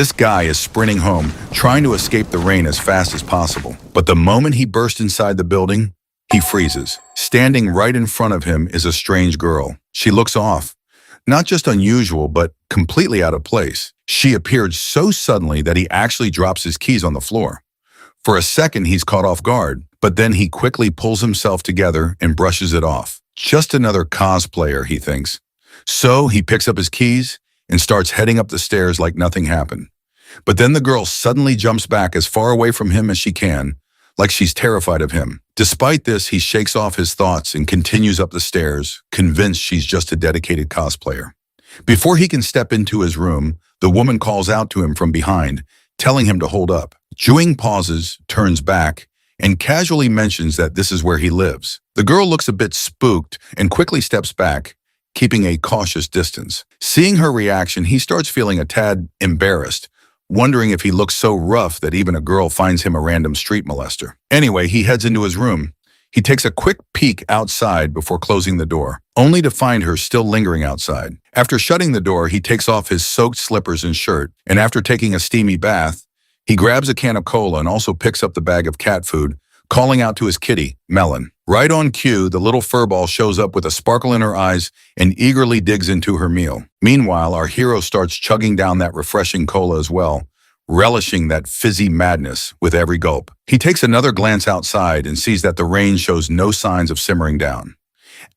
This guy is sprinting home, trying to escape the rain as fast as possible. But the moment he bursts inside the building, he freezes. Standing right in front of him is a strange girl. She looks off. Not just unusual, but completely out of place. She appeared so suddenly that he actually drops his keys on the floor. For a second, he's caught off guard, but then he quickly pulls himself together and brushes it off. Just another cosplayer, he thinks. So he picks up his keys and starts heading up the stairs like nothing happened. But then the girl suddenly jumps back as far away from him as she can, like she's terrified of him. Despite this, he shakes off his thoughts and continues up the stairs, convinced she's just a dedicated cosplayer. Before he can step into his room, the woman calls out to him from behind, telling him to hold up. Juing pauses, turns back, and casually mentions that this is where he lives. The girl looks a bit spooked and quickly steps back, keeping a cautious distance. Seeing her reaction, he starts feeling a tad embarrassed, wondering if he looks so rough that even a girl finds him a random street molester. Anyway, he heads into his room. He takes a quick peek outside before closing the door, only to find her still lingering outside. After shutting the door, he takes off his soaked slippers and shirt, and after taking a steamy bath, he grabs a can of cola and also picks up the bag of cat food, calling out to his kitty, Melon. Right on cue, the little furball shows up with a sparkle in her eyes and eagerly digs into her meal. Meanwhile, our hero starts chugging down that refreshing cola as well, relishing that fizzy madness with every gulp. He takes another glance outside and sees that the rain shows no signs of simmering down.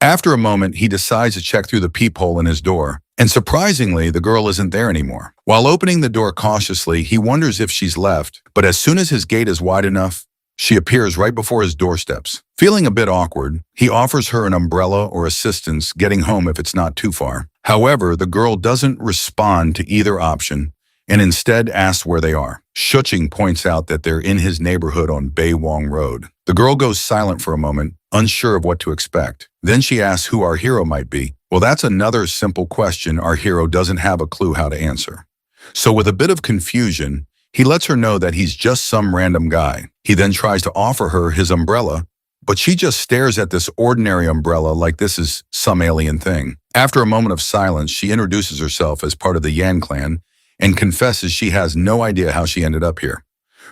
After a moment, he decides to check through the peephole in his door, and surprisingly, the girl isn't there anymore. While opening the door cautiously, he wonders if she's left, but as soon as his gate is wide enough, she appears right before his doorsteps. Feeling a bit awkward, he offers her an umbrella or assistance getting home if it's not too far. However, the girl doesn't respond to either option and instead asks where they are. Shuching points out that they're in his neighborhood on Baywong Road. The girl goes silent for a moment, unsure of what to expect. Then she asks who our hero might be. Well, that's another simple question our hero doesn't have a clue how to answer. So with a bit of confusion, he lets her know that he's just some random guy. He then tries to offer her his umbrella, but she just stares at this ordinary umbrella like this is some alien thing. After a moment of silence, she introduces herself as part of the Yan clan and confesses she has no idea how she ended up here.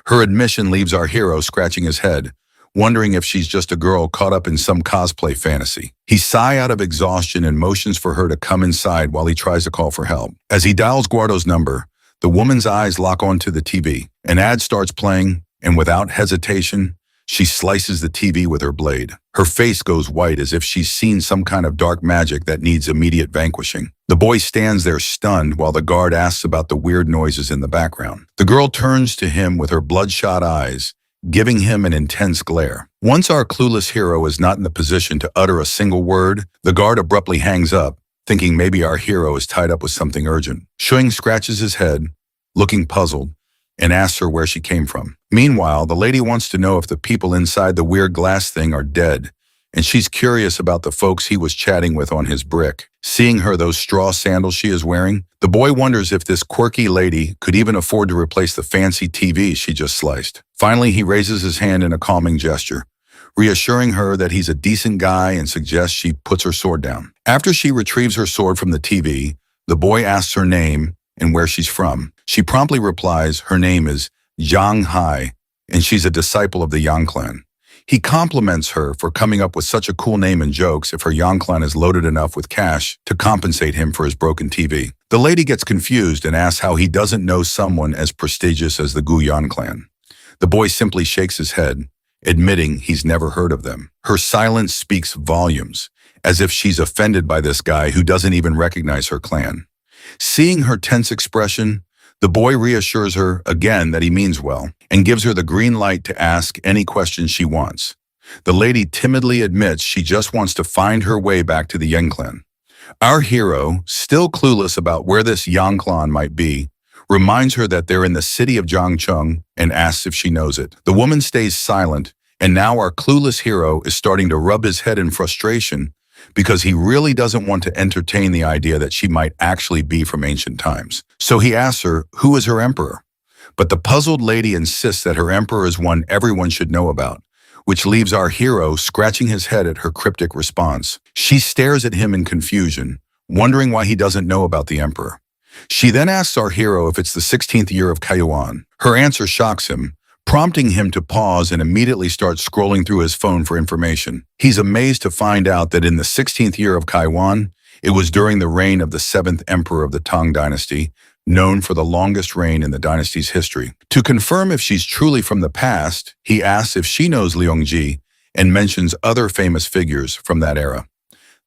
Her admission leaves our hero scratching his head, wondering if she's just a girl caught up in some cosplay fantasy. He sighs out of exhaustion and motions for her to come inside while he tries to call for help. As he dials Guardo's number, the woman's eyes lock onto the TV. An ad starts playing, and without hesitation, she slices the TV with her blade. Her face goes white as if she's seen some kind of dark magic that needs immediate vanquishing. The boy stands there stunned while the guard asks about the weird noises in the background. The girl turns to him with her bloodshot eyes, giving him an intense glare. Once our clueless hero is not in the position to utter a single word, the guard abruptly hangs up, thinking maybe our hero is tied up with something urgent. Shuing scratches his head, looking puzzled, and asks her where she came from. Meanwhile, the lady wants to know if the people inside the weird glass thing are dead, and she's curious about the folks he was chatting with on his brick. Seeing her those straw sandals she is wearing, the boy wonders if this quirky lady could even afford to replace the fancy TV she just sliced. Finally, he raises his hand in a calming gesture, reassuring her that he's a decent guy and suggests she puts her sword down. After she retrieves her sword from the TV, the boy asks her name and where she's from. She promptly replies her name is Zhang Hai, and she's a disciple of the Yang clan. He compliments her for coming up with such a cool name and jokes if her Yang clan is loaded enough with cash to compensate him for his broken TV. The lady gets confused and asks how he doesn't know someone as prestigious as the Guyan clan. The boy simply shakes his head, admitting he's never heard of them. Her silence speaks volumes, as if she's offended by this guy who doesn't even recognize her clan. Seeing her tense expression, the boy reassures her again that he means well and gives her the green light to ask any questions she wants. The lady timidly admits she just wants to find her way back to the Yang clan. Our hero, still clueless about where this Yang clan might be, reminds her that they're in the city of Jiangcheng and asks if she knows it. The woman stays silent, and now our clueless hero is starting to rub his head in frustration because he really doesn't want to entertain the idea that she might actually be from ancient times. So he asks her, who is her emperor? But the puzzled lady insists that her emperor is one everyone should know about, which leaves our hero scratching his head at her cryptic response. She stares at him in confusion, wondering why he doesn't know about the emperor. She then asks our hero if it's the 16th year of Kaiwan. Her answer shocks him, prompting him to pause and immediately start scrolling through his phone for information. He's amazed to find out that in the 16th year of Kaiwan, it was during the reign of the 7th emperor of the Tang dynasty, known for the longest reign in the dynasty's history. To confirm if she's truly from the past, he asks if she knows Liangji and mentions other famous figures from that era.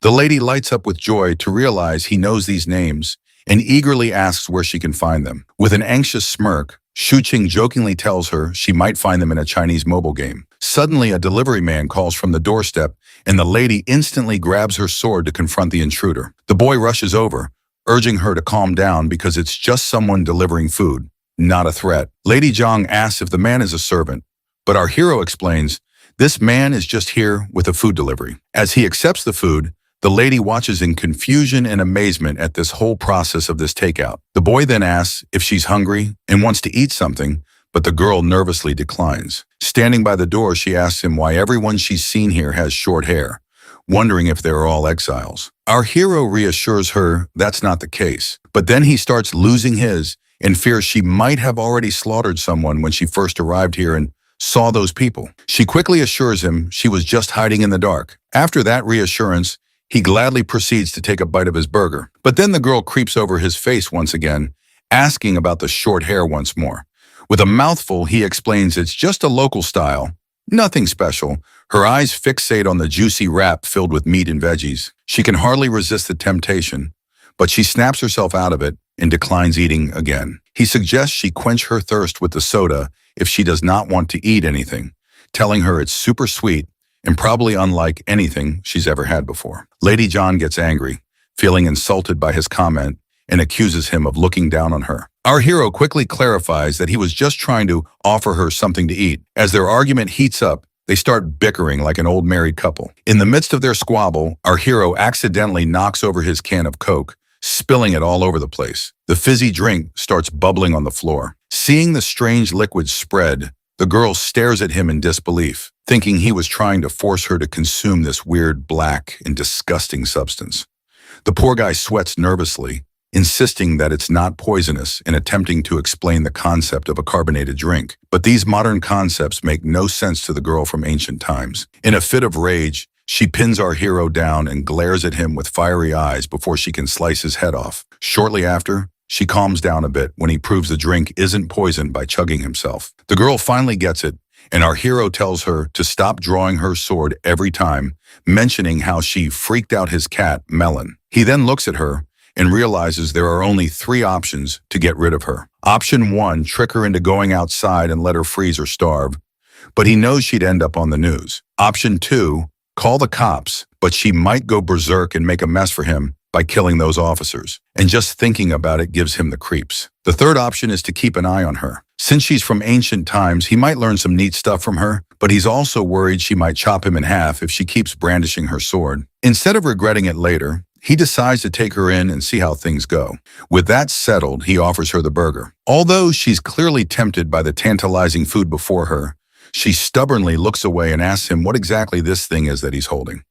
The lady lights up with joy to realize he knows these names and eagerly asks where she can find them. With an anxious smirk, Shuqing jokingly tells her she might find them in a Chinese mobile game. Suddenly, a delivery man calls from the doorstep, and the lady instantly grabs her sword to confront the intruder. The boy rushes over, urging her to calm down because it's just someone delivering food, not a threat. Lady Zhang asks if the man is a servant, but our hero explains, this man is just here with a food delivery. As he accepts the food, the lady watches in confusion and amazement at this whole process of this takeout. The boy then asks if she's hungry and wants to eat something, but the girl nervously declines. Standing by the door, she asks him why everyone she's seen here has short hair, wondering if they're all exiles. Our hero reassures her that's not the case, but then he starts losing his and fears she might have already slaughtered someone when she first arrived here and saw those people. She quickly assures him she was just hiding in the dark. After that reassurance, he gladly proceeds to take a bite of his burger. But then the girl creeps over his face once again, asking about the short hair once more. With a mouthful, he explains it's just a local style, nothing special. Her eyes fixate on the juicy wrap filled with meat and veggies. She can hardly resist the temptation, but she snaps herself out of it and declines eating again. He suggests she quench her thirst with the soda if she does not want to eat anything, telling her it's super sweet and probably unlike anything she's ever had before. Lady John gets angry, feeling insulted by his comment, and accuses him of looking down on her. Our hero quickly clarifies that he was just trying to offer her something to eat. As their argument heats up, they start bickering like an old married couple. In the midst of their squabble, our hero accidentally knocks over his can of Coke, spilling it all over the place. The fizzy drink starts bubbling on the floor. Seeing the strange liquid spread, the girl stares at him in disbelief, thinking he was trying to force her to consume this weird, black, and disgusting substance. The poor guy sweats nervously, insisting that it's not poisonous and attempting to explain the concept of a carbonated drink. But these modern concepts make no sense to the girl from ancient times. In a fit of rage, she pins our hero down and glares at him with fiery eyes before she can slice his head off. Shortly after, she calms down a bit when he proves the drink isn't poisoned by chugging himself. The girl finally gets it, and our hero tells her to stop drawing her sword every time, mentioning how she freaked out his cat, Melon. He then looks at her and realizes there are only 3 options to get rid of her. Option 1, trick her into going outside and let her freeze or starve, but he knows she'd end up on the news. Option 2, call the cops, but she might go berserk and make a mess for him by killing those officers, and just thinking about it gives him the creeps. The third option is to keep an eye on her. Since she's from ancient times, he might learn some neat stuff from her, but he's also worried she might chop him in half if she keeps brandishing her sword. Instead of regretting it later, he decides to take her in and see how things go. With that settled, he offers her the burger. Although she's clearly tempted by the tantalizing food before her, she stubbornly looks away and asks him what exactly this thing is that he's holding.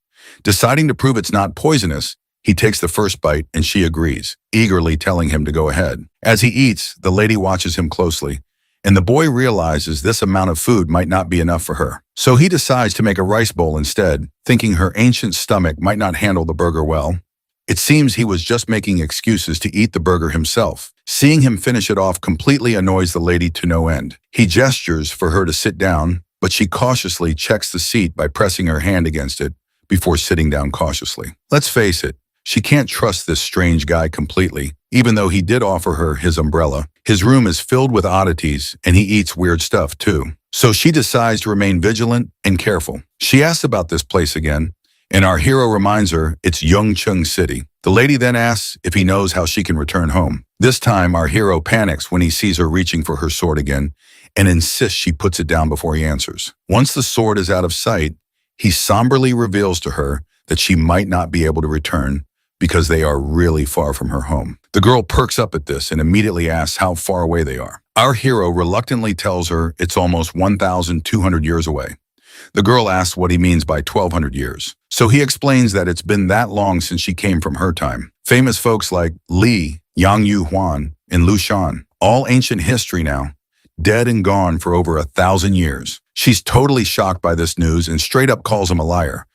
Deciding to prove it's not poisonous, he takes the first bite and she agrees, eagerly telling him to go ahead. As he eats, the lady watches him closely, and the boy realizes this amount of food might not be enough for her. So he decides to make a rice bowl instead, thinking her ancient stomach might not handle the burger well. It seems he was just making excuses to eat the burger himself. Seeing him finish it off completely annoys the lady to no end. He gestures for her to sit down, but she cautiously checks the seat by pressing her hand against it before sitting down cautiously. Let's face it, she can't trust this strange guy completely, even though he did offer her his umbrella. His room is filled with oddities, and he eats weird stuff too. So she decides to remain vigilant and careful. She asks about this place again, and our hero reminds her it's Yongcheng City. The lady then asks if he knows how she can return home. This time, our hero panics when he sees her reaching for her sword again and insists she puts it down before he answers. Once the sword is out of sight, he somberly reveals to her that she might not be able to return because they are really far from her home. The girl perks up at this and immediately asks how far away they are. Our hero reluctantly tells her it's almost 1,200 years away. The girl asks what he means by 1200 years. So he explains that it's been that long since she came from her time. Famous folks like Li, Yang Yu Huan, and Lu Shan, all ancient history now, dead and gone for over 1,000 years. She's totally shocked by this news and straight up calls him a liar.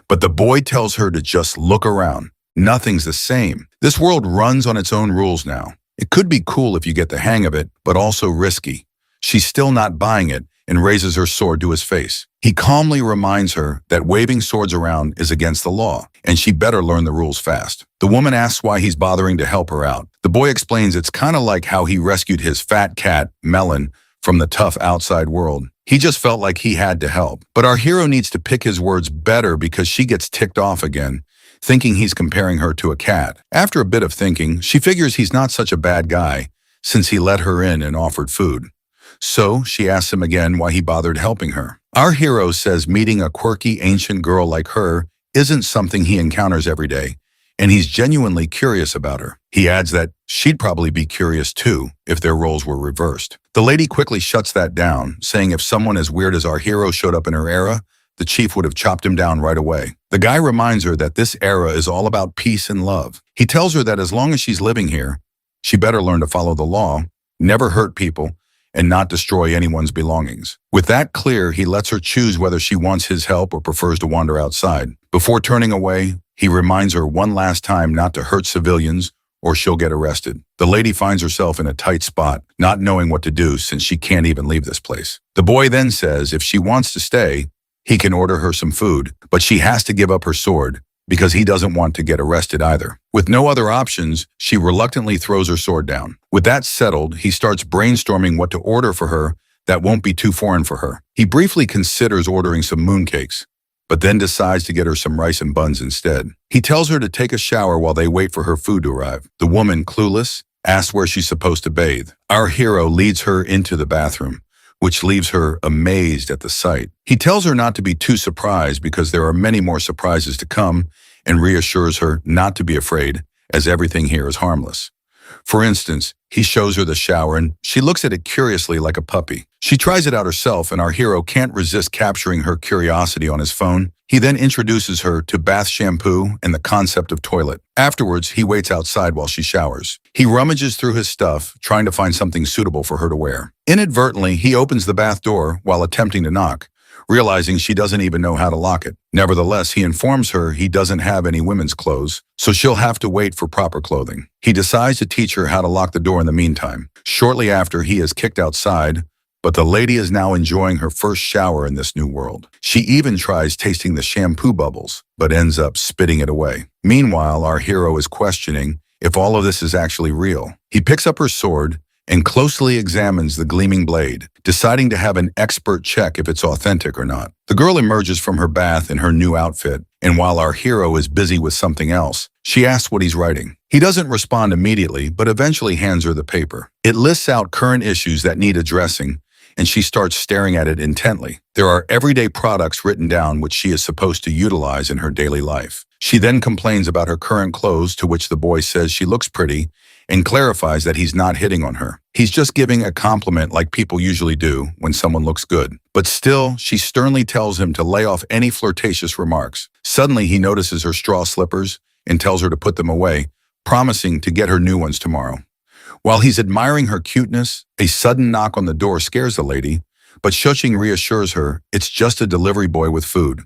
But the boy tells her to just look around. Nothing's the same. This world runs on its own rules now. It could be cool if you get the hang of it, but also risky. She's still not buying it and raises her sword to his face. He calmly reminds her that waving swords around is against the law, and she better learn the rules fast. The woman asks why he's bothering to help her out. The boy explains it's kind of like how he rescued his fat cat, Melon, from the tough outside world. He just felt like he had to help. But our hero needs to pick his words better because she gets ticked off again, thinking he's comparing her to a cat. After a bit of thinking, she figures he's not such a bad guy since he let her in and offered food. So she asks him again why he bothered helping her. Our hero says meeting a quirky ancient girl like her isn't something he encounters every day, and he's genuinely curious about her. He adds that she'd probably be curious too if their roles were reversed. The lady quickly shuts that down, saying if someone as weird as our hero showed up in her era, the chief would have chopped him down right away. The guy reminds her that this era is all about peace and love. He tells her that as long as she's living here, she better learn to follow the law, never hurt people, and not destroy anyone's belongings. With that clear, he lets her choose whether she wants his help or prefers to wander outside. Before turning away, he reminds her one last time not to hurt civilians or she'll get arrested. The lady finds herself in a tight spot, not knowing what to do since she can't even leave this place. The boy then says if she wants to stay, he can order her some food, but she has to give up her sword because he doesn't want to get arrested either. With no other options, she reluctantly throws her sword down. With that settled, he starts brainstorming what to order for her that won't be too foreign for her. He briefly considers ordering some mooncakes, but then decides to get her some rice and buns instead. He tells her to take a shower while they wait for her food to arrive. The woman, clueless, asks where she's supposed to bathe. Our hero leads her into the bathroom, which leaves her amazed at the sight. He tells her not to be too surprised because there are many more surprises to come and reassures her not to be afraid as everything here is harmless. For instance, he shows her the shower and she looks at it curiously like a puppy. She tries it out herself and our hero can't resist capturing her curiosity on his phone. He then introduces her to bath shampoo and the concept of toilet. Afterwards, he waits outside while she showers. He rummages through his stuff, trying to find something suitable for her to wear. Inadvertently, he opens the bath door while attempting to knock, realizing she doesn't even know how to lock it. Nevertheless, he informs her he doesn't have any women's clothes, so she'll have to wait for proper clothing. He decides to teach her how to lock the door in the meantime. Shortly after, he is kicked outside, but the lady is now enjoying her first shower in this new world. She even tries tasting the shampoo bubbles, but ends up spitting it away. Meanwhile, our hero is questioning if all of this is actually real. He picks up her sword and closely examines the gleaming blade, deciding to have an expert check if it's authentic or not. The girl emerges from her bath in her new outfit, and while our hero is busy with something else, she asks what he's writing. He doesn't respond immediately, but eventually hands her the paper. It lists out current issues that need addressing, and she starts staring at it intently. There are everyday products written down which she is supposed to utilize in her daily life. She then complains about her current clothes, to which the boy says she looks pretty, and clarifies that he's not hitting on her. He's just giving a compliment like people usually do when someone looks good. But still, she sternly tells him to lay off any flirtatious remarks. Suddenly, he notices her straw slippers and tells her to put them away, promising to get her new ones tomorrow. While he's admiring her cuteness, a sudden knock on the door scares the lady, but Shuching reassures her it's just a delivery boy with food.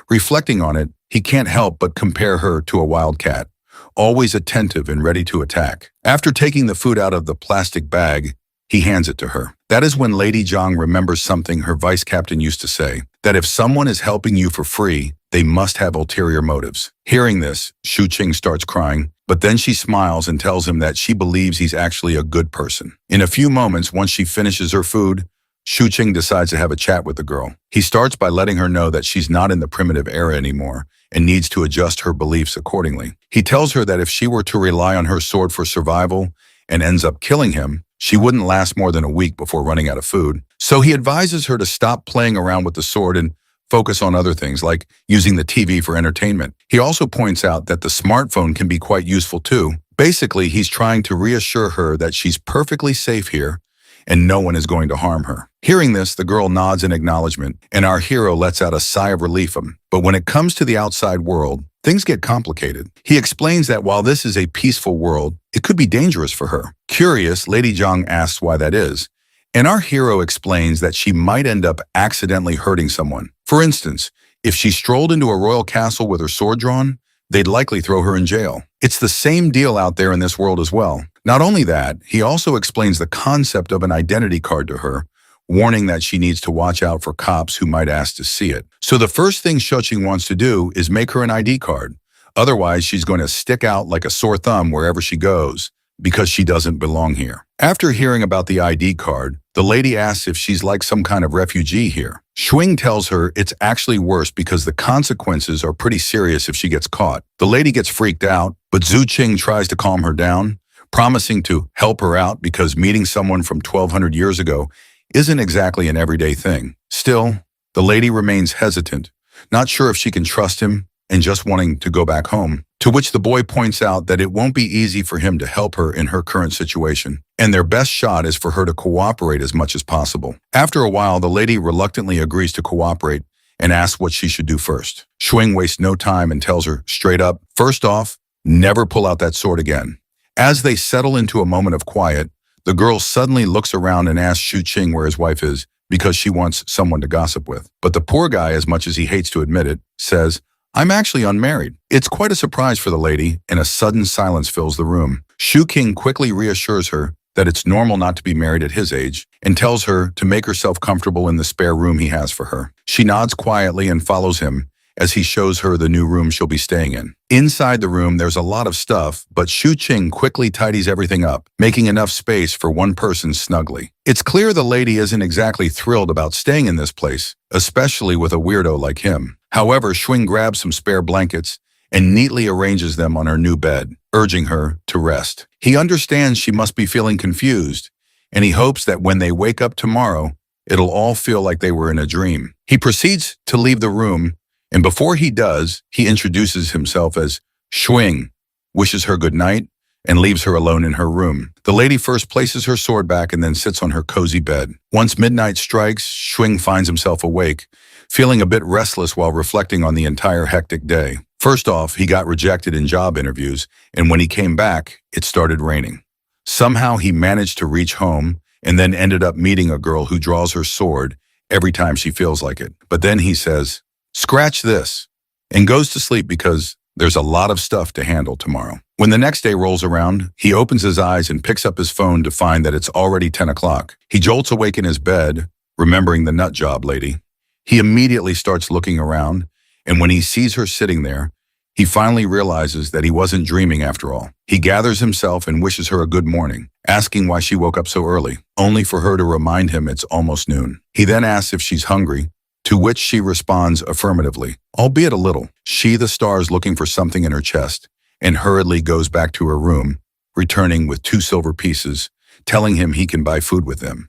Reflecting on it, he can't help but compare her to a wild cat, always attentive and ready to attack. After taking the food out of the plastic bag, he hands it to her. That is when Lady Zhang remembers something her vice captain used to say, that if someone is helping you for free, they must have ulterior motives. Hearing this, Shuching starts crying, but then she smiles and tells him that she believes he's actually a good person. In a few moments, once she finishes her food, Shuching decides to have a chat with the girl. He starts by letting her know that she's not in the primitive era anymore and needs to adjust her beliefs accordingly. He tells her that if she were to rely on her sword for survival and ends up killing him, she wouldn't last more than a week before running out of food. So he advises her to stop playing around with the sword and focus on other things like using the TV for entertainment. He also points out that the smartphone can be quite useful too. Basically, he's trying to reassure her that she's perfectly safe here and no one is going to harm her. Hearing this, the girl nods in acknowledgement, and our hero lets out a sigh of relief. But when it comes to the outside world, things get complicated. He explains that while this is a peaceful world, it could be dangerous for her. Curious, Lady Zhang asks why that is, and our hero explains that she might end up accidentally hurting someone. For instance, if she strolled into a royal castle with her sword drawn, they'd likely throw her in jail. It's the same deal out there in this world as well. Not only that, he also explains the concept of an identity card to her, warning that she needs to watch out for cops who might ask to see it. So the first thing Shuqing wants to do is make her an ID card. Otherwise, she's going to stick out like a sore thumb wherever she goes, because she doesn't belong here. After hearing about the ID card, the lady asks if she's like some kind of refugee here. Shuqing tells her it's actually worse because the consequences are pretty serious if she gets caught. The lady gets freaked out, but Zhu Qing tries to calm her down, promising to help her out because meeting someone from 1200 years ago isn't exactly an everyday thing. Still, the lady remains hesitant, not sure if she can trust him and just wanting to go back home, to which the boy points out that it won't be easy for him to help her in her current situation, and their best shot is for her to cooperate as much as possible. After a while, the lady reluctantly agrees to cooperate and asks what she should do first. Shuqing wastes no time and tells her straight up, first off, never pull out that sword again. As they settle into a moment of quiet, the girl suddenly looks around and asks Shu Qing where his wife is because she wants someone to gossip with. But the poor guy, as much as he hates to admit it, says, I'm actually unmarried. It's quite a surprise for the lady, and a sudden silence fills the room. Shu Qing quickly reassures her that it's normal not to be married at his age and tells her to make herself comfortable in the spare room he has for her. She nods quietly and follows him as he shows her the new room she'll be staying in. Inside the room, there's a lot of stuff, but Shu Qing quickly tidies everything up, making enough space for one person snugly. It's clear the lady isn't exactly thrilled about staying in this place, especially with a weirdo like him. However, Shuqing grabs some spare blankets and neatly arranges them on her new bed, urging her to rest. He understands she must be feeling confused, and he hopes that when they wake up tomorrow, it'll all feel like they were in a dream. He proceeds to leave the room, and before he does, he introduces himself as Shuqing, wishes her good night, and leaves her alone in her room. The lady first places her sword back and then sits on her cozy bed. Once midnight strikes, Shuqing finds himself awake, feeling a bit restless while reflecting on the entire hectic day. First off, he got rejected in job interviews, and when he came back, it started raining. Somehow he managed to reach home and then ended up meeting a girl who draws her sword every time she feels like it. But then he says, scratch this, and goes to sleep because there's a lot of stuff to handle tomorrow. When the next day rolls around, he opens his eyes and picks up his phone to find that it's already 10 o'clock. He jolts awake in his bed, remembering the nut job lady. He immediately starts looking around, and when he sees her sitting there, he finally realizes that he wasn't dreaming after all. He gathers himself and wishes her a good morning, asking why she woke up so early, only for her to remind him it's almost noon. He then asks if she's hungry, to which she responds affirmatively, albeit a little. She, the stars, looking for something in her chest, and hurriedly goes back to her room, returning with 2 silver pieces, telling him he can buy food with them.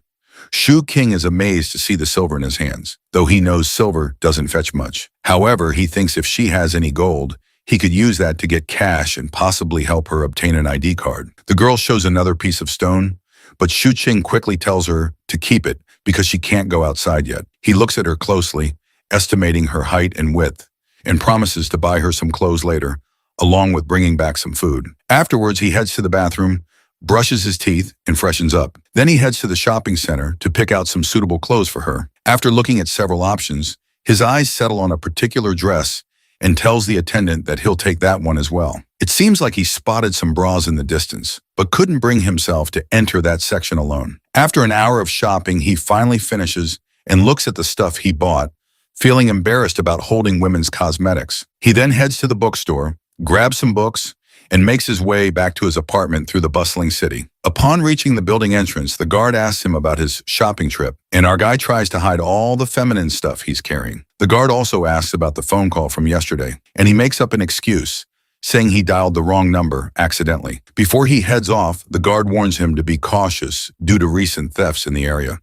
Shu Qing is amazed to see the silver in his hands, though he knows silver doesn't fetch much. However, he thinks if she has any gold, he could use that to get cash and possibly help her obtain an ID card. The girl shows another piece of stone, but Shu Qing quickly tells her to keep it because she can't go outside yet. He looks at her closely, estimating her height and width, and promises to buy her some clothes later, along with bringing back some food. Afterwards, he heads to the bathroom, brushes his teeth, and freshens up. Then he heads to the shopping center to pick out some suitable clothes for her. After looking at several options, his eyes settle on a particular dress and tells the attendant that he'll take that one as well. It seems like he spotted some bras in the distance, but couldn't bring himself to enter that section alone. After an hour of shopping, he finally finishes and looks at the stuff he bought, feeling embarrassed about holding women's cosmetics. He then heads to the bookstore, grabs some books, and makes his way back to his apartment through the bustling city. Upon reaching the building entrance, the guard asks him about his shopping trip, and our guy tries to hide all the feminine stuff he's carrying. The guard also asks about the phone call from yesterday, and he makes up an excuse, saying he dialed the wrong number accidentally. Before he heads off, the guard warns him to be cautious due to recent thefts in the area.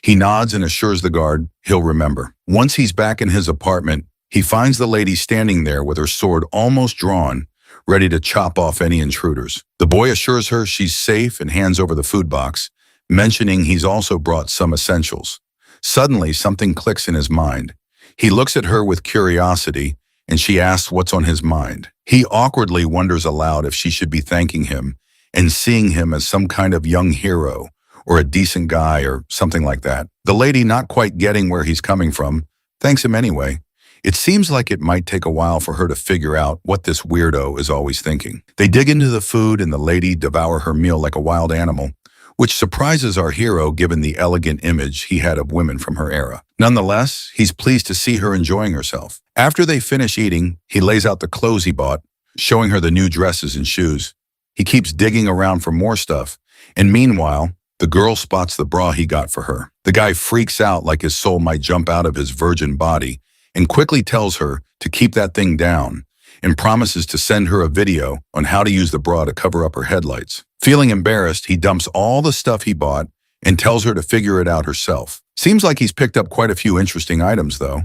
He nods and assures the guard he'll remember. Once he's back in his apartment, he finds the lady standing there with her sword almost drawn, ready to chop off any intruders. The boy assures her she's safe and hands over the food box, mentioning he's also brought some essentials. Suddenly, something clicks in his mind. He looks at her with curiosity, and she asks what's on his mind. He awkwardly wonders aloud if she should be thanking him and seeing him as some kind of young hero or a decent guy or something like that. The lady, not quite getting where he's coming from, thanks him anyway. It seems like it might take a while for her to figure out what this weirdo is always thinking. They dig into the food and the lady devour her meal like a wild animal, which surprises our hero given the elegant image he had of women from her era. Nonetheless, he's pleased to see her enjoying herself. After they finish eating, he lays out the clothes he bought, showing her the new dresses and shoes. He keeps digging around for more stuff, and meanwhile, the girl spots the bra he got for her. The guy freaks out like his soul might jump out of his virgin body and quickly tells her to keep that thing down and promises to send her a video on how to use the bra to cover up her headlights. Feeling embarrassed, he dumps all the stuff he bought and tells her to figure it out herself. Seems like he's picked up quite a few interesting items, though.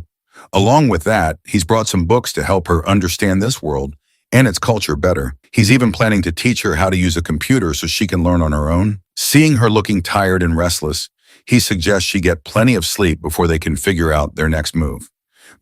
Along with that, he's brought some books to help her understand this world and its culture better. He's even planning to teach her how to use a computer so she can learn on her own. Seeing her looking tired and restless, he suggests she get plenty of sleep before they can figure out their next move.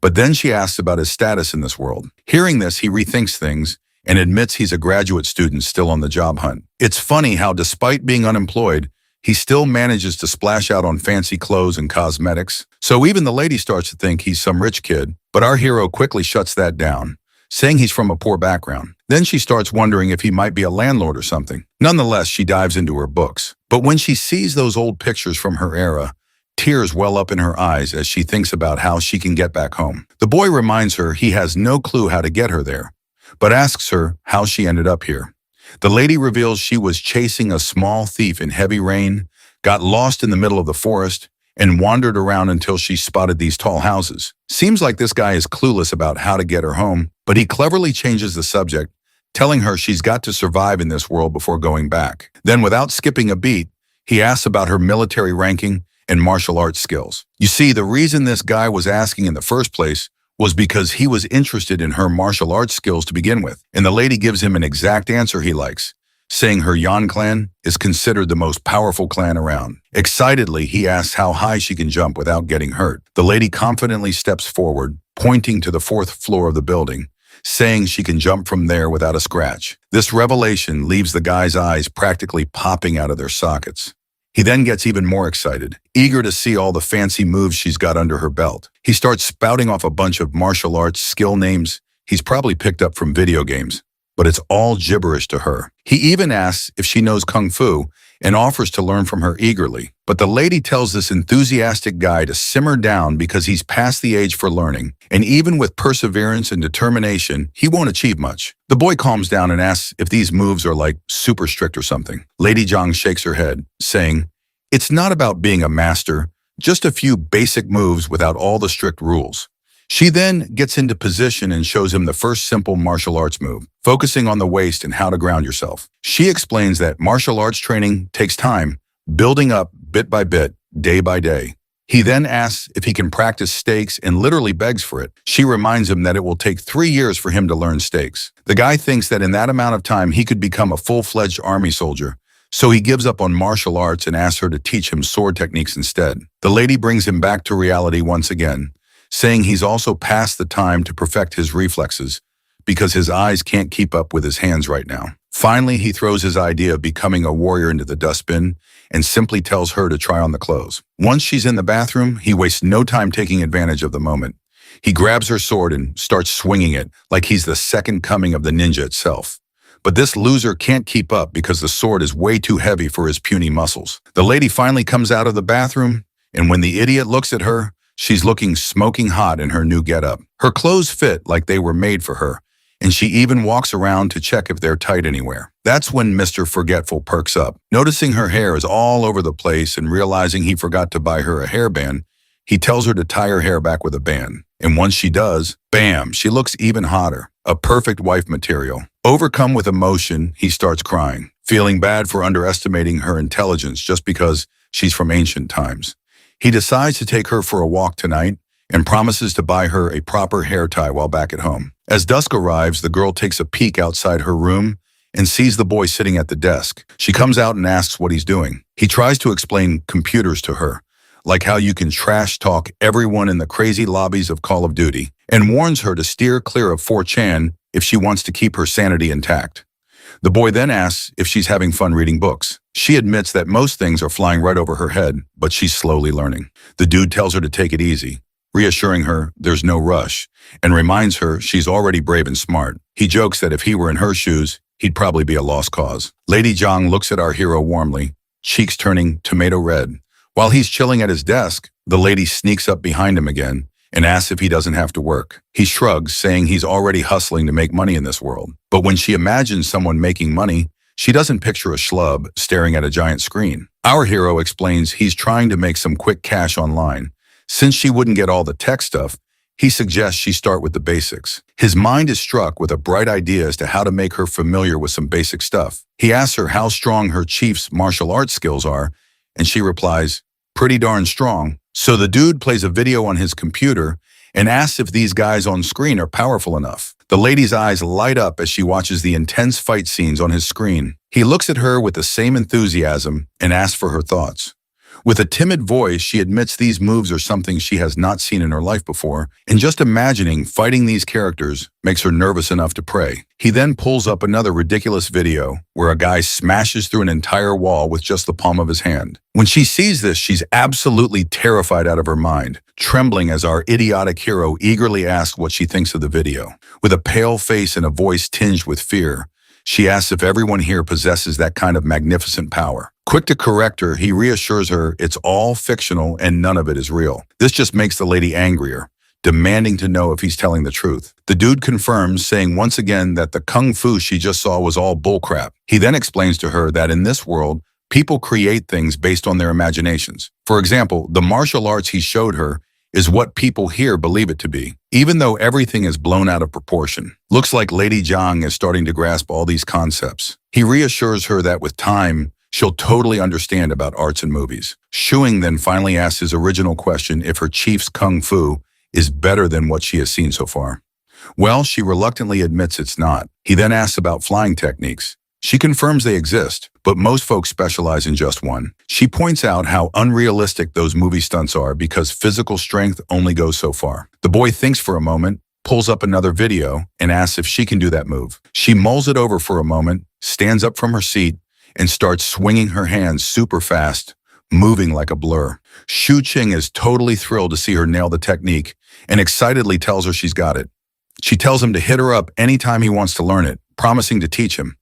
But then she asks about his status in this world. Hearing this, he rethinks things and admits he's a graduate student still on the job hunt. It's funny how, despite being unemployed, he still manages to splash out on fancy clothes and cosmetics. So even the lady starts to think he's some rich kid, but our hero quickly shuts that down, saying he's from a poor background. Then she starts wondering if he might be a landlord or something. Nonetheless, she dives into her books. But when she sees those old pictures from her era, tears well up in her eyes as she thinks about how she can get back home. The boy reminds her he has no clue how to get her there, but asks her how she ended up here. The lady reveals she was chasing a small thief in heavy rain, got lost in the middle of the forest, and wandered around until she spotted these tall houses. Seems like this guy is clueless about how to get her home, but he cleverly changes the subject, telling her she's got to survive in this world before going back. Then, without skipping a beat, he asks about her military ranking and martial arts skills. You see, the reason this guy was asking in the first place was because he was interested in her martial arts skills to begin with, and the lady gives him an exact answer he likes, saying her Yan clan is considered the most powerful clan around. Excitedly, he asks how high she can jump without getting hurt. The lady confidently steps forward, pointing to the 4th floor of the building, saying she can jump from there without a scratch. This revelation leaves the guy's eyes practically popping out of their sockets. He then gets even more excited, eager to see all the fancy moves she's got under her belt. He starts spouting off a bunch of martial arts skill names he's probably picked up from video games, but it's all gibberish to her. He even asks if she knows Kung Fu and offers to learn from her eagerly. But the lady tells this enthusiastic guy to simmer down because he's past the age for learning, and even with perseverance and determination, he won't achieve much. The boy calms down and asks if these moves are like super strict or something. Lady Zhang shakes her head, saying, "It's not about being a master, just a few basic moves without all the strict rules." She then gets into position and shows him the first simple martial arts move, focusing on the waist and how to ground yourself. She explains that martial arts training takes time, building up bit by bit, day by day. He then asks if he can practice stakes and literally begs for it. She reminds him that it will take 3 years for him to learn stakes. The guy thinks that in that amount of time he could become a full-fledged army soldier, so he gives up on martial arts and asks her to teach him sword techniques instead. The lady brings him back to reality once again, saying he's also past the time to perfect his reflexes because his eyes can't keep up with his hands right now. Finally, he throws his idea of becoming a warrior into the dustbin and simply tells her to try on the clothes. Once she's in the bathroom, he wastes no time taking advantage of the moment. He grabs her sword and starts swinging it like he's the second coming of the ninja itself. But this loser can't keep up because the sword is way too heavy for his puny muscles. The lady finally comes out of the bathroom, and when the idiot looks at her, she's looking smoking hot in her new getup. Her clothes fit like they were made for her, and she even walks around to check if they're tight anywhere. That's when Mr. Forgetful perks up. Noticing her hair is all over the place and realizing he forgot to buy her a hairband, he tells her to tie her hair back with a band. And once she does, bam, she looks even hotter. A perfect wife material. Overcome with emotion, he starts crying, feeling bad for underestimating her intelligence just because she's from ancient times. He decides to take her for a walk tonight and promises to buy her a proper hair tie while back at home. As dusk arrives, the girl takes a peek outside her room and sees the boy sitting at the desk. She comes out and asks what he's doing. He tries to explain computers to her, like how you can trash talk everyone in the crazy lobbies of Call of Duty, and warns her to steer clear of 4chan if she wants to keep her sanity intact. The boy then asks if she's having fun reading books. She admits that most things are flying right over her head, but she's slowly learning. The dude tells her to take it easy, reassuring her there's no rush, and reminds her she's already brave and smart. He jokes that if he were in her shoes, he'd probably be a lost cause. Lady Zhang looks at our hero warmly, cheeks turning tomato red. While he's chilling at his desk, the lady sneaks up behind him again and asks if he doesn't have to work. He shrugs, saying he's already hustling to make money in this world. But when she imagines someone making money, she doesn't picture a schlub staring at a giant screen. Our hero explains he's trying to make some quick cash online. Since she wouldn't get all the tech stuff, he suggests she start with the basics. His mind is struck with a bright idea as to how to make her familiar with some basic stuff. He asks her how strong her chief's martial arts skills are, and she replies, pretty darn strong. So the dude plays a video on his computer and asks if these guys on screen are powerful enough. The lady's eyes light up as she watches the intense fight scenes on his screen. He looks at her with the same enthusiasm and asks for her thoughts. With a timid voice, she admits these moves are something she has not seen in her life before, and just imagining fighting these characters makes her nervous enough to pray. He then pulls up another ridiculous video where a guy smashes through an entire wall with just the palm of his hand. When she sees this, she's absolutely terrified out of her mind, trembling as our idiotic hero eagerly asks what she thinks of the video. With a pale face and a voice tinged with fear, she asks if everyone here possesses that kind of magnificent power. Quick to correct her, he reassures her it's all fictional and none of it is real. This just makes the lady angrier, demanding to know if he's telling the truth. The dude confirms, saying once again that the kung fu she just saw was all bullcrap. He then explains to her that in this world, people create things based on their imaginations. For example, the martial arts he showed her is what people here believe it to be, even though everything is blown out of proportion. Looks like Lady Zhang is starting to grasp all these concepts. He reassures her that with time, she'll totally understand about arts and movies. Shuing then finally asks his original question if her chief's kung fu is better than what she has seen so far. Well, she reluctantly admits it's not. He then asks about flying techniques. She confirms they exist, but most folks specialize in just one. She points out how unrealistic those movie stunts are because physical strength only goes so far. The boy thinks for a moment, pulls up another video, and asks if she can do that move. She mulls it over for a moment, stands up from her seat, and starts swinging her hands super fast, moving like a blur. Shu Qing is totally thrilled to see her nail the technique and excitedly tells her she's got it. She tells him to hit her up anytime he wants to learn it, promising to teach him.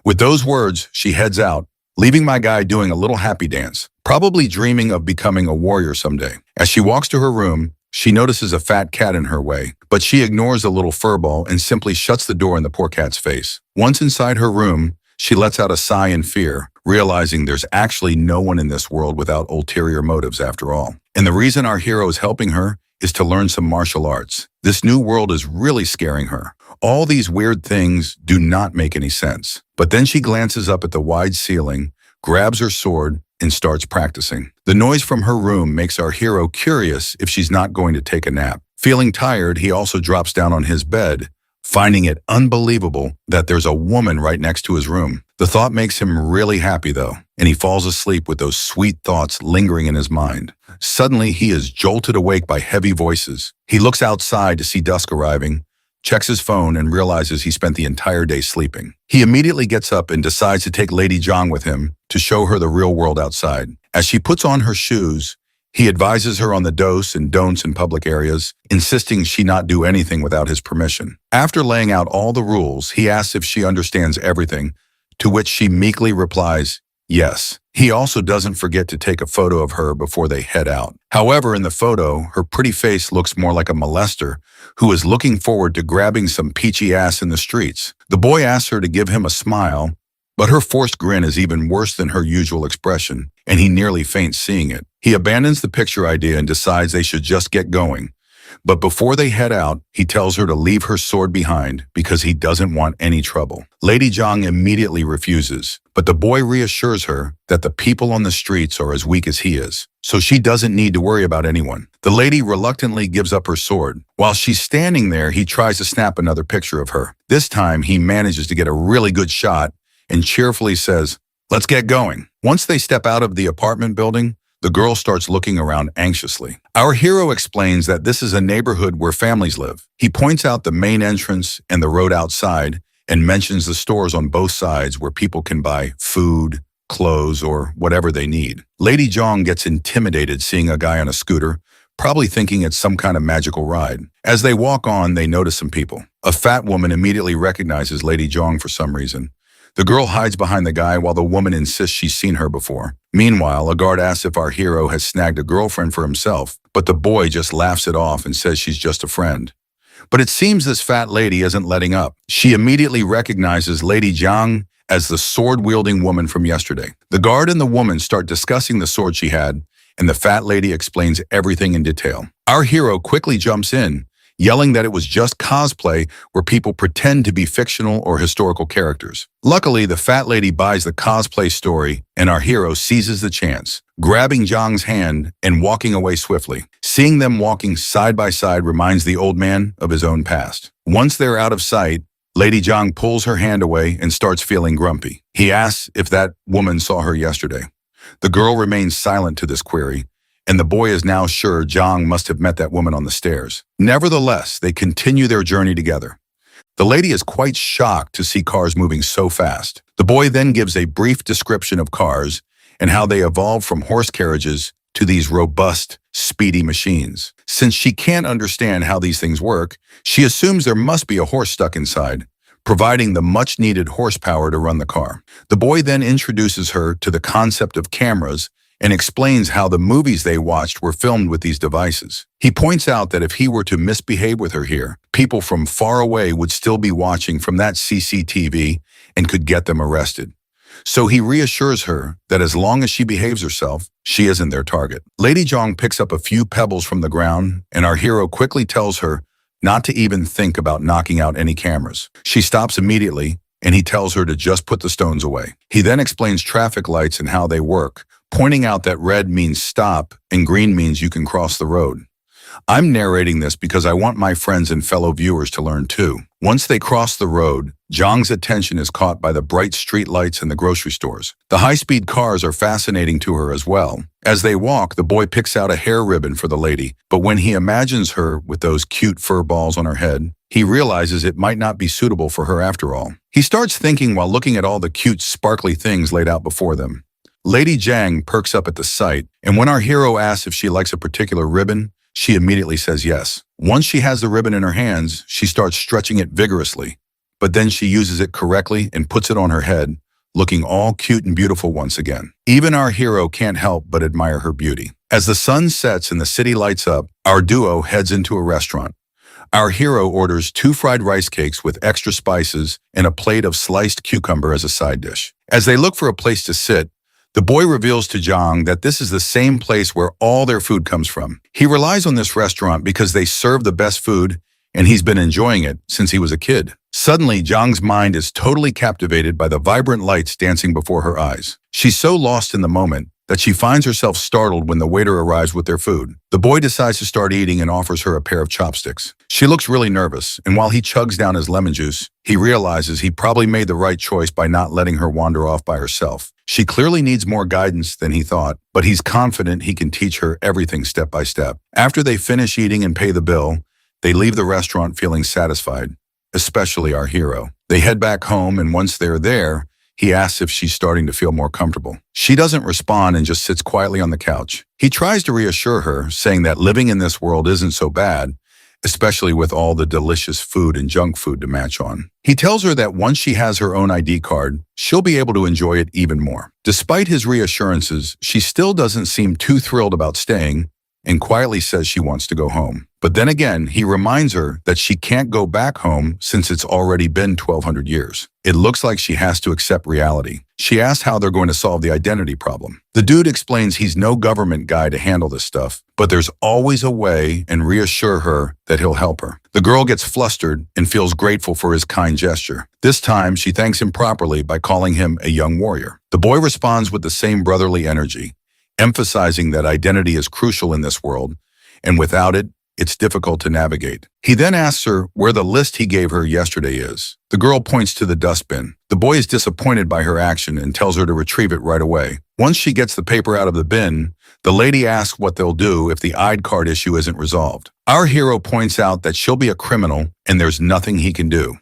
With those words, she heads out, leaving my guy doing a little happy dance, probably dreaming of becoming a warrior someday. As she walks to her room, she notices a fat cat in her way, but she ignores the little furball and simply shuts the door in the poor cat's face. Once inside her room, she lets out a sigh in fear, realizing there's actually no one in this world without ulterior motives after all. And the reason our hero is helping her is to learn some martial arts. This new world is really scaring her. All these weird things do not make any sense. But then she glances up at the wide ceiling, grabs her sword, and starts practicing. The noise from her room makes our hero curious if she's not going to take a nap. Feeling tired, he also drops down on his bed, finding it unbelievable that there's a woman right next to his room. The thought makes him really happy though, and he falls asleep with those sweet thoughts lingering in his mind. Suddenly, he is jolted awake by heavy voices. He looks outside to see dusk arriving, checks his phone, and realizes he spent the entire day sleeping. He immediately gets up and decides to take Lady Zhang with him to show her the real world outside. As she puts on her shoes, he advises her on the dos and don'ts in public areas, insisting she not do anything without his permission. After laying out all the rules, he asks if she understands everything, to which she meekly replies, yes. He also doesn't forget to take a photo of her before they head out. However, in the photo, her pretty face looks more like a molester who is looking forward to grabbing some peachy ass in the streets. The boy asks her to give him a smile, but her forced grin is even worse than her usual expression, and he nearly faints seeing it. He abandons the picture idea and decides they should just get going. But before they head out, he tells her to leave her sword behind because he doesn't want any trouble. Lady Zhang immediately refuses, but the boy reassures her that the people on the streets are as weak as he is, so she doesn't need to worry about anyone. The lady reluctantly gives up her sword. While she's standing there, he tries to snap another picture of her. This time, he manages to get a really good shot and cheerfully says, "Let's get going." Once they step out of the apartment building, the girl starts looking around anxiously. Our hero explains that this is a neighborhood where families live. He points out the main entrance and the road outside and mentions the stores on both sides where people can buy food, clothes, or whatever they need. Lady Zhang gets intimidated seeing a guy on a scooter, probably thinking it's some kind of magical ride. As they walk on, they notice some people. A fat woman immediately recognizes Lady Zhang for some reason. The girl hides behind the guy while the woman insists she's seen her before. Meanwhile, a guard asks if our hero has snagged a girlfriend for himself, but the boy just laughs it off and says she's just a friend. But it seems this fat lady isn't letting up. She immediately recognizes Lady Zhang as the sword-wielding woman from yesterday. The guard and the woman start discussing the sword she had, and the fat lady explains everything in detail. Our hero quickly jumps in, yelling that it was just cosplay where people pretend to be fictional or historical characters. Luckily, the fat lady buys the cosplay story, and our hero seizes the chance, grabbing Zhang's hand and walking away swiftly. Seeing them walking side by side reminds the old man of his own past. Once they're out of sight, Lady Zhang pulls her hand away and starts feeling grumpy. He asks if that woman saw her yesterday. The girl remains silent to this query, and the boy is now sure Zhang must have met that woman on the stairs. Nevertheless, they continue their journey together. The lady is quite shocked to see cars moving so fast. The boy then gives a brief description of cars and how they evolved from horse carriages to these robust, speedy machines. Since she can't understand how these things work, she assumes there must be a horse stuck inside, providing the much-needed horsepower to run the car. The boy then introduces her to the concept of cameras and explains how the movies they watched were filmed with these devices. He points out that if he were to misbehave with her here, people from far away would still be watching from that CCTV and could get them arrested. So he reassures her that as long as she behaves herself, she isn't their target. Lady Zhang picks up a few pebbles from the ground, and our hero quickly tells her not to even think about knocking out any cameras. She stops immediately, and he tells her to just put the stones away. He then explains traffic lights and how they work, pointing out that red means stop and green means you can cross the road. I'm narrating this because I want my friends and fellow viewers to learn too. Once they cross the road, Zhang's attention is caught by the bright street lights in the grocery stores. The high-speed cars are fascinating to her as well. As they walk, the boy picks out a hair ribbon for the lady, but when he imagines her with those cute fur balls on her head, he realizes it might not be suitable for her after all. He starts thinking while looking at all the cute, sparkly things laid out before them. Lady Zhang perks up at the sight, and when our hero asks if she likes a particular ribbon, she immediately says yes. Once she has the ribbon in her hands, she starts stretching it vigorously, but then she uses it correctly and puts it on her head, looking all cute and beautiful once again. Even our hero can't help but admire her beauty. As the sun sets and the city lights up, our duo heads into a restaurant. Our hero orders 2 fried rice cakes with extra spices and a plate of sliced cucumber as a side dish. As they look for a place to sit, the boy reveals to Zhang that this is the same place where all their food comes from. He relies on this restaurant because they serve the best food, and he's been enjoying it since he was a kid. Suddenly, Zhang's mind is totally captivated by the vibrant lights dancing before her eyes. She's so lost in the moment that she finds herself startled when the waiter arrives with their food. The boy decides to start eating and offers her a pair of chopsticks. She looks really nervous, and while he chugs down his lemon juice, he realizes he probably made the right choice by not letting her wander off by herself. She clearly needs more guidance than he thought, but he's confident he can teach her everything step by step. After they finish eating and pay the bill, they leave the restaurant feeling satisfied, especially our hero. They head back home, and once they're there, he asks if she's starting to feel more comfortable. She doesn't respond and just sits quietly on the couch. He tries to reassure her, saying that living in this world isn't so bad, especially with all the delicious food and junk food to match on. He tells her that once she has her own ID card, she'll be able to enjoy it even more. Despite his reassurances, she still doesn't seem too thrilled about staying, and quietly says she wants to go home. But then again, he reminds her that she can't go back home since it's already been 1,200 years. It looks like she has to accept reality. She asks how they're going to solve the identity problem. The dude explains he's no government guy to handle this stuff, but there's always a way, and reassure her that he'll help her. The girl gets flustered and feels grateful for his kind gesture. This time, she thanks him properly by calling him a young warrior. The boy responds with the same brotherly energy, emphasizing that identity is crucial in this world, and without it, it's difficult to navigate. He then asks her where the list he gave her yesterday is. The girl points to the dustbin. The boy is disappointed by her action and tells her to retrieve it right away. Once she gets the paper out of the bin, the lady asks what they'll do if the ID card issue isn't resolved. Our hero points out that she'll be a criminal and there's nothing he can do.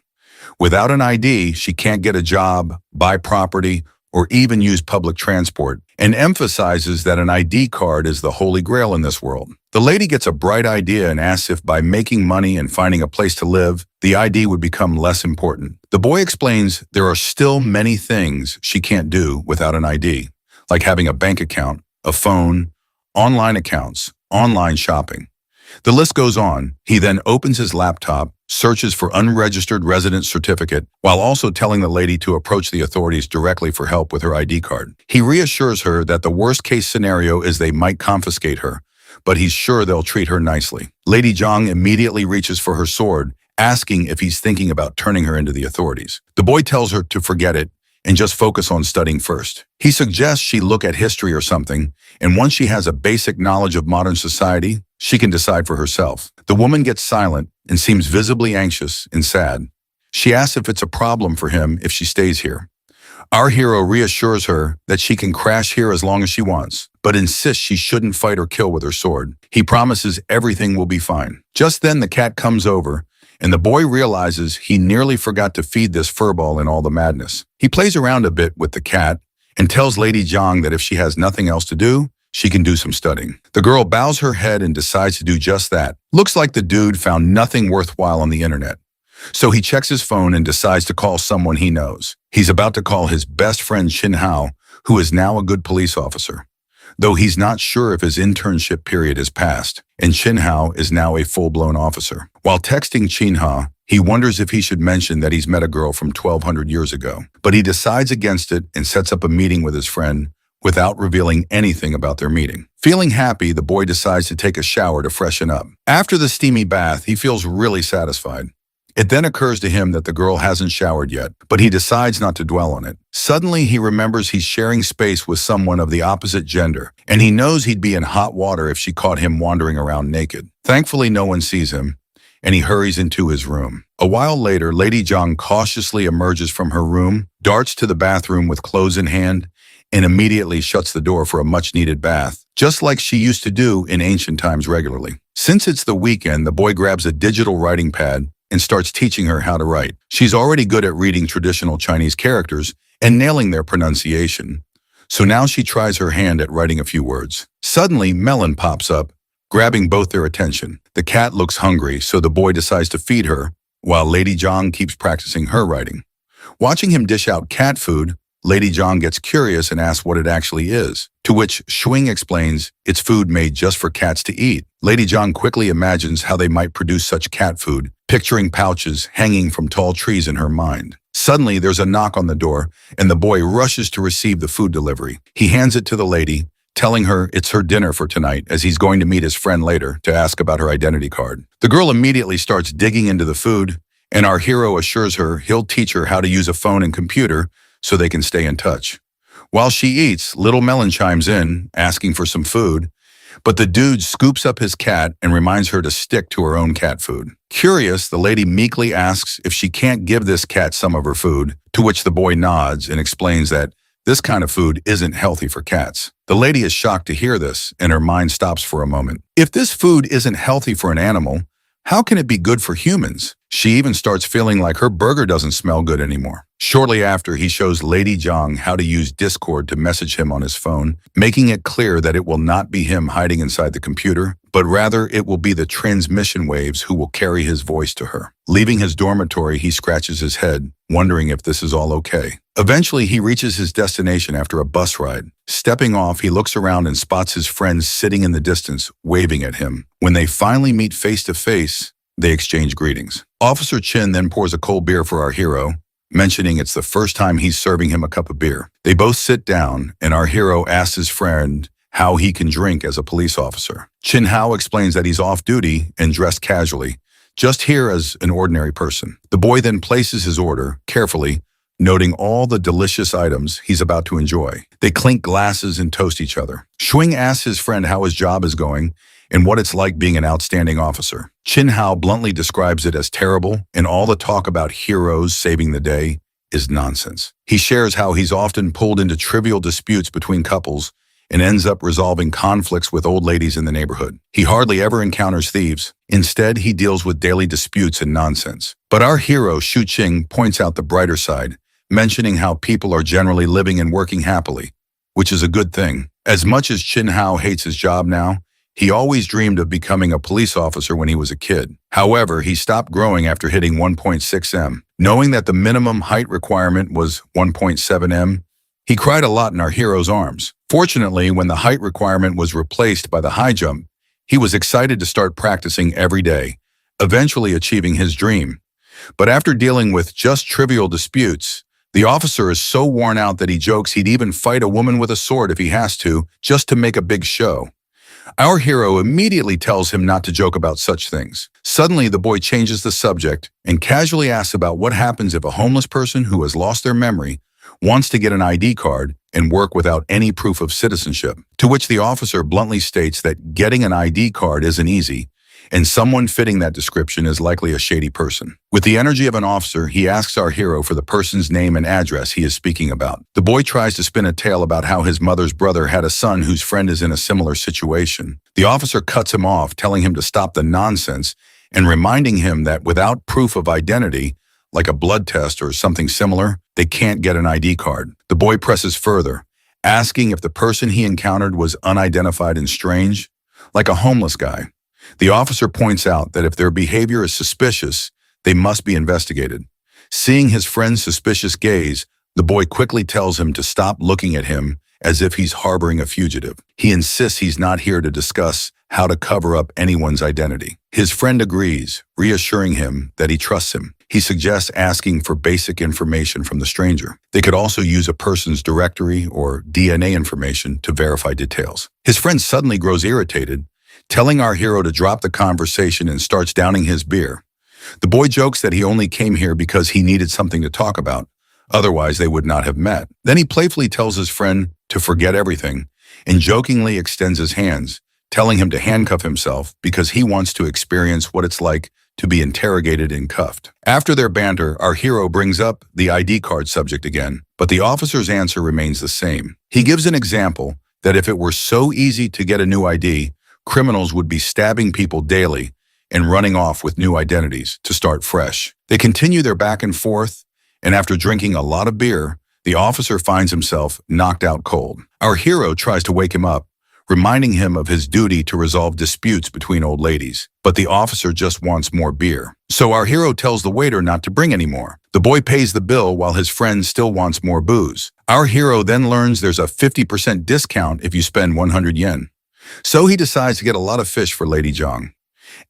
Without an ID, she can't get a job, buy property, or even use public transport, and emphasizes that an ID card is the holy grail in this world. The lady gets a bright idea and asks if by making money and finding a place to live, the ID would become less important. The boy explains there are still many things she can't do without an ID, like having a bank account, a phone, online accounts, online shopping. The list goes on. He then opens his laptop, searches for unregistered resident certificate, while also telling the lady to approach the authorities directly for help with her ID card. He reassures her that the worst-case scenario is they might confiscate her, but he's sure they'll treat her nicely. Lady Zhang immediately reaches for her sword, asking if he's thinking about turning her into the authorities. The boy tells her to forget it and just focus on studying first. He suggests she look at history or something, and once she has a basic knowledge of modern society, she can decide for herself. The woman gets silent and seems visibly anxious and sad. She asks if it's a problem for him if she stays here. Our hero reassures her that she can crash here as long as she wants, but insists she shouldn't fight or kill with her sword. He promises everything will be fine. Just then the cat comes over, and the boy realizes he nearly forgot to feed this furball in all the madness. He plays around a bit with the cat and tells Lady Zhang that if she has nothing else to do, she can do some studying. The girl bows her head and decides to do just that. Looks like the dude found nothing worthwhile on the internet. So he checks his phone and decides to call someone he knows. He's about to call his best friend Shin Hao, who is now a good police officer, though he's not sure if his internship period is passed, and Shin Hao is now a full-blown officer. While texting Shin Hao, he wonders if he should mention that he's met a girl from 1,200 years ago, but he decides against it and sets up a meeting with his friend without revealing anything about their meeting. Feeling happy, the boy decides to take a shower to freshen up. After the steamy bath, he feels really satisfied. It then occurs to him that the girl hasn't showered yet, but he decides not to dwell on it. Suddenly, he remembers he's sharing space with someone of the opposite gender, and he knows he'd be in hot water if she caught him wandering around naked. Thankfully, no one sees him, and he hurries into his room. A while later, Lady Zhang cautiously emerges from her room, darts to the bathroom with clothes in hand, and immediately shuts the door for a much-needed bath, just like she used to do in ancient times regularly. Since it's the weekend, the boy grabs a digital writing pad and starts teaching her how to write. She's already good at reading traditional Chinese characters and nailing their pronunciation, so now she tries her hand at writing a few words. Suddenly, Melon pops up, grabbing both their attention. The cat looks hungry, so the boy decides to feed her, while Lady Zhang keeps practicing her writing. Watching him dish out cat food, Lady Zhang gets curious and asks what it actually is, to which Shuing explains it's food made just for cats to eat. Lady Zhang quickly imagines how they might produce such cat food, picturing pouches hanging from tall trees in her mind. Suddenly, there's a knock on the door, and the boy rushes to receive the food delivery. He hands it to the lady, telling her it's her dinner for tonight as he's going to meet his friend later to ask about her identity card. The girl immediately starts digging into the food, and our hero assures her he'll teach her how to use a phone and computer so they can stay in touch. While she eats, Little Melon chimes in, asking for some food, but the dude scoops up his cat and reminds her to stick to her own cat food. Curious, the lady meekly asks if she can't give this cat some of her food, to which the boy nods and explains that this kind of food isn't healthy for cats. The lady is shocked to hear this, and her mind stops for a moment. If this food isn't healthy for an animal, how can it be good for humans? She even starts feeling like her burger doesn't smell good anymore. Shortly after, he shows Lady Zhang how to use Discord to message him on his phone, making it clear that it will not be him hiding inside the computer, but rather it will be the transmission waves who will carry his voice to her. Leaving his dormitory, he scratches his head, wondering if this is all okay. Eventually, he reaches his destination after a bus ride. Stepping off, he looks around and spots his friends sitting in the distance, waving at him. When they finally meet face to face, they exchange greetings. Officer Chin then pours a cold beer for our hero, mentioning it's the first time he's serving him a cup of beer. They both sit down, and our hero asks his friend how he can drink as a police officer. Chin Hao explains that he's off duty and dressed casually, just here as an ordinary person. The boy then places his order, carefully, noting all the delicious items he's about to enjoy. They clink glasses and toast each other. Shuing asks his friend how his job is going and what it's like being an outstanding officer. Chin Hao bluntly describes it as terrible, and all the talk about heroes saving the day is nonsense. He shares how he's often pulled into trivial disputes between couples and ends up resolving conflicts with old ladies in the neighborhood. He hardly ever encounters thieves. Instead, he deals with daily disputes and nonsense. But our hero, Shu Qing, points out the brighter side, mentioning how people are generally living and working happily, which is a good thing. As much as Chin Hao hates his job now, he always dreamed of becoming a police officer when he was a kid. However, he stopped growing after hitting 1.6 m. Knowing that the minimum height requirement was 1.7 m, he cried a lot in our hero's arms. Fortunately, when the height requirement was replaced by the high jump, he was excited to start practicing every day, eventually achieving his dream. But after dealing with just trivial disputes, the officer is so worn out that he jokes he'd even fight a woman with a sword if he has to, just to make a big show. Our hero immediately tells him not to joke about such things. Suddenly, the boy changes the subject and casually asks about what happens if a homeless person who has lost their memory wants to get an ID card and work without any proof of citizenship, to which the officer bluntly states that getting an ID card isn't easy, and someone fitting that description is likely a shady person. With the energy of an officer, he asks our hero for the person's name and address he is speaking about. The boy tries to spin a tale about how his mother's brother had a son whose friend is in a similar situation. The officer cuts him off, telling him to stop the nonsense and reminding him that without proof of identity, like a blood test or something similar, they can't get an ID card. The boy presses further, asking if the person he encountered was unidentified and strange, like a homeless guy. The officer points out that if their behavior is suspicious, they must be investigated. Seeing his friend's suspicious gaze, the boy quickly tells him to stop looking at him as if he's harboring a fugitive. He insists he's not here to discuss how to cover up anyone's identity. His friend agrees, reassuring him that he trusts him. He suggests asking for basic information from the stranger. They could also use a person's directory or DNA information to verify details. His friend suddenly grows irritated, telling our hero to drop the conversation and starts downing his beer. The boy jokes that he only came here because he needed something to talk about, otherwise they would not have met. Then he playfully tells his friend to forget everything and jokingly extends his hands, telling him to handcuff himself because he wants to experience what it's like to be interrogated and cuffed. After their banter, our hero brings up the ID card subject again, but the officer's answer remains the same. He gives an example that if it were so easy to get a new ID, criminals would be stabbing people daily and running off with new identities to start fresh. They continue their back and forth, and after drinking a lot of beer, the officer finds himself knocked out cold. Our hero tries to wake him up, reminding him of his duty to resolve disputes between old ladies. But the officer just wants more beer. So our hero tells the waiter not to bring any more. The boy pays the bill while his friend still wants more booze. Our hero then learns there's a 50% discount if you spend 100 yen. So he decides to get a lot of fish for Lady Zhang.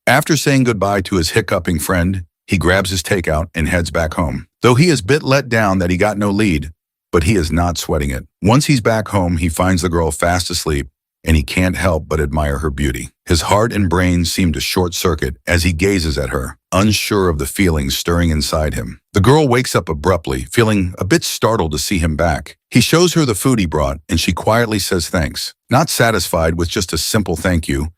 After saying goodbye to his hiccuping friend, he grabs his takeout and heads back home. Though he is a bit let down that he got no lead, but he is not sweating it. Once he's back home, he finds the girl fast asleep, and he can't help but admire her beauty. His heart and brain seem to short-circuit as he gazes at her, unsure of the feelings stirring inside him. The girl wakes up abruptly, feeling a bit startled to see him back. He shows her the food he brought, and she quietly says thanks. Not satisfied with just a simple thank you,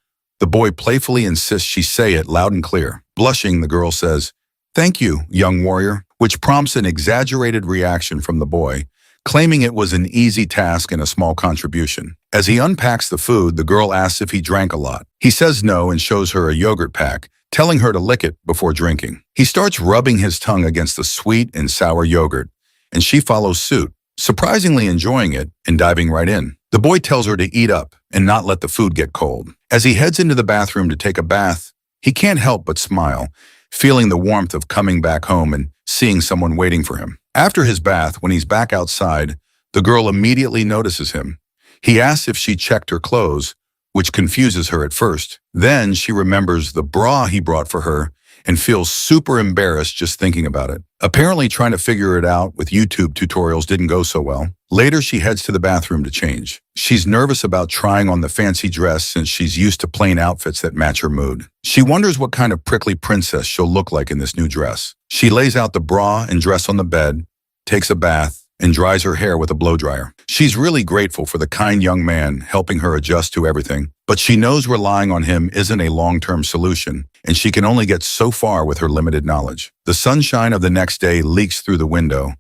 the boy playfully insists she say it loud and clear. Blushing, the girl says, "Thank you, young warrior," which prompts an exaggerated reaction from the boy, claiming it was an easy task and a small contribution. As he unpacks the food, the girl asks if he drank a lot. He says no and shows her a yogurt pack, telling her to lick it before drinking. He starts rubbing his tongue against the sweet and sour yogurt, and she follows suit, surprisingly enjoying it and diving right in. The boy tells her to eat up and not let the food get cold. As he heads into the bathroom to take a bath, he can't help but smile, feeling the warmth of coming back home and seeing someone waiting for him. After his bath, when he's back outside, the girl immediately notices him. He asks if she checked her clothes, which confuses her at first. Then she remembers the bra he brought for her and feels super embarrassed just thinking about it. Apparently trying to figure it out with YouTube tutorials didn't go so well. Later, she heads to the bathroom to change. She's nervous about trying on the fancy dress since she's used to plain outfits that match her mood. She wonders what kind of prickly princess she'll look like in this new dress. She lays out the bra and dress on the bed, takes a bath, and dries her hair with a blow dryer. She's really grateful for the kind young man helping her adjust to everything, but she knows relying on him isn't a long-term solution, and she can only get so far with her limited knowledge. The sunshine of the next day leaks through the window,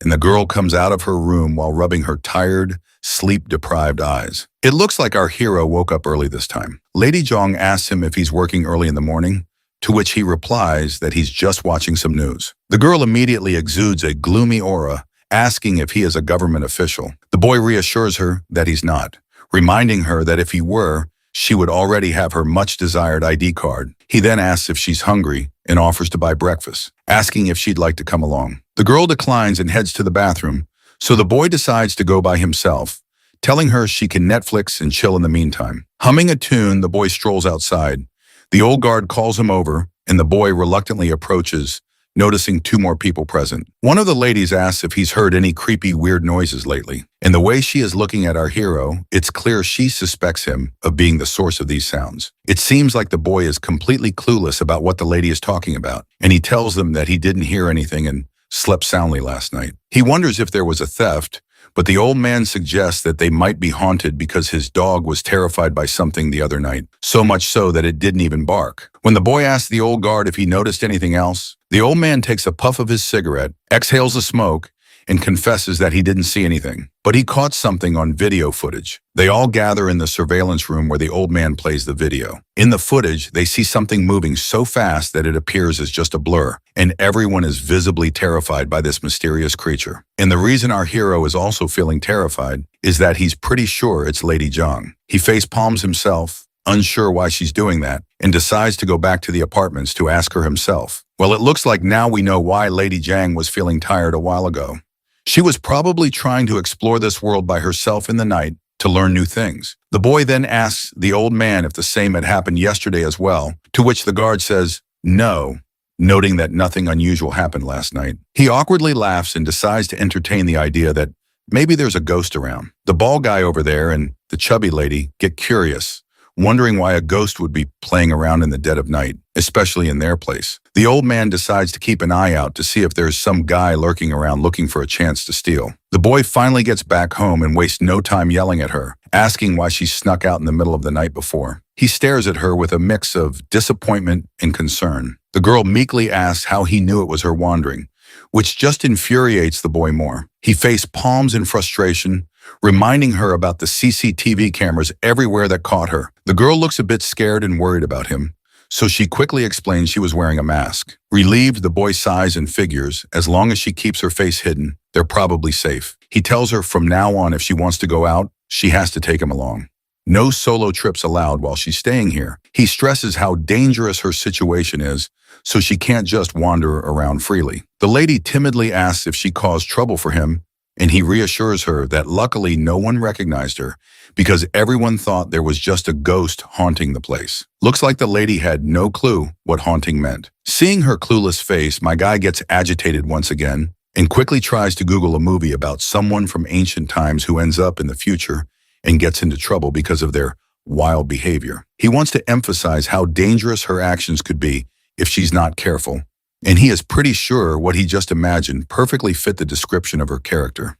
and the girl comes out of her room while rubbing her tired, sleep-deprived eyes. It looks like our hero woke up early this time. Lady Jong asks him if he's working early in the morning, to which he replies that he's just watching some news. The girl immediately exudes a gloomy aura, asking if he is a government official. The boy reassures her that he's not, reminding her that if he were, she would already have her much-desired ID card. He then asks if she's hungry and offers to buy breakfast, asking if she'd like to come along. The girl declines and heads to the bathroom, so the boy decides to go by himself, telling her she can Netflix and chill in the meantime. Humming a tune, the boy strolls outside. The old guard calls him over, and the boy reluctantly approaches, noticing two more people present. One of the ladies asks if he's heard any creepy, weird noises lately. And the way she is looking at our hero, it's clear she suspects him of being the source of these sounds. It seems like the boy is completely clueless about what the lady is talking about, and he tells them that he didn't hear anything and slept soundly last night. He wonders if there was a theft, but the old man suggests that they might be haunted because his dog was terrified by something the other night, so much so that it didn't even bark. When the boy asks the old guard if he noticed anything else, the old man takes a puff of his cigarette, exhales the smoke, and confesses that he didn't see anything, but he caught something on video footage. They all gather in the surveillance room where the old man plays the video. In the footage, they see something moving so fast that it appears as just a blur, and everyone is visibly terrified by this mysterious creature. And the reason our hero is also feeling terrified is that he's pretty sure it's Lady Jong. He face palms himself, unsure why she's doing that, and decides to go back to the apartments to ask her himself. Well, it looks like now we know why Lady Jang was feeling tired a while ago. She was probably trying to explore this world by herself in the night to learn new things. The boy then asks the old man if the same had happened yesterday as well, to which the guard says no, noting that nothing unusual happened last night. He awkwardly laughs and decides to entertain the idea that maybe there's a ghost around. The bald guy over there and the chubby lady get curious, wondering why a ghost would be playing around in the dead of night, especially in their place. The old man decides to keep an eye out to see if there's some guy lurking around looking for a chance to steal. The boy finally gets back home and wastes no time yelling at her, asking why she snuck out in the middle of the night before. He stares at her with a mix of disappointment and concern. The girl meekly asks how he knew it was her wandering, which just infuriates the boy more. He face palms in frustration, reminding her about the CCTV cameras everywhere that caught her. The girl looks a bit scared and worried about him, so she quickly explains she was wearing a mask. Relieved, the boy sighs and figures, as long as she keeps her face hidden, they're probably safe. He tells her from now on if she wants to go out, she has to take him along. No solo trips allowed while she's staying here. He stresses how dangerous her situation is, so she can't just wander around freely. The lady timidly asks if she caused trouble for him, and he reassures her that luckily no one recognized her because everyone thought there was just a ghost haunting the place. Looks like the lady had no clue what haunting meant. Seeing her clueless face, my guy gets agitated once again and quickly tries to Google a movie about someone from ancient times who ends up in the future and gets into trouble because of their wild behavior. He wants to emphasize how dangerous her actions could be if she's not careful, and he is pretty sure what he just imagined perfectly fit the description of her character.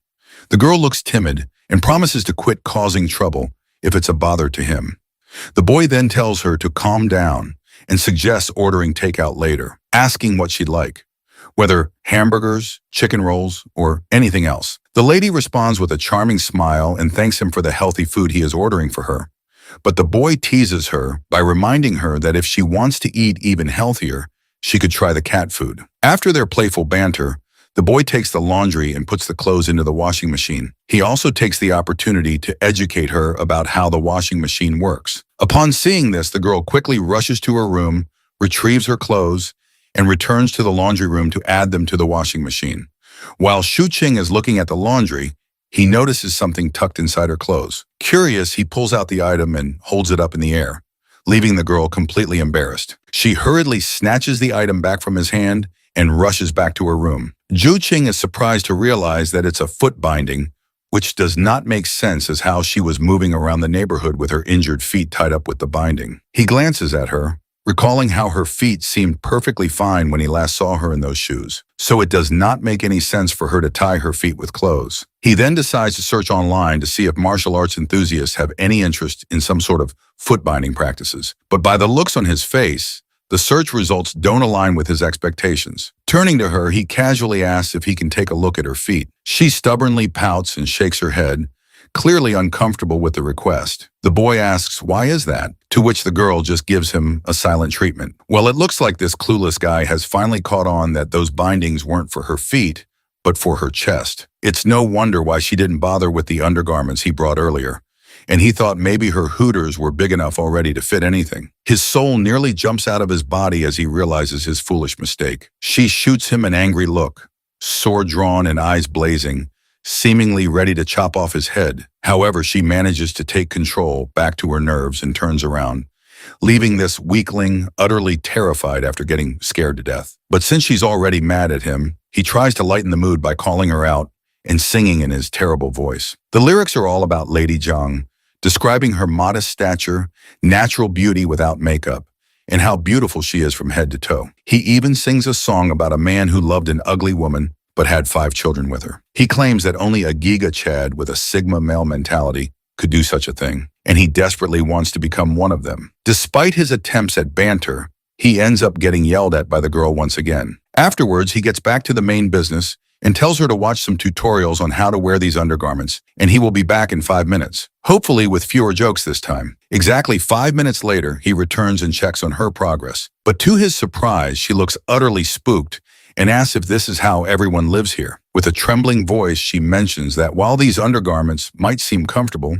The girl looks timid and promises to quit causing trouble if it's a bother to him. The boy then tells her to calm down and suggests ordering takeout later, asking what she'd like, whether hamburgers, chicken rolls, or anything else. The lady responds with a charming smile and thanks him for the healthy food he is ordering for her. But the boy teases her by reminding her that if she wants to eat even healthier, she could try the cat food. After their playful banter, the boy takes the laundry and puts the clothes into the washing machine. He also takes the opportunity to educate her about how the washing machine works. Upon seeing this, the girl quickly rushes to her room, retrieves her clothes, and returns to the laundry room to add them to the washing machine. While Shu-Ching is looking at the laundry, he notices something tucked inside her clothes. Curious, he pulls out the item and holds it up in the air, leaving the girl completely embarrassed. She hurriedly snatches the item back from his hand and rushes back to her room. Ju-Ching is surprised to realize that it's a foot binding, which does not make sense as how she was moving around the neighborhood with her injured feet tied up with the binding. He glances at her, recalling how her feet seemed perfectly fine when he last saw her in those shoes, so it does not make any sense for her to tie her feet with clothes. He then decides to search online to see if martial arts enthusiasts have any interest in some sort of foot binding practices. But by the looks on his face, the search results don't align with his expectations. Turning to her, he casually asks if he can take a look at her feet. She stubbornly pouts and shakes her head, clearly uncomfortable with the request. The boy asks, "Why is that?" To which the girl just gives him a silent treatment. Well, it looks like this clueless guy has finally caught on that those bindings weren't for her feet, but for her chest. It's no wonder why she didn't bother with the undergarments he brought earlier, and he thought maybe her hooters were big enough already to fit anything. His soul nearly jumps out of his body as he realizes his foolish mistake. She shoots him an angry look, sword drawn and eyes blazing, seemingly ready to chop off his head. However, she manages to take control back to her nerves and turns around, leaving this weakling utterly terrified after getting scared to death. But since she's already mad at him, he tries to lighten the mood by calling her out and singing in his terrible voice. The lyrics are all about Lady Zhang, describing her modest stature, natural beauty without makeup, and how beautiful she is from head to toe. He even sings a song about a man who loved an ugly woman but had 5 children with her. He claims that only a Giga Chad with a Sigma male mentality could do such a thing, and he desperately wants to become one of them. Despite his attempts at banter, he ends up getting yelled at by the girl once again. Afterwards, he gets back to the main business and tells her to watch some tutorials on how to wear these undergarments, and he will be back in 5 minutes, hopefully with fewer jokes this time. Exactly 5 minutes later, he returns and checks on her progress. But to his surprise, she looks utterly spooked and asks if this is how everyone lives here. With a trembling voice, she mentions that while these undergarments might seem comfortable,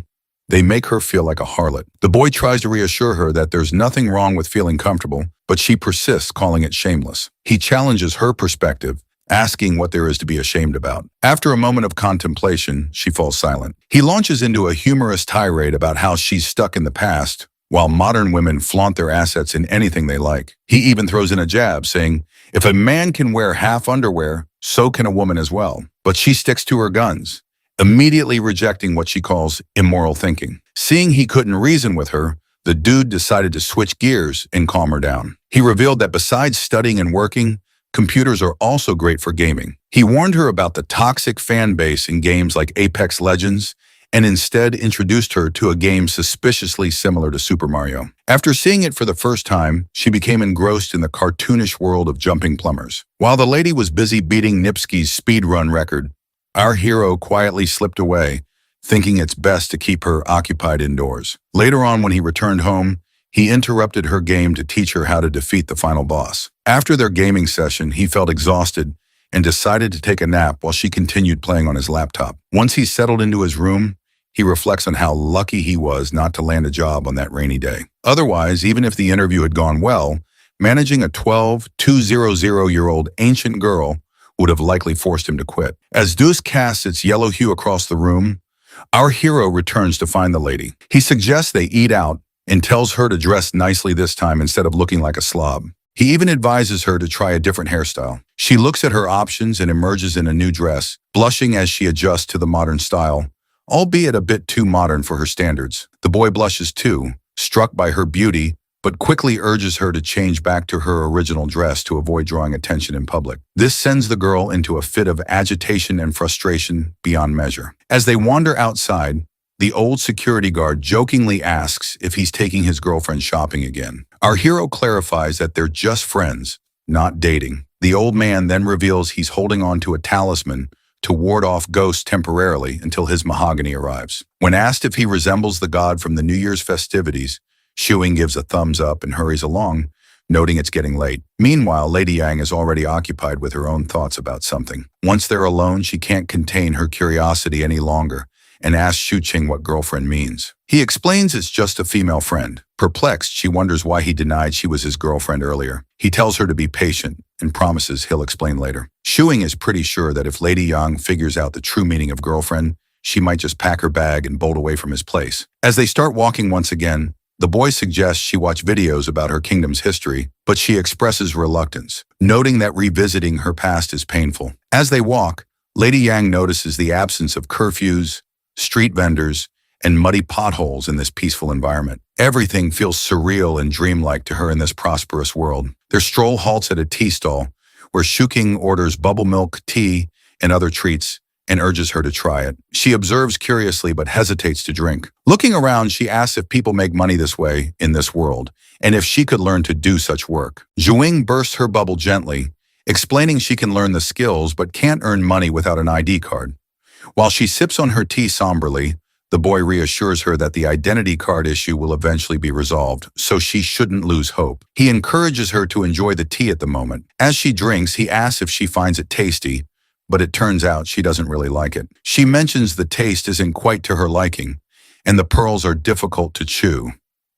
they make her feel like a harlot. The boy tries to reassure her that there's nothing wrong with feeling comfortable, but she persists, calling it shameless. He challenges her perspective, asking what there is to be ashamed about. After a moment of contemplation, she falls silent. He launches into a humorous tirade about how she's stuck in the past, while modern women flaunt their assets in anything they like. He even throws in a jab, saying, if a man can wear half underwear, so can a woman as well. But she sticks to her guns, immediately rejecting what she calls immoral thinking. Seeing he couldn't reason with her, the dude decided to switch gears and calm her down. He revealed that besides studying and working, computers are also great for gaming. He warned her about the toxic fan base in games like Apex Legends, and instead introduced her to a game suspiciously similar to Super Mario. After seeing it for the first time, she became engrossed in the cartoonish world of jumping plumbers. While the lady was busy beating Nipsky's speedrun record, our hero quietly slipped away, thinking it's best to keep her occupied indoors. Later on, when he returned home, he interrupted her game to teach her how to defeat the final boss. After their gaming session, he felt exhausted and decided to take a nap while she continued playing on his laptop. Once he settled into his room, he reflects on how lucky he was not to land a job on that rainy day. Otherwise, even if the interview had gone well, managing a 200-year-old ancient girl would have likely forced him to quit. As dusk casts its yellow hue across the room, our hero returns to find the lady. He suggests they eat out and tells her to dress nicely this time instead of looking like a slob. He even advises her to try a different hairstyle. She looks at her options and emerges in a new dress, blushing as she adjusts to the modern style, albeit a bit too modern for her standards. The boy blushes too, struck by her beauty, but quickly urges her to change back to her original dress to avoid drawing attention in public. This sends the girl into a fit of agitation and frustration beyond measure. As they wander outside, the old security guard jokingly asks if he's taking his girlfriend shopping again. Our hero clarifies that they're just friends, not dating. The old man then reveals he's holding on to a talisman to ward off ghosts temporarily until his mahogany arrives. When asked if he resembles the god from the New Year's festivities, Shuing gives a thumbs up and hurries along, noting it's getting late. Meanwhile, Lady Yang is already occupied with her own thoughts about something. Once they're alone, she can't contain her curiosity any longer and asks Shu-Ching what girlfriend means. He explains it's just a female friend. Perplexed, she wonders why he denied she was his girlfriend earlier. He tells her to be patient and promises he'll explain later. Shuing is pretty sure that if Lady Yang figures out the true meaning of girlfriend, she might just pack her bag and bolt away from his place. As they start walking once again, the boy suggests she watch videos about her kingdom's history, but she expresses reluctance, noting that revisiting her past is painful. As they walk, Lady Yang notices the absence of curfews, street vendors, and muddy potholes in this peaceful environment. Everything feels surreal and dreamlike to her in this prosperous world. Their stroll halts at a tea stall, where Shuking orders bubble milk, tea, and other treats, and urges her to try it. She observes curiously but hesitates to drink. Looking around, she asks if people make money this way in this world, and if she could learn to do such work. Zhuing bursts her bubble gently, explaining she can learn the skills but can't earn money without an ID card. While she sips on her tea somberly, the boy reassures her that the identity card issue will eventually be resolved, so she shouldn't lose hope. He encourages her to enjoy the tea at the moment. As she drinks, he asks if she finds it tasty, but it turns out she doesn't really like it. She mentions the taste isn't quite to her liking, and the pearls are difficult to chew.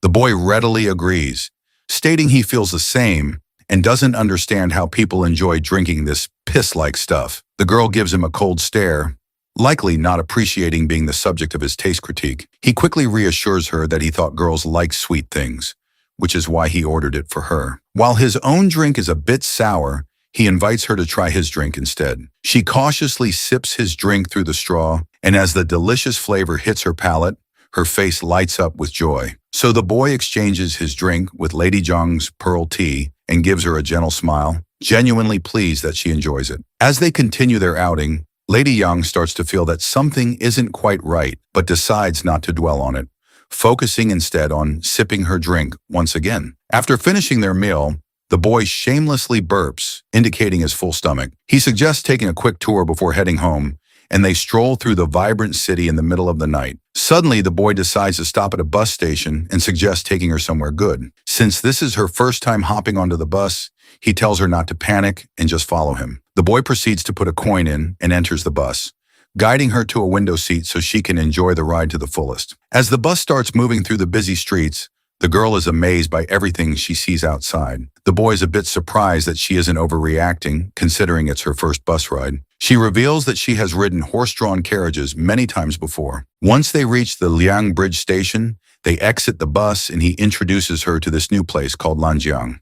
The boy readily agrees, stating he feels the same and doesn't understand how people enjoy drinking this piss-like stuff. The girl gives him a cold stare, likely not appreciating being the subject of his taste critique. He quickly reassures her that he thought girls liked sweet things, which is why he ordered it for her. While his own drink is a bit sour, he invites her to try his drink instead. She cautiously sips his drink through the straw, and as the delicious flavor hits her palate, her face lights up with joy. So the boy exchanges his drink with Lady Zhang's pearl tea and gives her a gentle smile, genuinely pleased that she enjoys it. As they continue their outing, Lady Yang starts to feel that something isn't quite right, but decides not to dwell on it, focusing instead on sipping her drink once again. After finishing their meal, the boy shamelessly burps, indicating his full stomach. He suggests taking a quick tour before heading home, and they stroll through the vibrant city in the middle of the night. Suddenly, the boy decides to stop at a bus station and suggests taking her somewhere good. Since this is her first time hopping onto the bus, he tells her not to panic and just follow him. The boy proceeds to put a coin in and enters the bus, guiding her to a window seat so she can enjoy the ride to the fullest. As the bus starts moving through the busy streets, the girl is amazed by everything she sees outside. The boy is a bit surprised that she isn't overreacting, considering it's her first bus ride. She reveals that she has ridden horse-drawn carriages many times before. Once they reach the Liang Bridge station, they exit the bus and he introduces her to this new place called Lanjiang.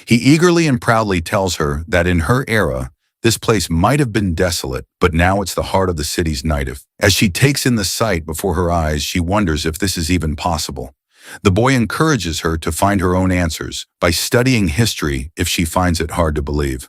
He eagerly and proudly tells her that in her era, this place might have been desolate, but now it's the heart of the city's nightlife. As she takes in the sight before her eyes, she wonders if this is even possible. The boy encourages her to find her own answers by studying history if she finds it hard to believe.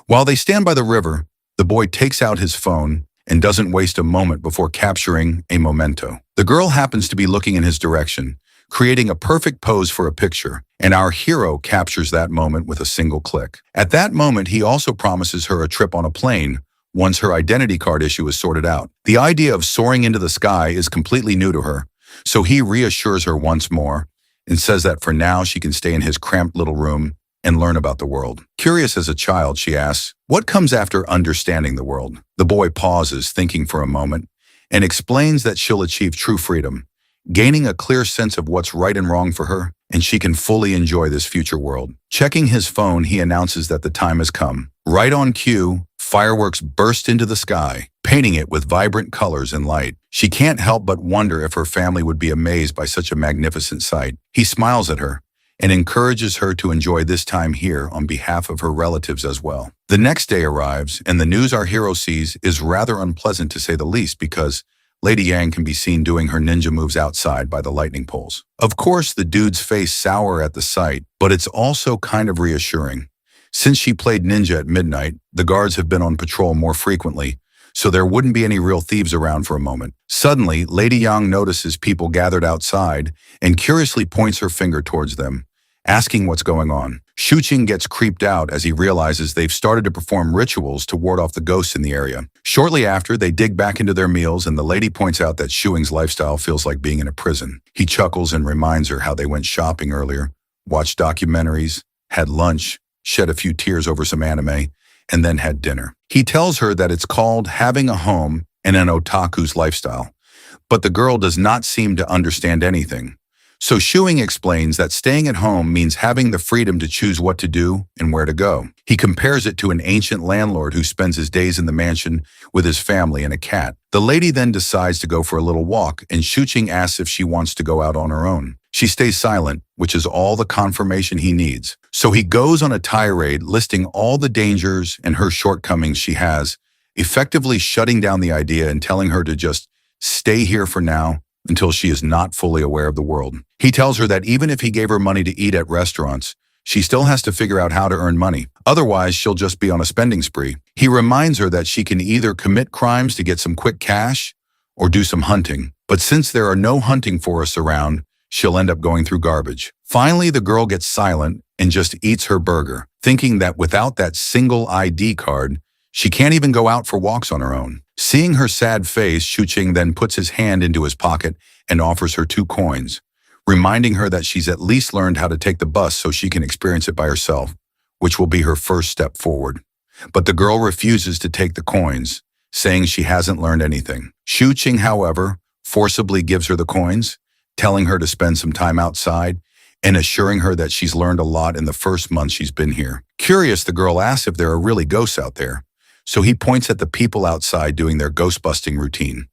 While they stand by the river, the boy takes out his phone and doesn't waste a moment before capturing a memento. The girl happens to be looking in his direction, creating a perfect pose for a picture, and our hero captures that moment with a single click. At that moment, he also promises her a trip on a plane once her identity card issue is sorted out. The idea of soaring into the sky is completely new to her, so he reassures her once more and says that for now she can stay in his cramped little room and learn about the world. Curious as a child, she asks, "What comes after understanding the world?" The boy pauses, thinking for a moment, and explains that she'll achieve true freedom, gaining a clear sense of what's right and wrong for her, and she can fully enjoy this future world. Checking his phone, he announces that the time has come. Right on cue, fireworks burst into the sky, painting it with vibrant colors and light. She can't help but wonder if her family would be amazed by such a magnificent sight. He smiles at her and encourages her to enjoy this time here on behalf of her relatives as well. The next day arrives, and the news our hero sees is rather unpleasant to say the least because Lady Yang can be seen doing her ninja moves outside by the lightning poles. Of course, the dude's face sour at the sight, but it's also kind of reassuring. Since she played ninja at midnight, the guards have been on patrol more frequently, so there wouldn't be any real thieves around for a moment. Suddenly, Lady Yang notices people gathered outside and curiously points her finger towards them, asking what's going on. Shuqing gets creeped out as he realizes they've started to perform rituals to ward off the ghosts in the area. Shortly after, they dig back into their meals and the lady points out that Shuing's lifestyle feels like being in a prison. He chuckles and reminds her how they went shopping earlier, watched documentaries, had lunch, shed a few tears over some anime, and then had dinner. He tells her that it's called having a home and an otaku's lifestyle, but the girl does not seem to understand anything. So Shuing explains that staying at home means having the freedom to choose what to do and where to go. He compares it to an ancient landlord who spends his days in the mansion with his family and a cat. The lady then decides to go for a little walk, and Shuqing asks if she wants to go out on her own. She stays silent, which is all the confirmation he needs. So he goes on a tirade listing all the dangers and her shortcomings she has, effectively shutting down the idea and telling her to just stay here for now until she is not fully aware of the world. He tells her that even if he gave her money to eat at restaurants, she still has to figure out how to earn money. Otherwise, she'll just be on a spending spree. He reminds her that she can either commit crimes to get some quick cash or do some hunting. But since there are no hunting forests around, she'll end up going through garbage. Finally, the girl gets silent and just eats her burger, thinking that without that single ID card, she can't even go out for walks on her own. Seeing her sad face, Shuqing then puts his hand into his pocket and offers her 2 coins, reminding her that she's at least learned how to take the bus so she can experience it by herself, which will be her first step forward. But the girl refuses to take the coins, saying she hasn't learned anything. Shuqing, however, forcibly gives her the coins, telling her to spend some time outside and assuring her that she's learned a lot in the first month she's been here. Curious, the girl asks if there are really ghosts out there, so he points at the people outside doing their ghost-busting routine.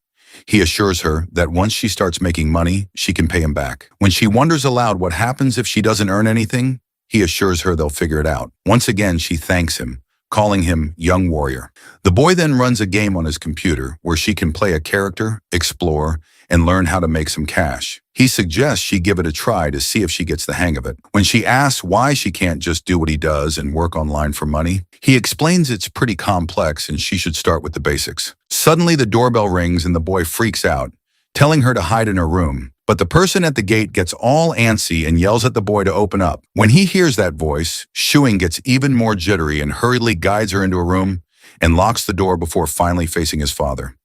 He assures her that once she starts making money, she can pay him back. When she wonders aloud what happens if she doesn't earn anything, he assures her they'll figure it out. Once again, she thanks him, calling him Young Warrior. The boy then runs a game on his computer where she can play a character, explore, and learn how to make some cash. He suggests she give it a try to see if she gets the hang of it. When she asks why she can't just do what he does and work online for money, he explains it's pretty complex and she should start with the basics. Suddenly, the doorbell rings and the boy freaks out, telling her to hide in her room. But the person at the gate gets all antsy and yells at the boy to open up. When he hears that voice, Shuing gets even more jittery and hurriedly guides her into a room and locks the door before finally facing his father.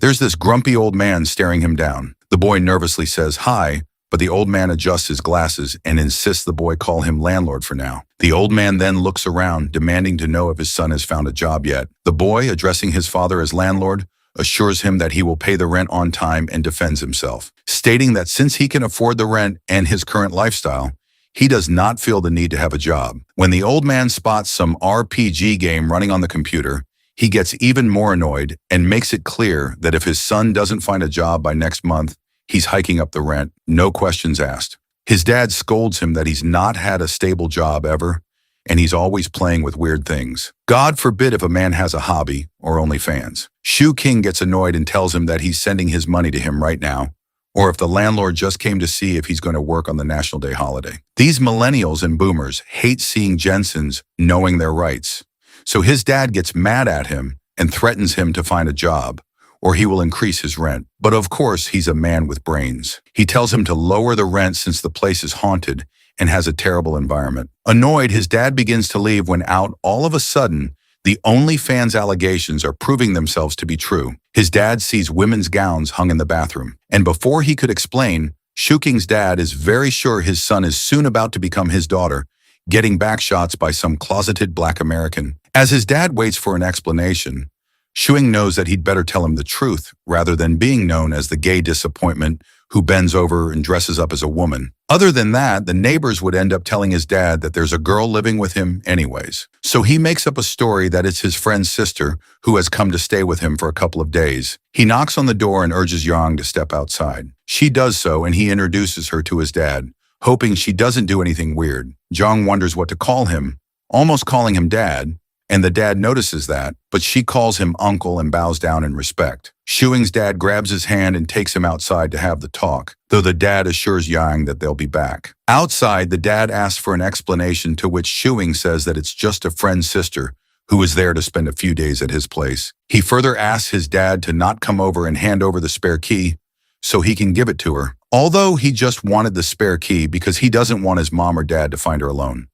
There's this grumpy old man staring him down. The boy nervously says hi, but the old man adjusts his glasses and insists the boy call him landlord for now. The old man then looks around, demanding to know if his son has found a job yet. The boy, addressing his father as landlord, assures him that he will pay the rent on time and defends himself, stating that since he can afford the rent and his current lifestyle, he does not feel the need to have a job. When the old man spots some RPG game running on the computer, he gets even more annoyed and makes it clear that if his son doesn't find a job by next month, he's hiking up the rent, no questions asked. His dad scolds him that he's not had a stable job ever, and he's always playing with weird things. God forbid if a man has a hobby or OnlyFans. Shuqing gets annoyed and tells him that he's sending his money to him right now, or if the landlord just came to see if he's going to work on the National Day holiday. These millennials and boomers hate seeing Jensen's knowing their rights. So his dad gets mad at him and threatens him to find a job, or he will increase his rent. But of course, he's a man with brains. He tells him to lower the rent since the place is haunted and has a terrible environment. Annoyed, his dad begins to leave when out, all of a sudden, the OnlyFans allegations are proving themselves to be true. His dad sees women's gowns hung in the bathroom. And before he could explain, Shuqing's dad is very sure his son is soon about to become his daughter, getting back shots by some closeted Black American. As his dad waits for an explanation, Shuing knows that he'd better tell him the truth rather than being known as the gay disappointment who bends over and dresses up as a woman. Other than that, the neighbors would end up telling his dad that there's a girl living with him anyways. So he makes up a story that it's his friend's sister who has come to stay with him for a couple of days. He knocks on the door and urges Yang to step outside. She does so and he introduces her to his dad, hoping she doesn't do anything weird. Jong wonders what to call him, almost calling him dad, and the dad notices that, but she calls him uncle and bows down in respect. Shuing's dad grabs his hand and takes him outside to have the talk, though the dad assures Yang that they'll be back. Outside, the dad asks for an explanation, to which Shuing says that it's just a friend's sister who is there to spend a few days at his place. He further asks his dad to not come over and hand over the spare key so he can give it to her, although he just wanted the spare key because he doesn't want his mom or dad to find her alone.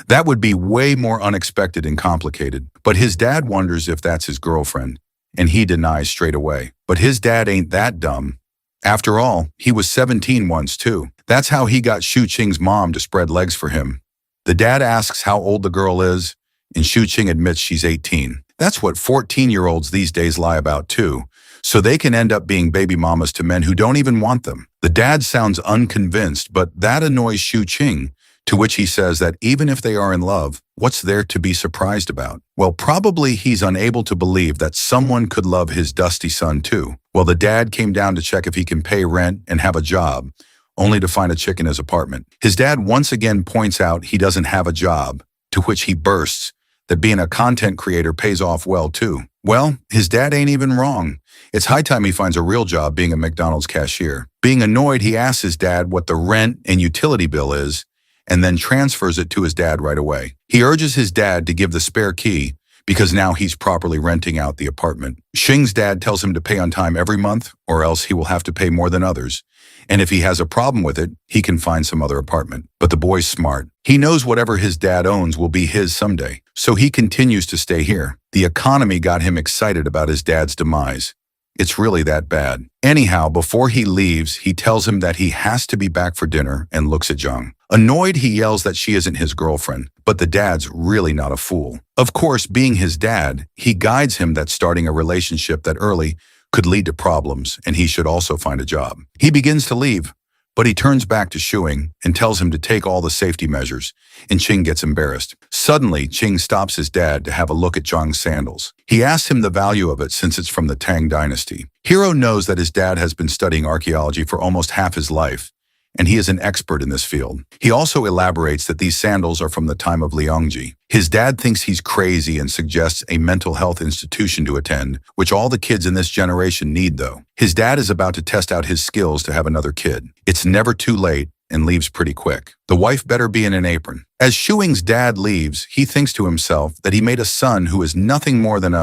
That would be way more unexpected and complicated, but his dad wonders if that's his girlfriend, and he denies straight away. But his dad ain't that dumb. After all, he was 17 once too. That's how he got Shuqing's mom to spread legs for him. The dad asks how old the girl is, and Shuqing admits she's 18. That's what 14-year-olds these days lie about too, so they can end up being baby mamas to men who don't even want them. The dad sounds unconvinced, but that annoys Shu Qing, to which he says that even if they are in love, what's there to be surprised about? Well, probably he's unable to believe that someone could love his dusty son too. Well, the dad came down to check if he can pay rent and have a job, only to find a chick in his apartment. His dad once again points out he doesn't have a job, to which he bursts that being a content creator pays off well too. Well, his dad ain't even wrong. It's high time he finds a real job being a McDonald's cashier. Being annoyed, he asks his dad what the rent and utility bill is, and then transfers it to his dad right away. He urges his dad to give the spare key because now he's properly renting out the apartment. Xing's dad tells him to pay on time every month or else he will have to pay more than others. And if he has a problem with it, he can find some other apartment. But the boy's smart. He knows whatever his dad owns will be his someday. So he continues to stay here. The economy got him excited about his dad's demise. It's really that bad. Anyhow, before he leaves, he tells him that he has to be back for dinner and looks at Zhang. Annoyed, he yells that she isn't his girlfriend, but the dad's really not a fool. Of course, being his dad, he guides him that starting a relationship that early could lead to problems, and he should also find a job. He begins to leave, but he turns back to Shuing and tells him to take all the safety measures, and Qing gets embarrassed. Suddenly, Qing stops his dad to have a look at Zhang's sandals. He asks him the value of it since it's from the Tang dynasty. Hero knows that his dad has been studying archaeology for almost half his life, and he is an expert in this field. He also elaborates that these sandals are from the time of Liangji. His dad thinks he's crazy and suggests a mental health institution to attend, which all the kids in this generation need though. His dad is about to test out his skills to have another kid. It's never too late and leaves pretty quick. The wife better be in an apron. As Shuing's dad leaves, he thinks to himself that he made a son who is nothing more than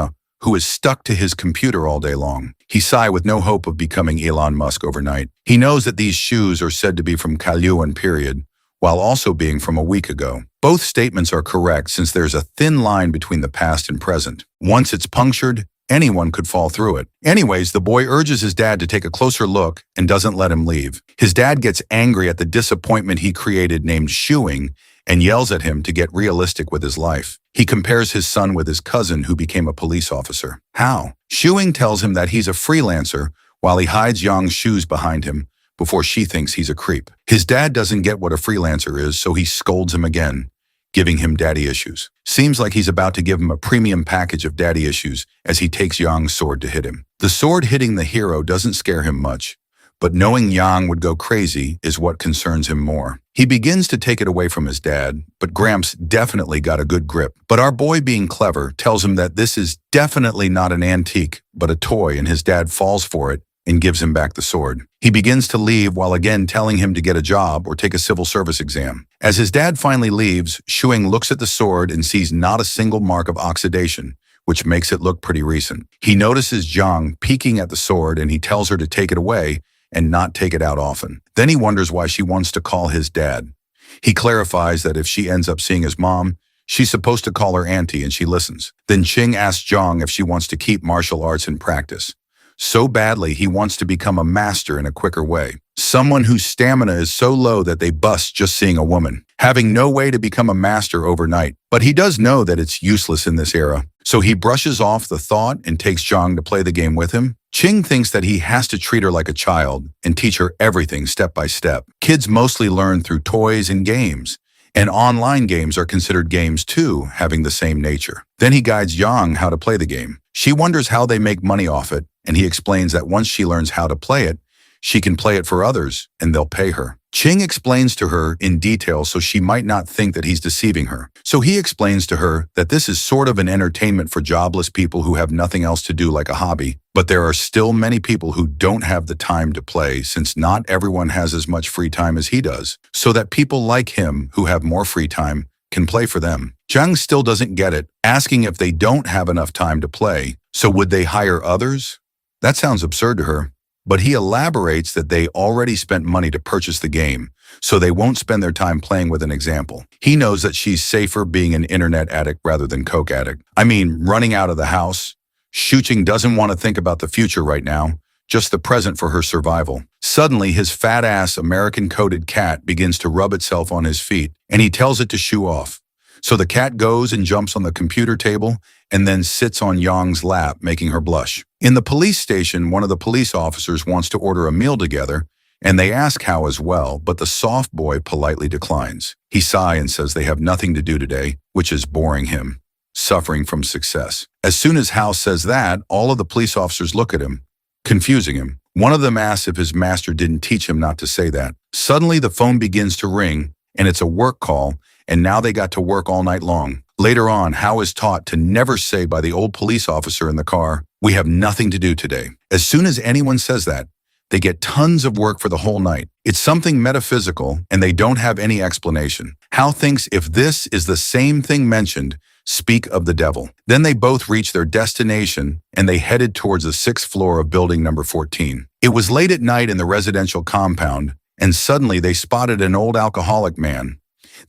who is stuck to his computer all day long. He sigh with no hope of becoming Elon Musk overnight. He knows that these shoes are said to be from Kalyuan period, while also being from a week ago. Both statements are correct since there's a thin line between the past and present. Once it's punctured, anyone could fall through it. Anyways, the boy urges his dad to take a closer look and doesn't let him leave. His dad gets angry at the disappointment he created named Shuing and yells at him to get realistic with his life. He compares his son with his cousin who became a police officer. How? Shuing tells him that he's a freelancer while he hides Yang's shoes behind him before she thinks he's a creep. His dad doesn't get what a freelancer is, so he scolds him again, giving him daddy issues. Seems like he's about to give him a premium package of daddy issues as he takes Yang's sword to hit him. The sword hitting the hero doesn't scare him much, but knowing Yang would go crazy is what concerns him more. He begins to take it away from his dad, but Gramps definitely got a good grip. But our boy, being clever, tells him that this is definitely not an antique, but a toy, and his dad falls for it and gives him back the sword. He begins to leave while again telling him to get a job or take a civil service exam. As his dad finally leaves, Shuing looks at the sword and sees not a single mark of oxidation, which makes it look pretty recent. He notices Zhang peeking at the sword and he tells her to take it away and not take it out often. Then he wonders why she wants to call his dad. He clarifies that if she ends up seeing his mom, she's supposed to call her auntie and she listens. Then Qing asks Zhang if she wants to keep martial arts in practice. So badly, he wants to become a master in a quicker way. Someone whose stamina is so low that they bust just seeing a woman, having no way to become a master overnight. But he does know that it's useless in this era. So he brushes off the thought and takes Zhang to play the game with him. Qing thinks that he has to treat her like a child and teach her everything step by step. Kids mostly learn through toys and games, and online games are considered games too, having the same nature. Then he guides Yang how to play the game. She wonders how they make money off it, and he explains that once she learns how to play it, she can play it for others and they'll pay her. Qing explains to her in detail so she might not think that he's deceiving her. So he explains to her that this is sort of an entertainment for jobless people who have nothing else to do like a hobby, but there are still many people who don't have the time to play since not everyone has as much free time as he does, so that people like him who have more free time can play for them. Zhang still doesn't get it, asking if they don't have enough time to play, so would they hire others? That sounds absurd to her. But he elaborates that they already spent money to purchase the game, so they won't spend their time playing with an example. He knows that she's safer being an internet addict rather than coke addict. I mean, running out of the house. Shuqing doesn't want to think about the future right now, just the present for her survival. Suddenly, his fat-ass American-coated cat begins to rub itself on his feet, and he tells it to shoo off. So the cat goes and jumps on the computer table and then sits on Yang's lap, making her blush. In the police station, one of the police officers wants to order a meal together, and they ask Hao as well, but the soft boy politely declines. He sighs and says they have nothing to do today, which is boring him, suffering from success. As soon as Hao says that, all of the police officers look at him, confusing him. One of them asks if his master didn't teach him not to say that. Suddenly, the phone begins to ring, and it's a work call, and now they got to work all night long. Later on, Hao is taught to never say by the old police officer in the car, "We have nothing to do today." As soon as anyone says that, they get tons of work for the whole night. It's something metaphysical, and they don't have any explanation. Hao thinks if this is the same thing mentioned, speak of the devil. Then they both reach their destination, and they headed towards the 6th floor of building number 14. It was late at night in the residential compound, and suddenly they spotted an old alcoholic man.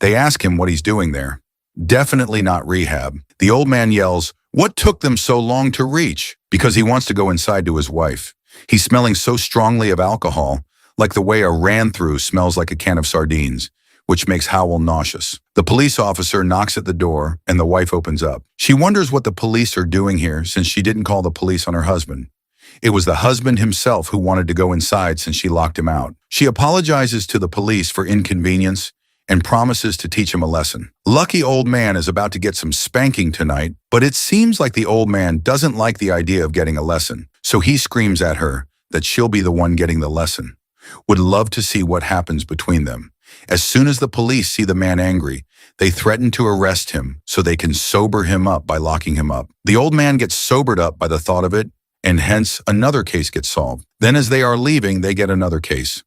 They ask him what he's doing there. Definitely not rehab. The old man yells, "What took them so long to reach?" Because he wants to go inside to his wife. He's smelling so strongly of alcohol, like the way a ran-through smells like a can of sardines, which makes Howell nauseous. The police officer knocks at the door, and the wife opens up. She wonders what the police are doing here since she didn't call the police on her husband. It was the husband himself who wanted to go inside since she locked him out. She apologizes to the police for inconvenience and promises to teach him a lesson. Lucky old man is about to get some spanking tonight, but it seems like the old man doesn't like the idea of getting a lesson, so he screams at her that she'll be the one getting the lesson. Would love to see what happens between them. As soon as the police see the man angry, they threaten to arrest him so they can sober him up by locking him up. The old man gets sobered up by the thought of it, and hence another case gets solved. Then as they are leaving, they get another case.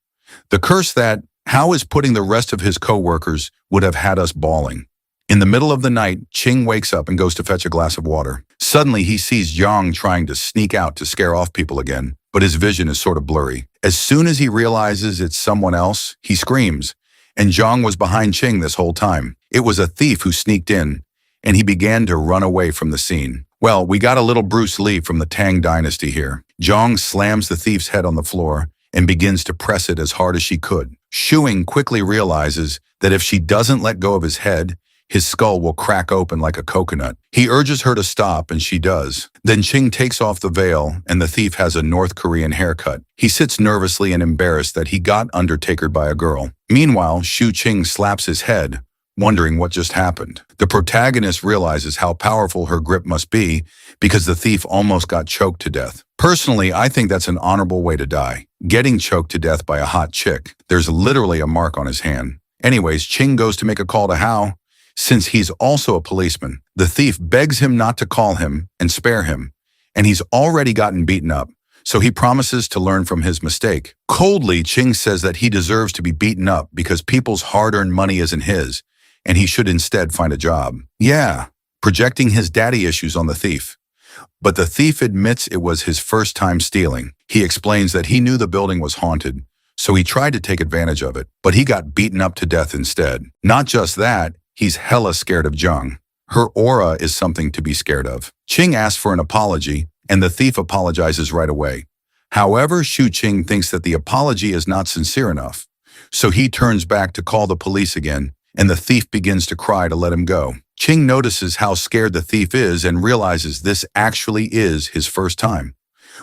The curse that Hao is putting the rest of his co-workers would have had us bawling. In the middle of the night, Ching wakes up and goes to fetch a glass of water. Suddenly, he sees Yang trying to sneak out to scare off people again, but his vision is sort of blurry. As soon as he realizes it's someone else, he screams, and Zhang was behind Ching this whole time. It was a thief who sneaked in, and he began to run away from the scene. Well, we got a little Bruce Lee from the Tang Dynasty here. Zhang slams the thief's head on the floor and begins to press it as hard as she could. Shuing quickly realizes that if she doesn't let go of his head, his skull will crack open like a coconut. He urges her to stop, and she does. Then Ching takes off the veil, and the thief has a North Korean haircut. He sits nervously and embarrassed that he got undertakered by a girl. Meanwhile, Shu Ching slaps his head, wondering what just happened. The protagonist realizes how powerful her grip must be because the thief almost got choked to death. Personally, I think that's an honorable way to die. Getting choked to death by a hot chick. There's literally a mark on his hand. Anyways, Ching goes to make a call to Hao. Since he's also a policeman, the thief begs him not to call him and spare him, and he's already gotten beaten up, so he promises to learn from his mistake. Coldly, Ching says that he deserves to be beaten up because people's hard-earned money isn't his, and he should instead find a job. Yeah, projecting his daddy issues on the thief. But the thief admits it was his first time stealing. He explains that he knew the building was haunted, so he tried to take advantage of it, but he got beaten up to death instead. Not just that, he's hella scared of Zhang. Her aura is something to be scared of. Ching asks for an apology, and the thief apologizes right away. However, Shu Ching thinks that the apology is not sincere enough, so he turns back to call the police again, and the thief begins to cry to let him go. Ching notices how scared the thief is and realizes this actually is his first time.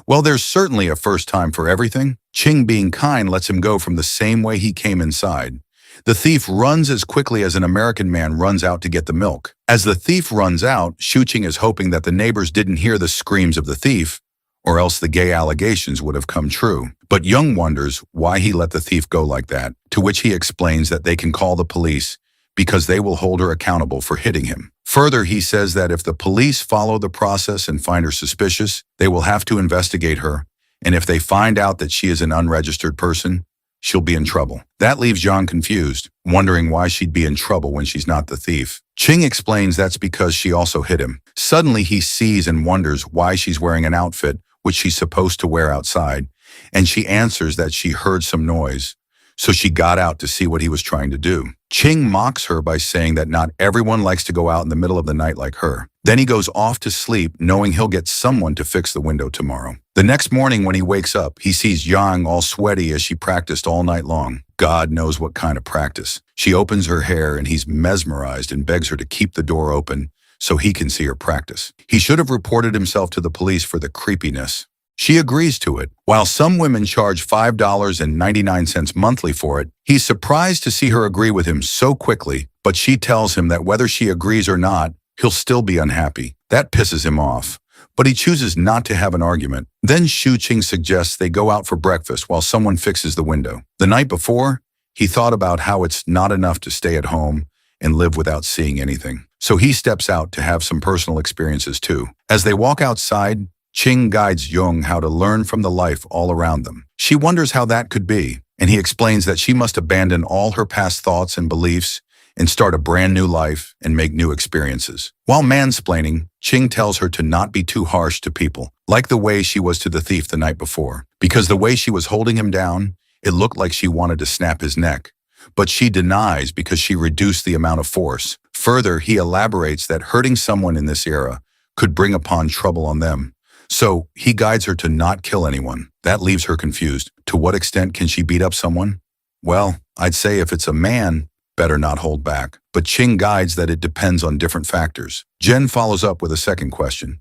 Well, there's certainly a first time for everything. Ching, being kind, lets him go from the same way he came inside. The thief runs as quickly as an American man runs out to get the milk. As the thief runs out, Shu Ching is hoping that the neighbors didn't hear the screams of the thief, or else the gay allegations would have come true. But Young wonders why he let the thief go like that, to which he explains that they can call the police because they will hold her accountable for hitting him. Further, he says that if the police follow the process and find her suspicious, they will have to investigate her, and if they find out that she is an unregistered person, she'll be in trouble. That leaves Zhang confused, wondering why she'd be in trouble when she's not the thief. Ching explains that's because she also hit him. Suddenly, he sees and wonders why she's wearing an outfit which she's supposed to wear outside, and she answers that she heard some noise, so she got out to see what he was trying to do. Ching mocks her by saying that not everyone likes to go out in the middle of the night like her. Then he goes off to sleep, knowing he'll get someone to fix the window tomorrow. The next morning when he wakes up, he sees Yang all sweaty as she practiced all night long. God knows what kind of practice. She opens her hair and he's mesmerized and begs her to keep the door open so he can see her practice. He should have reported himself to the police for the creepiness. She agrees to it. While some women charge $5.99 monthly for it, he's surprised to see her agree with him so quickly, but she tells him that whether she agrees or not, he'll still be unhappy. That pisses him off, but he chooses not to have an argument. Then Shu Qing suggests they go out for breakfast while someone fixes the window. The night before, he thought about how it's not enough to stay at home and live without seeing anything. So he steps out to have some personal experiences too. As they walk outside, Qing guides Jung how to learn from the life all around them. She wonders how that could be, and he explains that she must abandon all her past thoughts and beliefs and start a brand new life and make new experiences. While mansplaining, Qing tells her to not be too harsh to people, like the way she was to the thief the night before. Because the way she was holding him down, it looked like she wanted to snap his neck. But she denies because she reduced the amount of force. Further, he elaborates that hurting someone in this era could bring upon trouble on them. So he guides her to not kill anyone. That leaves her confused. To what extent can she beat up someone? Well, I'd say if it's a man, better not hold back. But Qing guides that it depends on different factors. Jen follows up with a second question.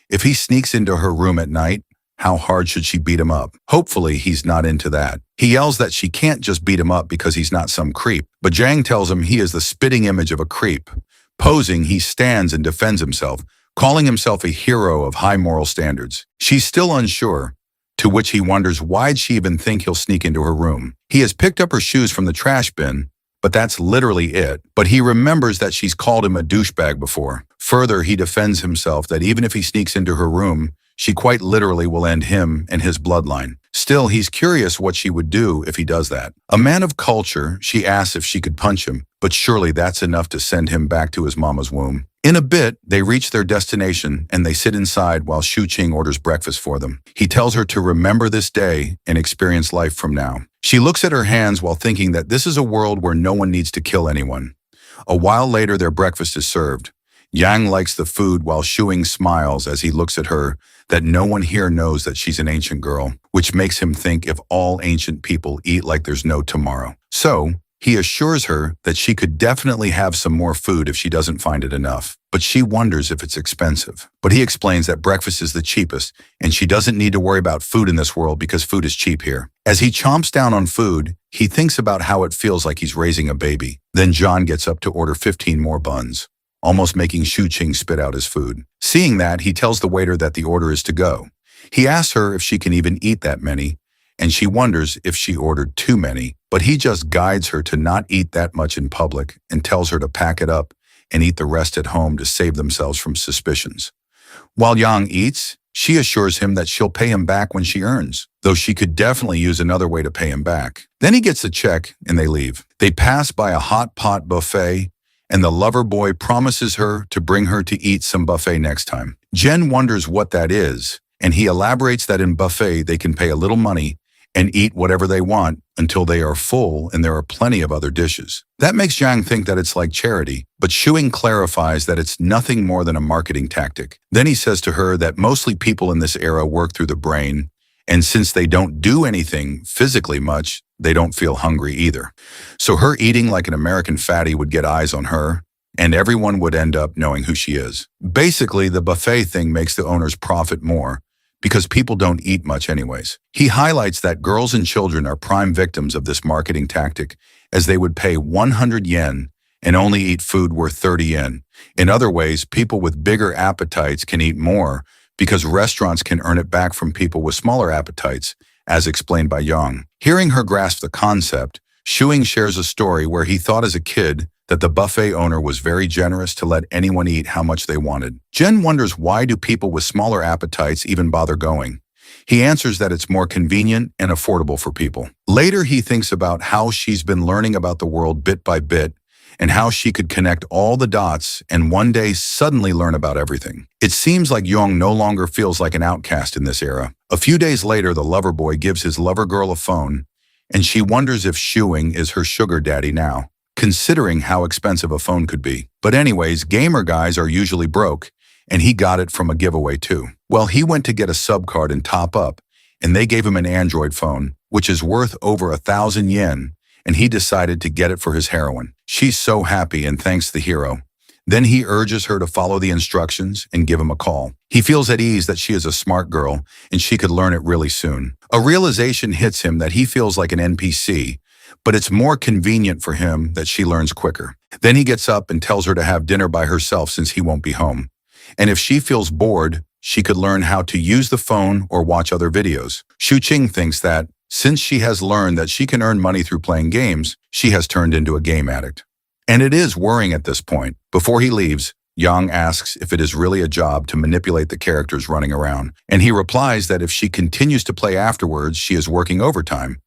If he sneaks into her room at night, how hard should she beat him up? Hopefully he's not into that. He yells that she can't just beat him up because he's not some creep. But Zhang tells him he is the spitting image of a creep. Posing, he stands and defends himself, calling himself a hero of high moral standards. She's still unsure, to which he wonders why'd she even think he'll sneak into her room. He has picked up her shoes from the trash bin, but that's literally it. But he remembers that she's called him a douchebag before. Further, he defends himself that even if he sneaks into her room, she quite literally will end him and his bloodline. Still, he's curious what she would do if he does that. A man of culture, she asks if she could punch him, but surely that's enough to send him back to his mama's womb. In a bit, they reach their destination and they sit inside while Shu Qing orders breakfast for them. He tells her to remember this day and experience life from now. She looks at her hands while thinking that this is a world where no one needs to kill anyone. A while later, their breakfast is served. Yang likes the food while Shuing smiles as he looks at her that no one here knows that she's an ancient girl, which makes him think if all ancient people eat like there's no tomorrow. So, he assures her that she could definitely have some more food if she doesn't find it enough, but she wonders if it's expensive. But he explains that breakfast is the cheapest, and she doesn't need to worry about food in this world because food is cheap here. As he chomps down on food, he thinks about how it feels like he's raising a baby. Then John gets up to order 15 more buns, almost making Shu Qing spit out his food. Seeing that, he tells the waiter that the order is to go. He asks her if she can even eat that many, and she wonders if she ordered too many, but he just guides her to not eat that much in public and tells her to pack it up and eat the rest at home to save themselves from suspicions. While Yang eats, she assures him that she'll pay him back when she earns, though she could definitely use another way to pay him back. Then he gets the check and they leave. They pass by a hot pot buffet, and the lover boy promises her to bring her to eat some buffet next time. Jen wonders what that is, and he elaborates that in buffet they can pay a little money and eat whatever they want until they are full and there are plenty of other dishes. That makes Zhang think that it's like charity, but Shuing clarifies that it's nothing more than a marketing tactic. Then he says to her that mostly people in this era work through the brain, and since they don't do anything physically much, they don't feel hungry either. So her eating like an American fatty would get eyes on her, and everyone would end up knowing who she is. Basically, the buffet thing makes the owners profit more, because people don't eat much anyways. He highlights that girls and children are prime victims of this marketing tactic, as they would pay 100 yen and only eat food worth 30 yen. In other ways, people with bigger appetites can eat more because restaurants can earn it back from people with smaller appetites, as explained by Yang. Hearing her grasp the concept, Shuing shares a story where he thought as a kid that the buffet owner was very generous to let anyone eat how much they wanted. Jen wonders why do people with smaller appetites even bother going. He answers that it's more convenient and affordable for people. Later, he thinks about how she's been learning about the world bit by bit and how she could connect all the dots and one day suddenly learn about everything. It seems like Yong no longer feels like an outcast in this era. A few days later, the lover boy gives his lover girl a phone, and she wonders if Shuing is her sugar daddy now, considering how expensive a phone could be. But anyways, gamer guys are usually broke, and he got it from a giveaway too. Well, he went to get a sub card and top up, and they gave him an Android phone, which is worth over 1,000 yen, and he decided to get it for his heroine. She's so happy and thanks the hero. Then he urges her to follow the instructions and give him a call. He feels at ease that she is a smart girl and she could learn it really soon. A realization hits him that he feels like an NPC, but it's more convenient for him that she learns quicker. Then he gets up and tells her to have dinner by herself since he won't be home. And if she feels bored, she could learn how to use the phone or watch other videos. Shu Qing thinks that, since she has learned that she can earn money through playing games, she has turned into a game addict. And it is worrying at this point. Before he leaves, Yang asks if it is really a job to manipulate the characters running around, and he replies that if she continues to play afterwards, she is working overtime.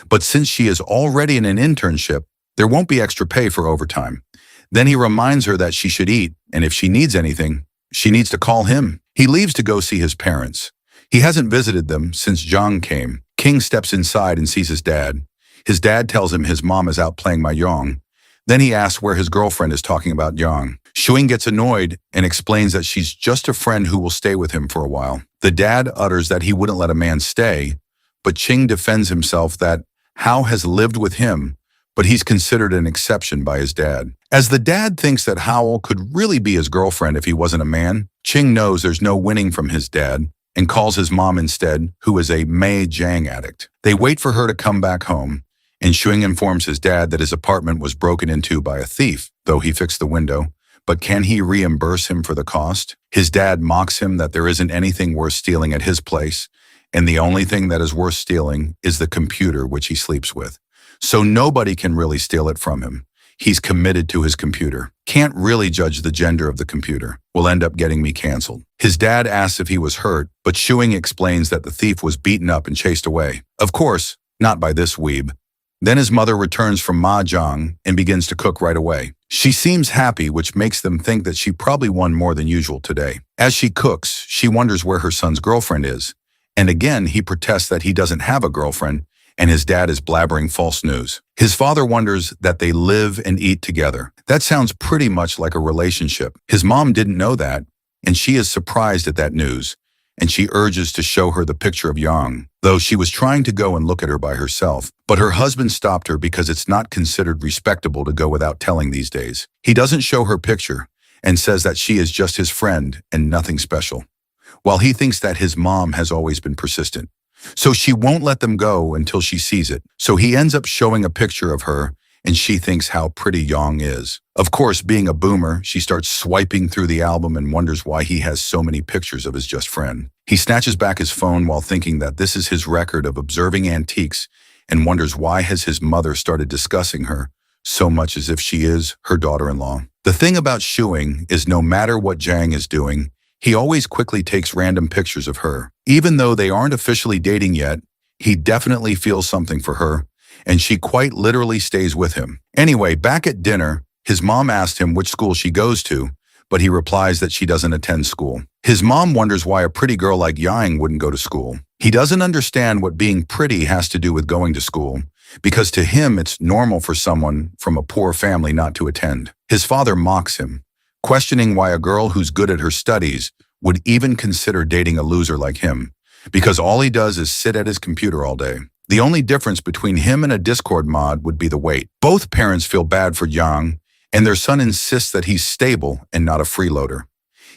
But since she is already in an internship, there won't be extra pay for overtime. Then he reminds her that she should eat, and if she needs anything, she needs to call him. He leaves to go see his parents. He hasn't visited them since Zhang came. King steps inside and sees his dad. His dad tells him his mom is out playing mahjong. Then he asks where his girlfriend is talking about Yang. Shuing gets annoyed and explains that she's just a friend who will stay with him for a while. The dad utters that he wouldn't let a man stay, but Qing defends himself that Hao has lived with him, but he's considered an exception by his dad. As the dad thinks that Howell could really be his girlfriend if he wasn't a man, Qing knows there's no winning from his dad and calls his mom instead, who is a Mei Jiang addict. They wait for her to come back home, and Shuing informs his dad that his apartment was broken into by a thief, though he fixed the window. But can he reimburse him for the cost? His dad mocks him that there isn't anything worth stealing at his place, and the only thing that is worth stealing is the computer which he sleeps with. So nobody can really steal it from him. He's committed to his computer. Can't really judge the gender of the computer. Will end up getting me canceled. His dad asks if he was hurt, but Shuing explains that the thief was beaten up and chased away. Of course, not by this weeb. Then his mother returns from mahjong and begins to cook right away. She seems happy, which makes them think that she probably won more than usual today. As she cooks, she wonders where her son's girlfriend is. And again, he protests that he doesn't have a girlfriend, and his dad is blabbering false news. His father wonders that they live and eat together. That sounds pretty much like a relationship. His mom didn't know that, and she is surprised at that news, and she urges to show her the picture of Yang, though she was trying to go and look at her by herself. But her husband stopped her because it's not considered respectable to go without telling these days. He doesn't show her picture and says that she is just his friend and nothing special, while he thinks that his mom has always been persistent. So she won't let them go until she sees it. So he ends up showing a picture of her, and she thinks how pretty Yang is. Of course, being a boomer, she starts swiping through the album and wonders why he has so many pictures of his just friend. He snatches back his phone while thinking that this is his record of observing antiques and wonders why has his mother started discussing her so much as if she is her daughter-in-law. The thing about Shuing is no matter what Jiang is doing, he always quickly takes random pictures of her. Even though they aren't officially dating yet, he definitely feels something for her, and she quite literally stays with him. Anyway, back at dinner, his mom asked him which school she goes to, but he replies that she doesn't attend school. His mom wonders why a pretty girl like Yang wouldn't go to school. He doesn't understand what being pretty has to do with going to school, because to him it's normal for someone from a poor family not to attend. His father mocks him, questioning why a girl who's good at her studies would even consider dating a loser like him, because all he does is sit at his computer all day. The only difference between him and a Discord mod would be the weight. Both parents feel bad for Yang, and their son insists that he's stable and not a freeloader.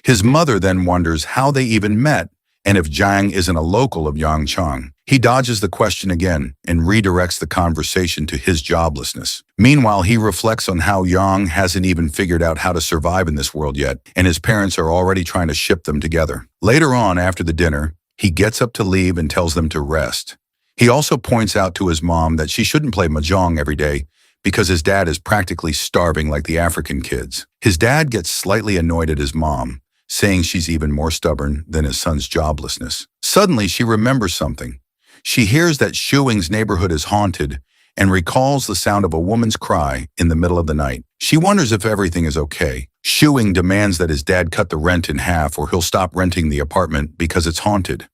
His mother then wonders how they even met and if Jiang isn't a local of Yangchang. He dodges the question again and redirects the conversation to his joblessness. Meanwhile, he reflects on how Yang hasn't even figured out how to survive in this world yet, and his parents are already trying to ship them together. Later on, after the dinner, he gets up to leave and tells them to rest. He also points out to his mom that she shouldn't play mahjong every day because his dad is practically starving like the African kids. His dad gets slightly annoyed at his mom, saying she's even more stubborn than his son's joblessness. Suddenly, she remembers something. She hears that Shuing's neighborhood is haunted and recalls the sound of a woman's cry in the middle of the night. She wonders if everything is okay. Shuing demands that his dad cut the rent in half or he'll stop renting the apartment because it's haunted.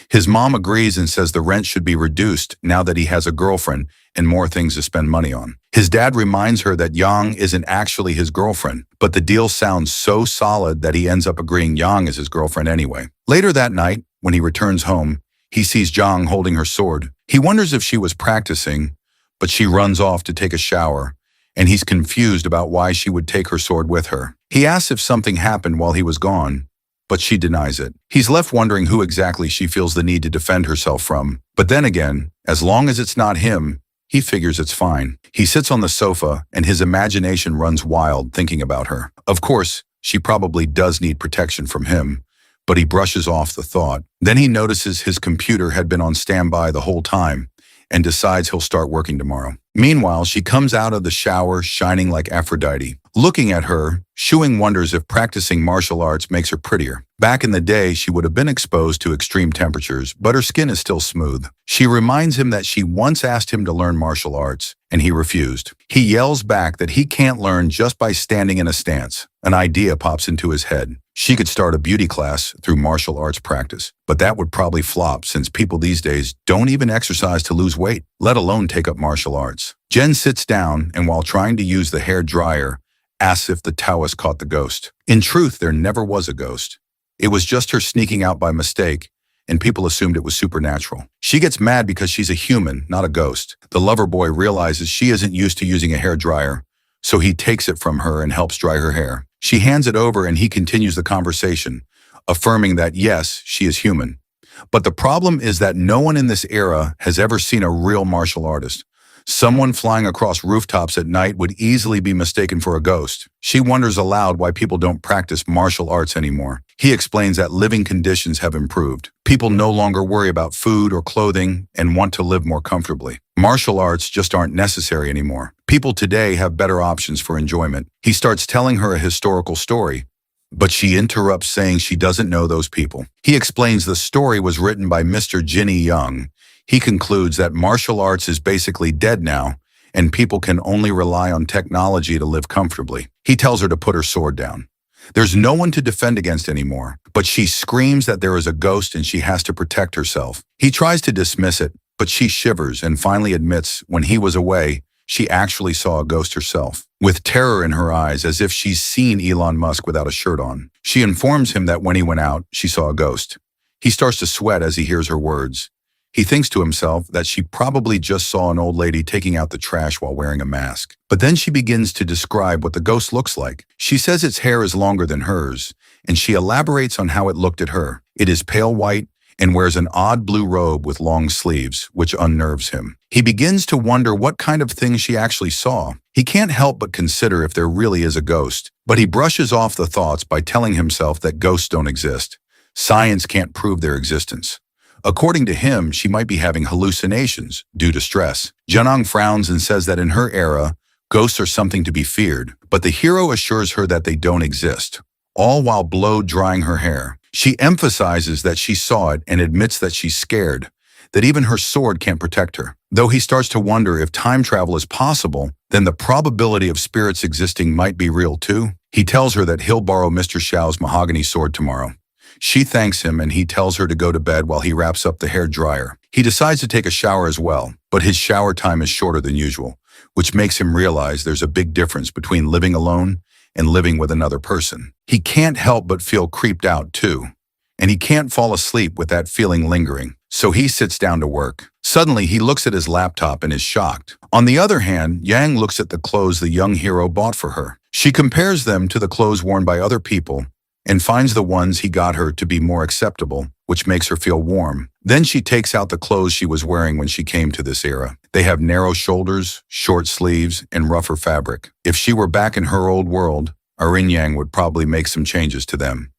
His mom agrees and says the rent should be reduced now that he has a girlfriend and more things to spend money on. His dad reminds her that Yang isn't actually his girlfriend, but the deal sounds so solid that he ends up agreeing Yang is his girlfriend anyway. Later that night, when he returns home, he sees Jiang holding her sword. He wonders if she was practicing, but she runs off to take a shower, and he's confused about why she would take her sword with her. He asks if something happened while he was gone, but she denies it. He's left wondering who exactly she feels the need to defend herself from. But then again, as long as it's not him, he figures it's fine. He sits on the sofa, and his imagination runs wild thinking about her. Of course, she probably does need protection from him, but he brushes off the thought. Then he notices his computer had been on standby the whole time and decides he'll start working tomorrow. Meanwhile, she comes out of the shower shining like Aphrodite. Looking at her, Shuing wonders if practicing martial arts makes her prettier. Back in the day, she would have been exposed to extreme temperatures, but her skin is still smooth. She reminds him that she once asked him to learn martial arts, and he refused. He yells back that he can't learn just by standing in a stance. An idea pops into his head. She could start a beauty class through martial arts practice, but that would probably flop since people these days don't even exercise to lose weight, let alone take up martial arts. Jen sits down and while trying to use the hair dryer, asks if the Taoist caught the ghost. In truth, there never was a ghost. It was just her sneaking out by mistake, and people assumed it was supernatural. She gets mad because she's a human, not a ghost. The lover boy realizes she isn't used to using a hair dryer, so he takes it from her and helps dry her hair. She hands it over and he continues the conversation, affirming that yes, she is human. But the problem is that no one in this era has ever seen a real martial artist. Someone flying across rooftops at night would easily be mistaken for a ghost. She wonders aloud why people don't practice martial arts anymore. He explains that living conditions have improved. People no longer worry about food or clothing and want to live more comfortably. Martial arts just aren't necessary anymore. People today have better options for enjoyment. He starts telling her a historical story, but she interrupts saying she doesn't know those people. He explains the story was written by Mr. Jinny Young. He concludes that martial arts is basically dead now, and people can only rely on technology to live comfortably. He tells her to put her sword down. There's no one to defend against anymore, but she screams that there is a ghost and she has to protect herself. He tries to dismiss it, but she shivers and finally admits when he was away, she actually saw a ghost herself, with terror in her eyes as if she's seen Elon Musk without a shirt on. She informs him that when he went out, she saw a ghost. He starts to sweat as he hears her words. He thinks to himself that she probably just saw an old lady taking out the trash while wearing a mask. But then she begins to describe what the ghost looks like. She says its hair is longer than hers, and she elaborates on how it looked at her. It is pale white and wears an odd blue robe with long sleeves, which unnerves him. He begins to wonder what kind of thing she actually saw. He can't help but consider if there really is a ghost, but he brushes off the thoughts by telling himself that ghosts don't exist. Science can't prove their existence. According to him, she might be having hallucinations due to stress. Janong frowns and says that in her era, ghosts are something to be feared, but the hero assures her that they don't exist, all while blow-drying her hair. She emphasizes that she saw it and admits that she's scared, that even her sword can't protect her. Though he starts to wonder if time travel is possible, then the probability of spirits existing might be real too. He tells her that he'll borrow Mr. Xiao's mahogany sword tomorrow. She thanks him and he tells her to go to bed while he wraps up the hair dryer. He decides to take a shower as well, but his shower time is shorter than usual, which makes him realize there's a big difference between living alone and living with another person. He can't help but feel creeped out too, and he can't fall asleep with that feeling lingering, so he sits down to work. Suddenly, he looks at his laptop and is shocked. On the other hand, Yang looks at the clothes the young hero bought for her. She compares them to the clothes worn by other people and finds the ones he got her to be more acceptable, which makes her feel warm. Then she takes out the clothes she was wearing when she came to this era. They have narrow shoulders, short sleeves, and rougher fabric. If she were back in her old world, Yang would probably make some changes to them.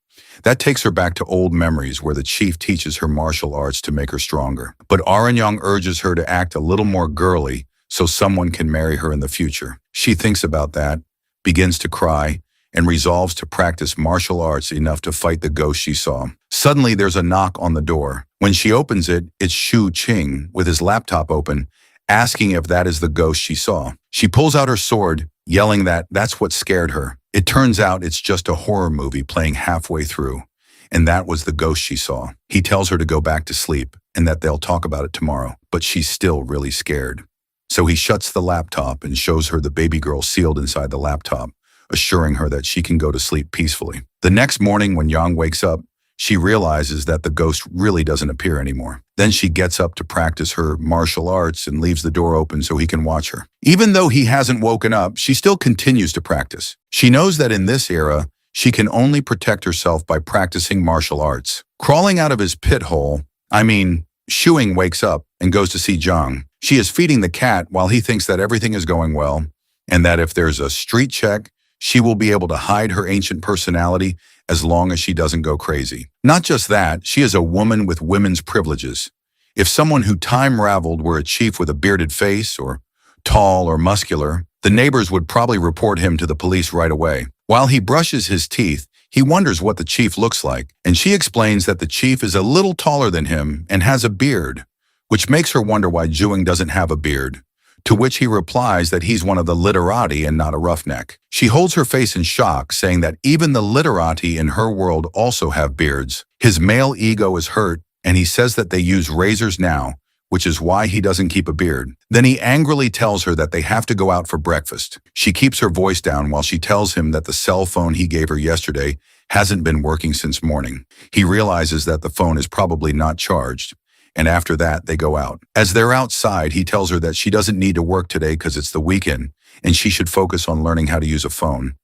That takes her back to old memories where the chief teaches her martial arts to make her stronger. But Yang urges her to act a little more girly so someone can marry her in the future. She thinks about that, begins to cry, and resolves to practice martial arts enough to fight the ghost she saw. Suddenly, there's a knock on the door. When she opens it, it's Shu Qing with his laptop open, asking if that is the ghost she saw. She pulls out her sword, yelling that that's what scared her. It turns out it's just a horror movie playing halfway through, and that was the ghost she saw. He tells her to go back to sleep and that they'll talk about it tomorrow, but she's still really scared. So he shuts the laptop and shows her the baby girl sealed inside the laptop, assuring her that she can go to sleep peacefully. The next morning when Yang wakes up, she realizes that the ghost really doesn't appear anymore. Then she gets up to practice her martial arts and leaves the door open so he can watch her. Even though he hasn't woken up, she still continues to practice. She knows that in this era, she can only protect herself by practicing martial arts. Crawling out of his pit hole, Shuing wakes up and goes to see Zhang. She is feeding the cat while he thinks that everything is going well, and that if there's a street check, she will be able to hide her ancient personality as long as she doesn't go crazy. Not just that, she is a woman with women's privileges. If someone who time-raveled were a chief with a bearded face, or tall or muscular, the neighbors would probably report him to the police right away. While he brushes his teeth, he wonders what the chief looks like, and she explains that the chief is a little taller than him and has a beard, which makes her wonder why Zhuing doesn't have a beard, to which he replies that he's one of the literati and not a roughneck. She holds her face in shock, saying that even the literati in her world also have beards. His male ego is hurt, and he says that they use razors now, which is why he doesn't keep a beard. Then he angrily tells her that they have to go out for breakfast. She keeps her voice down while she tells him that the cell phone he gave her yesterday hasn't been working since morning. He realizes that the phone is probably not charged, and after that, they go out. As they're outside, he tells her that she doesn't need to work today because it's the weekend, and she should focus on learning how to use a phone.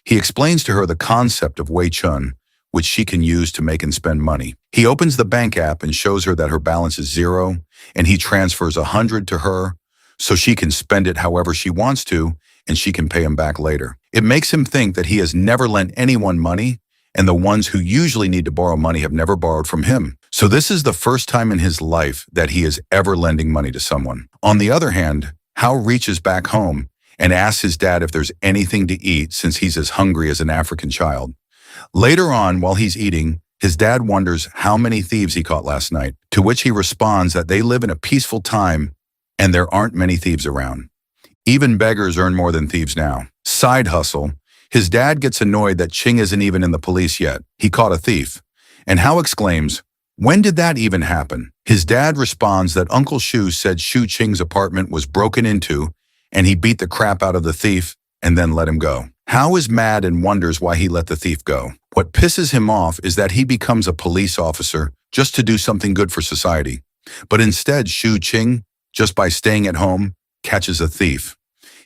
He explains to her the concept of Wei Chun, which she can use to make and spend money. He opens the bank app and shows her that her balance is 0, and he transfers 100 to her so she can spend it however she wants to, and she can pay him back later. It makes him think that he has never lent anyone money, and the ones who usually need to borrow money have never borrowed from him. So this is the first time in his life that he is ever lending money to someone. On the other hand, Hao reaches back home and asks his dad if there's anything to eat since he's as hungry as an African child. Later on, while he's eating, his dad wonders how many thieves he caught last night, to which he responds that they live in a peaceful time and there aren't many thieves around. Even beggars earn more than thieves now. Side hustle. His dad gets annoyed that Ching isn't even in the police yet. He caught a thief. And Hao exclaims, "When did that even happen?" His dad responds that Uncle Shu said Shu Qing's apartment was broken into and he beat the crap out of the thief and then let him go. Hao is mad and wonders why he let the thief go. What pisses him off is that he becomes a police officer just to do something good for society. But instead, Shu Qing, just by staying at home, catches a thief.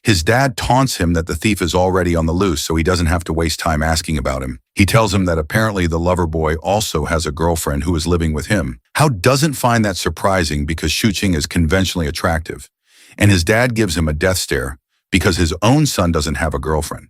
His dad taunts him that the thief is already on the loose so he doesn't have to waste time asking about him. He tells him that apparently the lover boy also has a girlfriend who is living with him. Hao doesn't find that surprising because Shu Qing is conventionally attractive, and his dad gives him a death stare because his own son doesn't have a girlfriend.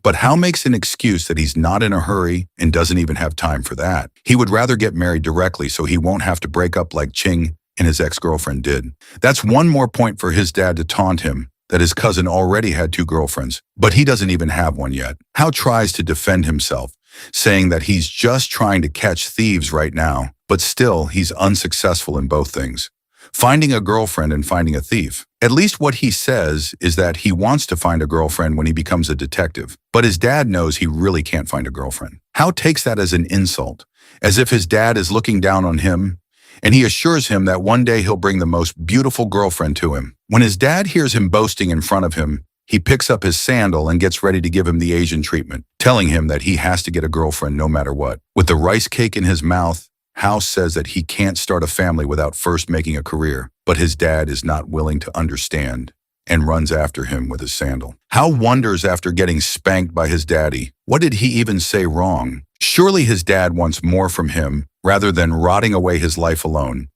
But Hao makes an excuse that he's not in a hurry and doesn't even have time for that. He would rather get married directly so he won't have to break up like Qing and his ex-girlfriend did. That's one more point for his dad to taunt him that his cousin already had 2 girlfriends, but he doesn't even have one yet. Hao tries to defend himself, saying that he's just trying to catch thieves right now, but still he's unsuccessful in both things. Finding a girlfriend and finding a thief. At least what he says is that he wants to find a girlfriend when he becomes a detective, but his dad knows he really can't find a girlfriend. Hao takes that as an insult, as if his dad is looking down on him, and he assures him that one day he'll bring the most beautiful girlfriend to him. When his dad hears him boasting in front of him, he picks up his sandal and gets ready to give him the Asian treatment, telling him that he has to get a girlfriend no matter what. With the rice cake in his mouth, Hao says that he can't start a family without first making a career, but his dad is not willing to understand and runs after him with his sandal. Hao wonders after getting spanked by his daddy, what did he even say wrong? Surely his dad wants more from him rather than rotting away his life alone,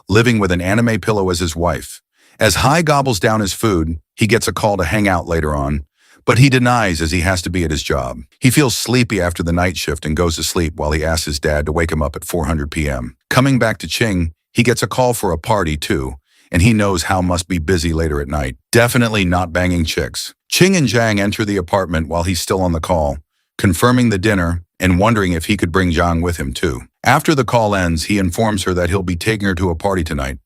living with an anime pillow as his wife. As Hai gobbles down his food, he gets a call to hang out later on, but he denies as he has to be at his job. He feels sleepy after the night shift and goes to sleep while he asks his dad to wake him up at 400 p.m. Coming back to Qing, he gets a call for a party too, and he knows Hao must be busy later at night. Definitely not banging chicks. Qing and Zhang enter the apartment while he's still on the call, confirming the dinner and wondering if he could bring Zhang with him too. After the call ends, he informs her that he'll be taking her to a party tonight.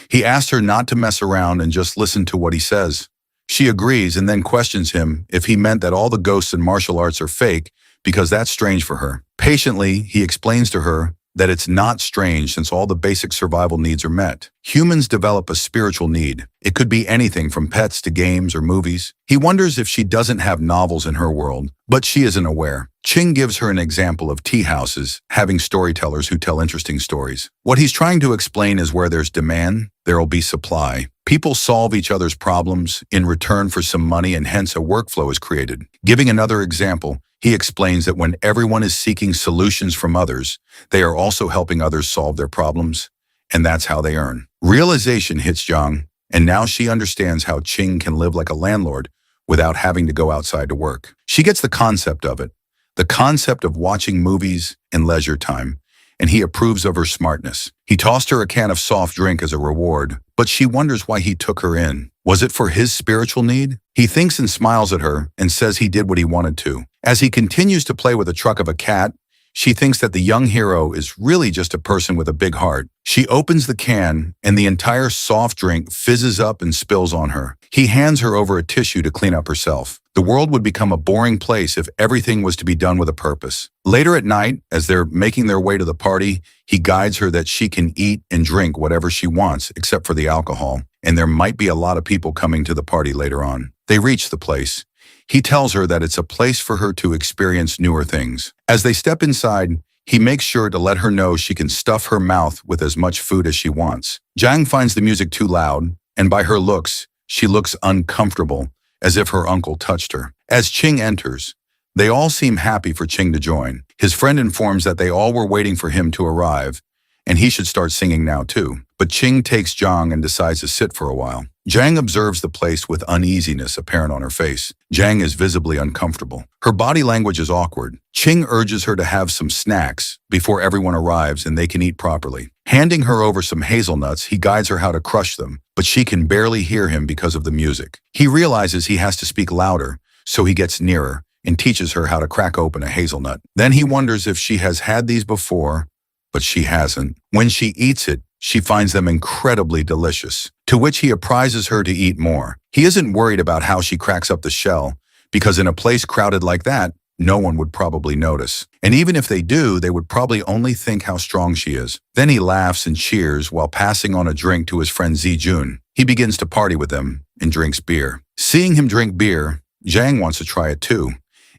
He asks her not to mess around and just listen to what he says. She agrees and then questions him if he meant that all the ghosts and martial arts are fake because that's strange for her. Patiently, he explains to her that it's not strange since all the basic survival needs are met. Humans develop a spiritual need. It could be anything from pets to games or movies. He wonders if she doesn't have novels in her world, but she isn't aware. Ching gives her an example of tea houses having storytellers who tell interesting stories. What he's trying to explain is where there's demand, there'll be supply. People solve each other's problems in return for some money, and hence a workflow is created. Giving another example, he explains that when everyone is seeking solutions from others, they are also helping others solve their problems, and that's how they earn. Realization hits Zhang, and now she understands how Ching can live like a landlord without having to go outside to work. She gets the concept of it, the concept of watching movies in leisure time, and he approves of her smartness. He tossed her a can of soft drink as a reward, but she wonders why he took her in. Was it for his spiritual need? He thinks and smiles at her and says he did what he wanted to. As he continues to play with the truck of a cat, she thinks that the young hero is really just a person with a big heart. She opens the can, and the entire soft drink fizzes up and spills on her. He hands her over a tissue to clean up herself. The world would become a boring place if everything was to be done with a purpose. Later at night, as they're making their way to the party, he guides her that she can eat and drink whatever she wants except for the alcohol, and there might be a lot of people coming to the party later on. They reach the place. He tells her that it's a place for her to experience newer things. As they step inside, he makes sure to let her know she can stuff her mouth with as much food as she wants. Zhang finds the music too loud, and by her looks, she looks uncomfortable, as if her uncle touched her. As Ching enters, they all seem happy for Ching to join. His friend informs that they all were waiting for him to arrive, and he should start singing now too. But Ching takes Zhang and decides to sit for a while. Zhang observes the place with uneasiness apparent on her face. Zhang is visibly uncomfortable. Her body language is awkward. Ching urges her to have some snacks before everyone arrives and they can eat properly. Handing her over some hazelnuts, he guides her how to crush them, but she can barely hear him because of the music. He realizes he has to speak louder, so he gets nearer and teaches her how to crack open a hazelnut. Then he wonders if she has had these before, but she hasn't. When she eats it, she finds them incredibly delicious, to which he apprises her to eat more. He isn't worried about how she cracks up the shell, because in a place crowded like that, no one would probably notice. And even if they do, they would probably only think how strong she is. Then he laughs and cheers while passing on a drink to his friend Zijun. He begins to party with them and drinks beer. Seeing him drink beer, Zhang wants to try it too,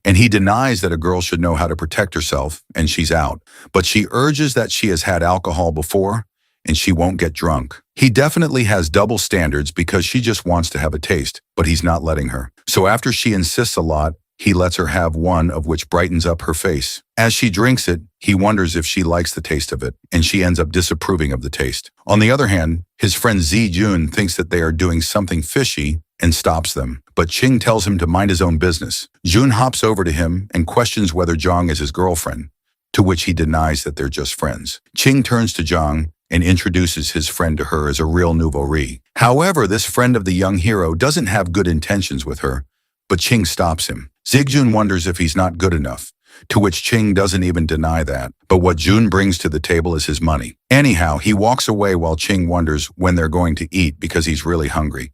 and he denies that a girl should know how to protect herself, and she's out. But she urges that she has had alcohol before, and she won't get drunk. He definitely has double standards because she just wants to have a taste, but he's not letting her. So after she insists a lot, he lets her have one of which brightens up her face. As she drinks it, he wonders if she likes the taste of it, and she ends up disapproving of the taste. On the other hand, his friend Zijun thinks that they are doing something fishy and stops them, but Ching tells him to mind his own business. Jun hops over to him and questions whether Zhang is his girlfriend, to which he denies that they're just friends. Ching turns to Zhang and introduces his friend to her as a real nouveau riche. However, this friend of the young hero doesn't have good intentions with her, but Ching stops him. Zijun wonders if he's not good enough, to which Ching doesn't even deny that, but what Jun brings to the table is his money. Anyhow, he walks away while Ching wonders when they're going to eat because he's really hungry.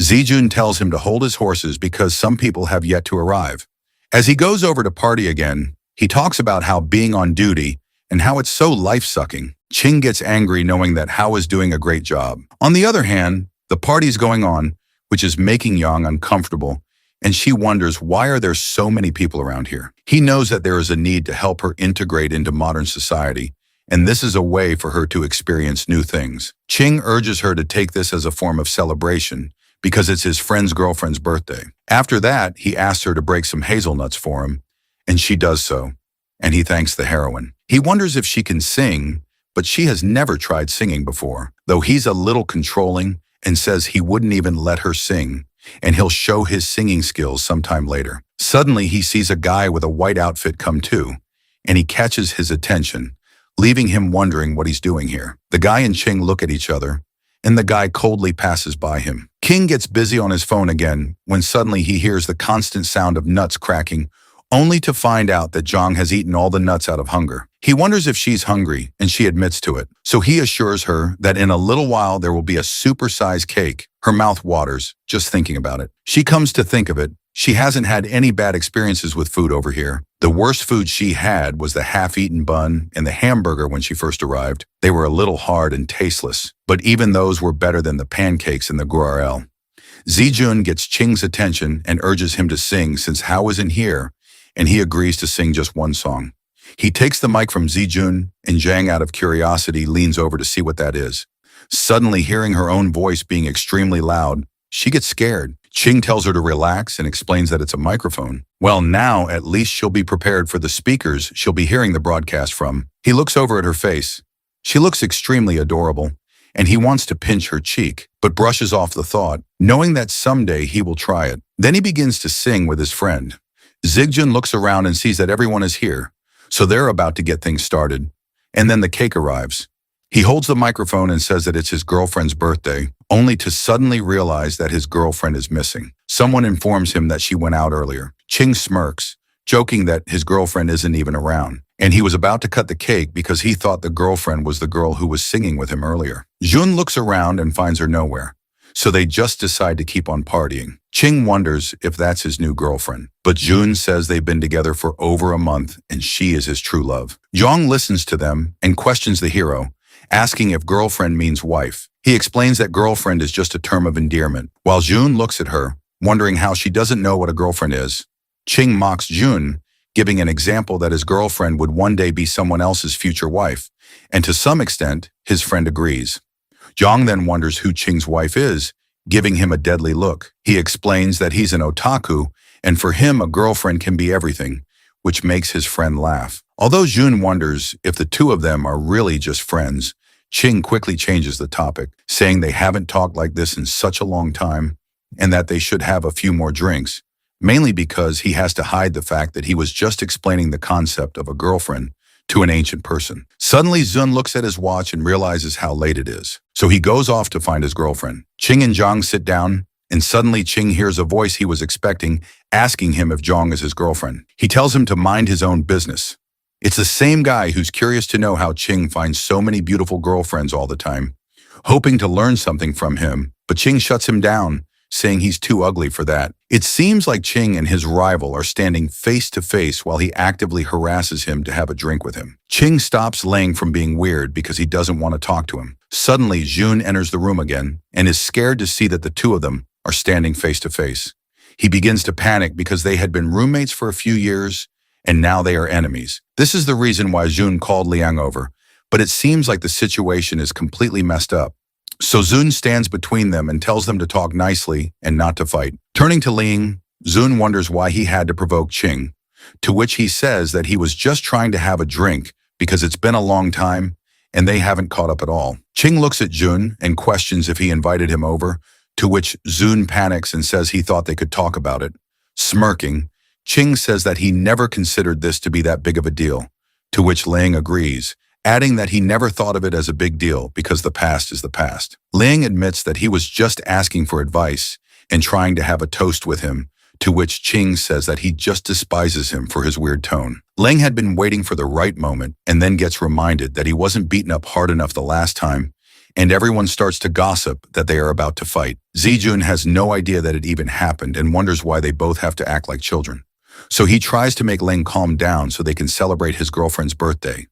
Zijun tells him to hold his horses because some people have yet to arrive. As he goes over to party again, he talks about how being on duty and how it's so life-sucking. Ching gets angry knowing that Hao is doing a great job. On the other hand, the party's going on, which is making Yang uncomfortable, and she wonders why are there so many people around here. He knows that there is a need to help her integrate into modern society, and this is a way for her to experience new things. Ching urges her to take this as a form of celebration because it's his friend's girlfriend's birthday. After that, he asks her to break some hazelnuts for him, and she does so, and he thanks the heroine. He wonders if she can sing, but she has never tried singing before, though he's a little controlling and says he wouldn't even let her sing, and he'll show his singing skills sometime later. Suddenly, he sees a guy with a white outfit come too, and he catches his attention, leaving him wondering what he's doing here. The guy and Ching look at each other, and the guy coldly passes by him. King gets busy on his phone again when suddenly he hears the constant sound of nuts cracking, only to find out that Zhang has eaten all the nuts out of hunger. He wonders if she's hungry, and she admits to it. So he assures her that in a little while there will be a super-sized cake. Her mouth waters, just thinking about it. She comes to think of it, she hasn't had any bad experiences with food over here. The worst food she had was the half-eaten bun and the hamburger when she first arrived. They were a little hard and tasteless, but even those were better than the pancakes in the Guarel. Zijun gets Ching's attention and urges him to sing since Hao isn't here, and he agrees to sing just one song. He takes the mic from Zijun, and Zhang, out of curiosity, leans over to see what that is. Suddenly, hearing her own voice being extremely loud, she gets scared. Ching tells her to relax and explains that it's a microphone. Well, now at least she'll be prepared for the speakers she'll be hearing the broadcast from. He looks over at her face. She looks extremely adorable, and he wants to pinch her cheek, but brushes off the thought, knowing that someday he will try it. Then he begins to sing with his friend. Zigjun looks around and sees that everyone is here, so they're about to get things started. And then the cake arrives. He holds the microphone and says that it's his girlfriend's birthday, only to suddenly realize that his girlfriend is missing. Someone informs him that she went out earlier. Ching smirks, joking that his girlfriend isn't even around, and he was about to cut the cake because he thought the girlfriend was the girl who was singing with him earlier. Jun looks around and finds her nowhere, so they just decide to keep on partying. Ching wonders if that's his new girlfriend, but Jun says they've been together for over a month and she is his true love. Zhang listens to them and questions the hero, asking if girlfriend means wife. He explains that girlfriend is just a term of endearment. While Jun looks at her, wondering how she doesn't know what a girlfriend is, Ching mocks Jun, giving an example that his girlfriend would one day be someone else's future wife, and to some extent, his friend agrees. Zhang then wonders who Ching's wife is, giving him a deadly look. He explains that he's an otaku, and for him a girlfriend can be everything, which makes his friend laugh. Although Jun wonders if the two of them are really just friends, Ching quickly changes the topic, saying they haven't talked like this in such a long time and that they should have a few more drinks, mainly because he has to hide the fact that he was just explaining the concept of a girlfriend to an ancient person. Suddenly, Zun looks at his watch and realizes how late it is, so he goes off to find his girlfriend. Ching and Zhang sit down, and suddenly Ching hears a voice he was expecting, asking him if Zhang is his girlfriend. He tells him to mind his own business. It's the same guy who's curious to know how Ching finds so many beautiful girlfriends all the time, hoping to learn something from him, but Ching shuts him down, saying he's too ugly for that. It seems like Ching and his rival are standing face to face while he actively harasses him to have a drink with him. Ching stops Lang from being weird because he doesn't want to talk to him. Suddenly, Jun enters the room again and is scared to see that the two of them are standing face to face. He begins to panic because they had been roommates for a few years and now they are enemies. This is the reason why Jun called Liang over, but it seems like the situation is completely messed up. So Zun stands between them and tells them to talk nicely and not to fight. Turning to Ling, Zun wonders why he had to provoke Ching, to which he says that he was just trying to have a drink because it's been a long time and they haven't caught up at all. Ching looks at Jun and questions if he invited him over, to which Zun panics and says he thought they could talk about it. Smirking, Ching says that he never considered this to be that big of a deal, to which Ling agrees, adding that he never thought of it as a big deal because the past is the past. Ling admits that he was just asking for advice and trying to have a toast with him, to which Ching says that he just despises him for his weird tone. Ling had been waiting for the right moment and then gets reminded that he wasn't beaten up hard enough the last time, and everyone starts to gossip that they are about to fight. Zijun has no idea that it even happened and wonders why they both have to act like children. So he tries to make Ling calm down so they can celebrate his girlfriend's birthday.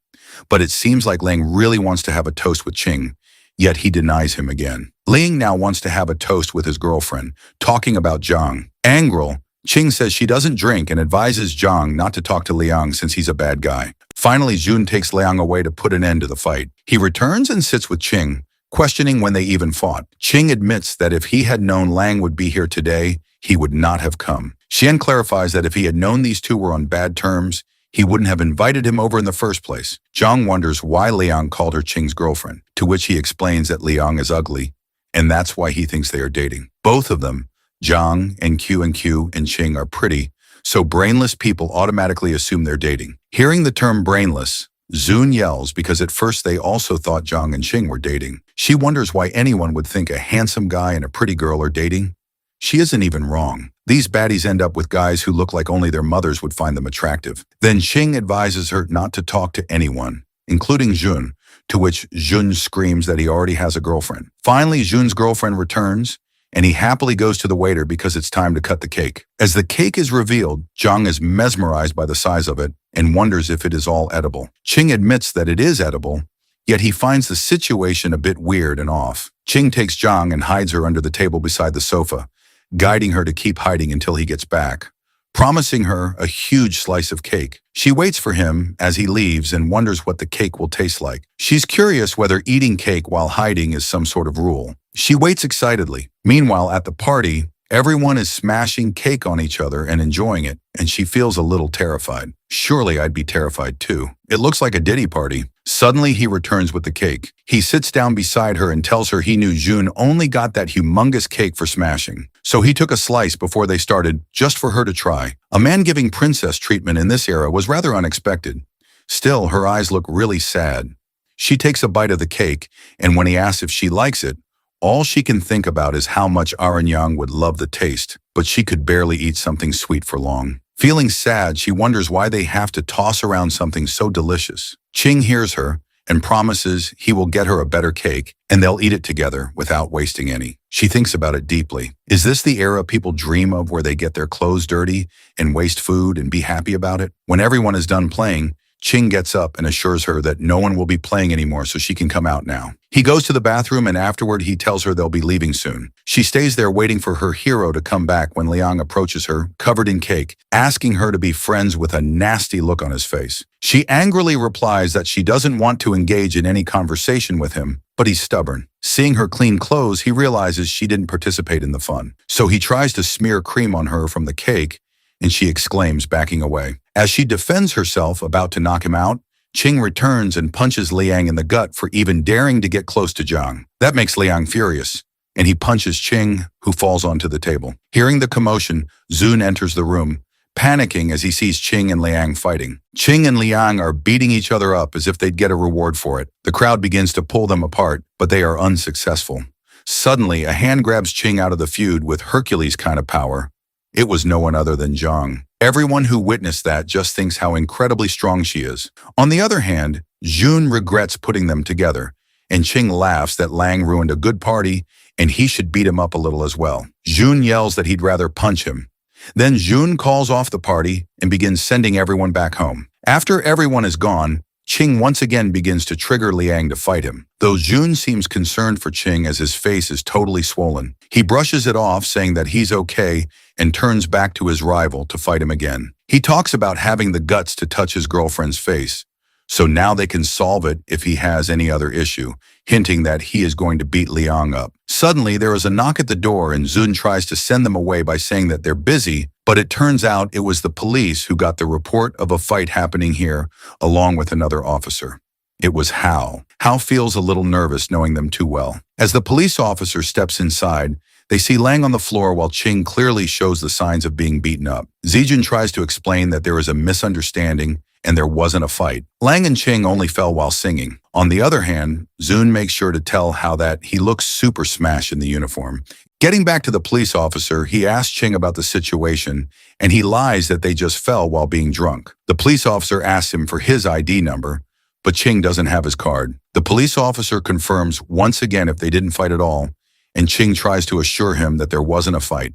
But it seems like Ling really wants to have a toast with Ching, yet he denies him again. Ling now wants to have a toast with his girlfriend, talking about Zhang. Angry, Ching says she doesn't drink and advises Zhang not to talk to Liang since he's a bad guy. Finally, Jun takes Liang away to put an end to the fight. He returns and sits with Ching, questioning when they even fought. Ching admits that if he had known Lang would be here today, he would not have come. Xian clarifies that if he had known these two were on bad terms, he wouldn't have invited him over in the first place. Zhang wonders why Liang called her Ching's girlfriend, to which he explains that Liang is ugly, and that's why he thinks they are dating. Both of them, Zhang and Q and Ching, are pretty, so brainless people automatically assume they're dating. Hearing the term brainless, Zun yells because at first they also thought Zhang and Ching were dating. She wonders why anyone would think a handsome guy and a pretty girl are dating. She isn't even wrong. These baddies end up with guys who look like only their mothers would find them attractive. Then Ching advises her not to talk to anyone, including Jun, to which Jun screams that he already has a girlfriend. Finally, Jun's girlfriend returns, and he happily goes to the waiter because it's time to cut the cake. As the cake is revealed, Zhang is mesmerized by the size of it and wonders if it is all edible. Ching admits that it is edible, yet he finds the situation a bit weird and off. Ching takes Zhang and hides her under the table beside the sofa, guiding her to keep hiding until he gets back. promising her a huge slice of cake. She waits for him as he leaves and wonders what the cake will taste like. She's curious whether eating cake while hiding is some sort of rule. She waits excitedly. Meanwhile, at the party, everyone is smashing cake on each other and enjoying it, and she feels a little terrified. Surely I'd be terrified too. It looks like a Diddy party. Suddenly he returns with the cake. He sits down beside her and tells her he knew June only got that humongous cake for smashing. So he took a slice before they started, just for her to try. A man giving princess treatment in this era was rather unexpected. Still, her eyes look really sad. She takes a bite of the cake, and when he asks if she likes it, all she can think about is how much Yang would love the taste, but she could barely eat something sweet for long. Feeling sad, she wonders why they have to toss around something so delicious. Ching hears her and promises he will get her a better cake, and they'll eat it together without wasting any. She thinks about it deeply. Is this the era people dream of, where they get their clothes dirty and waste food and be happy about it? When everyone is done playing, Ching gets up and assures her that no one will be playing anymore, so she can come out now. He goes to the bathroom, and afterward he tells her they'll be leaving soon. She stays there waiting for her hero to come back when Liang approaches her, covered in cake, asking her to be friends with a nasty look on his face. She angrily replies that she doesn't want to engage in any conversation with him, but he's stubborn. Seeing her clean clothes, he realizes she didn't participate in the fun. So he tries to smear cream on her from the cake, and she exclaims, backing away. As she defends herself, about to knock him out, Ching returns and punches Liang in the gut for even daring to get close to Zhang. That makes Liang furious, and he punches Ching, who falls onto the table. Hearing the commotion, Zun enters the room, panicking as he sees Ching and Liang fighting. Ching and Liang are beating each other up as if they'd get a reward for it. The crowd begins to pull them apart, but they are unsuccessful. Suddenly, a hand grabs Ching out of the feud with Hercules kind of power. It was no one other than Zhang. Everyone who witnessed that just thinks how incredibly strong she is. On the other hand, Jun regrets putting them together, and Ching laughs that Lang ruined a good party and he should beat him up a little as well. Jun yells that he'd rather punch him. Then Jun calls off the party and begins sending everyone back home. After everyone is gone, Ching once again begins to trigger Liang to fight him, though Jun seems concerned for Ching as his face is totally swollen. He brushes it off, saying that he's okay, and turns back to his rival to fight him again. He talks about having the guts to touch his girlfriend's face, so now they can solve it if he has any other issue, hinting that he is going to beat Liang up. Suddenly, there is a knock at the door, and Zun tries to send them away by saying that they're busy, but it turns out it was the police who got the report of a fight happening here, along with another officer. It was Hao. Hao feels a little nervous knowing them too well. As the police officer steps inside, they see Lang on the floor while Ching clearly shows the signs of being beaten up. Zijun tries to explain that there is a misunderstanding and there wasn't a fight. Lang and Ching only fell while singing. On the other hand, Zun makes sure to tell Hao that he looks super smashed in the uniform. Getting back to the police officer, he asks Ching about the situation, and he lies that they just fell while being drunk. The police officer asks him for his ID number, but Ching doesn't have his card. The police officer confirms once again if they didn't fight at all, and Ching tries to assure him that there wasn't a fight.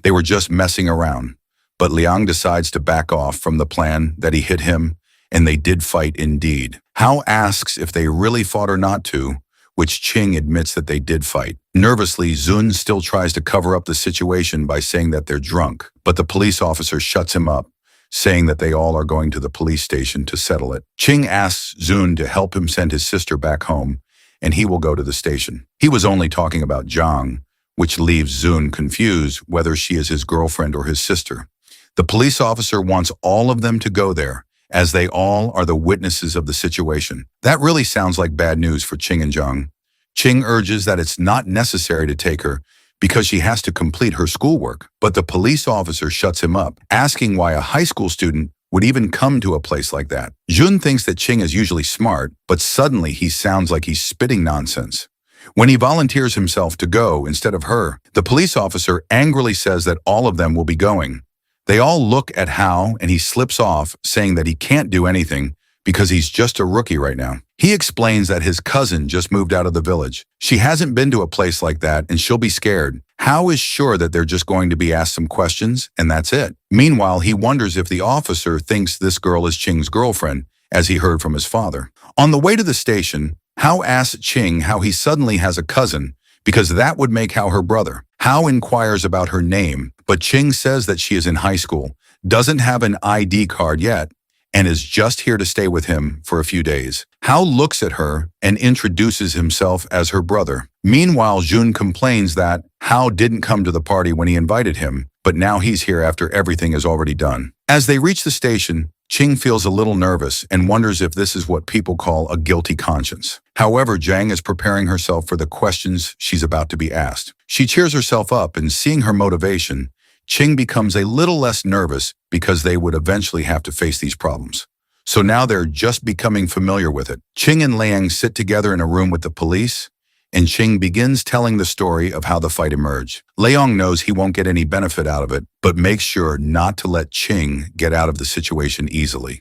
They were just messing around. But Liang decides to back off from the plan that he hit him, and they did fight indeed. Hao asks if they really fought or not to, which Ching admits that they did fight. Nervously, Zun still tries to cover up the situation by saying that they're drunk, but the police officer shuts him up, saying that they all are going to the police station to settle it. Ching asks Zun to help him send his sister back home, and he will go to the station. He was only talking about Zhang, which leaves Zun confused whether she is his girlfriend or his sister. The police officer wants all of them to go there, as they all are the witnesses of the situation. That really sounds like bad news for Ching and Zhang. Ching urges that it's not necessary to take her because she has to complete her schoolwork, but the police officer shuts him up, asking why a high school student would even come to a place like that. Jun thinks that Ching is usually smart, but suddenly he sounds like he's spitting nonsense. When he volunteers himself to go instead of her, the police officer angrily says that all of them will be going. They all look at Hao, and he slips off, saying that he can't do anything because he's just a rookie right now. He explains that his cousin just moved out of the village. She hasn't been to a place like that, and she'll be scared. Hao is sure that they're just going to be asked some questions, and that's it. Meanwhile, he wonders if the officer thinks this girl is Ching's girlfriend, as he heard from his father. On the way to the station, Hao asks Ching how he suddenly has a cousin, because that would make Hao her brother. Hao inquires about her name, but Ching says that she is in high school, doesn't have an ID card yet, and is just here to stay with him for a few days. Hao looks at her and introduces himself as her brother. Meanwhile, Jun complains that Hao didn't come to the party when he invited him, but now he's here after everything is already done. As they reach the station, Ching feels a little nervous and wonders if this is what people call a guilty conscience. However, Jang is preparing herself for the questions she's about to be asked. She cheers herself up, and seeing her motivation, Ching becomes a little less nervous because they would eventually have to face these problems. So now they're just becoming familiar with it. Ching and Liang sit together in a room with the police, and Ching begins telling the story of how the fight emerged. Liang knows he won't get any benefit out of it, but makes sure not to let Ching get out of the situation easily.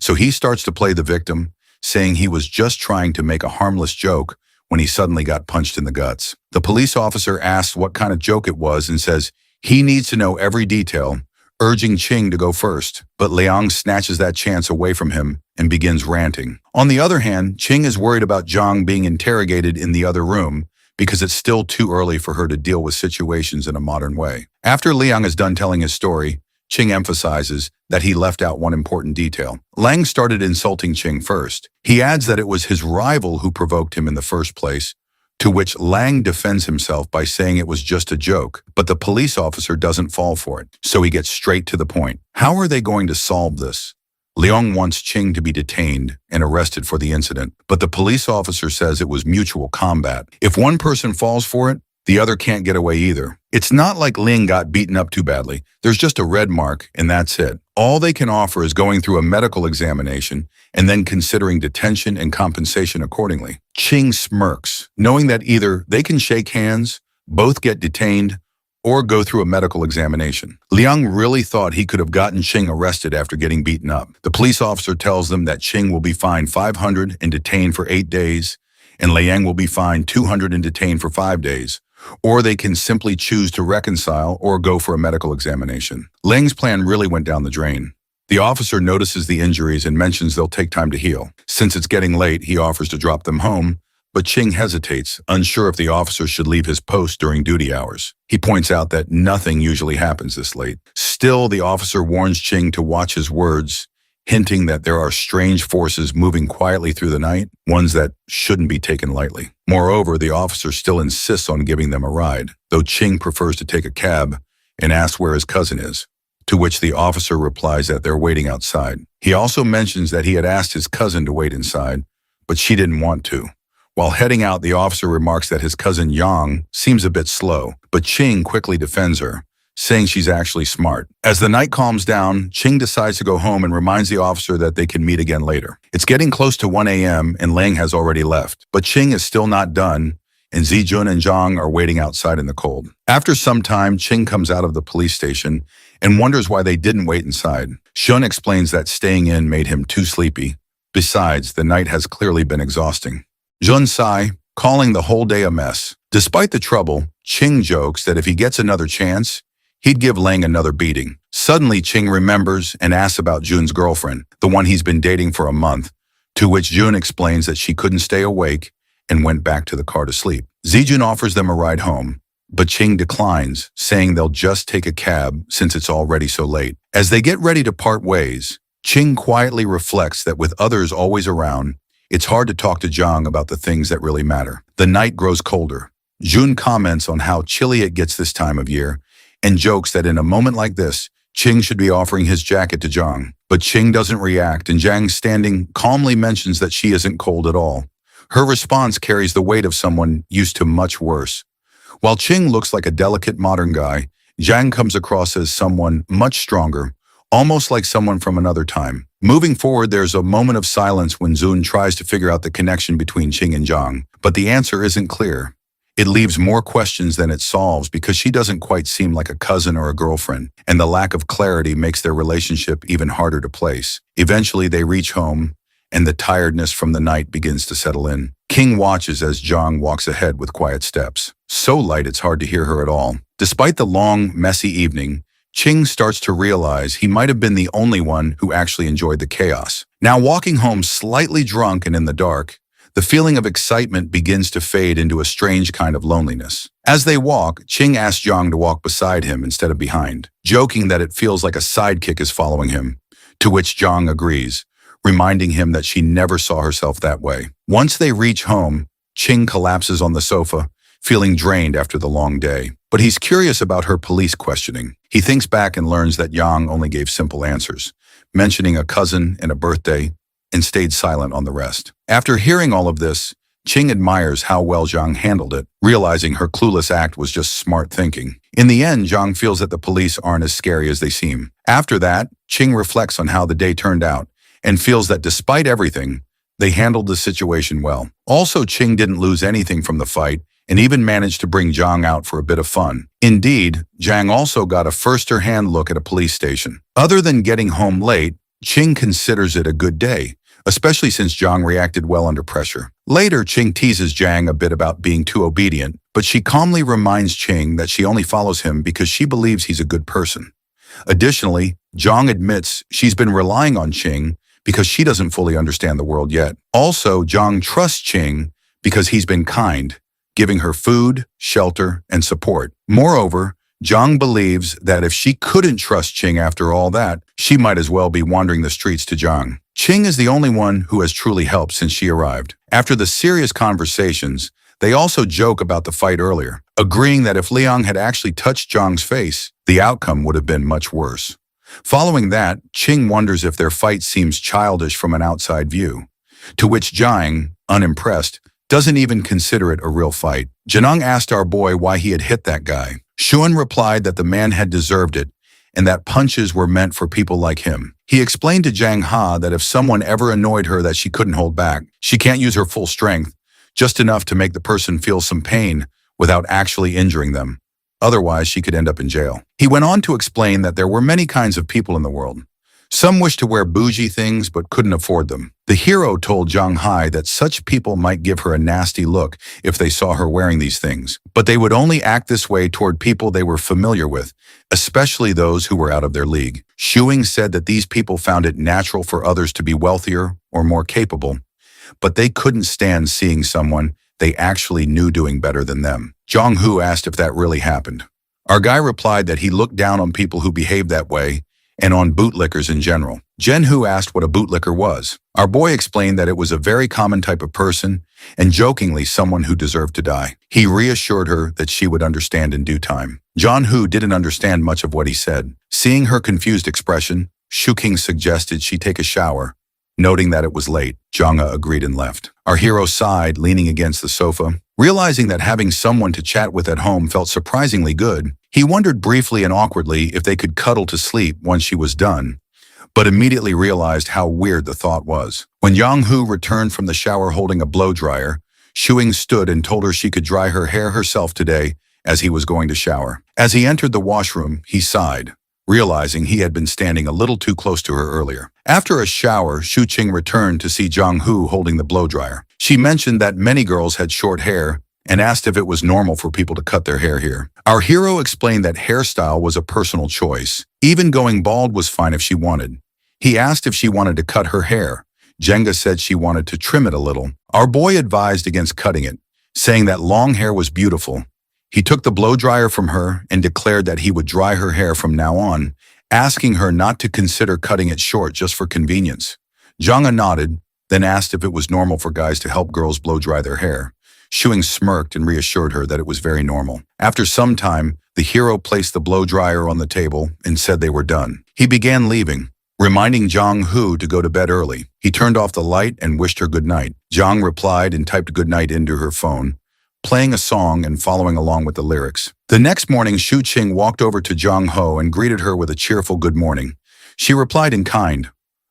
So he starts to play the victim, saying he was just trying to make a harmless joke when he suddenly got punched in the guts. The police officer asks what kind of joke it was and says he needs to know every detail, urging Ching to go first, but Liang snatches that chance away from him and begins ranting. On the other hand, Ching is worried about Zhang being interrogated in the other room because it's still too early for her to deal with situations in a modern way. After Liang is done telling his story, Ching emphasizes that he left out one important detail. Liang started insulting Ching first. He adds that it was his rival who provoked him in the first place, to which Liang defends himself by saying it was just a joke, but the police officer doesn't fall for it, so he gets straight to the point. How are they going to solve this? Liang wants Ching to be detained and arrested for the incident, but the police officer says it was mutual combat. If one person falls for it, the other can't get away either. It's not like Ling got beaten up too badly. There's just a red mark, and that's it. All they can offer is going through a medical examination and then considering detention and compensation accordingly. Ching smirks, knowing that either they can shake hands, both get detained, or go through a medical examination. Liang really thought he could have gotten Ching arrested after getting beaten up. The police officer tells them that Ching will be fined 500 and detained for 8 days, and Liang will be fined 200 and detained for 5 days. Or they can simply choose to reconcile or go for a medical examination. Liang's plan really went down the drain. The officer notices the injuries and mentions they'll take time to heal. Since it's getting late, he offers to drop them home, but Ching hesitates, unsure if the officer should leave his post during duty hours. He points out that nothing usually happens this late. Still, the officer warns Ching to watch his words, hinting that there are strange forces moving quietly through the night, ones that shouldn't be taken lightly. Moreover, the officer still insists on giving them a ride, though Ching prefers to take a cab and asks where his cousin is, to which the officer replies that they're waiting outside. He also mentions that he had asked his cousin to wait inside, but she didn't want to. While heading out, the officer remarks that his cousin Yang seems a bit slow, but Ching quickly defends her, saying she's actually smart. As the night calms down, Ching decides to go home and reminds the officer that they can meet again later. It's getting close to 1 a.m. and Liang has already left, but Ching is still not done, and Zijun and Zhang are waiting outside in the cold. After some time, Ching comes out of the police station and wonders why they didn't wait inside. Shun explains that staying in made him too sleepy. Besides, the night has clearly been exhausting. Jun sigh, calling the whole day a mess. Despite the trouble, Ching jokes that if he gets another chance, he'd give Liang another beating. Suddenly, Ching remembers and asks about Jun's girlfriend, the one he's been dating for a month, to which Jun explains that she couldn't stay awake and went back to the car to sleep. Zijun offers them a ride home, but Ching declines, saying they'll just take a cab since it's already so late. As they get ready to part ways, Ching quietly reflects that with others always around, it's hard to talk to Zhang about the things that really matter. The night grows colder. Jun comments on how chilly it gets this time of year, and jokes that in a moment like this, Ching should be offering his jacket to Zhang. But Ching doesn't react, and Zhang, standing calmly, mentions that she isn't cold at all. Her response carries the weight of someone used to much worse. While Ching looks like a delicate modern guy, Zhang comes across as someone much stronger, almost like someone from another time. Moving forward, there's a moment of silence when Jun tries to figure out the connection between Ching and Zhang, but the answer isn't clear. It leaves more questions than it solves because she doesn't quite seem like a cousin or a girlfriend, and the lack of clarity makes their relationship even harder to place. Eventually, they reach home, and the tiredness from the night begins to settle in. King watches as Zhang walks ahead with quiet steps. So light it's hard to hear her at all. Despite the long, messy evening, Ching starts to realize he might have been the only one who actually enjoyed the chaos. Now walking home slightly drunk and in the dark, the feeling of excitement begins to fade into a strange kind of loneliness. As they walk, Ching asks Zhang to walk beside him instead of behind, joking that it feels like a sidekick is following him, to which Zhang agrees, reminding him that she never saw herself that way. Once they reach home, Ching collapses on the sofa, feeling drained after the long day. But he's curious about her police questioning. He thinks back and learns that Yang only gave simple answers, mentioning a cousin and a birthday, and stayed silent on the rest. After hearing all of this, Ching admires how well Zhang handled it, realizing her clueless act was just smart thinking. In the end, Zhang feels that the police aren't as scary as they seem. After that, Ching reflects on how the day turned out and feels that despite everything, they handled the situation well. Also, Ching didn't lose anything from the fight and even managed to bring Zhang out for a bit of fun. Indeed, Zhang also got a first-hand look at a police station. Other than getting home late, Ching considers it a good day, especially since Zhang reacted well under pressure. Later, Ching teases Zhang a bit about being too obedient, but she calmly reminds Ching that she only follows him because she believes he's a good person. Additionally, Zhang admits she's been relying on Ching because she doesn't fully understand the world yet. Also, Zhang trusts Ching because he's been kind, giving her food, shelter, and support. Moreover, Zhang believes that if she couldn't trust Ching after all that, she might as well be wandering the streets to Zhang. Ching is the only one who has truly helped since she arrived. After the serious conversations, they also joke about the fight earlier, agreeing that if Liang had actually touched Zhang's face, the outcome would have been much worse. Following that, Ching wonders if their fight seems childish from an outside view, to which Zhang, unimpressed, doesn't even consider it a real fight. Janung asked our boy why he had hit that guy. Xuan replied that the man had deserved it and that punches were meant for people like him. He explained to Zhang Ha that if someone ever annoyed her that she couldn't hold back, she can't use her full strength, just enough to make the person feel some pain without actually injuring them. Otherwise, she could end up in jail. He went on to explain that there were many kinds of people in the world. Some wished to wear bougie things but couldn't afford them. The hero told Zhang Hai that such people might give her a nasty look if they saw her wearing these things, but they would only act this way toward people they were familiar with, especially those who were out of their league. Shuing said that these people found it natural for others to be wealthier or more capable, but they couldn't stand seeing someone they actually knew doing better than them. Zhang Hu asked if that really happened. Our guy replied that he looked down on people who behaved that way and on bootlickers in general. Jen Hu asked what a bootlicker was. Our boy explained that it was a very common type of person and jokingly someone who deserved to die. He reassured her that she would understand in due time. John Hu didn't understand much of what he said. Seeing her confused expression, Shu King suggested she take a shower. Noting that it was late, Zhanga agreed and left. Our hero sighed, leaning against the sofa. Realizing that having someone to chat with at home felt surprisingly good, he wondered briefly and awkwardly if they could cuddle to sleep once she was done, but immediately realized how weird the thought was. When Yang Hu returned from the shower holding a blow dryer, Shuing stood and told her she could dry her hair herself today as he was going to shower. As he entered the washroom, he sighed, realizing he had been standing a little too close to her earlier. After a shower, Shu Qing returned to see Zhang Hu holding the blow dryer. She mentioned that many girls had short hair and asked if it was normal for people to cut their hair here. Our hero explained that hairstyle was a personal choice. Even going bald was fine if she wanted. He asked if she wanted to cut her hair. Jenga said she wanted to trim it a little. Our boy advised against cutting it, saying that long hair was beautiful. He took the blow dryer from her and declared that he would dry her hair from now on, asking her not to consider cutting it short just for convenience. Zhanga nodded, then asked if it was normal for guys to help girls blow dry their hair. Shuing smirked and reassured her that it was very normal. After some time, the hero placed the blow dryer on the table and said they were done. He began leaving, reminding Zhang Hu to go to bed early. He turned off the light and wished her good night. Zhang replied and typed good night into her phone, playing a song and following along with the lyrics. The next morning, Shu Qing walked over to Zhang Ho and greeted her with a cheerful good morning. She replied in kind.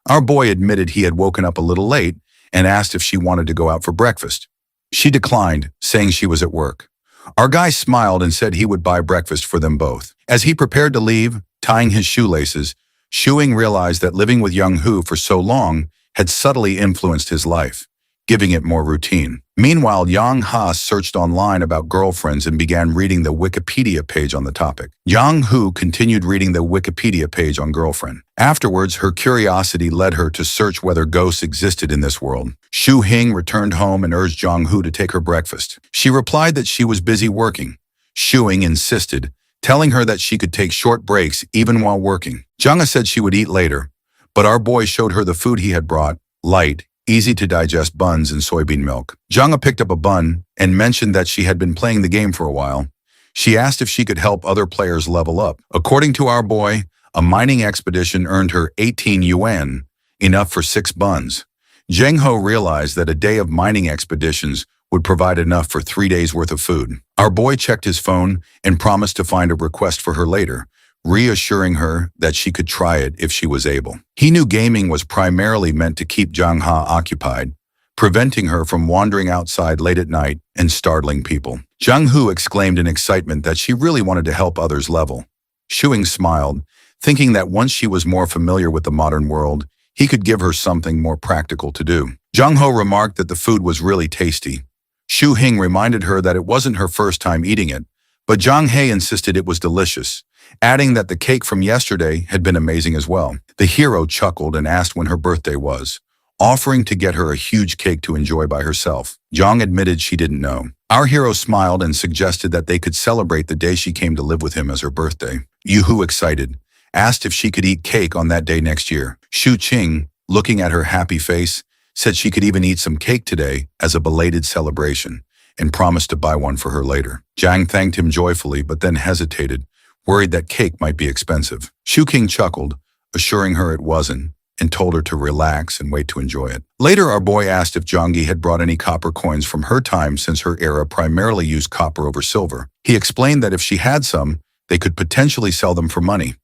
Our boy admitted he had woken up a little late and asked if she wanted to go out for breakfast. She declined, saying she was at work. Our guy smiled and said he would buy breakfast for them both. As he prepared to leave, tying his shoelaces, Shuing realized that living with Young Hu for so long had subtly influenced his life, giving it more routine. Meanwhile, Yang Ha searched online about girlfriends and began reading the Wikipedia page on the topic. Yang Hu continued reading the Wikipedia page on girlfriend. Afterwards, her curiosity led her to search whether ghosts existed in this world. Shu Hing returned home and urged Yang Hu to take her breakfast. She replied that she was busy working. Shu Hing insisted, telling her that she could take short breaks even while working. Janga said she would eat later, but our boy showed her the food he had brought, light, easy-to-digest buns and soybean milk. Janga picked up a bun and mentioned that she had been playing the game for a while. She asked if she could help other players level up. According to our boy, a mining expedition earned her 18 yuan, enough for 6 buns. Zheng Ho realized that a day of mining expeditions would provide enough for 3 days' worth of food. Our boy checked his phone and promised to find a request for her later, reassuring her that she could try it if she was able. He knew gaming was primarily meant to keep Zhang Ha occupied, preventing her from wandering outside late at night and startling people. Zhang Hu exclaimed in excitement that she really wanted to help others level. Shuing smiled, thinking that once she was more familiar with the modern world, he could give her something more practical to do. Zhang Ho remarked that the food was really tasty. Shu Hing reminded her that it wasn't her first time eating it, but Zhang He insisted it was delicious, adding that the cake from yesterday had been amazing as well. The hero chuckled and asked when her birthday was, offering to get her a huge cake to enjoy by herself. Zhang admitted she didn't know. Our hero smiled and suggested that they could celebrate the day she came to live with him as her birthday. Yuhu, excited, asked if she could eat cake on that day next year. Shu Qing, looking at her happy face, said she could even eat some cake today as a belated celebration and promised to buy one for her later. Zhang thanked him joyfully but then hesitated, worried that cake might be expensive. Shu King chuckled, assuring her it wasn't, and told her to relax and wait to enjoy it. Later, our boy asked if Zhangyi had brought any copper coins from her time since her era primarily used copper over silver. He explained that if she had some, they could potentially sell them for money.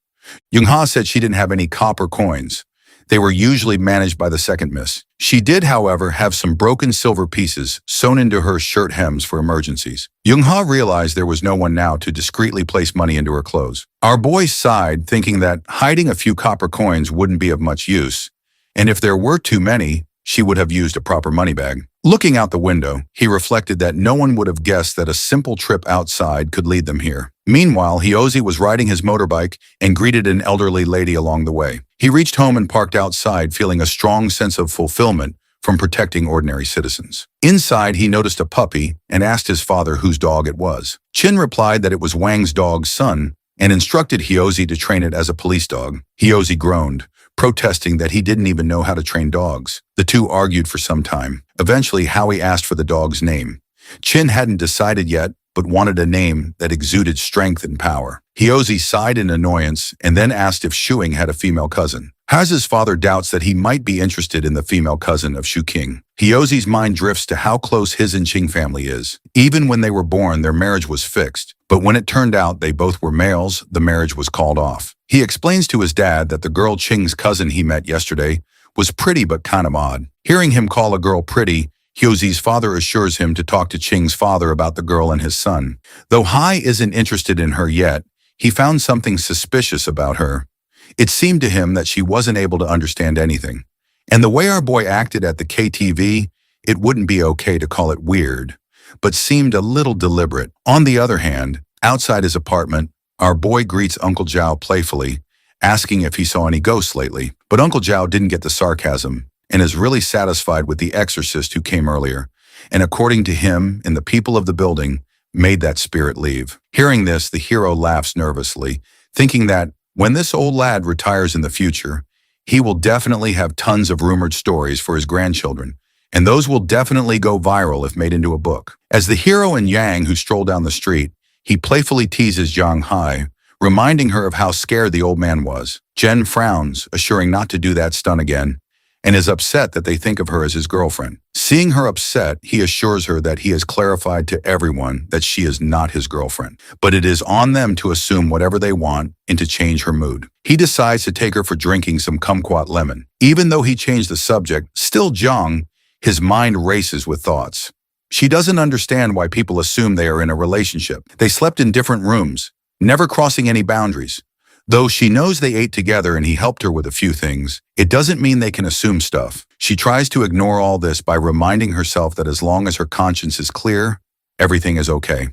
Youngha said she didn't have any copper coins. They were usually managed by the second miss. She did, however, have some broken silver pieces sewn into her shirt hems for emergencies. Youngha realized there was no one now to discreetly place money into her clothes. Our boy sighed, thinking that hiding a few copper coins wouldn't be of much use, and if there were too many, she would have used a proper money bag. Looking out the window, he reflected that no one would have guessed that a simple trip outside could lead them here. Meanwhile, Hyozi was riding his motorbike and greeted an elderly lady along the way. He reached home and parked outside, feeling a strong sense of fulfillment from protecting ordinary citizens. Inside, he noticed a puppy and asked his father whose dog it was. Chin replied that it was Wang's dog's son and instructed Hyozi to train it as a police dog. Hyozi groaned, protesting that he didn't even know how to train dogs. The two argued for some time. Eventually, Howie asked for the dog's name. Chin hadn't decided yet, but wanted a name that exuded strength and power. Hyozi sighed in annoyance and then asked if Shuing had a female cousin. Haz's father doubts that he might be interested in the female cousin of Shu King. Hyozi's mind drifts to how close his and Qing family is. Even when they were born, their marriage was fixed. But when it turned out they both were males, the marriage was called off. He explains to his dad that the girl Qing's cousin he met yesterday was pretty but kind of odd. Hearing him call a girl pretty, Hyozi's father assures him to talk to Qing's father about the girl and his son. Though Hai isn't interested in her yet, he found something suspicious about her. It seemed to him that she wasn't able to understand anything. And the way our boy acted at the KTV, it wouldn't be okay to call it weird, but seemed a little deliberate. On the other hand, outside his apartment, our boy greets Uncle Zhao playfully, asking if he saw any ghosts lately. But Uncle Zhao didn't get the sarcasm and is really satisfied with the exorcist who came earlier, and according to him and the people of the building, made that spirit leave. Hearing this, the hero laughs nervously, thinking that when this old lad retires in the future, he will definitely have tons of rumored stories for his grandchildren, and those will definitely go viral if made into a book. As the hero and Yang, who stroll down the street, he playfully teases Zhang Hai, reminding her of how scared the old man was. Jen frowns, assuring not to do that stunt again, and is upset that they think of her as his girlfriend. Seeing her upset, he assures her that he has clarified to everyone that she is not his girlfriend, but it is on them to assume whatever they want and to change her mood. He decides to take her for drinking some kumquat lemon. Even though he changed the subject, still Zhang, his mind races with thoughts. She doesn't understand why people assume they are in a relationship. They slept in different rooms, never crossing any boundaries. Though she knows they ate together and he helped her with a few things, it doesn't mean they can assume stuff. She tries to ignore all this by reminding herself that as long as her conscience is clear, everything is okay.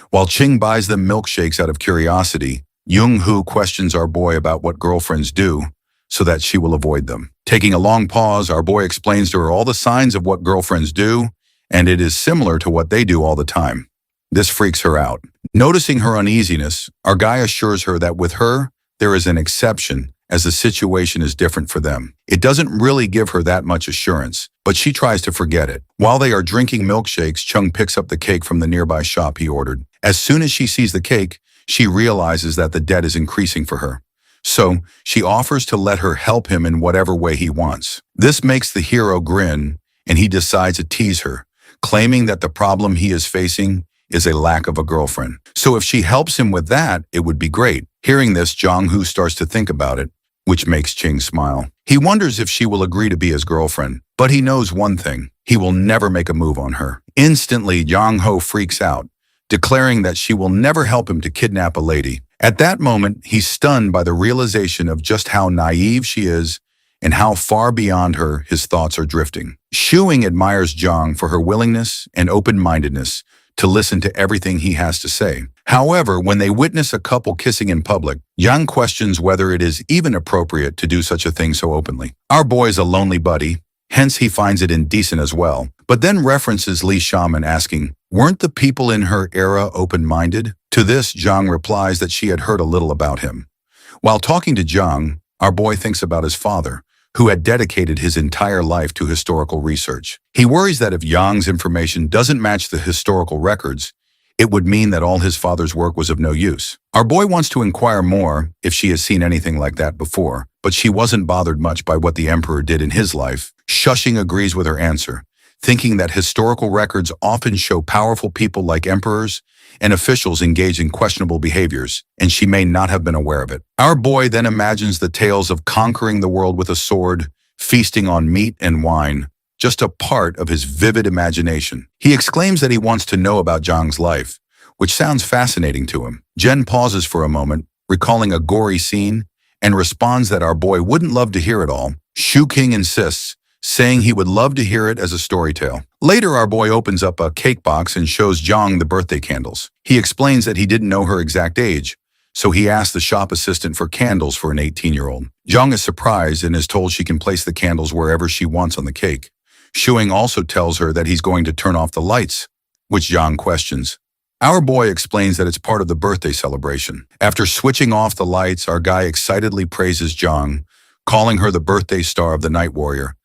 While Ching buys them milkshakes out of curiosity, Young-hoo questions our boy about what girlfriends do so that she will avoid them. Taking a long pause, our boy explains to her all the signs of what girlfriends do, and it is similar to what they do all the time. This freaks her out. Noticing her uneasiness, our guy assures her that with her, there is an exception as the situation is different for them. It doesn't really give her that much assurance, but she tries to forget it. While they are drinking milkshakes, Chung picks up the cake from the nearby shop he ordered. As soon as she sees the cake, she realizes that the debt is increasing for her. So, she offers to let her help him in whatever way he wants. This makes the hero grin, and he decides to tease her, claiming that the problem he is facing is a lack of a girlfriend. So if she helps him with that, it would be great. Hearing this, Jong-hoo starts to think about it, which makes Ching smile. He wonders if she will agree to be his girlfriend, but he knows one thing: he will never make a move on her. Instantly, Jong-ho freaks out, declaring that she will never help him to kidnap a lady. At that moment, he's stunned by the realization of just how naive she is and how far beyond her his thoughts are drifting. Shuing admires Jong for her willingness and open-mindedness to listen to everything he has to say. However, when they witness a couple kissing in public, Yang questions whether it is even appropriate to do such a thing so openly. Our boy's a lonely buddy, hence he finds it indecent as well, but then references Lee Shaman asking, weren't the people in her era open-minded? To this, Jang replies that she had heard a little about him. While talking to Jang, our boy thinks about his father, who had dedicated his entire life to historical research. He worries that if Yang's information doesn't match the historical records, it would mean that all his father's work was of no use. Our boy wants to inquire more if she has seen anything like that before, but she wasn't bothered much by what the emperor did in his life. Shushing agrees with her answer, thinking that historical records often show powerful people like emperors and officials engaged in questionable behaviors, and she may not have been aware of it. Our boy then imagines the tales of conquering the world with a sword, feasting on meat and wine, just a part of his vivid imagination. He exclaims that he wants to know about Zhang's life, which sounds fascinating to him. Jen pauses for a moment, recalling a gory scene, and responds that our boy wouldn't love to hear it all. Shu King insists, saying he would love to hear it as a story tale. Later, our boy opens up a cake box and shows Zhang the birthday candles. He explains that he didn't know her exact age, so he asks the shop assistant for candles for an 18-year-old. Zhang is surprised and is told she can place the candles wherever she wants on the cake. Shuing also tells her that he's going to turn off the lights, which Zhang questions. Our boy explains that it's part of the birthday celebration. After switching off the lights, our guy excitedly praises Zhang, calling her the birthday star of the Night Warrior,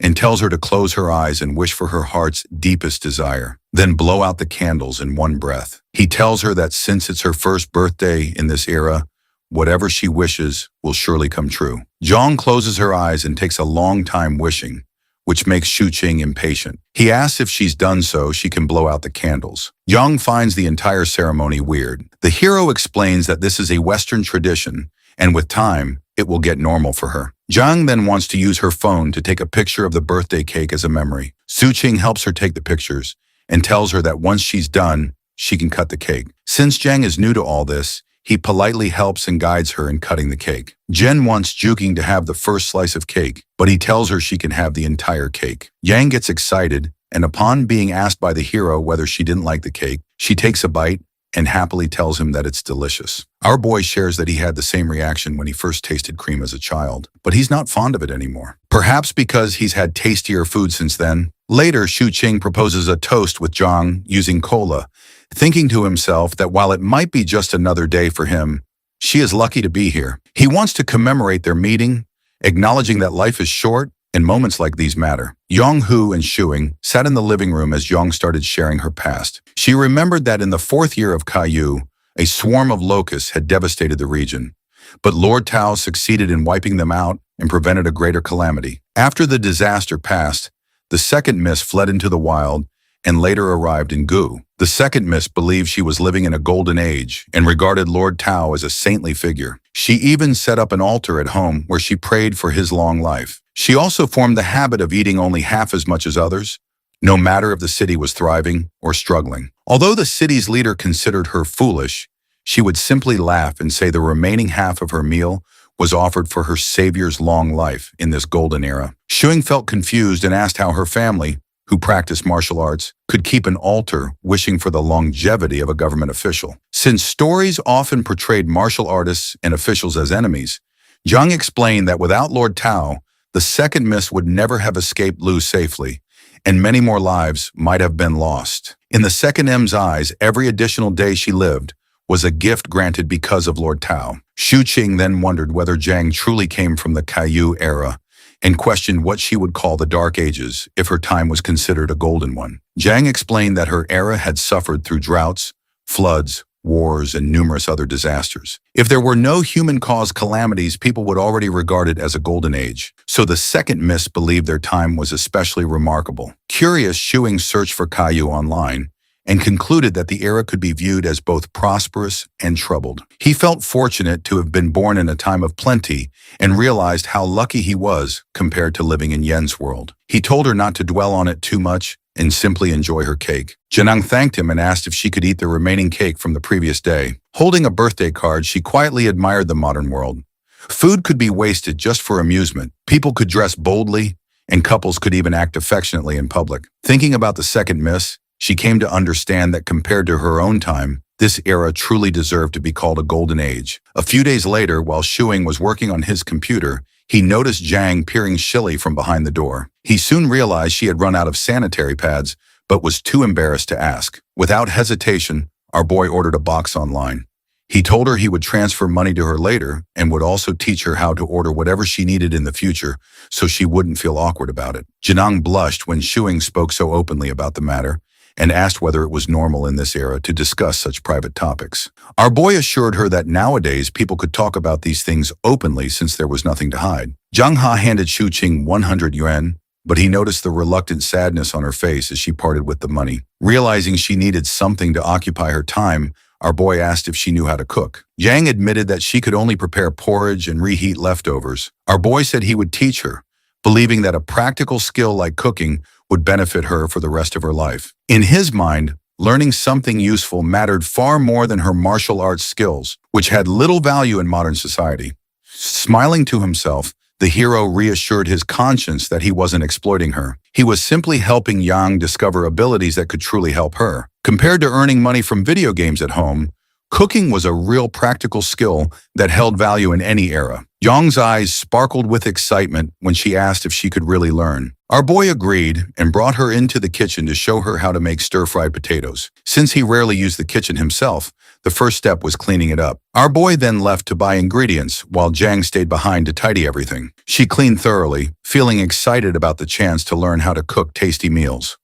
and tells her to close her eyes and wish for her heart's deepest desire, then blow out the candles in one breath. He tells her that since it's her first birthday in this era, whatever she wishes will surely come true. Zhang closes her eyes and takes a long time wishing, which makes Shu Qing impatient. He asks if she's done so, she can blow out the candles. Yang finds the entire ceremony weird. The hero explains that this is a Western tradition, and with time, it will get normal for her. Zhang then wants to use her phone to take a picture of the birthday cake as a memory. Su Qing helps her take the pictures and tells her that once she's done, she can cut the cake. Since Zhang is new to all this, he politely helps and guides her in cutting the cake. Jen wants Juking to have the first slice of cake, but he tells her she can have the entire cake. Yang gets excited, and upon being asked by the hero whether she didn't like the cake, she takes a bite and happily tells him that it's delicious. Our boy shares that he had the same reaction when he first tasted cream as a child, but he's not fond of it anymore. Perhaps because he's had tastier food since then. Later, Shu Qing proposes a toast with Zhang using cola, thinking to himself that while it might be just another day for him, she is lucky to be here. He wants to commemorate their meeting, acknowledging that life is short and moments like these matter. Yong-hoo and Shuing sat in the living room as Yong started sharing her past. She remembered that in the 4th year of Caillou, a swarm of locusts had devastated the region, but Lord Tao succeeded in wiping them out and prevented a greater calamity. After the disaster passed, the second miss fled into the wild and later arrived in Gu. The second miss believed she was living in a golden age and regarded Lord Tao as a saintly figure. She even set up an altar at home where she prayed for his long life. She also formed the habit of eating only half as much as others, no matter if the city was thriving or struggling. Although the city's leader considered her foolish, she would simply laugh and say the remaining half of her meal was offered for her savior's long life in this golden era. Shuing felt confused and asked how her family, who practiced martial arts, could keep an altar wishing for the longevity of a government official. Since stories often portrayed martial artists and officials as enemies, Zhang explained that without Lord Tao, the second miss would never have escaped Lu safely, and many more lives might have been lost. In the second M's eyes, every additional day she lived was a gift granted because of Lord Tao. Shu Qing then wondered whether Zhang truly came from the Caillou era and questioned what she would call the Dark Ages if her time was considered a golden one. Zhang explained that her era had suffered through droughts, floods, wars, and numerous other disasters. If there were no human-caused calamities, people would already regard it as a golden age. So the second miss believed their time was especially remarkable. Curious, Shuing searched for Caillou online and concluded that the era could be viewed as both prosperous and troubled. He felt fortunate to have been born in a time of plenty and realized how lucky he was compared to living in Yen's world. He told her not to dwell on it too much and simply enjoy her cake. Janang thanked him and asked if she could eat the remaining cake from the previous day. Holding a birthday card, she quietly admired the modern world. Food could be wasted just for amusement. People could dress boldly, and couples could even act affectionately in public. Thinking about the second miss, she came to understand that compared to her own time, this era truly deserved to be called a golden age. A few days later, while Shuing was working on his computer, he noticed Zhang peering shilly from behind the door. He soon realized she had run out of sanitary pads, but was too embarrassed to ask. Without hesitation, our boy ordered a box online. He told her he would transfer money to her later and would also teach her how to order whatever she needed in the future so she wouldn't feel awkward about it. Janang blushed when Shuing spoke so openly about the matter and asked whether it was normal in this era to discuss such private topics. Our boy assured her that nowadays people could talk about these things openly since there was nothing to hide. Zhang Ha handed Shu Qing 100 yuan, but he noticed the reluctant sadness on her face as she parted with the money. Realizing she needed something to occupy her time, our boy asked if she knew how to cook. Zhang admitted that she could only prepare porridge and reheat leftovers. Our boy said he would teach her, believing that a practical skill like cooking would benefit her for the rest of her life. In his mind, learning something useful mattered far more than her martial arts skills, which had little value in modern society. Smiling to himself, the hero reassured his conscience that he wasn't exploiting her. He was simply helping Yang discover abilities that could truly help her. Compared to earning money from video games at home, cooking was a real practical skill that held value in any era. Yang's eyes sparkled with excitement when she asked if she could really learn. Our boy agreed and brought her into the kitchen to show her how to make stir-fried potatoes. Since he rarely used the kitchen himself, the first step was cleaning it up. Our boy then left to buy ingredients while Zhang stayed behind to tidy everything. She cleaned thoroughly, feeling excited about the chance to learn how to cook tasty meals.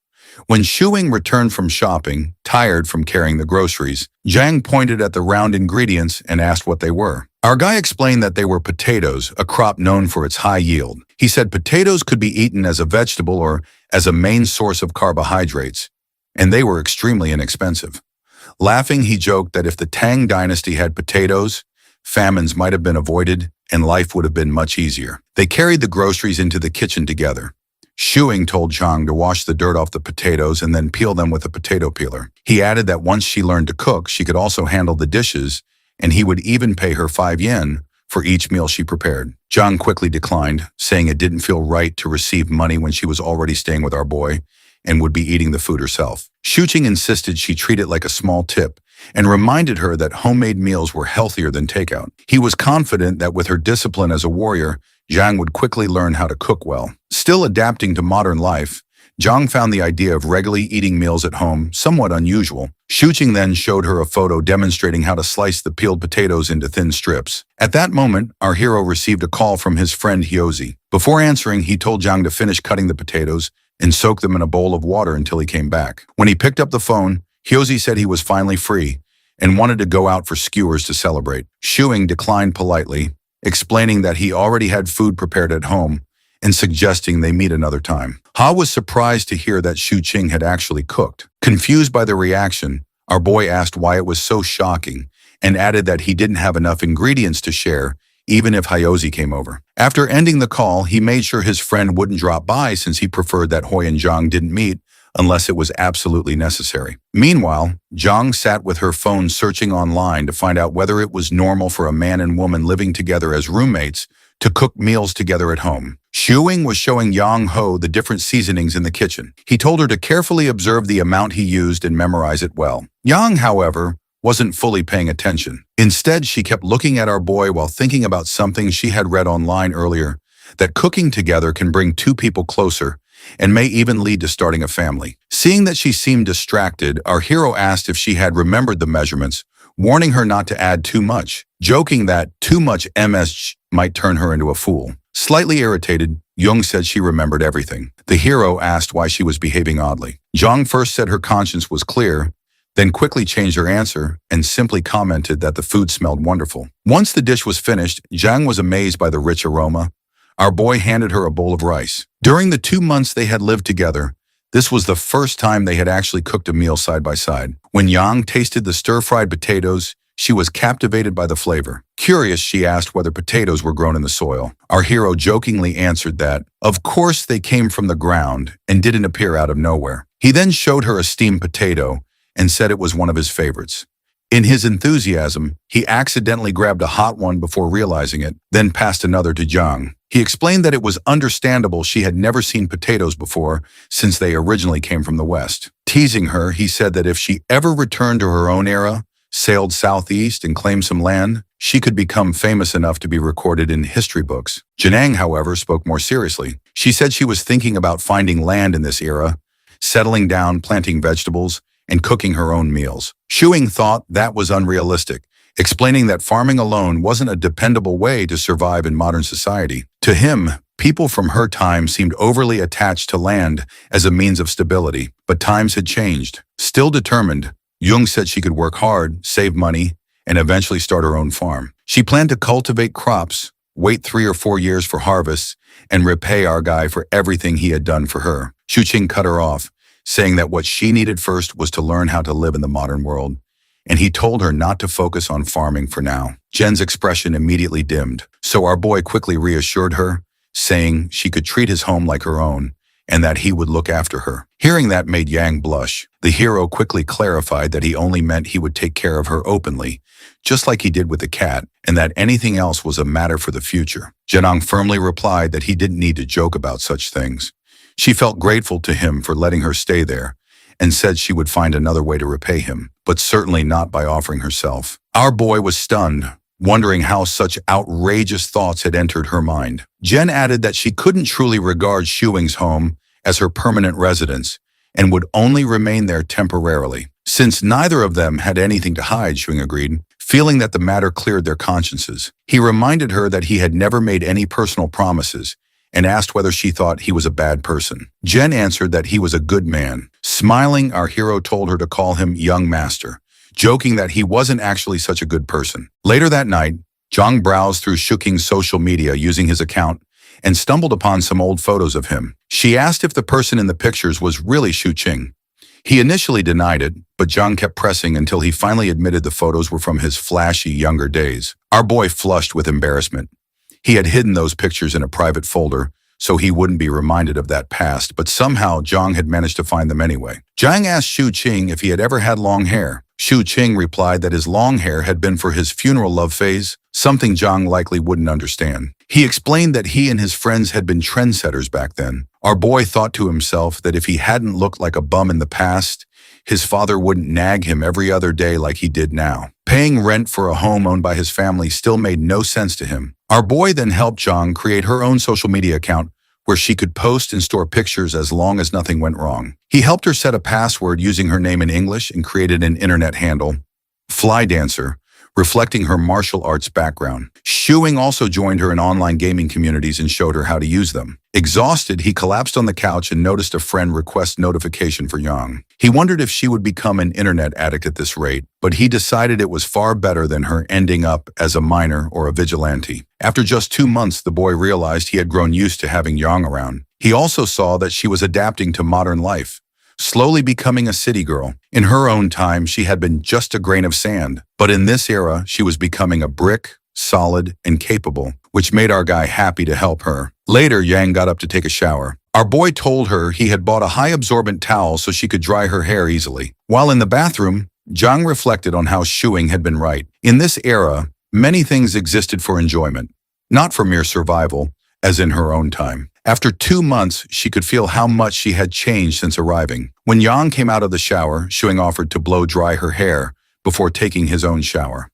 When Shuing returned from shopping, tired from carrying the groceries, Zhang pointed at the round ingredients and asked what they were. Our guy explained that they were potatoes, a crop known for its high yield. He said potatoes could be eaten as a vegetable or as a main source of carbohydrates, and they were extremely inexpensive. Laughing, he joked that if the Tang dynasty had potatoes, famines might have been avoided and life would have been much easier. They carried the groceries into the kitchen together. Shuing told Zhang to wash the dirt off the potatoes and then peel them with a potato peeler. He added that once she learned to cook, she could also handle the dishes, and he would even pay her 5 yen for each meal she prepared. Zhang quickly declined, saying it didn't feel right to receive money when she was already staying with our boy and would be eating the food herself. Shu Qing insisted she treat it like a small tip and reminded her that homemade meals were healthier than takeout. He was confident that with her discipline as a warrior, Zhang would quickly learn how to cook well. Still adapting to modern life, Zhang found the idea of regularly eating meals at home somewhat unusual. Shu Qing then showed her a photo demonstrating how to slice the peeled potatoes into thin strips. At that moment, our hero received a call from his friend Hyozi. Before answering, he told Zhang to finish cutting the potatoes and soak them in a bowl of water until he came back. When he picked up the phone, Hyozi said he was finally free and wanted to go out for skewers to celebrate. Shuing declined politely, explaining that he already had food prepared at home and suggesting they meet another time. Ha was surprised to hear that Shu Qing had actually cooked. Confused by the reaction, our boy asked why it was so shocking and added that he didn't have enough ingredients to share even if Hyozi came over. After ending the call, he made sure his friend wouldn't drop by since he preferred that Hui and Zhang didn't meet unless it was absolutely necessary. Meanwhile, Zhang sat with her phone searching online to find out whether it was normal for a man and woman living together as roommates to cook meals together at home. Shuing was showing Yang Ho the different seasonings in the kitchen. He told her to carefully observe the amount he used and memorize it well. Yang, however, wasn't fully paying attention. Instead, she kept looking at our boy while thinking about something she had read online earlier, that cooking together can bring two people closer and may even lead to starting a family. Seeing that she seemed distracted, our hero asked if she had remembered the measurements, warning her not to add too much, joking that too much MSG might turn her into a fool. Slightly irritated, Jung said she remembered everything. The hero asked why she was behaving oddly. Zhang first said her conscience was clear, then quickly changed her answer and simply commented that the food smelled wonderful. Once the dish was finished, Zhang was amazed by the rich aroma. Our boy handed her a bowl of rice. During the 2 months they had lived together, this was the first time they had actually cooked a meal side by side. When Yang tasted the stir-fried potatoes, she was captivated by the flavor. Curious, she asked whether potatoes were grown in the soil. Our hero jokingly answered that, of course they came from the ground and didn't appear out of nowhere. He then showed her a steamed potato and said it was one of his favorites. In his enthusiasm, he accidentally grabbed a hot one before realizing it, then passed another to Zhang. He explained that it was understandable she had never seen potatoes before since they originally came from the West. Teasing her, he said that if she ever returned to her own era, sailed southeast and claimed some land, she could become famous enough to be recorded in history books. Janang, however, spoke more seriously. She said she was thinking about finding land in this era, settling down, planting vegetables, and cooking her own meals. Shuing thought that was unrealistic, explaining that farming alone wasn't a dependable way to survive in modern society. To him, people from her time seemed overly attached to land as a means of stability, but times had changed. Still determined, Jung said she could work hard, save money, and eventually start her own farm. She planned to cultivate crops, wait 3 or 4 years for harvests, and repay our guy for everything he had done for her. Shu Qing cut her off, saying that what she needed first was to learn how to live in the modern world, and he told her not to focus on farming for now. Jen's expression immediately dimmed, so our boy quickly reassured her, saying she could treat his home like her own, and that he would look after her. Hearing that made Yang blush. The hero quickly clarified that he only meant he would take care of her openly, just like he did with the cat, and that anything else was a matter for the future. Janang firmly replied that he didn't need to joke about such things. She felt grateful to him for letting her stay there, and said she would find another way to repay him, but certainly not by offering herself. Our boy was stunned, wondering how such outrageous thoughts had entered her mind. Jen added that she couldn't truly regard Shuing's home as her permanent residence and would only remain there temporarily. Since neither of them had anything to hide, Shuing agreed, feeling that the matter cleared their consciences. He reminded her that he had never made any personal promises and asked whether she thought he was a bad person. Jen answered that he was a good man. Smiling, our hero told her to call him Young Master, joking that he wasn't actually such a good person. Later that night, Zhang browsed through Shu Qing's social media using his account and stumbled upon some old photos of him. She asked if the person in the pictures was really Shu Qing. He initially denied it, but Zhang kept pressing until he finally admitted the photos were from his flashy younger days. Our boy flushed with embarrassment. He had hidden those pictures in a private folder, so he wouldn't be reminded of that past, but somehow Zhang had managed to find them anyway. Zhang asked Shu Qing if he had ever had long hair. Shu Qing replied that his long hair had been for his funeral love phase, something Zhang likely wouldn't understand. He explained that he and his friends had been trendsetters back then. Our boy thought to himself that if he hadn't looked like a bum in the past, his father wouldn't nag him every other day like he did now. Paying rent for a home owned by his family still made no sense to him. Our boy then helped Zhang create her own social media account where she could post and store pictures as long as nothing went wrong. He helped her set a password using her name in English and created an internet handle, Fly Dancer, reflecting her martial arts background. Shuing also joined her in online gaming communities and showed her how to use them. Exhausted, he collapsed on the couch and noticed a friend request notification for Yang. He wondered if she would become an internet addict at this rate, but he decided it was far better than her ending up as a miner or a vigilante. After just 2 months, the boy realized he had grown used to having Yang around. He also saw that she was adapting to modern life, slowly becoming a city girl. In her own time, she had been just a grain of sand, but in this era, she was becoming a brick, solid, and capable, which made our guy happy to help her. Later, Yang got up to take a shower. Our boy told her he had bought a high-absorbent towel so she could dry her hair easily. While in the bathroom, Zhang reflected on how Shuing had been right. In this era, many things existed for enjoyment, not for mere survival, as in her own time. After 2 months, she could feel how much she had changed since arriving. When Yang came out of the shower, Shuing offered to blow dry her hair before taking his own shower.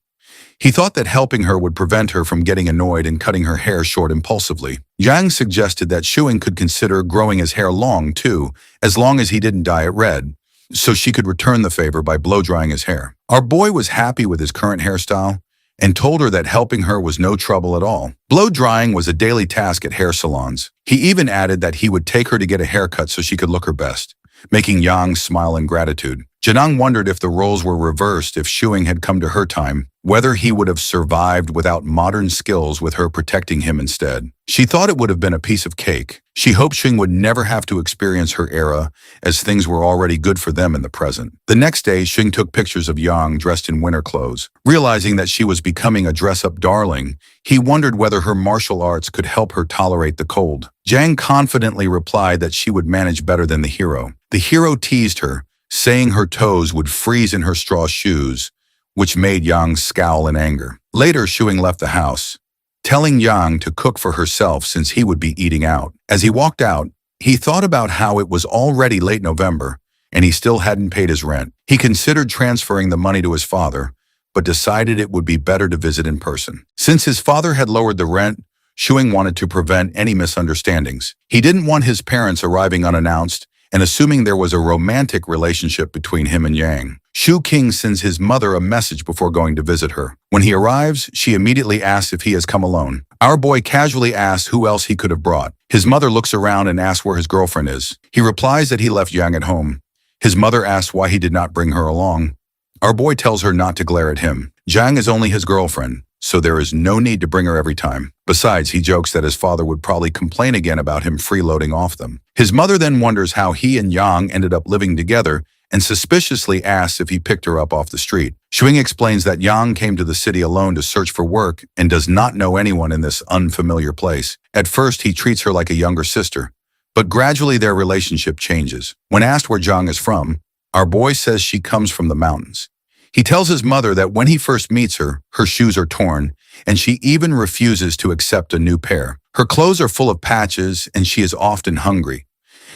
He thought that helping her would prevent her from getting annoyed and cutting her hair short impulsively. Yang suggested that Shuing could consider growing his hair long, too, as long as he didn't dye it red, so she could return the favor by blow-drying his hair. Our boy was happy with his current hairstyle and told her that helping her was no trouble at all. Blow-drying was a daily task at hair salons. He even added that he would take her to get a haircut so she could look her best, making Yang smile in gratitude. Janang wondered if the roles were reversed if Shuing had come to her time, whether he would have survived without modern skills with her protecting him instead. She thought it would have been a piece of cake. She hoped Shuing would never have to experience her era, as things were already good for them in the present. The next day, Shuing took pictures of Yang dressed in winter clothes. Realizing that she was becoming a dress-up darling, he wondered whether her martial arts could help her tolerate the cold. Jang confidently replied that she would manage better than the hero. The hero teased her, saying her toes would freeze in her straw shoes, which made Yang scowl in anger. Later, Shuing left the house, telling Yang to cook for herself since he would be eating out. As he walked out, he thought about how it was already late November and he still hadn't paid his rent. He considered transferring the money to his father, but decided it would be better to visit in person. Since his father had lowered the rent, Shuing wanted to prevent any misunderstandings. He didn't want his parents arriving unannounced and assuming there was a romantic relationship between him and Yang. Shu King sends his mother a message before going to visit her. When he arrives, she immediately asks if he has come alone. Our boy casually asks who else he could have brought. His mother looks around and asks where his girlfriend is. He replies that he left Yang at home. His mother asks why he did not bring her along. Our boy tells her not to glare at him. Zhang is only his girlfriend, so there is no need to bring her every time. Besides, he jokes that his father would probably complain again about him freeloading off them. His mother then wonders how he and Yang ended up living together and suspiciously asks if he picked her up off the street. Shuing explains that Yang came to the city alone to search for work and does not know anyone in this unfamiliar place. At first, he treats her like a younger sister, but gradually their relationship changes. When asked where Zhang is from, our boy says she comes from the mountains. He tells his mother that when he first meets her, her shoes are torn, and she even refuses to accept a new pair. Her clothes are full of patches, and she is often hungry.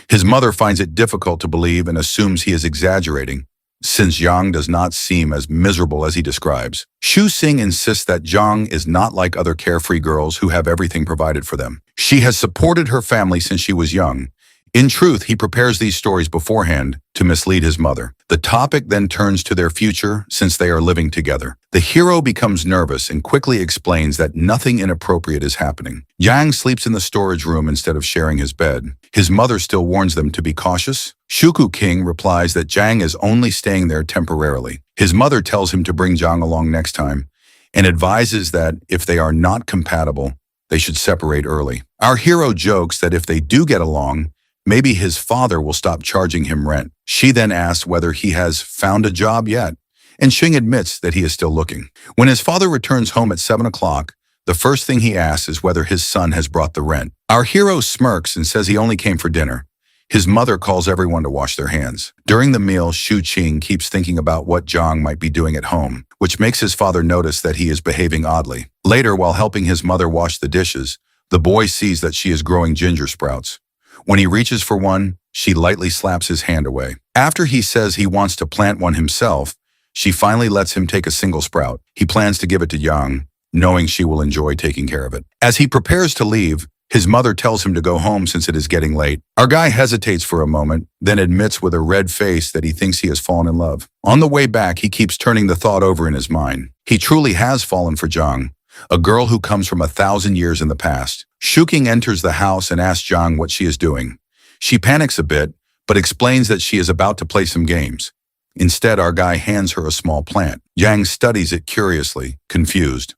His mother finds it difficult to believe and assumes he is exaggerating, since Yang does not seem as miserable as he describes. Shu Sing insists that Zhang is not like other carefree girls who have everything provided for them. She has supported her family since she was young. In truth, he prepares these stories beforehand to mislead his mother. The topic then turns to their future since they are living together. The hero becomes nervous and quickly explains that nothing inappropriate is happening. Yang sleeps in the storage room instead of sharing his bed. His mother still warns them to be cautious. Shuku King replies that Zhang is only staying there temporarily. His mother tells him to bring Zhang along next time and advises that if they are not compatible, they should separate early. Our hero jokes that if they do get along, maybe his father will stop charging him rent. She then asks whether he has found a job yet, and Xing admits that he is still looking. When his father returns home at 7 o'clock, the first thing he asks is whether his son has brought the rent. Our hero smirks and says he only came for dinner. His mother calls everyone to wash their hands. During the meal, Shu Qing keeps thinking about what Zhang might be doing at home, which makes his father notice that he is behaving oddly. Later, while helping his mother wash the dishes, the boy sees that she is growing ginger sprouts. When he reaches for one, she lightly slaps his hand away. After he says he wants to plant one himself, she finally lets him take a single sprout. He plans to give it to Yang, knowing she will enjoy taking care of it. As he prepares to leave, his mother tells him to go home since it is getting late. Our guy hesitates for a moment, then admits with a red face that he thinks he has fallen in love. On the way back, he keeps turning the thought over in his mind. He truly has fallen for Zhang, a girl who comes from 1,000 years in the past. Shuking enters the house and asks Zhang what she is doing. She panics a bit, but explains that she is about to play some games. Instead, our guy hands her a small plant. Yang studies it curiously, confused.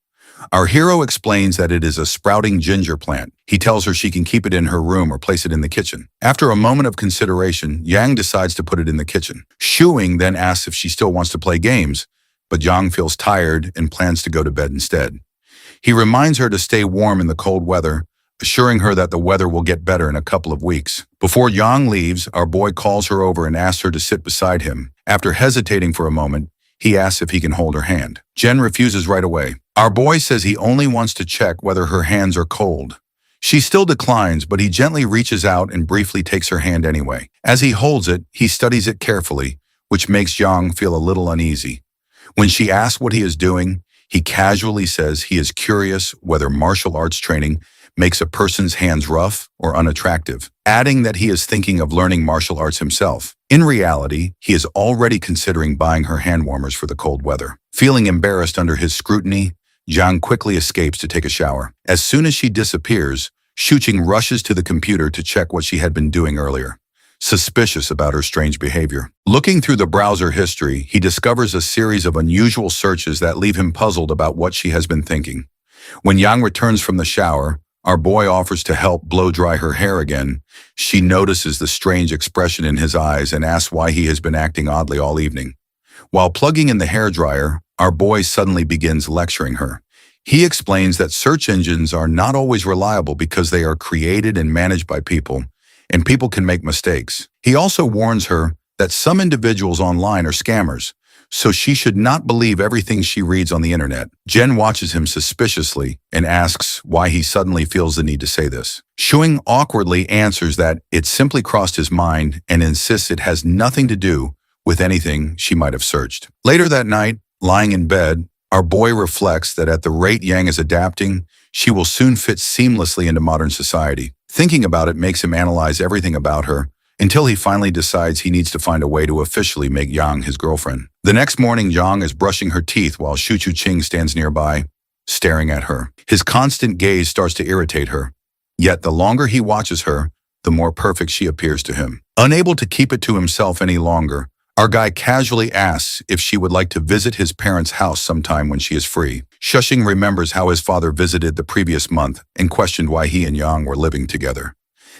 Our hero explains that it is a sprouting ginger plant. He tells her she can keep it in her room or place it in the kitchen. After a moment of consideration, Yang decides to put it in the kitchen. Shuing then asks if she still wants to play games, but Yang feels tired and plans to go to bed instead. He reminds her to stay warm in the cold weather, assuring her that the weather will get better in a couple of weeks. Before Yang leaves, our boy calls her over and asks her to sit beside him. After hesitating for a moment, he asks if he can hold her hand. Jen refuses right away. Our boy says he only wants to check whether her hands are cold. She still declines, but he gently reaches out and briefly takes her hand anyway. As he holds it, he studies it carefully, which makes Yang feel a little uneasy. When she asks what he is doing, he casually says he is curious whether martial arts training makes a person's hands rough or unattractive, adding that he is thinking of learning martial arts himself. In reality, he is already considering buying her hand warmers for the cold weather. Feeling embarrassed under his scrutiny, Zhang quickly escapes to take a shower. As soon as she disappears, Shuqing rushes to the computer to check what she had been doing earlier, suspicious about her strange behavior. Looking through the browser history, he discovers a series of unusual searches that leave him puzzled about what she has been thinking. When Yang returns from the shower, our boy offers to help blow dry her hair again. She notices the strange expression in his eyes and asks why he has been acting oddly all evening. While plugging in the hairdryer, our boy suddenly begins lecturing her. He explains that search engines are not always reliable because they are created and managed by people, and people can make mistakes. He also warns her that some individuals online are scammers, so she should not believe everything she reads on the internet. Jen watches him suspiciously and asks why he suddenly feels the need to say this. Shuing awkwardly answers that it simply crossed his mind and insists it has nothing to do with anything she might have searched. Later that night, lying in bed, our boy reflects that at the rate Yang is adapting, she will soon fit seamlessly into modern society. Thinking about it makes him analyze everything about her, until he finally decides he needs to find a way to officially make Yang his girlfriend. The next morning, Yang is brushing her teeth while Shu Chu-ching stands nearby, staring at her. His constant gaze starts to irritate her. Yet the longer he watches her, the more perfect she appears to him. Unable to keep it to himself any longer, our guy casually asks if she would like to visit his parents' house sometime when she is free. Shushing remembers how his father visited the previous month and questioned why he and Yang were living together.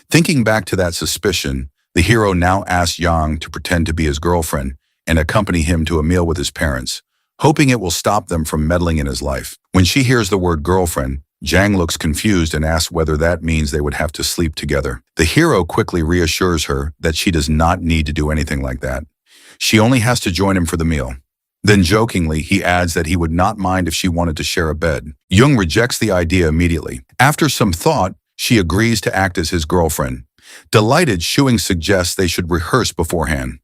Thinking back to that suspicion, the hero now asks Yang to pretend to be his girlfriend and accompany him to a meal with his parents, hoping it will stop them from meddling in his life. When she hears the word girlfriend, Zhang looks confused and asks whether that means they would have to sleep together. The hero quickly reassures her that she does not need to do anything like that. She only has to join him for the meal. Then jokingly, he adds that he would not mind if she wanted to share a bed. Jung rejects the idea immediately. After some thought, she agrees to act as his girlfriend. Delighted, Shuing suggests they should rehearse beforehand.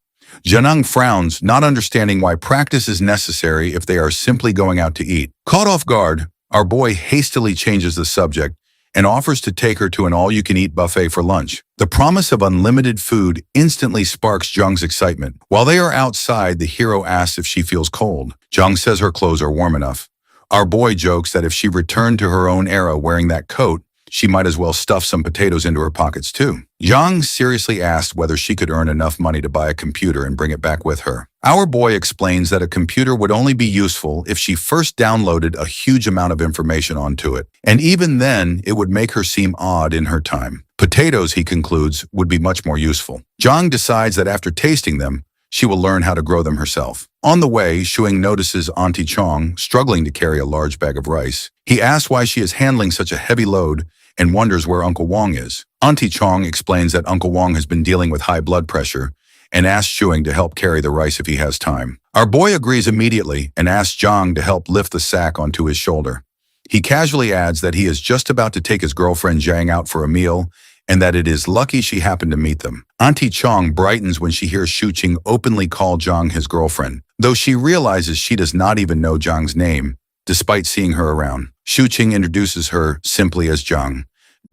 Janang frowns, not understanding why practice is necessary if they are simply going out to eat. Caught off guard, our boy hastily changes the subject and offers to take her to an all-you-can-eat buffet for lunch. The promise of unlimited food instantly sparks Jung's excitement. While they are outside, the hero asks if she feels cold. Jung says her clothes are warm enough. Our boy jokes that if she returned to her own era wearing that coat, she might as well stuff some potatoes into her pockets too. Yang seriously asked whether she could earn enough money to buy a computer and bring it back with her. Our boy explains that a computer would only be useful if she first downloaded a huge amount of information onto it, and even then, it would make her seem odd in her time. Potatoes, he concludes, would be much more useful. Zhang decides that after tasting them, she will learn how to grow them herself. On the way, Shuing notices Auntie Chong struggling to carry a large bag of rice. He asks why she is handling such a heavy load and wonders where Uncle Wong is. Auntie Chong explains that Uncle Wong has been dealing with high blood pressure and asks Shuing to help carry the rice if he has time. Our boy agrees immediately and asks Zhang to help lift the sack onto his shoulder. He casually adds that he is just about to take his girlfriend Zhang out for a meal and that it is lucky she happened to meet them. Auntie Chong brightens when she hears Shuqing openly call Zhang his girlfriend, though she realizes she does not even know Zhang's name, despite seeing her around. Shuqing introduces her simply as Zhang.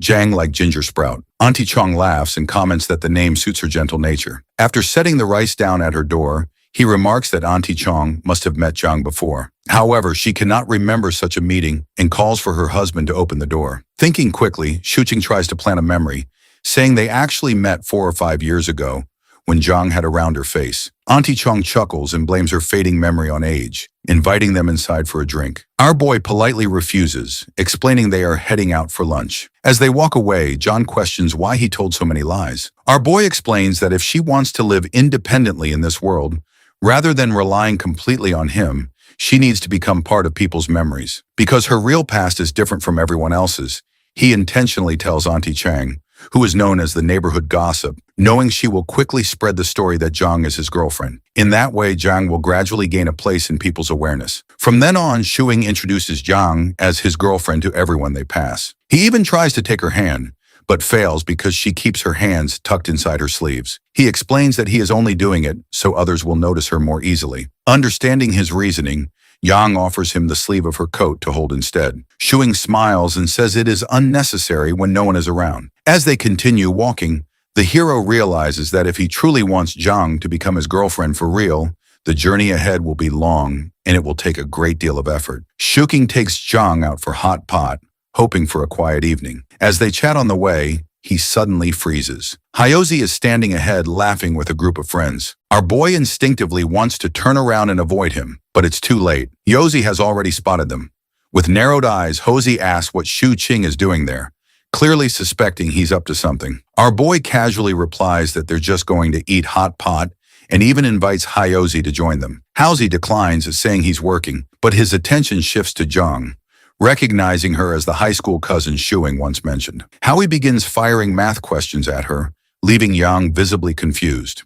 Zhang like ginger sprout. Auntie Chong laughs and comments that the name suits her gentle nature. After setting the rice down at her door, he remarks that Auntie Chong must have met Zhang before. However, she cannot remember such a meeting and calls for her husband to open the door. Thinking quickly, Shuqing tries to plant a memory, saying they actually met 4 or 5 years ago when Zhang had a rounder face. Auntie Chong chuckles and blames her fading memory on age, inviting them inside for a drink. Our boy politely refuses, explaining they are heading out for lunch. As they walk away, John questions why he told so many lies. Our boy explains that if she wants to live independently in this world, rather than relying completely on him, she needs to become part of people's memories. Because her real past is different from everyone else's, He intentionally tells Auntie Chang, who is known as the neighborhood gossip, knowing she will quickly spread the story that Zhang is his girlfriend. In that way, Zhang will gradually gain a place in people's awareness. From then on, Shuing introduces Zhang as his girlfriend to everyone they pass. He even tries to take her hand, but fails because she keeps her hands tucked inside her sleeves. He explains that he is only doing it so others will notice her more easily. Understanding his reasoning, Yang offers him the sleeve of her coat to hold instead. Shuing smiles and says it is unnecessary when no one is around. As they continue walking, the hero realizes that if he truly wants Zhang to become his girlfriend for real, the journey ahead will be long and it will take a great deal of effort. Shuking takes Zhang out for hot pot, hoping for a quiet evening. As they chat on the way, he suddenly freezes. Hyozi is standing ahead laughing with a group of friends. Our boy instinctively wants to turn around and avoid him, but it's too late. Hyozi has already spotted them. With narrowed eyes, Hyozi asks what Shu Qing is doing there, clearly suspecting he's up to something. Our boy casually replies that they're just going to eat hot pot and even invites Hyozi to join them. Hyozi declines, saying he's working, but his attention shifts to Zhang, recognizing her as the high school cousin Shuing once mentioned. Howie begins firing math questions at her, leaving Yang visibly confused.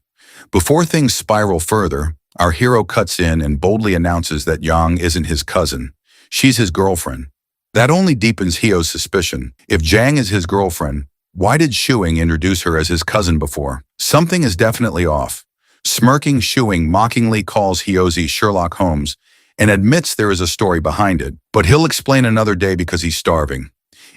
Before things spiral further, our hero cuts in and boldly announces that Yang isn't his cousin. She's his girlfriend. That only deepens Hyo's suspicion. If Zhang is his girlfriend, why did Shuing introduce her as his cousin before? Something is definitely off. Smirking, Shuing mockingly calls Hyozi Sherlock Holmes and admits there is a story behind it, but he'll explain another day because he's starving.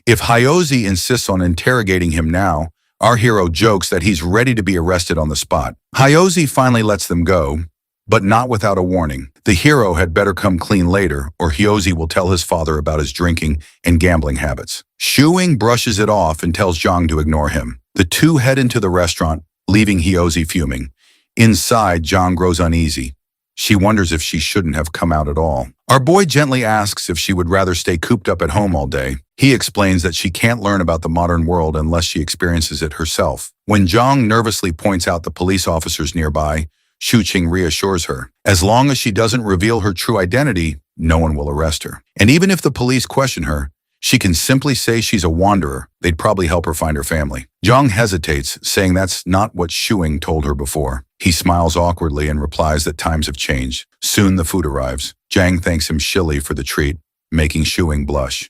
If Hyozi insists on interrogating him now, our hero jokes that he's ready to be arrested on the spot. Hyozi finally lets them go, but not without a warning. The hero had better come clean later, or Hyozi will tell his father about his drinking and gambling habits. Shuing brushes it off and tells Zhang to ignore him. The two head into the restaurant, leaving Hyozi fuming. Inside, Zhang grows uneasy. She wonders if she shouldn't have come out at all. Our boy gently asks if she would rather stay cooped up at home all day. He explains that she can't learn about the modern world unless she experiences it herself. When Zhang nervously points out the police officers nearby, Shu Qing reassures her. As long as she doesn't reveal her true identity, no one will arrest her. And even if the police question her, she can simply say she's a wanderer. They'd probably help her find her family. Zhang hesitates, saying that's not what Shuing told her before. He smiles awkwardly and replies that times have changed. Soon the food arrives. Zhang thanks him shilly for the treat, making Shuing blush.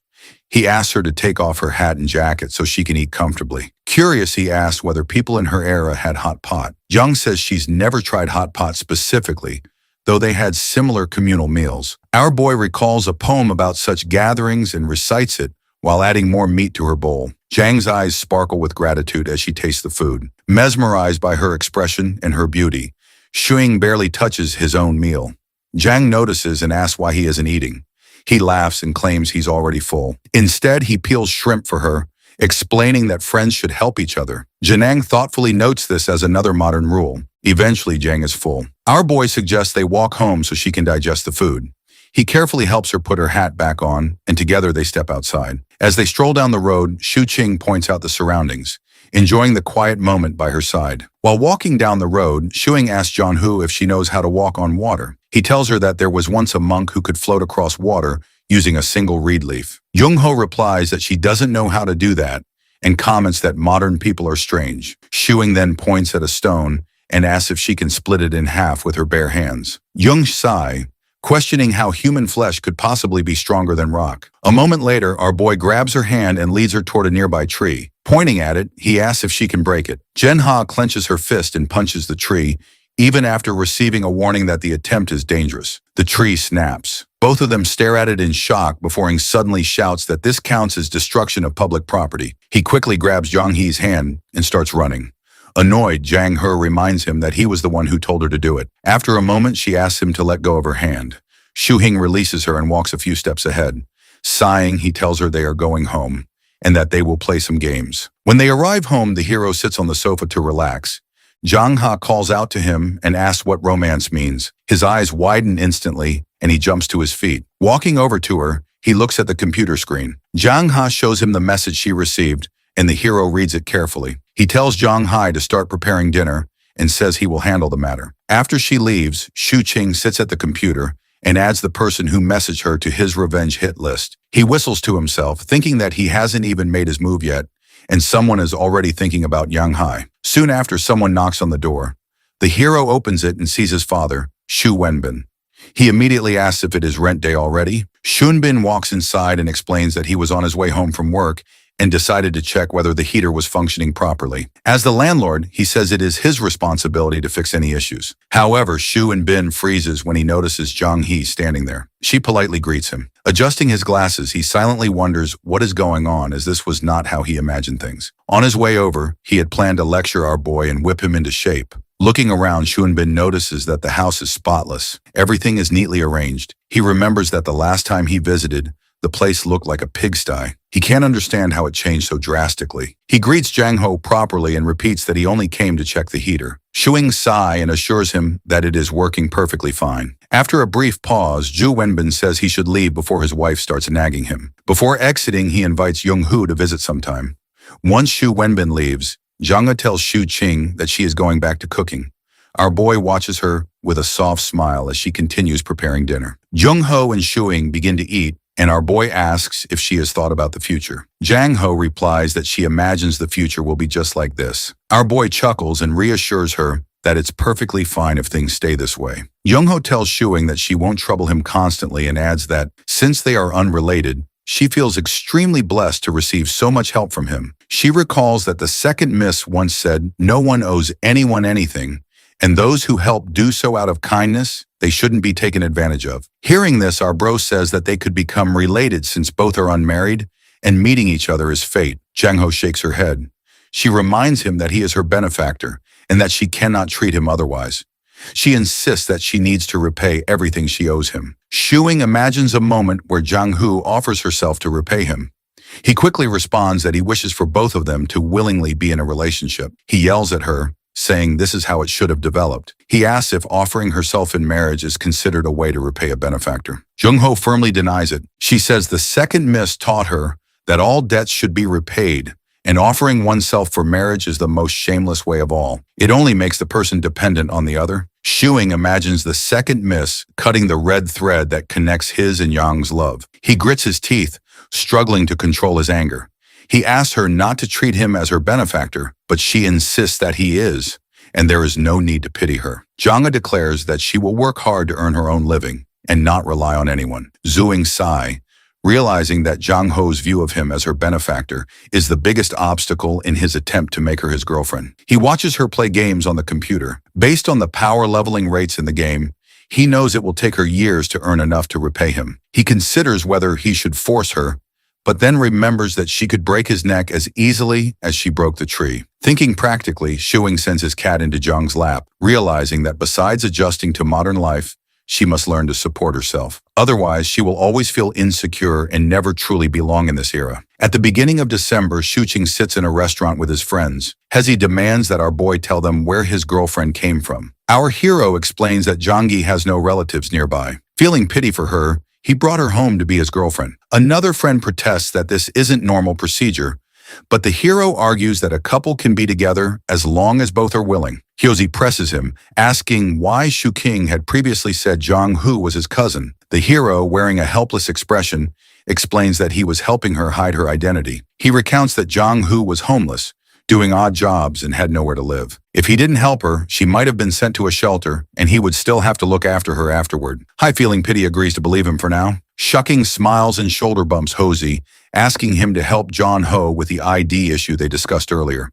He asks her to take off her hat and jacket so she can eat comfortably. Curious, he asks whether people in her era had hot pot. Zhang says she's never tried hot pot specifically, though they had similar communal meals. Our boy recalls a poem about such gatherings and recites it while adding more meat to her bowl. Zhang's eyes sparkle with gratitude as she tastes the food. Mesmerized by her expression and her beauty, Shuing barely touches his own meal. Zhang notices and asks why he isn't eating. He laughs and claims he's already full. Instead, he peels shrimp for her, explaining that friends should help each other. Janang thoughtfully notes this as another modern rule. Eventually, Zhang is full. Our boy suggests they walk home so she can digest the food. He carefully helps her put her hat back on, and together they step outside. As they stroll down the road, Shu Qing points out the surroundings, enjoying the quiet moment by her side. While walking down the road, Shuing asks Jianhu if she knows how to walk on water. He tells her that there was once a monk who could float across water using a single reed leaf. Jungho replies that she doesn't know how to do that and comments that modern people are strange. Shuing then points at a stone and asks if she can split it in half with her bare hands. Jung sigh, questioning how human flesh could possibly be stronger than rock. A moment later, our boy grabs her hand and leads her toward a nearby tree. Pointing at it, he asks if she can break it. Genha clenches her fist and punches the tree, even after receiving a warning that the attempt is dangerous. The tree snaps. Both of them stare at it in shock before he suddenly shouts that this counts as destruction of public property. He quickly grabs Zhang He's hand and starts running. Annoyed, Zhang He reminds him that he was the one who told her to do it. After a moment, she asks him to let go of her hand. Shu Hing releases her and walks a few steps ahead. Sighing, he tells her they are going home and that they will play some games. When they arrive home, the hero sits on the sofa to relax. Zhang Ha calls out to him and asks what romance means. His eyes widen instantly and he jumps to his feet. Walking over to her, he looks at the computer screen. Zhang Ha shows him the message she received and the hero reads it carefully. He tells Zhang Hai to start preparing dinner and says he will handle the matter. After she leaves, Shu Qing sits at the computer and adds the person who messaged her to his revenge hit list. He whistles to himself, thinking that he hasn't even made his move yet, and someone is already thinking about Yang Hai. Soon after, someone knocks on the door. The hero opens it and sees his father, Shu Wenbin. He immediately asks if it is rent day already. Shunbin walks inside and explains that he was on his way home from work and decided to check whether the heater was functioning properly. As the landlord, he says it is his responsibility to fix any issues. However, Shu and Bin freezes when he notices Zhang He standing there. She politely greets him. Adjusting his glasses, he silently wonders what is going on, as this was not how he imagined things. On his way over, he had planned to lecture our boy and whip him into shape. Looking around, Shunbin notices that the house is spotless. Everything is neatly arranged. He remembers that the last time he visited, the place looked like a pigsty. He can't understand how it changed so drastically. He greets Jang Ho properly and repeats that he only came to check the heater. Shuing sighs and assures him that it is working perfectly fine. After a brief pause, Zhu Wenbin says he should leave before his wife starts nagging him. Before exiting, he invites Young Hu to visit sometime. Once Shu Wenbin leaves, Zhang He tells Xu Qing that she is going back to cooking. Our boy watches her with a soft smile as she continues preparing dinner. Jung Ho and Shuing begin to eat, and our boy asks if she has thought about the future. Jang Ho replies that she imagines the future will be just like this. Our boy chuckles and reassures her that it's perfectly fine if things stay this way. Jung Ho tells Shuing that she won't trouble him constantly and adds that, since they are unrelated, she feels extremely blessed to receive so much help from him. She recalls that the second miss once said, "No one owes anyone anything, and those who help do so out of kindness, they shouldn't be taken advantage of." Hearing this, our bro says that they could become related since both are unmarried, and meeting each other is fate. Jang Ho shakes her head. She reminds him that he is her benefactor, and that she cannot treat him otherwise. She insists that she needs to repay everything she owes him. Shuing imagines a moment where Zhang Hu offers herself to repay him. He quickly responds that he wishes for both of them to willingly be in a relationship. He yells at her, saying this is how it should have developed. He asks if offering herself in marriage is considered a way to repay a benefactor. Jung Ho firmly denies it. She says the second miss taught her that all debts should be repaid, and offering oneself for marriage is the most shameless way of all. It only makes the person dependent on the other. Shuing imagines the second miss cutting the red thread that connects his and Yang's love. He grits his teeth, struggling to control his anger. He asks her not to treat him as her benefactor, but she insists that he is, and there is no need to pity her. Zhanga declares that she will work hard to earn her own living and not rely on anyone. Zhuing sigh, realizing that Zhang Ho's view of him as her benefactor is the biggest obstacle in his attempt to make her his girlfriend. He watches her play games on the computer. Based on the power leveling rates in the game, he knows it will take her years to earn enough to repay him. He considers whether he should force her, but then remembers that she could break his neck as easily as she broke the tree. Thinking practically, Shuing sends his cat into Zhang's lap, realizing that besides adjusting to modern life, she must learn to support herself. Otherwise, she will always feel insecure and never truly belong in this era. At the beginning of December, Shuqing sits in a restaurant with his friends. Hezi demands that our boy tell them where his girlfriend came from. Our hero explains that Zhangyi has no relatives nearby. Feeling pity for her, he brought her home to be his girlfriend. Another friend protests that this isn't normal procedure, but the hero argues that a couple can be together as long as both are willing. Hyozi presses him, asking why Shuqing had previously said Zhang Hu was his cousin. The hero, wearing a helpless expression, explains that he was helping her hide her identity. He recounts that Zhang Hu was homeless, doing odd jobs, and had nowhere to live. If he didn't help her, she might have been sent to a shelter, and he would still have to look after her afterward. Hai, feeling pity, agrees to believe him for now. Shuqing smiles and shoulder bumps Hosey, asking him to help John Ho with the ID issue they discussed earlier.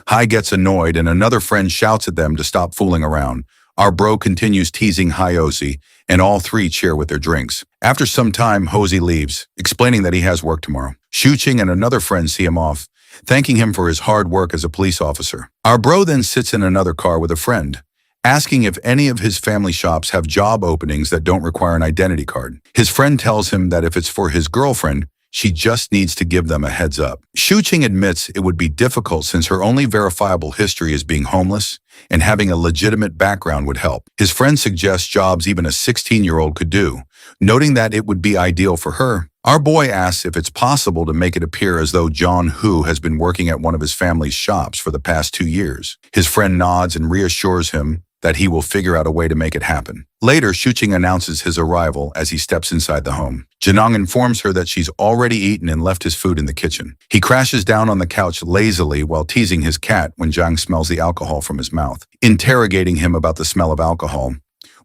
Hai gets annoyed, and another friend shouts at them to stop fooling around. Our bro continues teasing Hyozi, and all three cheer with their drinks. After some time, Hosey leaves, explaining that he has work tomorrow. Shuqing and another friend see him off, thanking him for his hard work as a police officer. Our bro then sits in another car with a friend, asking if any of his family shops have job openings that don't require an identity card. His friend tells him that if it's for his girlfriend, she just needs to give them a heads up. Shuqing admits it would be difficult since her only verifiable history is being homeless, and having a legitimate background would help. His friend suggests jobs even a 16-year-old could do, noting that it would be ideal for her. Our boy asks if it's possible to make it appear as though John Hu has been working at one of his family's shops for the past 2 years. His friend nods and reassures him that he will figure out a way to make it happen. Later, Shuqing announces his arrival as he steps inside the home. Janong informs her that she's already eaten and left his food in the kitchen. He crashes down on the couch lazily while teasing his cat when Zhang smells the alcohol from his mouth, interrogating him about the smell of alcohol.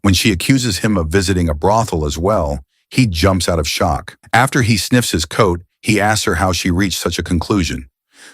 When she accuses him of visiting a brothel as well, he jumps out of shock. After he sniffs his coat, he asks her how she reached such a conclusion.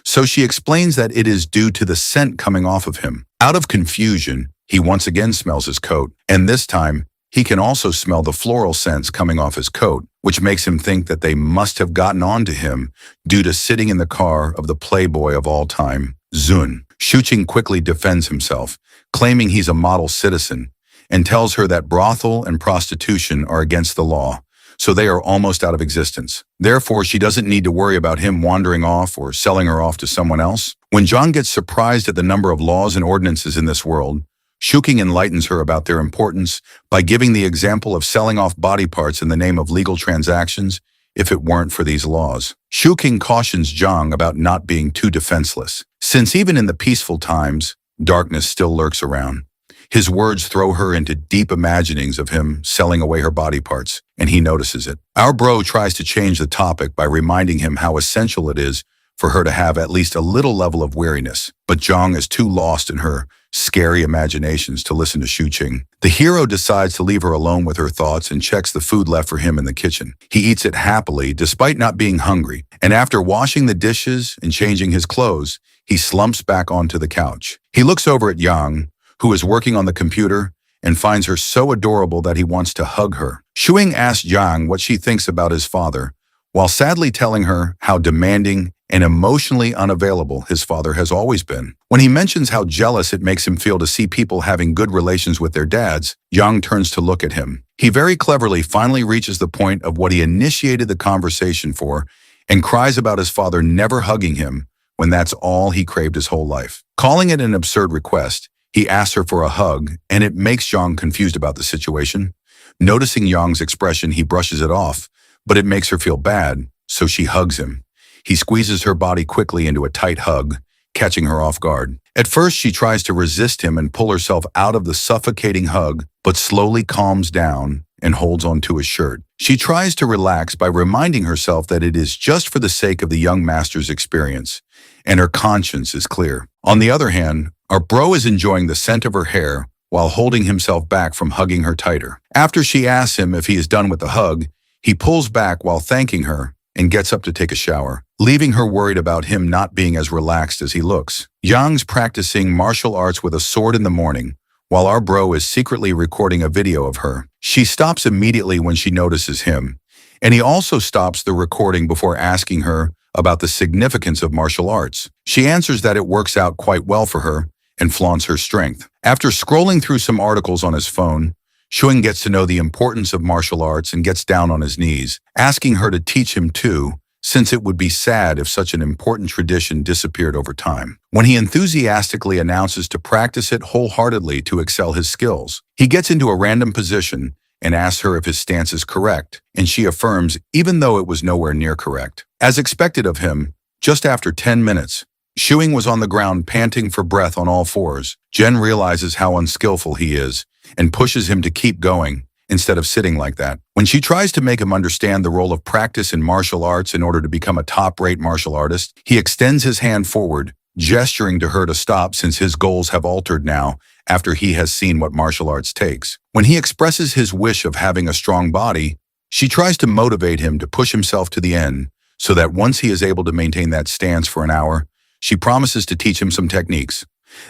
So she explains that it is due to the scent coming off of him. Out of confusion, he once again smells his coat, and this time, he can also smell the floral scents coming off his coat, which makes him think that they must have gotten onto him due to sitting in the car of the playboy of all time, Zun. Shuqing quickly defends himself, claiming he's a model citizen, and tells her that brothel and prostitution are against the law, so they are almost out of existence. Therefore, she doesn't need to worry about him wandering off or selling her off to someone else. When Zhang gets surprised at the number of laws and ordinances in this world, Shuqing enlightens her about their importance by giving the example of selling off body parts in the name of legal transactions if it weren't for these laws. Shuqing cautions Zhang about not being too defenseless, since even in the peaceful times, darkness still lurks around. His words throw her into deep imaginings of him selling away her body parts, and he notices it. Our bro tries to change the topic by reminding him how essential it is for her to have at least a little level of wariness, but Zhang is too lost in her scary imaginations to listen to Shuqing. The hero decides to leave her alone with her thoughts and checks the food left for him in the kitchen. He eats it happily despite not being hungry, and after washing the dishes and changing his clothes, he slumps back onto the couch. He looks over at Yang, who is working on the computer, and finds her so adorable that he wants to hug her. Shuqing asks Yang what she thinks about his father, while sadly telling her how demanding and emotionally unavailable his father has always been. When he mentions how jealous it makes him feel to see people having good relations with their dads, Yang turns to look at him. He very cleverly finally reaches the point of what he initiated the conversation for and cries about his father never hugging him when that's all he craved his whole life. Calling it an absurd request, he asks her for a hug, and it makes Yang confused about the situation. Noticing Yang's expression, he brushes it off, but it makes her feel bad, so she hugs him. He squeezes her body quickly into a tight hug, catching her off guard. At first, she tries to resist him and pull herself out of the suffocating hug, but slowly calms down and holds onto his shirt. She tries to relax by reminding herself that it is just for the sake of the young master's experience, and her conscience is clear. On the other hand, our bro is enjoying the scent of her hair while holding himself back from hugging her tighter. After she asks him if he is done with the hug, he pulls back while thanking her and gets up to take a shower, leaving her worried about him not being as relaxed as he looks. Yang's practicing martial arts with a sword in the morning, while our bro is secretly recording a video of her. She stops immediately when she notices him, and he also stops the recording before asking her about the significance of martial arts. She answers that it works out quite well for her and flaunts her strength. After scrolling through some articles on his phone, Shuqing gets to know the importance of martial arts and gets down on his knees, asking her to teach him too, since it would be sad if such an important tradition disappeared over time. When he enthusiastically announces to practice it wholeheartedly to excel his skills, he gets into a random position and asks her if his stance is correct, and she affirms even though it was nowhere near correct. As expected of him, just after 10 minutes, Shuqing was on the ground panting for breath on all fours. Jen realizes how unskillful he is and pushes him to keep going instead of sitting like that. When she tries to make him understand the role of practice in martial arts in order to become a top-rate martial artist, he extends his hand forward, gesturing to her to stop since his goals have altered now after he has seen what martial arts takes. When he expresses his wish of having a strong body, she tries to motivate him to push himself to the end so that once he is able to maintain that stance for an hour, she promises to teach him some techniques.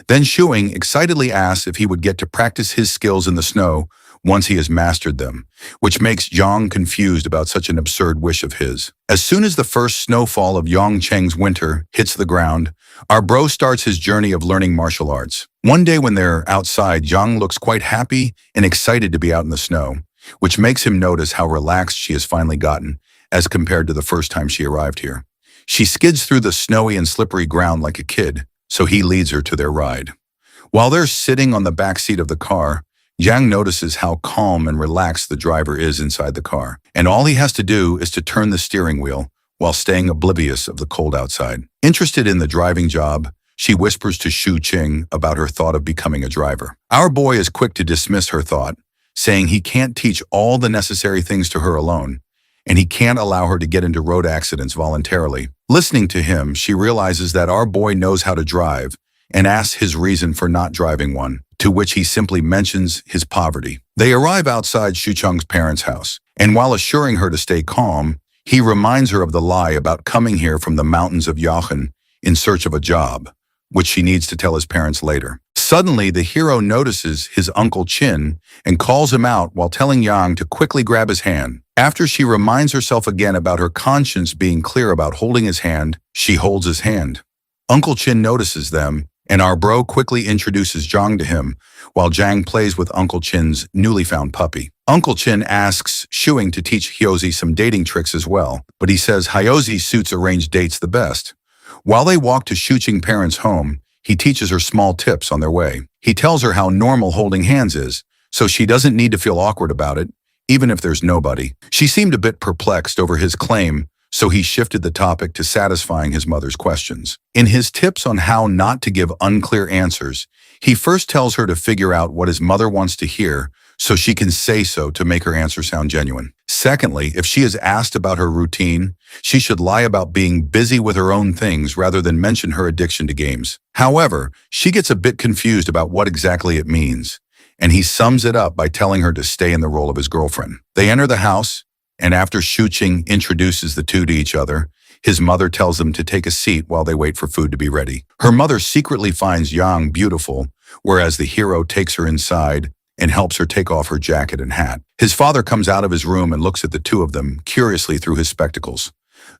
Then Shuqing excitedly asks if he would get to practice his skills in the snow once he has mastered them, which makes Yang confused about such an absurd wish of his. As soon as the first snowfall of Yongcheng's winter hits the ground, our bro starts his journey of learning martial arts. One day when they're outside, Yang looks quite happy and excited to be out in the snow, which makes him notice how relaxed she has finally gotten as compared to the first time she arrived here. She skids through the snowy and slippery ground like a kid, so he leads her to their ride. While they're sitting on the back seat of the car, Yang notices how calm and relaxed the driver is inside the car, and all he has to do is to turn the steering wheel while staying oblivious of the cold outside. Interested in the driving job, she whispers to Shu Qing about her thought of becoming a driver. Our boy is quick to dismiss her thought, saying he can't teach all the necessary things to her alone, and he can't allow her to get into road accidents voluntarily. Listening to him, she realizes that our boy knows how to drive and asks his reason for not driving one, to which he simply mentions his poverty. They arrive outside Shu Cheng's parents' house, and while assuring her to stay calm, he reminds her of the lie about coming here from the mountains of Yachen in search of a job, which she needs to tell his parents later. Suddenly, the hero notices his Uncle Chin and calls him out while telling Yang to quickly grab his hand. After she reminds herself again about her conscience being clear about holding his hand, she holds his hand. Uncle Chin notices them, and our bro quickly introduces Zhang to him, while Zhang plays with Uncle Chin's newly found puppy. Uncle Chin asks Shuing to teach Hyozi some dating tricks as well, but he says Hyozi suits arranged dates the best. While they walk to Shu Qing parents' home, he teaches her small tips on their way. He tells her how normal holding hands is, so she doesn't need to feel awkward about it, even if there's nobody. She seemed a bit perplexed over his claim, so he shifted the topic to satisfying his mother's questions. In his tips on how not to give unclear answers, he first tells her to figure out what his mother wants to hear so she can say so to make her answer sound genuine. Secondly, if she is asked about her routine, she should lie about being busy with her own things rather than mention her addiction to games. However, she gets a bit confused about what exactly it means, and he sums it up by telling her to stay in the role of his girlfriend. They enter the house, and after Shu Qing introduces the two to each other, his mother tells them to take a seat while they wait for food to be ready. Her mother secretly finds Yang beautiful, whereas the hero takes her inside and helps her take off her jacket and hat. His father comes out of his room and looks at the two of them curiously through his spectacles.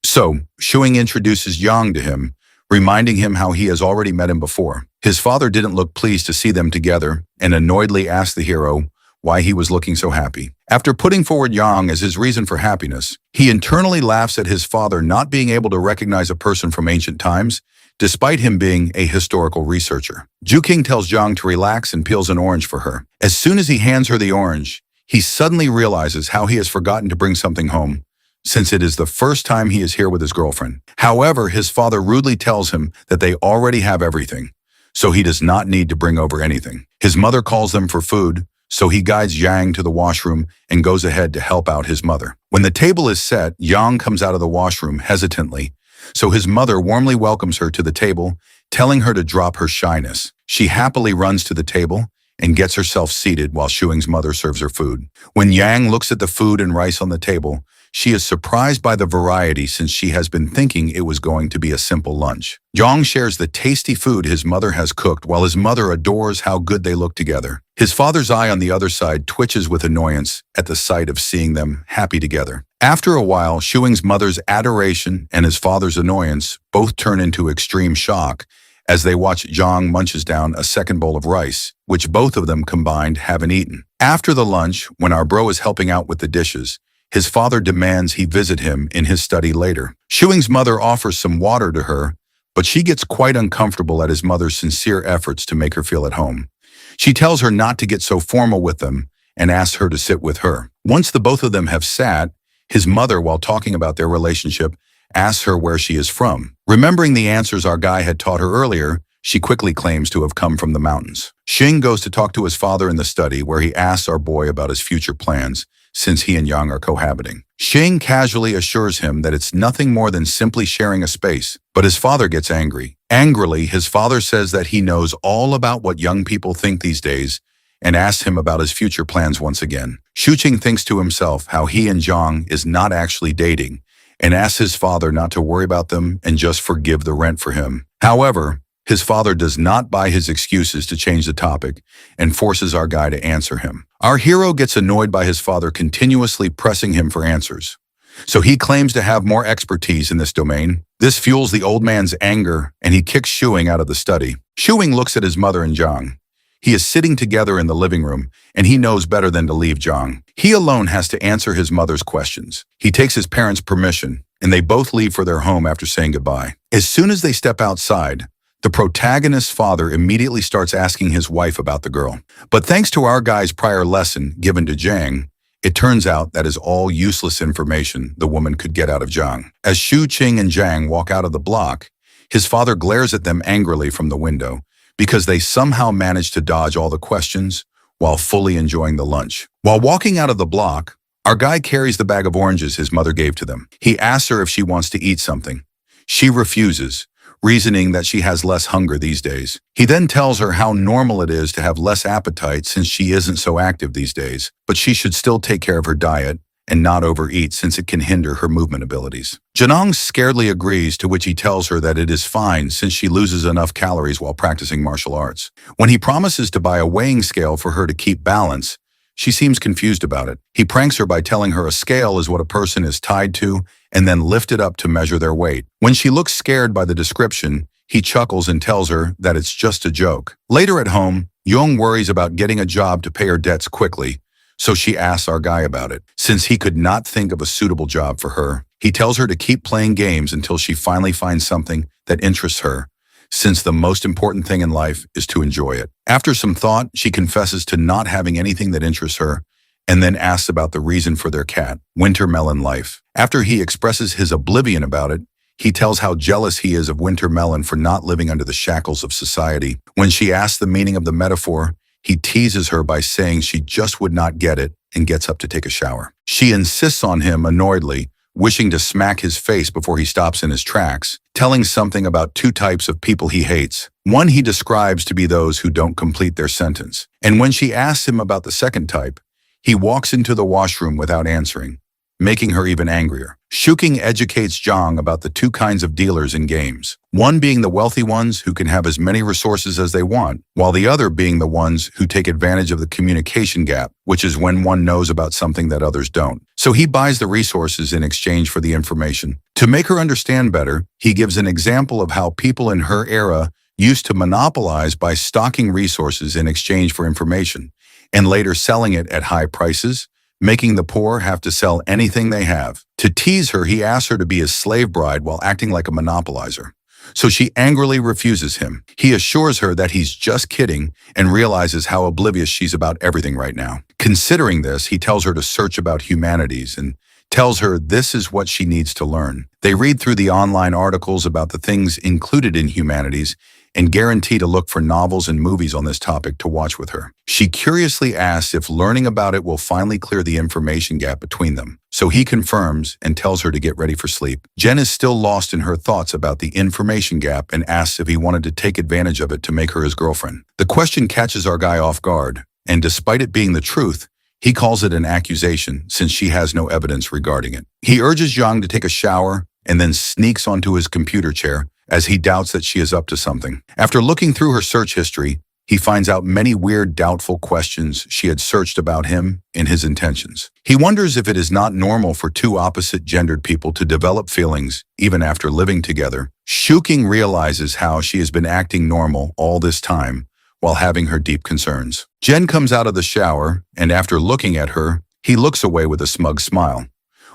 So, Shuing introduces Yang to him, reminding him how he has already met him before. His father didn't look pleased to see them together and annoyedly asked the hero why he was looking so happy. After putting forward Yang as his reason for happiness, he internally laughs at his father not being able to recognize a person from ancient times, despite him being a historical researcher. Ju King tells Zhang to relax and peels an orange for her. As soon as he hands her the orange, he suddenly realizes how he has forgotten to bring something home, since it is the first time he is here with his girlfriend. However, his father rudely tells him that they already have everything, so he does not need to bring over anything. His mother calls them for food, so he guides Yang to the washroom and goes ahead to help out his mother. When the table is set, Yang comes out of the washroom hesitantly, so his mother warmly welcomes her to the table, telling her to drop her shyness. She happily runs to the table and gets herself seated while Shuing's mother serves her food. When Yang looks at the food and rice on the table, she is surprised by the variety since she has been thinking it was going to be a simple lunch. Zhang shares the tasty food his mother has cooked while his mother adores how good they look together. His father's eye on the other side twitches with annoyance at the sight of seeing them happy together. After a while, Shuing's mother's adoration and his father's annoyance both turn into extreme shock as they watch Zhang munches down a second bowl of rice, which both of them combined haven't eaten. After the lunch, when our bro is helping out with the dishes, his father demands he visit him in his study later. Shuing's mother offers some water to her, but she gets quite uncomfortable at his mother's sincere efforts to make her feel at home. She tells her not to get so formal with them and asks her to sit with her. Once the both of them have sat, his mother, while talking about their relationship, asks her where she is from. Remembering the answers our guy had taught her earlier, she quickly claims to have come from the mountains. Xing goes to talk to his father in the study where he asks our boy about his future plans, since he and Yang are cohabiting. Xing casually assures him that it's nothing more than simply sharing a space, but his father gets angry. Angrily, his father says that he knows all about what young people think these days and asks him about his future plans once again. Shu Qing thinks to himself how he and Zhang is not actually dating and asks his father not to worry about them and just forgive the rent for him. However, his father does not buy his excuses to change the topic and forces our guy to answer him. Our hero gets annoyed by his father continuously pressing him for answers, so he claims to have more expertise in this domain. This fuels the old man's anger, and he kicks Shuing out of the study. Shuing looks at his mother and Zhang. He is sitting together in the living room, and he knows better than to leave Zhang. He alone has to answer his mother's questions. He takes his parents' permission, and they both leave for their home after saying goodbye. As soon as they step outside, the protagonist's father immediately starts asking his wife about the girl. But thanks to our guy's prior lesson given to Zhang, it turns out that is all useless information the woman could get out of Zhang. As Shu Qing and Zhang walk out of the block, His father glares at them angrily from the window because they somehow manage to dodge all the questions while fully enjoying the lunch. While walking out of the block, our guy carries the bag of oranges his mother gave to them. He asks her if she wants to eat something. She refuses, reasoning that she has less hunger these days. He then tells her how normal it is to have less appetite since she isn't so active these days, but she should still take care of her diet and not overeat since it can hinder her movement abilities. Janong scaredly agrees, to which he tells her that it is fine since she loses enough calories while practicing martial arts. When he promises to buy a weighing scale for her to keep balance, she seems confused about it. He pranks her by telling her a scale is what a person is tied to and then lift it up to measure their weight. When she looks scared by the description, he chuckles and tells her that it's just a joke. Later at home, Young worries about getting a job to pay her debts quickly, so she asks our guy about it. Since he could not think of a suitable job for her, he tells her to keep playing games until she finally finds something that interests her, since the most important thing in life is to enjoy it. After some thought, she confesses to not having anything that interests her, and then asks about the reason for their cat, Winter Melon Life. After he expresses his oblivion about it, he tells how jealous he is of Winter Melon for not living under the shackles of society. When she asks the meaning of the metaphor, he teases her by saying she just would not get it and gets up to take a shower. She insists on him annoyedly, wishing to smack his face before he stops in his tracks, telling something about two types of people he hates. One he describes to be those who don't complete their sentence. And when she asks him about the second type, he walks into the washroom without answering, making her even angrier. Shuking educates Zhang about the two kinds of dealers in games, one being the wealthy ones who can have as many resources as they want, while the other being the ones who take advantage of the communication gap, which is when one knows about something that others don't. So he buys the resources in exchange for the information. To make her understand better, he gives an example of how people in her era used to monopolize by stocking resources in exchange for information, and later selling it at high prices, making the poor have to sell anything they have. To tease her, he asks her to be his slave bride while acting like a monopolizer. So she angrily refuses him. He assures her that he's just kidding and realizes how oblivious she's about everything right now. Considering this, he tells her to search about humanities and tells her this is what she needs to learn. They read through the online articles about the things included in humanities and guarantee to look for novels and movies on this topic to watch with her. She curiously asks if learning about it will finally clear the information gap between them. So he confirms and tells her to get ready for sleep. Jen is still lost in her thoughts about the information gap and asks if he wanted to take advantage of it to make her his girlfriend. The question catches our guy off guard, and despite it being the truth, he calls it an accusation since she has no evidence regarding it. He urges Zhang to take a shower and then sneaks onto his computer chair as he doubts that she is up to something. After looking through her search history, he finds out many weird, doubtful questions she had searched about him and his intentions. He wonders if it is not normal for two opposite-gendered people to develop feelings even after living together. Shuking realizes how she has been acting normal all this time while having her deep concerns. Jen comes out of the shower, and after looking at her, he looks away with a smug smile.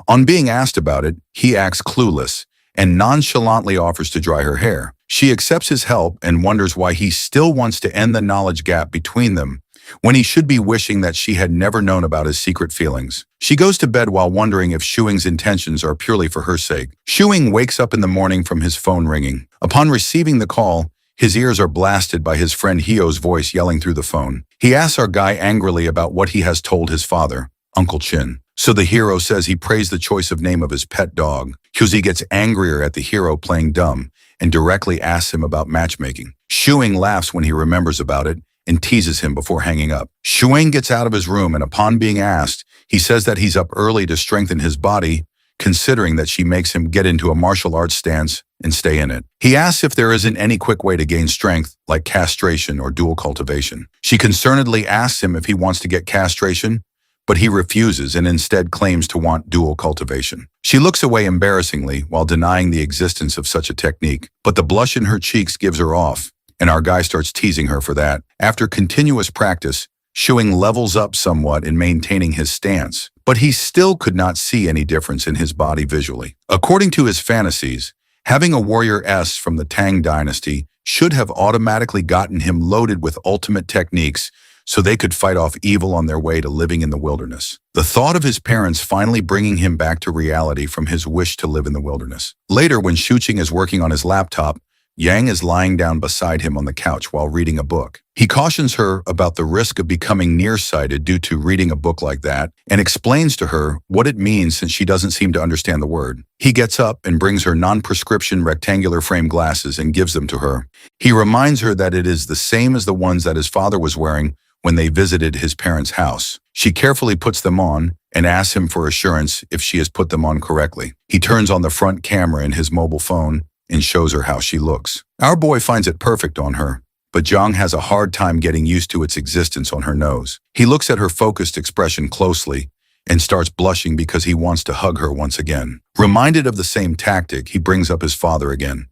On being asked about it, he acts clueless and nonchalantly offers to dry her hair. She accepts his help and wonders why he still wants to end the knowledge gap between them when he should be wishing that she had never known about his secret feelings. She goes to bed while wondering if Shuing's intentions are purely for her sake. Shuing wakes up in the morning from his phone ringing. Upon receiving the call, his ears are blasted by his friend Hio's voice yelling through the phone. He asks our guy angrily about what he has told his father, Uncle Chin. So the hero says he praised the choice of name of his pet dog. Huzi gets angrier at the hero playing dumb and directly asks him about matchmaking. Shuing laughs when he remembers about it and teases him before hanging up. Shuing gets out of his room, and upon being asked, he says that he's up early to strengthen his body, considering that she makes him get into a martial arts stance and stay in it. He asks if there isn't any quick way to gain strength, like castration or dual cultivation. She concernedly asks him if he wants to get castration, but he refuses and instead claims to want dual cultivation. She looks away embarrassingly while denying the existence of such a technique, but the blush in her cheeks gives her off, and our guy starts teasing her for that. After continuous practice, Shuing levels up somewhat in maintaining his stance, but he still could not see any difference in his body visually. According to his fantasies, having a warrior S from the Tang dynasty should have automatically gotten him loaded with ultimate techniques so they could fight off evil on their way to living in the wilderness. The thought of his parents finally bringing him back to reality from his wish to live in the wilderness. Later, when Shuqing is working on his laptop, Yang is lying down beside him on the couch while reading a book. He cautions her about the risk of becoming nearsighted due to reading a book like that and explains to her what it means since she doesn't seem to understand the word. He gets up and brings her non-prescription rectangular frame glasses and gives them to her. He reminds her that it is the same as the ones that his father was wearing when they visited his parents' house. She carefully puts them on and asks him for assurance if she has put them on correctly. He turns on the front camera in his mobile phone and shows her how she looks. Our boy finds it perfect on her, but Zhang has a hard time getting used to its existence on her nose. He looks at her focused expression closely and starts blushing because he wants to hug her once again. Reminded of the same tactic, he brings up his father again.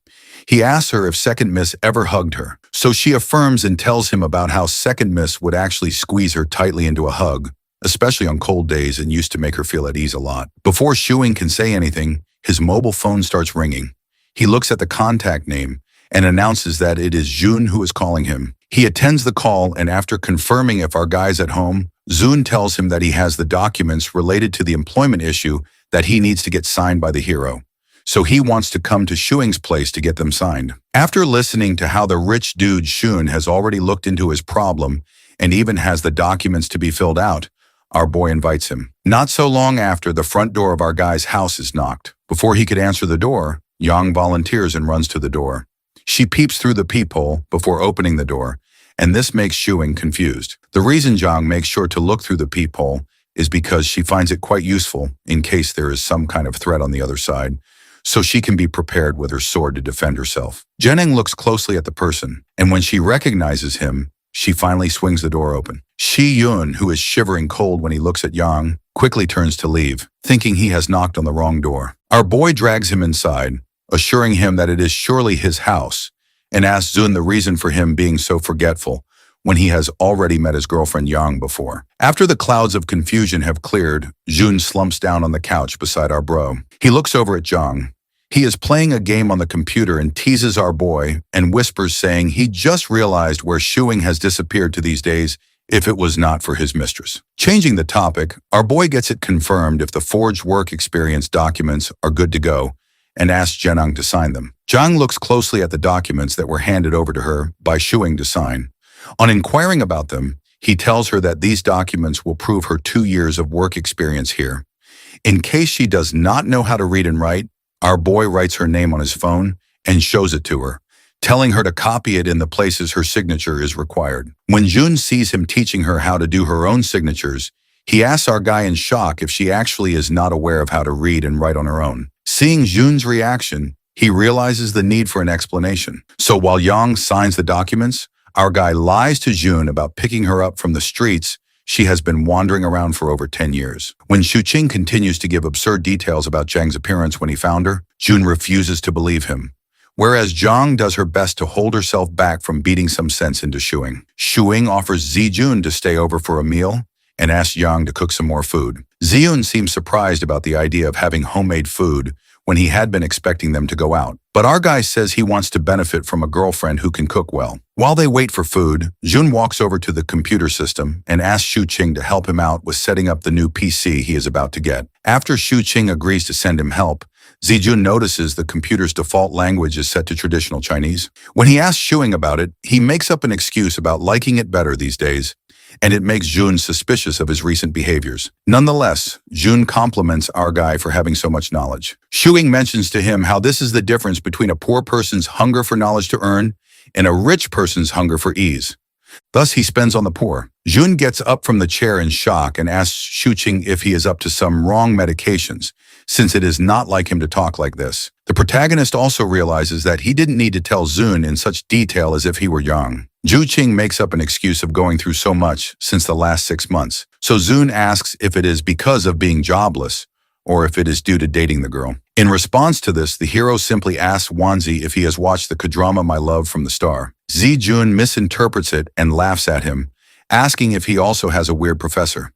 He asks her if Second Miss ever hugged her, so she affirms and tells him about how Second Miss would actually squeeze her tightly into a hug, especially on cold days, and used to make her feel at ease a lot. Before Shuing can say anything, his mobile phone starts ringing. He looks at the contact name and announces that it is Jun who is calling him. He attends the call, and after confirming if our guy's at home, Jun tells him that he has the documents related to the employment issue that he needs to get signed by the hero. So he wants to come to Shuing's place to get them signed. After listening to how the rich dude Shun has already looked into his problem and even has the documents to be filled out, our boy invites him. Not so long after, the front door of our guy's house is knocked. Before he could answer the door, Yang volunteers and runs to the door. She peeps through the peephole before opening the door, and this makes Shuing confused. The reason Zhang makes sure to look through the peephole is because she finds it quite useful in case there is some kind of threat on the other side, so she can be prepared with her sword to defend herself. Jenning looks closely at the person, and when she recognizes him, she finally swings the door open. Shi Yun, who is shivering cold when he looks at Yang, quickly turns to leave, thinking he has knocked on the wrong door. Our boy drags him inside, assuring him that it is surely his house, and asks Zun the reason for him being so forgetful when he has already met his girlfriend Yang before. After the clouds of confusion have cleared, Jun slumps down on the couch beside our bro. He looks over at Zhang. He is playing a game on the computer and teases our boy and whispers, saying he just realized where Shuing has disappeared to these days if it was not for his mistress. Changing the topic, our boy gets it confirmed if the forged work experience documents are good to go and asks Zhenang to sign them. Zhang looks closely at the documents that were handed over to her by Shuing to sign. On inquiring about them, he tells her that these documents will prove her 2 years of work experience here. In case she does not know how to read and write, our boy writes her name on his phone and shows it to her, telling her to copy it in the places her signature is required. When Jun sees him teaching her how to do her own signatures, he asks our guy in shock if she actually is not aware of how to read and write on her own. Seeing Jun's reaction, he realizes the need for an explanation. So while Yang signs the documents, our guy lies to Jun about picking her up from the streets she has been wandering around for over 10 years. When Shuqing continues to give absurd details about Zhang's appearance when he found her, Jun refuses to believe him, whereas Zhang does her best to hold herself back from beating some sense into Shuing. Shuing offers Zijun to stay over for a meal and asks Yang to cook some more food. Ziyun seems surprised about the idea of having homemade food when he had been expecting them to go out. But our guy says he wants to benefit from a girlfriend who can cook well. While they wait for food, Jun walks over to the computer system and asks Shuqing to help him out with setting up the new PC he is about to get. After Shuqing agrees to send him help, Zijun notices the computer's default language is set to traditional Chinese. When he asks Shuing about it, he makes up an excuse about liking it better these days, and it makes Jun suspicious of his recent behaviors. Nonetheless, Jun compliments our guy for having so much knowledge. Shuing mentions to him how this is the difference between a poor person's hunger for knowledge to earn and a rich person's hunger for ease. Thus, he spends on the poor. Jun gets up from the chair in shock and asks Shuqing if he is up to some wrong medications, since it is not like him to talk like this. The protagonist also realizes that he didn't need to tell Zun in such detail as if he were young. Zhuqing makes up an excuse of going through so much since the last 6 months, so Zun asks if it is because of being jobless or if it is due to dating the girl. In response to this, the hero simply asks Wanzi if he has watched the K-drama My Love from the Star. Zijun misinterprets it and laughs at him, asking if he also has a weird professor.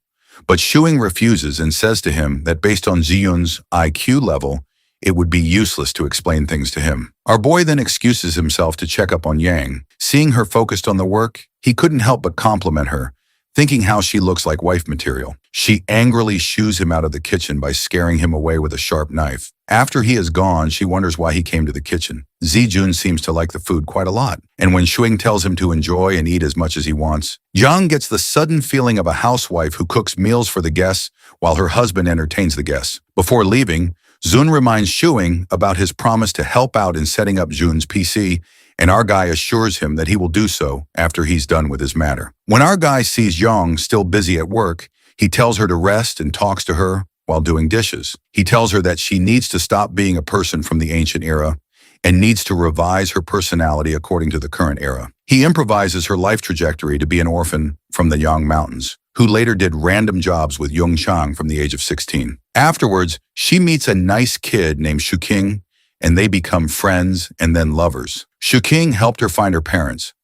But Shuing refuses and says to him that based on Ziyun's IQ level, it would be useless to explain things to him. Our boy then excuses himself to check up on Yang. Seeing her focused on the work, he couldn't help but compliment her, thinking how she looks like wife material. She angrily shoos him out of the kitchen by scaring him away with a sharp knife. After he is gone, she wonders why he came to the kitchen. Zijun seems to like the food quite a lot, and when Shuing tells him to enjoy and eat as much as he wants, Yang gets the sudden feeling of a housewife who cooks meals for the guests while her husband entertains the guests. Before leaving, Zun reminds Shuing about his promise to help out in setting up Jun's PC, and our guy assures him that he will do so after he's done with his matter. When our guy sees Yang still busy at work, he tells her to rest and talks to her while doing dishes. He tells her that she needs to stop being a person from the ancient era and needs to revise her personality according to the current era. He improvises her life trajectory to be an orphan from the Yang Mountains, who later did random jobs with Yung Chang from the age of 16. Afterwards, she meets a nice kid named Shuking, and they become friends and then lovers. Shuking helped her find her parents,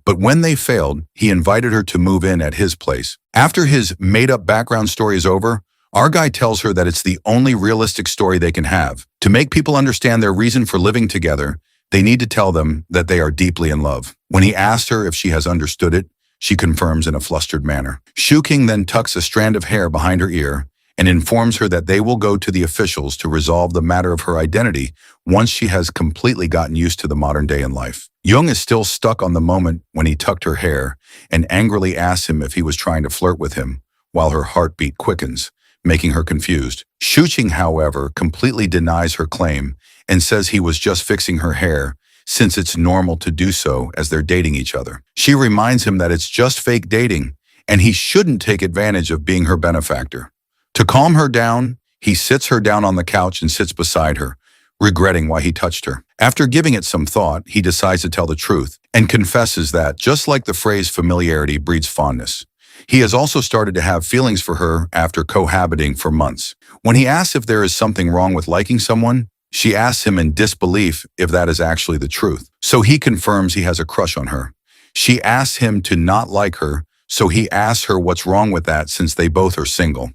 but when they failed, he invited her to move in at his place. After his made-up background story is over, our guy tells her that it's the only realistic story they can have. To make people understand their reason for living together, they need to tell them that they are deeply in love. When he asks her if she has understood it, she confirms in a flustered manner. Shuking then tucks a strand of hair behind her ear and informs her that they will go to the officials to resolve the matter of her identity once she has completely gotten used to the modern day in life. Jung is still stuck on the moment when he tucked her hair and angrily asks him if he was trying to flirt with him, while her heartbeat quickens, making her confused. Shuqing, however, completely denies her claim and says he was just fixing her hair, since it's normal to do so as they're dating each other. She reminds him that it's just fake dating, and he shouldn't take advantage of being her benefactor. To calm her down, he sits her down on the couch and sits beside her, regretting why he touched her. After giving it some thought, he decides to tell the truth and confesses that, just like the phrase familiarity breeds fondness, he has also started to have feelings for her after cohabiting for months. When he asks if there is something wrong with liking someone, she asks him in disbelief if that is actually the truth. So he confirms he has a crush on her. She asks him to not like her, so he asks her what's wrong with that since they both are single.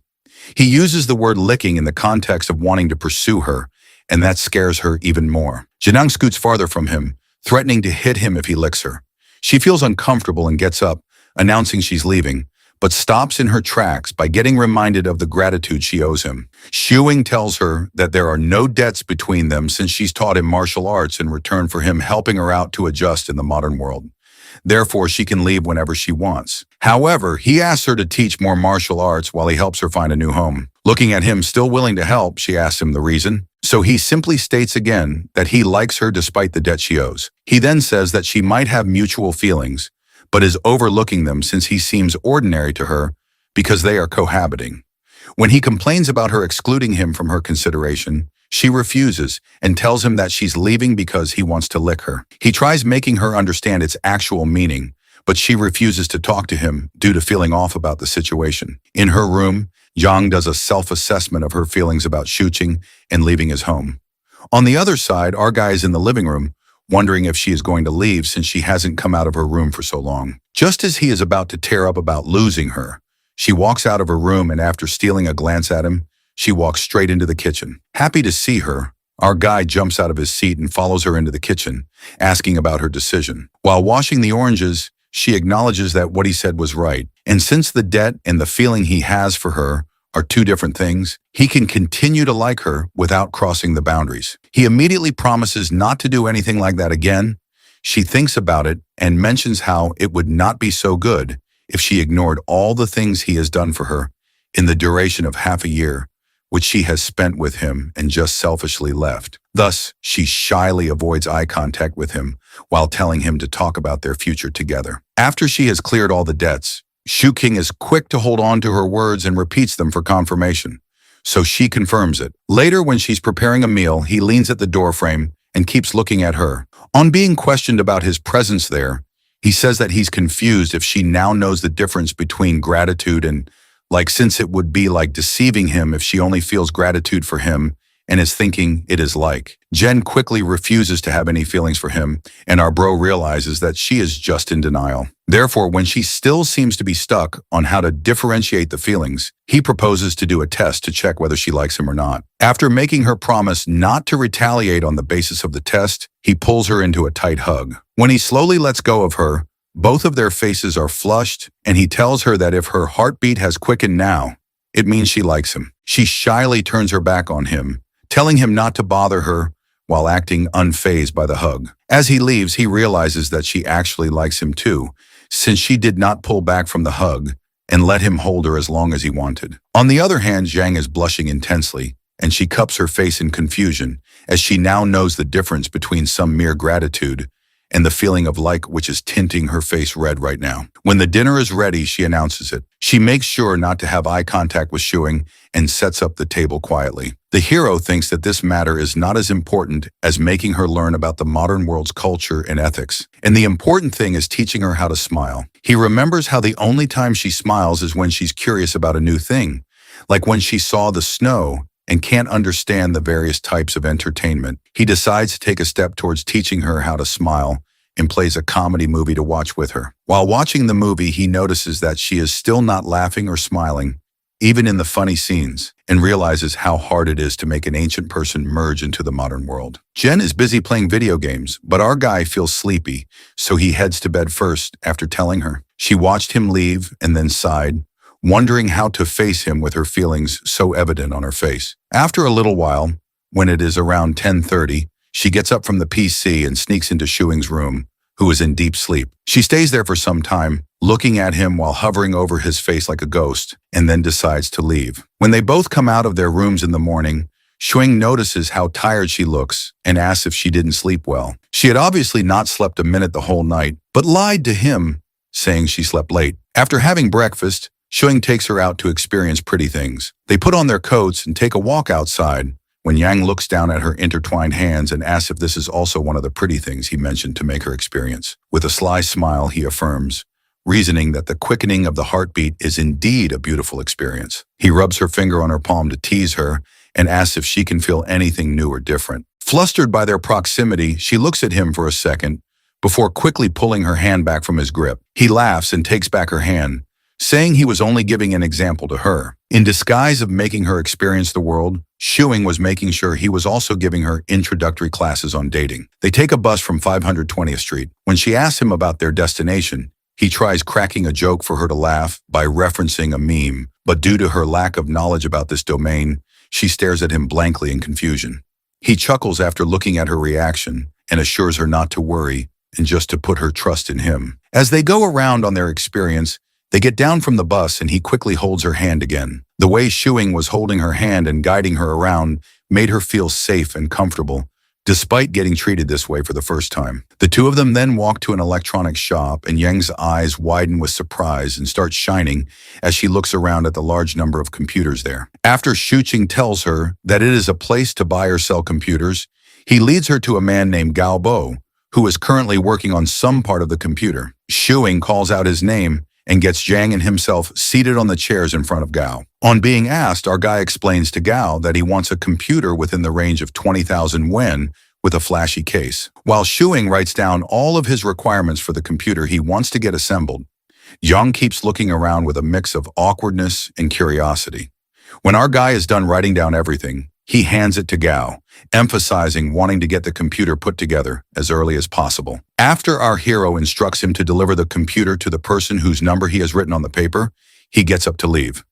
He uses the word licking in the context of wanting to pursue her, and that scares her even more. Janang scoots farther from him, threatening to hit him if he licks her. She feels uncomfortable and gets up, announcing she's leaving, but stops in her tracks by getting reminded of the gratitude she owes him. Shuing tells her that there are no debts between them since she's taught him martial arts in return for him helping her out to adjust in the modern world. Therefore, she can leave whenever she wants. However, he asks her to teach more martial arts while he helps her find a new home. Looking at him still willing to help, she asks him the reason. So he simply states again that he likes her despite the debt she owes. He then says that she might have mutual feelings, but is overlooking them since he seems ordinary to her because they are cohabiting. When he complains about her excluding him from her consideration, she refuses and tells him that she's leaving because he wants to lick her. He tries making her understand its actual meaning, but she refuses to talk to him due to feeling off about the situation. In her room, Yang does a self-assessment of her feelings about Shuqing and leaving his home. On the other side, our guy is in the living room, wondering if she is going to leave since she hasn't come out of her room for so long. Just as he is about to tear up about losing her, she walks out of her room, and after stealing a glance at him, she walks straight into the kitchen. Happy to see her, our guy jumps out of his seat and follows her into the kitchen, asking about her decision. While washing the oranges, she acknowledges that what he said was right, and since the debt and the feeling he has for her are two different things, he can continue to like her without crossing the boundaries. He immediately promises not to do anything like that again. She thinks about it and mentions how it would not be so good if she ignored all the things he has done for her in the duration of half a year, which she has spent with him and just selfishly left. Thus, she shyly avoids eye contact with him while telling him to talk about their future together. After she has cleared all the debts, Shuqing is quick to hold on to her words and repeats them for confirmation, so she confirms it. Later, when she's preparing a meal, he leans at the doorframe and keeps looking at her. On being questioned about his presence there, he says that he's confused if she now knows the difference between gratitude and since it would be like deceiving him if she only feels gratitude for him and is thinking it is like. Jen quickly refuses to have any feelings for him, and our bro realizes that she is just in denial. Therefore, when she still seems to be stuck on how to differentiate the feelings, he proposes to do a test to check whether she likes him or not. After making her promise not to retaliate on the basis of the test, he pulls her into a tight hug. When he slowly lets go of her, Both of their faces are flushed, and he tells her that if her heartbeat has quickened now, it means she likes him. She shyly turns her back on him, telling him not to bother her while acting unfazed by the hug. As he leaves, he realizes that she actually likes him too, since she did not pull back from the hug and let him hold her as long as he wanted. On the other hand, Zhang is blushing intensely, and she cups her face in confusion, as she now knows the difference between some mere gratitude and the feeling of like which is tinting her face red right now. When the dinner is ready, she announces it. She makes sure not to have eye contact with Shuing and sets up the table quietly. The hero thinks that this matter is not as important as making her learn about the modern world's culture and ethics. And the important thing is teaching her how to smile. He remembers how the only time she smiles is when she's curious about a new thing, like when she saw the snow and can't understand the various types of entertainment. He decides to take a step towards teaching her how to smile and plays a comedy movie to watch with her. While watching the movie, he notices that she is still not laughing or smiling, even in the funny scenes, and realizes how hard it is to make an ancient person merge into the modern world. Jen is busy playing video games, but our guy feels sleepy, so he heads to bed first after telling her. She watched him leave and then sighed, wondering how to face him with her feelings so evident on her face. After a little while, when it is around 10:30, she gets up from the PC and sneaks into Shuing's room, who is in deep sleep. She stays there for some time, looking at him while hovering over his face like a ghost, and then decides to leave. When they both come out of their rooms in the morning, Shuing notices how tired she looks and asks if she didn't sleep well. She had obviously not slept a minute the whole night, but lied to him, saying she slept late. After having breakfast, Shuing takes her out to experience pretty things. They put on their coats and take a walk outside, when Yang looks down at her intertwined hands and asks if this is also one of the pretty things he mentioned to make her experience. With a sly smile, he affirms, reasoning that the quickening of the heartbeat is indeed a beautiful experience. He rubs her finger on her palm to tease her and asks if she can feel anything new or different. Flustered by their proximity, she looks at him for a second before quickly pulling her hand back from his grip. He laughs and takes back her hand, saying he was only giving an example to her. In disguise of making her experience the world, Shuing was making sure he was also giving her introductory classes on dating. They take a bus from 520th Street. When she asks him about their destination, he tries cracking a joke for her to laugh by referencing a meme, but due to her lack of knowledge about this domain, she stares at him blankly in confusion. He chuckles after looking at her reaction and assures her not to worry and just to put her trust in him. As they go around on their experience, they get down from the bus and he quickly holds her hand again. The way Shuing was holding her hand and guiding her around made her feel safe and comfortable, despite getting treated this way for the first time. The two of them then walk to an electronics shop, and Yang's eyes widen with surprise and start shining as she looks around at the large number of computers there. After Shuqing tells her that it is a place to buy or sell computers, he leads her to a man named Gao Bo, who is currently working on some part of the computer. Shuing calls out his name and gets Zhang and himself seated on the chairs in front of Gao. On being asked, our guy explains to Gao that he wants a computer within the range of 20,000 yen with a flashy case. While Shuing writes down all of his requirements for the computer he wants to get assembled, Yang keeps looking around with a mix of awkwardness and curiosity. When our guy is done writing down everything, he hands it to Gao, emphasizing wanting to get the computer put together as early as possible. After our hero instructs him to deliver the computer to the person whose number he has written on the paper, he gets up to leave.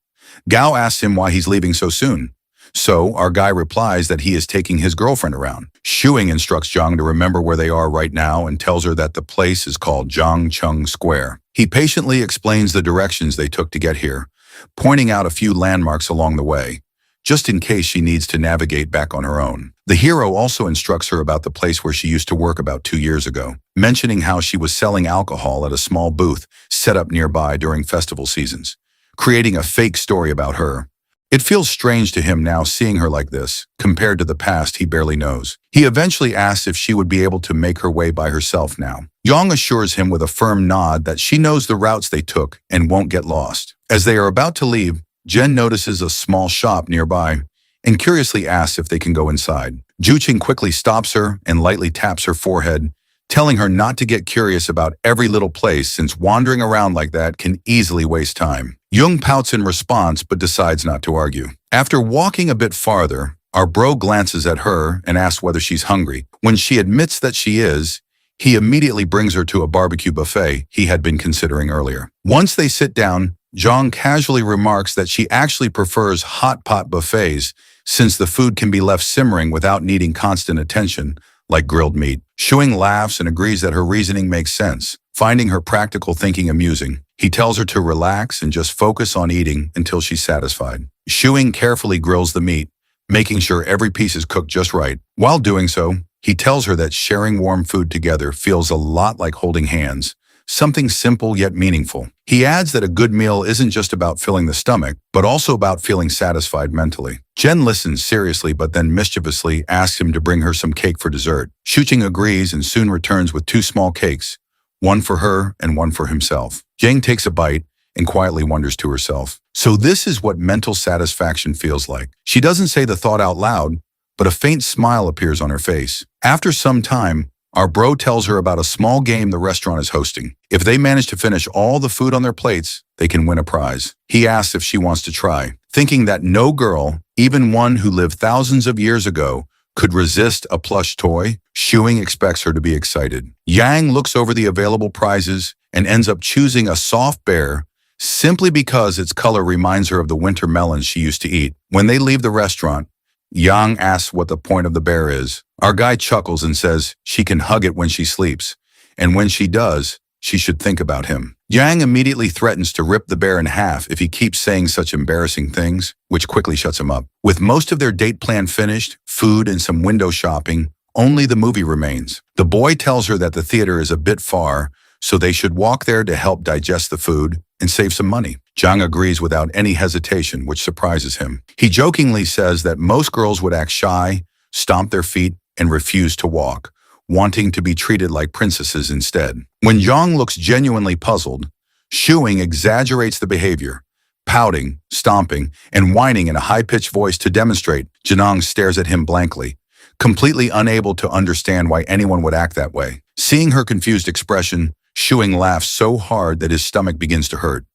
Gao asks him why he's leaving so soon. So our guy replies that he is taking his girlfriend around. Shuing instructs Zhang to remember where they are right now and tells her that the place is called Zhangcheng Square. He patiently explains the directions they took to get here, pointing out a few landmarks along the way, just in case she needs to navigate back on her own. The hero also instructs her about the place where she used to work about 2 years ago, mentioning how she was selling alcohol at a small booth set up nearby during festival seasons, creating a fake story about her. It feels strange to him now seeing her like this, compared to the past he barely knows. He eventually asks if she would be able to make her way by herself now. Yang assures him with a firm nod that she knows the routes they took and won't get lost. As they are about to leave, Jen notices a small shop nearby and curiously asks if they can go inside. Juqing quickly stops her and lightly taps her forehead, telling her not to get curious about every little place since wandering around like that can easily waste time. Jung pouts in response but decides not to argue. After walking a bit farther, our bro glances at her and asks whether she's hungry. When she admits that she is, He immediately brings her to a barbecue buffet he had been considering earlier. Once they sit down, Zhang casually remarks that she actually prefers hot pot buffets since the food can be left simmering without needing constant attention, like grilled meat. Shuing laughs and agrees that her reasoning makes sense, finding her practical thinking amusing. He tells her to relax and just focus on eating until she's satisfied. Shuing carefully grills the meat, making sure every piece is cooked just right. While doing so, he tells her that sharing warm food together feels a lot like holding hands, something simple yet meaningful. He adds that a good meal isn't just about filling the stomach, but also about feeling satisfied mentally. Jen listens seriously but then mischievously asks him to bring her some cake for dessert. Shuqing agrees and soon returns with 2 small cakes, one for her and one for himself. Jang takes a bite and quietly wonders to herself, so this is what mental satisfaction feels like. She doesn't say the thought out loud, but a faint smile appears on her face. After some time, our bro tells her about a small game the restaurant is hosting. If they manage to finish all the food on their plates, they can win a prize. He asks if she wants to try, thinking that no girl, even one who lived thousands of years ago, could resist a plush toy. Shuing expects her to be excited. Yang looks over the available prizes and ends up choosing a soft bear simply because its color reminds her of the winter melons she used to eat. When they leave the restaurant, Yang asks what the point of the bear is. Our guy chuckles and says she can hug it when she sleeps, and when she does, she should think about him. Yang immediately threatens to rip the bear in half if he keeps saying such embarrassing things, which quickly shuts him up. With most of their date plan finished, food and some window shopping, only the movie remains. The boy tells her that the theater is a bit far, so they should walk there to help digest the food and save some money. Zhang agrees without any hesitation, which surprises him. He jokingly says that most girls would act shy, stomp their feet, and refuse to walk, wanting to be treated like princesses instead. When Zhang looks genuinely puzzled, Shuing exaggerates the behavior, pouting, stomping, and whining in a high-pitched voice to demonstrate. Janong stares at him blankly, completely unable to understand why anyone would act that way. Seeing her confused expression, Shuing laughs so hard that his stomach begins to hurt.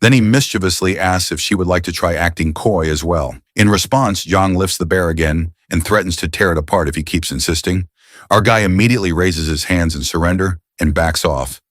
Then he mischievously asks if she would like to try acting coy as well. In response, Zhang lifts the bear again and threatens to tear it apart if he keeps insisting. Our guy immediately raises his hands in surrender and backs off,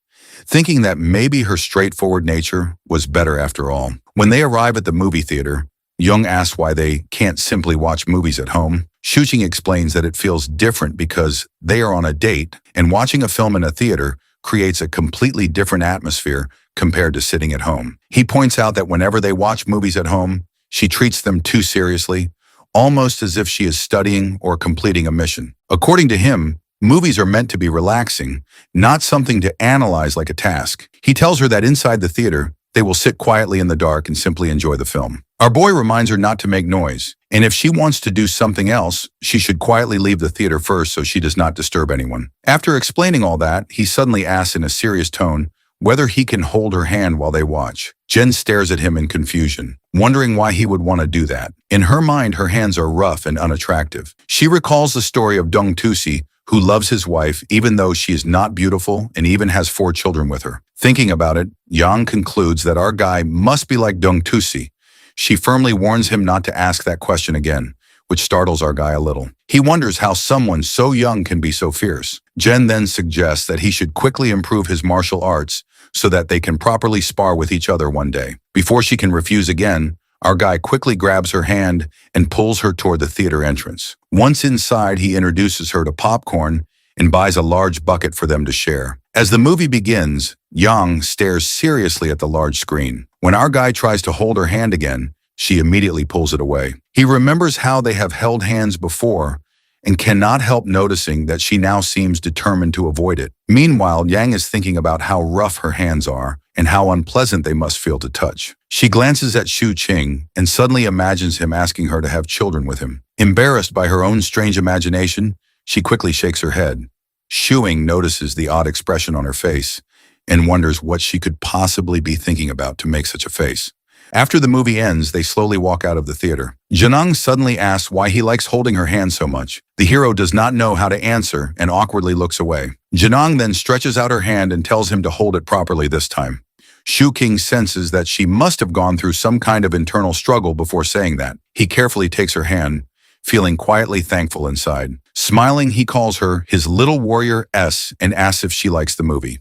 thinking that maybe her straightforward nature was better after all. When they arrive at the movie theater, Young asks why they can't simply watch movies at home. Shuqing explains that it feels different because they are on a date, and watching a film in a theater creates a completely different atmosphere compared to sitting at home. He points out that whenever they watch movies at home, she treats them too seriously, almost as if she is studying or completing a mission. According to him, movies are meant to be relaxing, not something to analyze like a task. He tells her that inside the theater, they will sit quietly in the dark and simply enjoy the film. Our boy reminds her not to make noise, and if she wants to do something else, she should quietly leave the theater first so she does not disturb anyone. After explaining all that, he suddenly asks in a serious tone whether he can hold her hand while they watch. Jen stares at him in confusion, wondering why he would want to do that. In her mind, her hands are rough and unattractive. She recalls the story of Dong Tusi, who loves his wife even though she is not beautiful and even has 4 children with her. Thinking about it, Yang concludes that our guy must be like Dong Tusi. She firmly warns him not to ask that question again, which startles our guy a little. He wonders how someone so young can be so fierce. Jen then suggests that he should quickly improve his martial arts so that they can properly spar with each other one day. Before she can refuse again, our guy quickly grabs her hand and pulls her toward the theater entrance. Once inside, he introduces her to popcorn and buys a large bucket for them to share. As the movie begins, Yang stares seriously at the large screen. When our guy tries to hold her hand again, she immediately pulls it away. He remembers how they have held hands before and cannot help noticing that she now seems determined to avoid it. Meanwhile, Yang is thinking about how rough her hands are and how unpleasant they must feel to touch. She glances at Shu Qing and suddenly imagines him asking her to have children with him. Embarrassed by her own strange imagination, she quickly shakes her head. Shuing notices the odd expression on her face and wonders what she could possibly be thinking about to make such a face. After the movie ends, they slowly walk out of the theater. Janang suddenly asks why he likes holding her hand so much. The hero does not know how to answer and awkwardly looks away. Janang then stretches out her hand and tells him to hold it properly this time. Shu King senses that she must have gone through some kind of internal struggle before saying that. He carefully takes her hand, feeling quietly thankful inside. Smiling, he calls her his little warrior S and asks if she likes the movie.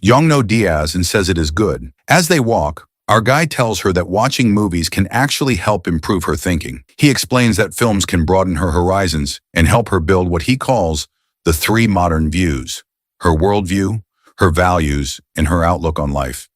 Yang no Diaz and says it is good. As they walk, our guy tells her that watching movies can actually help improve her thinking. He explains that films can broaden her horizons and help her build what he calls the three modern views: her worldview, her values, and her outlook on life.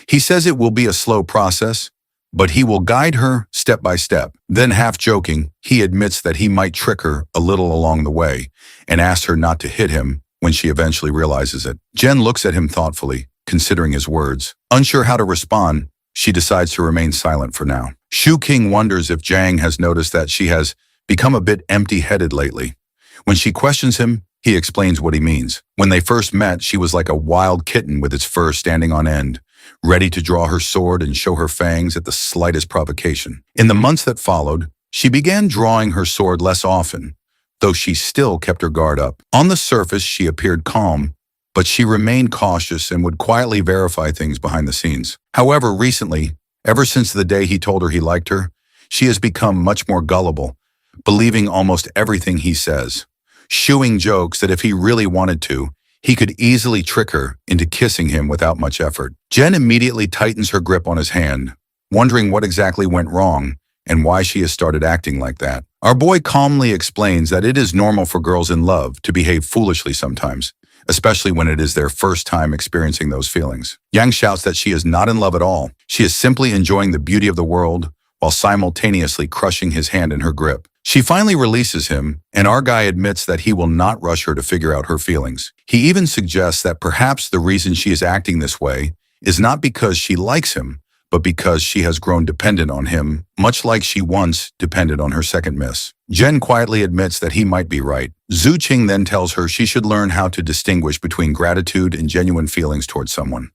He says it will be a slow process, but he will guide her step by step. Then, half joking, he admits that he might trick her a little along the way and asks her not to hit him when she eventually realizes it. Jen looks at him thoughtfully, considering his words. Unsure how to respond, she decides to remain silent for now. Shu King wonders if Jang has noticed that she has become a bit empty-headed lately. When she questions him, he explains what he means. When they first met, she was like a wild kitten with its fur standing on end, ready to draw her sword and show her fangs at the slightest provocation. In the months that followed, she began drawing her sword less often, though she still kept her guard up. On the surface, she appeared calm, but she remained cautious and would quietly verify things behind the scenes. However, recently, ever since the day he told her he liked her, she has become much more gullible, believing almost everything he says. Shuing jokes that if he really wanted to, he could easily trick her into kissing him without much effort. Jen immediately tightens her grip on his hand, wondering what exactly went wrong and why she has started acting like that. Our boy calmly explains that it is normal for girls in love to behave foolishly sometimes, especially when it is their first time experiencing those feelings. Yang shouts that she is not in love at all. She is simply enjoying the beauty of the world while simultaneously crushing his hand in her grip. She finally releases him, and our guy admits that he will not rush her to figure out her feelings. He even suggests that perhaps the reason she is acting this way is not because she likes him, but because she has grown dependent on him, much like she once depended on her second miss. Jen quietly admits that he might be right. Zhu Qing then tells her she should learn how to distinguish between gratitude and genuine feelings towards someone.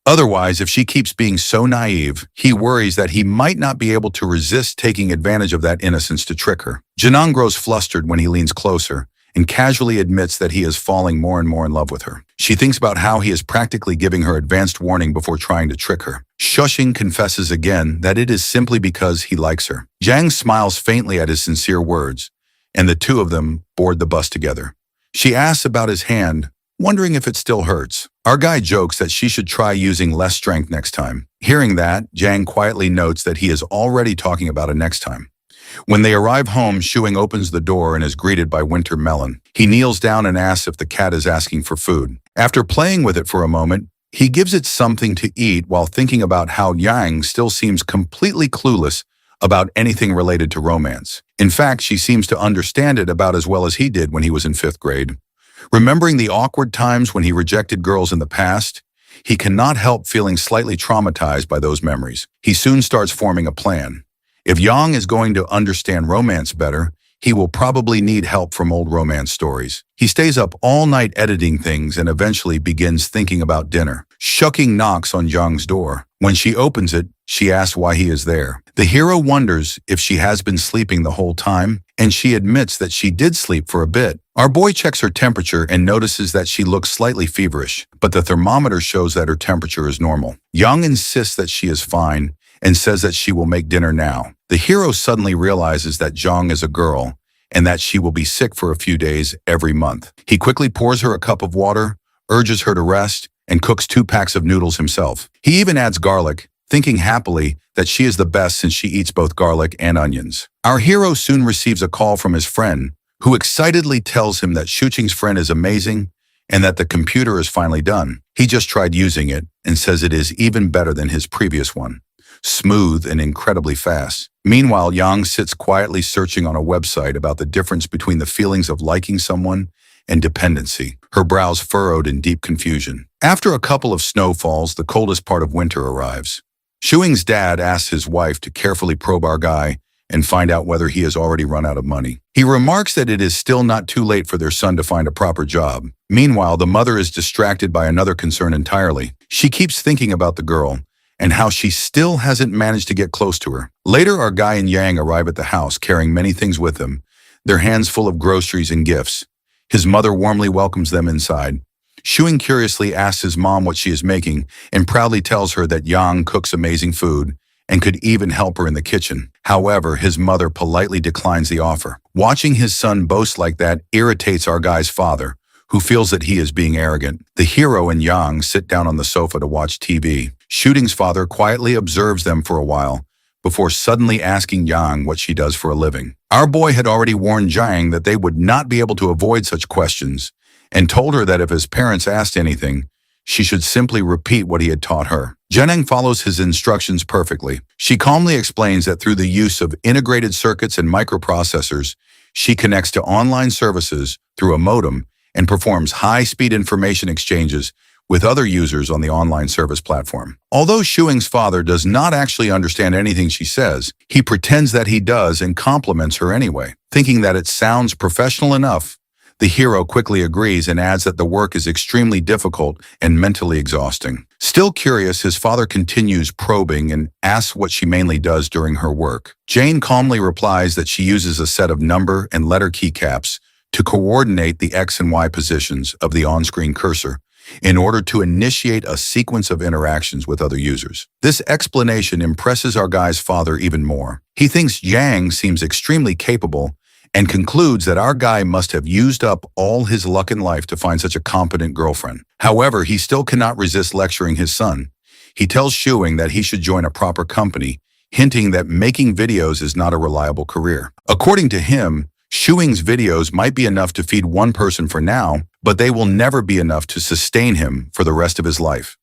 Otherwise, if she keeps being so naive, he worries that he might not be able to resist taking advantage of that innocence to trick her. Janang grows flustered when he leans closer and casually admits that he is falling more and more in love with her. She thinks about how he is practically giving her advanced warning before trying to trick her. Shushing confesses again that it is simply because he likes her. Jang smiles faintly at his sincere words, and the two of them board the bus together. She asks about his hand, wondering if it still hurts. Our guy jokes that she should try using less strength next time. Hearing that, Jang quietly notes that he is already talking about it next time. When they arrive home, Shuing opens the door and is greeted by Winter Melon. He kneels down and asks if the cat is asking for food. After playing with it for a moment, he gives it something to eat while thinking about how Yang still seems completely clueless about anything related to romance. In fact, she seems to understand it about as well as he did when he was in 5th grade. Remembering the awkward times when he rejected girls in the past, he cannot help feeling slightly traumatized by those memories. He soon starts forming a plan. If Yang is going to understand romance better, he will probably need help from old romance stories. He stays up all night editing things and eventually begins thinking about dinner. Shuking knocks on Yang's door. When she opens it, she asks why he is there. The hero wonders if she has been sleeping the whole time, and she admits that she did sleep for a bit. Our boy checks her temperature and notices that she looks slightly feverish, but the thermometer shows that her temperature is normal. Yang insists that she is fine and says that she will make dinner now. The hero suddenly realizes that Zhang is a girl and that she will be sick for a few days every month. He quickly pours her a cup of water, urges her to rest, and cooks 2 packs of noodles himself. He even adds garlic, thinking happily that she is the best since she eats both garlic and onions. Our hero soon receives a call from his friend, who excitedly tells him that Shuqing's friend is amazing and that the computer is finally done. He just tried using it and says it is even better than his previous one. Smooth and incredibly fast. Meanwhile, Yang sits quietly searching on a website about the difference between the feelings of liking someone and dependency, her brows furrowed in deep confusion. After a couple of snowfalls, the coldest part of winter arrives. Shuing's dad asks his wife to carefully probe our guy and find out whether he has already run out of money. He remarks that it is still not too late for their son to find a proper job. Meanwhile, the mother is distracted by another concern entirely. She keeps thinking about the girl and how she still hasn't managed to get close to her. Later, our guy and Yang arrive at the house carrying many things with them, their hands full of groceries and gifts. His mother warmly welcomes them inside. Shuing curiously asks his mom what she is making and proudly tells her that Yang cooks amazing food and could even help her in the kitchen. However, his mother politely declines the offer. Watching his son boast like that irritates our guy's father, who feels that he is being arrogant. The hero and Yang sit down on the sofa to watch TV. Shooting's father quietly observes them for a while, before suddenly asking Yang what she does for a living. Our boy had already warned Jiang that they would not be able to avoid such questions, and told her that if his parents asked anything, she should simply repeat what he had taught her. Jiang follows his instructions perfectly. She calmly explains that through the use of integrated circuits and microprocessors, she connects to online services through a modem and performs high-speed information exchanges with other users on the online service platform. Although Shuing's father does not actually understand anything she says, he pretends that he does and compliments her anyway. Thinking that it sounds professional enough, the hero quickly agrees and adds that the work is extremely difficult and mentally exhausting. Still curious, his father continues probing and asks what she mainly does during her work. Jane calmly replies that she uses a set of number and letter keycaps to coordinate the X and Y positions of the on-screen cursor in order to initiate a sequence of interactions with other users. This explanation impresses our guy's father even more. He thinks Yang seems extremely capable and concludes that our guy must have used up all his luck in life to find such a competent girlfriend. However, he still cannot resist lecturing his son. He tells Shuing that he should join a proper company, hinting that making videos is not a reliable career. According to him, Shuing's videos might be enough to feed one person for now, but they will never be enough to sustain him for the rest of his life.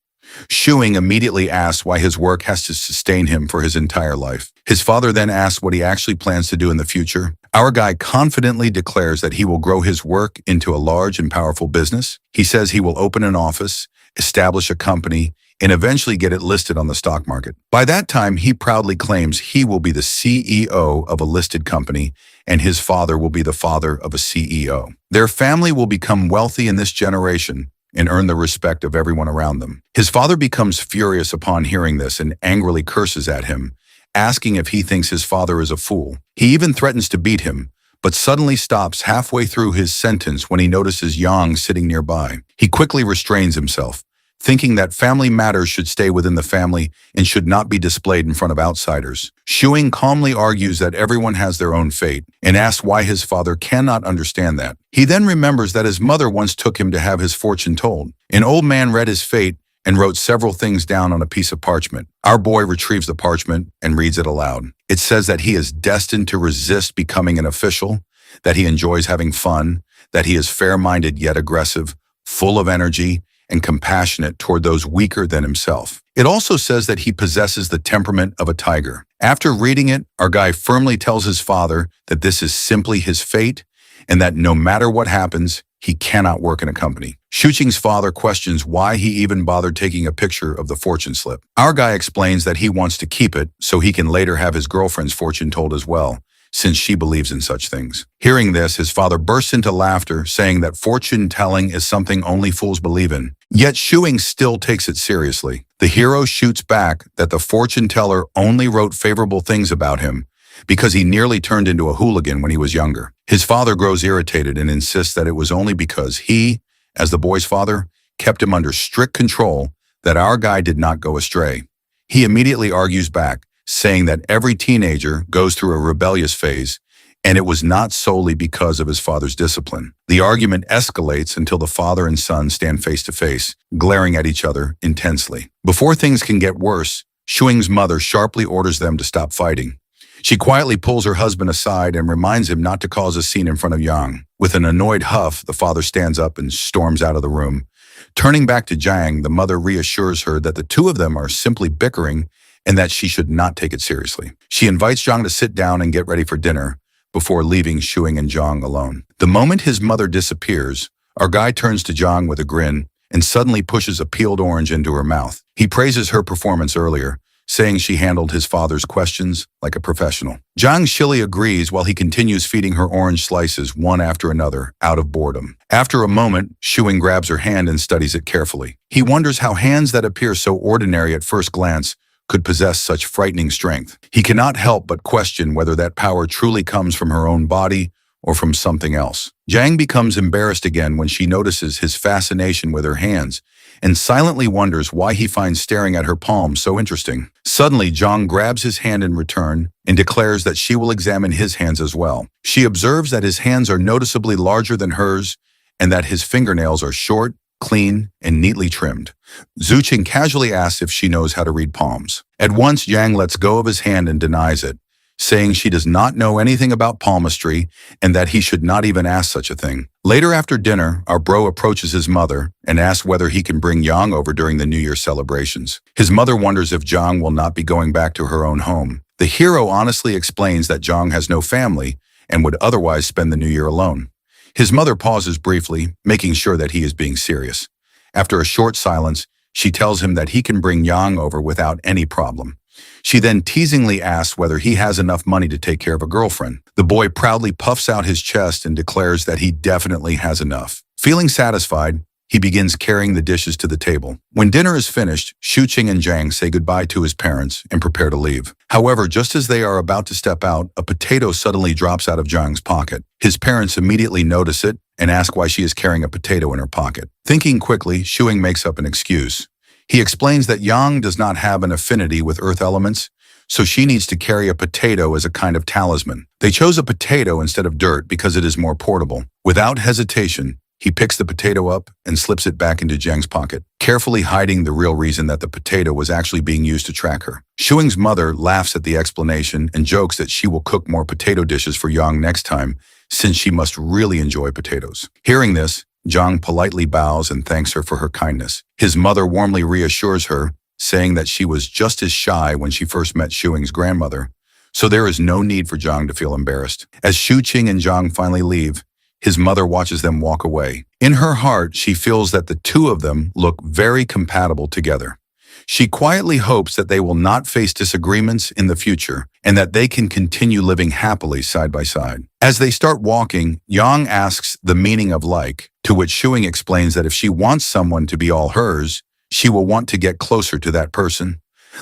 Shuing immediately asks why his work has to sustain him for his entire life. His father then asks what he actually plans to do in the future. Our guy confidently declares that he will grow his work into a large and powerful business. He says he will open an office, establish a company, and eventually get it listed on the stock market. By that time, he proudly claims he will be the CEO of a listed company, and his father will be the father of a CEO. Their family will become wealthy in this generation and earn the respect of everyone around them. His father becomes furious upon hearing this and angrily curses at him, asking if he thinks his father is a fool. He even threatens to beat him, but suddenly stops halfway through his sentence when he notices Yang sitting nearby. He quickly restrains himself, thinking that family matters should stay within the family and should not be displayed in front of outsiders. Shuing calmly argues that everyone has their own fate and asks why his father cannot understand that. He then remembers that his mother once took him to have his fortune told. An old man read his fate and wrote several things down on a piece of parchment. Our boy retrieves the parchment and reads it aloud. It says that he is destined to resist becoming an official, that he enjoys having fun, that he is fair-minded yet aggressive, full of energy, and compassionate toward those weaker than himself. It also says that he possesses the temperament of a tiger. After reading it, our guy firmly tells his father that this is simply his fate and that no matter what happens, he cannot work in a company. Shuqing's father questions why he even bothered taking a picture of the fortune slip. Our guy explains that he wants to keep it so he can later have his girlfriend's fortune told as well, since she believes in such things. Hearing this, his father bursts into laughter, saying that fortune-telling is something only fools believe in. Yet Shuing still takes it seriously. The hero shoots back that the fortune-teller only wrote favorable things about him because he nearly turned into a hooligan when he was younger. His father grows irritated and insists that it was only because he, as the boy's father, kept him under strict control that our guy did not go astray. He immediately argues back, saying that every teenager goes through a rebellious phase, and it was not solely because of his father's discipline. The argument escalates until the father and son stand face to face, glaring at each other intensely. Before things can get worse, Shuing's mother sharply orders them to stop fighting. She quietly pulls her husband aside and reminds him not to cause a scene in front of Yang. With an annoyed huff, the father stands up and storms out of the room. Turning back to Jiang, the mother reassures her that the two of them are simply bickering and that she should not take it seriously. She invites Zhang to sit down and get ready for dinner before leaving Shuing and Zhang alone. The moment his mother disappears, our guy turns to Zhang with a grin and suddenly pushes a peeled orange into her mouth. He praises her performance earlier, saying she handled his father's questions like a professional. Zhang Shili agrees while he continues feeding her orange slices one after another out of boredom. After a moment, Shuing grabs her hand and studies it carefully. He wonders how hands that appear so ordinary at first glance could possess such frightening strength. He cannot help but question whether that power truly comes from her own body or from something else. Zhang becomes embarrassed again when she notices his fascination with her hands and silently wonders why he finds staring at her palm so interesting. Suddenly, Jong grabs his hand in return and declares that she will examine his hands as well. She observes that his hands are noticeably larger than hers and that his fingernails are short, clean, and neatly trimmed. Zuching casually asks if she knows how to read palms. At once, Yang lets go of his hand and denies it, saying she does not know anything about palmistry and that he should not even ask such a thing. Later after dinner, our bro approaches his mother and asks whether he can bring Yang over during the New Year celebrations. His mother wonders if Jong will not be going back to her own home. The hero honestly explains that Jong has no family and would otherwise spend the New Year alone. His mother pauses briefly, making sure that he is being serious. After a short silence, she tells him that he can bring Yang over without any problem. She then teasingly asks whether he has enough money to take care of a girlfriend. The boy proudly puffs out his chest and declares that he definitely has enough. Feeling satisfied, he begins carrying the dishes to the table. When dinner is finished, Shuqing and Jang say goodbye to his parents and prepare to leave. However, just as they are about to step out, a potato suddenly drops out of Jang's pocket. His parents immediately notice it and ask why she is carrying a potato in her pocket. Thinking quickly, Shuqing makes up an excuse. He explains that Yang does not have an affinity with earth elements, so she needs to carry a potato as a kind of talisman. They chose a potato instead of dirt because it is more portable. Without hesitation, he picks the potato up and slips it back into Jang's pocket, carefully hiding the real reason that the potato was actually being used to track her. Shuing's mother laughs at the explanation and jokes that she will cook more potato dishes for Yang next time, since she must really enjoy potatoes. Hearing this, Jong politely bows and thanks her for her kindness. His mother warmly reassures her, saying that she was just as shy when she first met Shuing's grandmother, so there is no need for Jong to feel embarrassed. As Shuqing and Jong finally leave, his mother watches them walk away. In her heart, she feels that the two of them look very compatible together. She quietly hopes that they will not face disagreements in the future and that they can continue living happily side by side. As they start walking, Yang asks the meaning of like, to which Shuing explains that if she wants someone to be all hers, she will want to get closer to that person.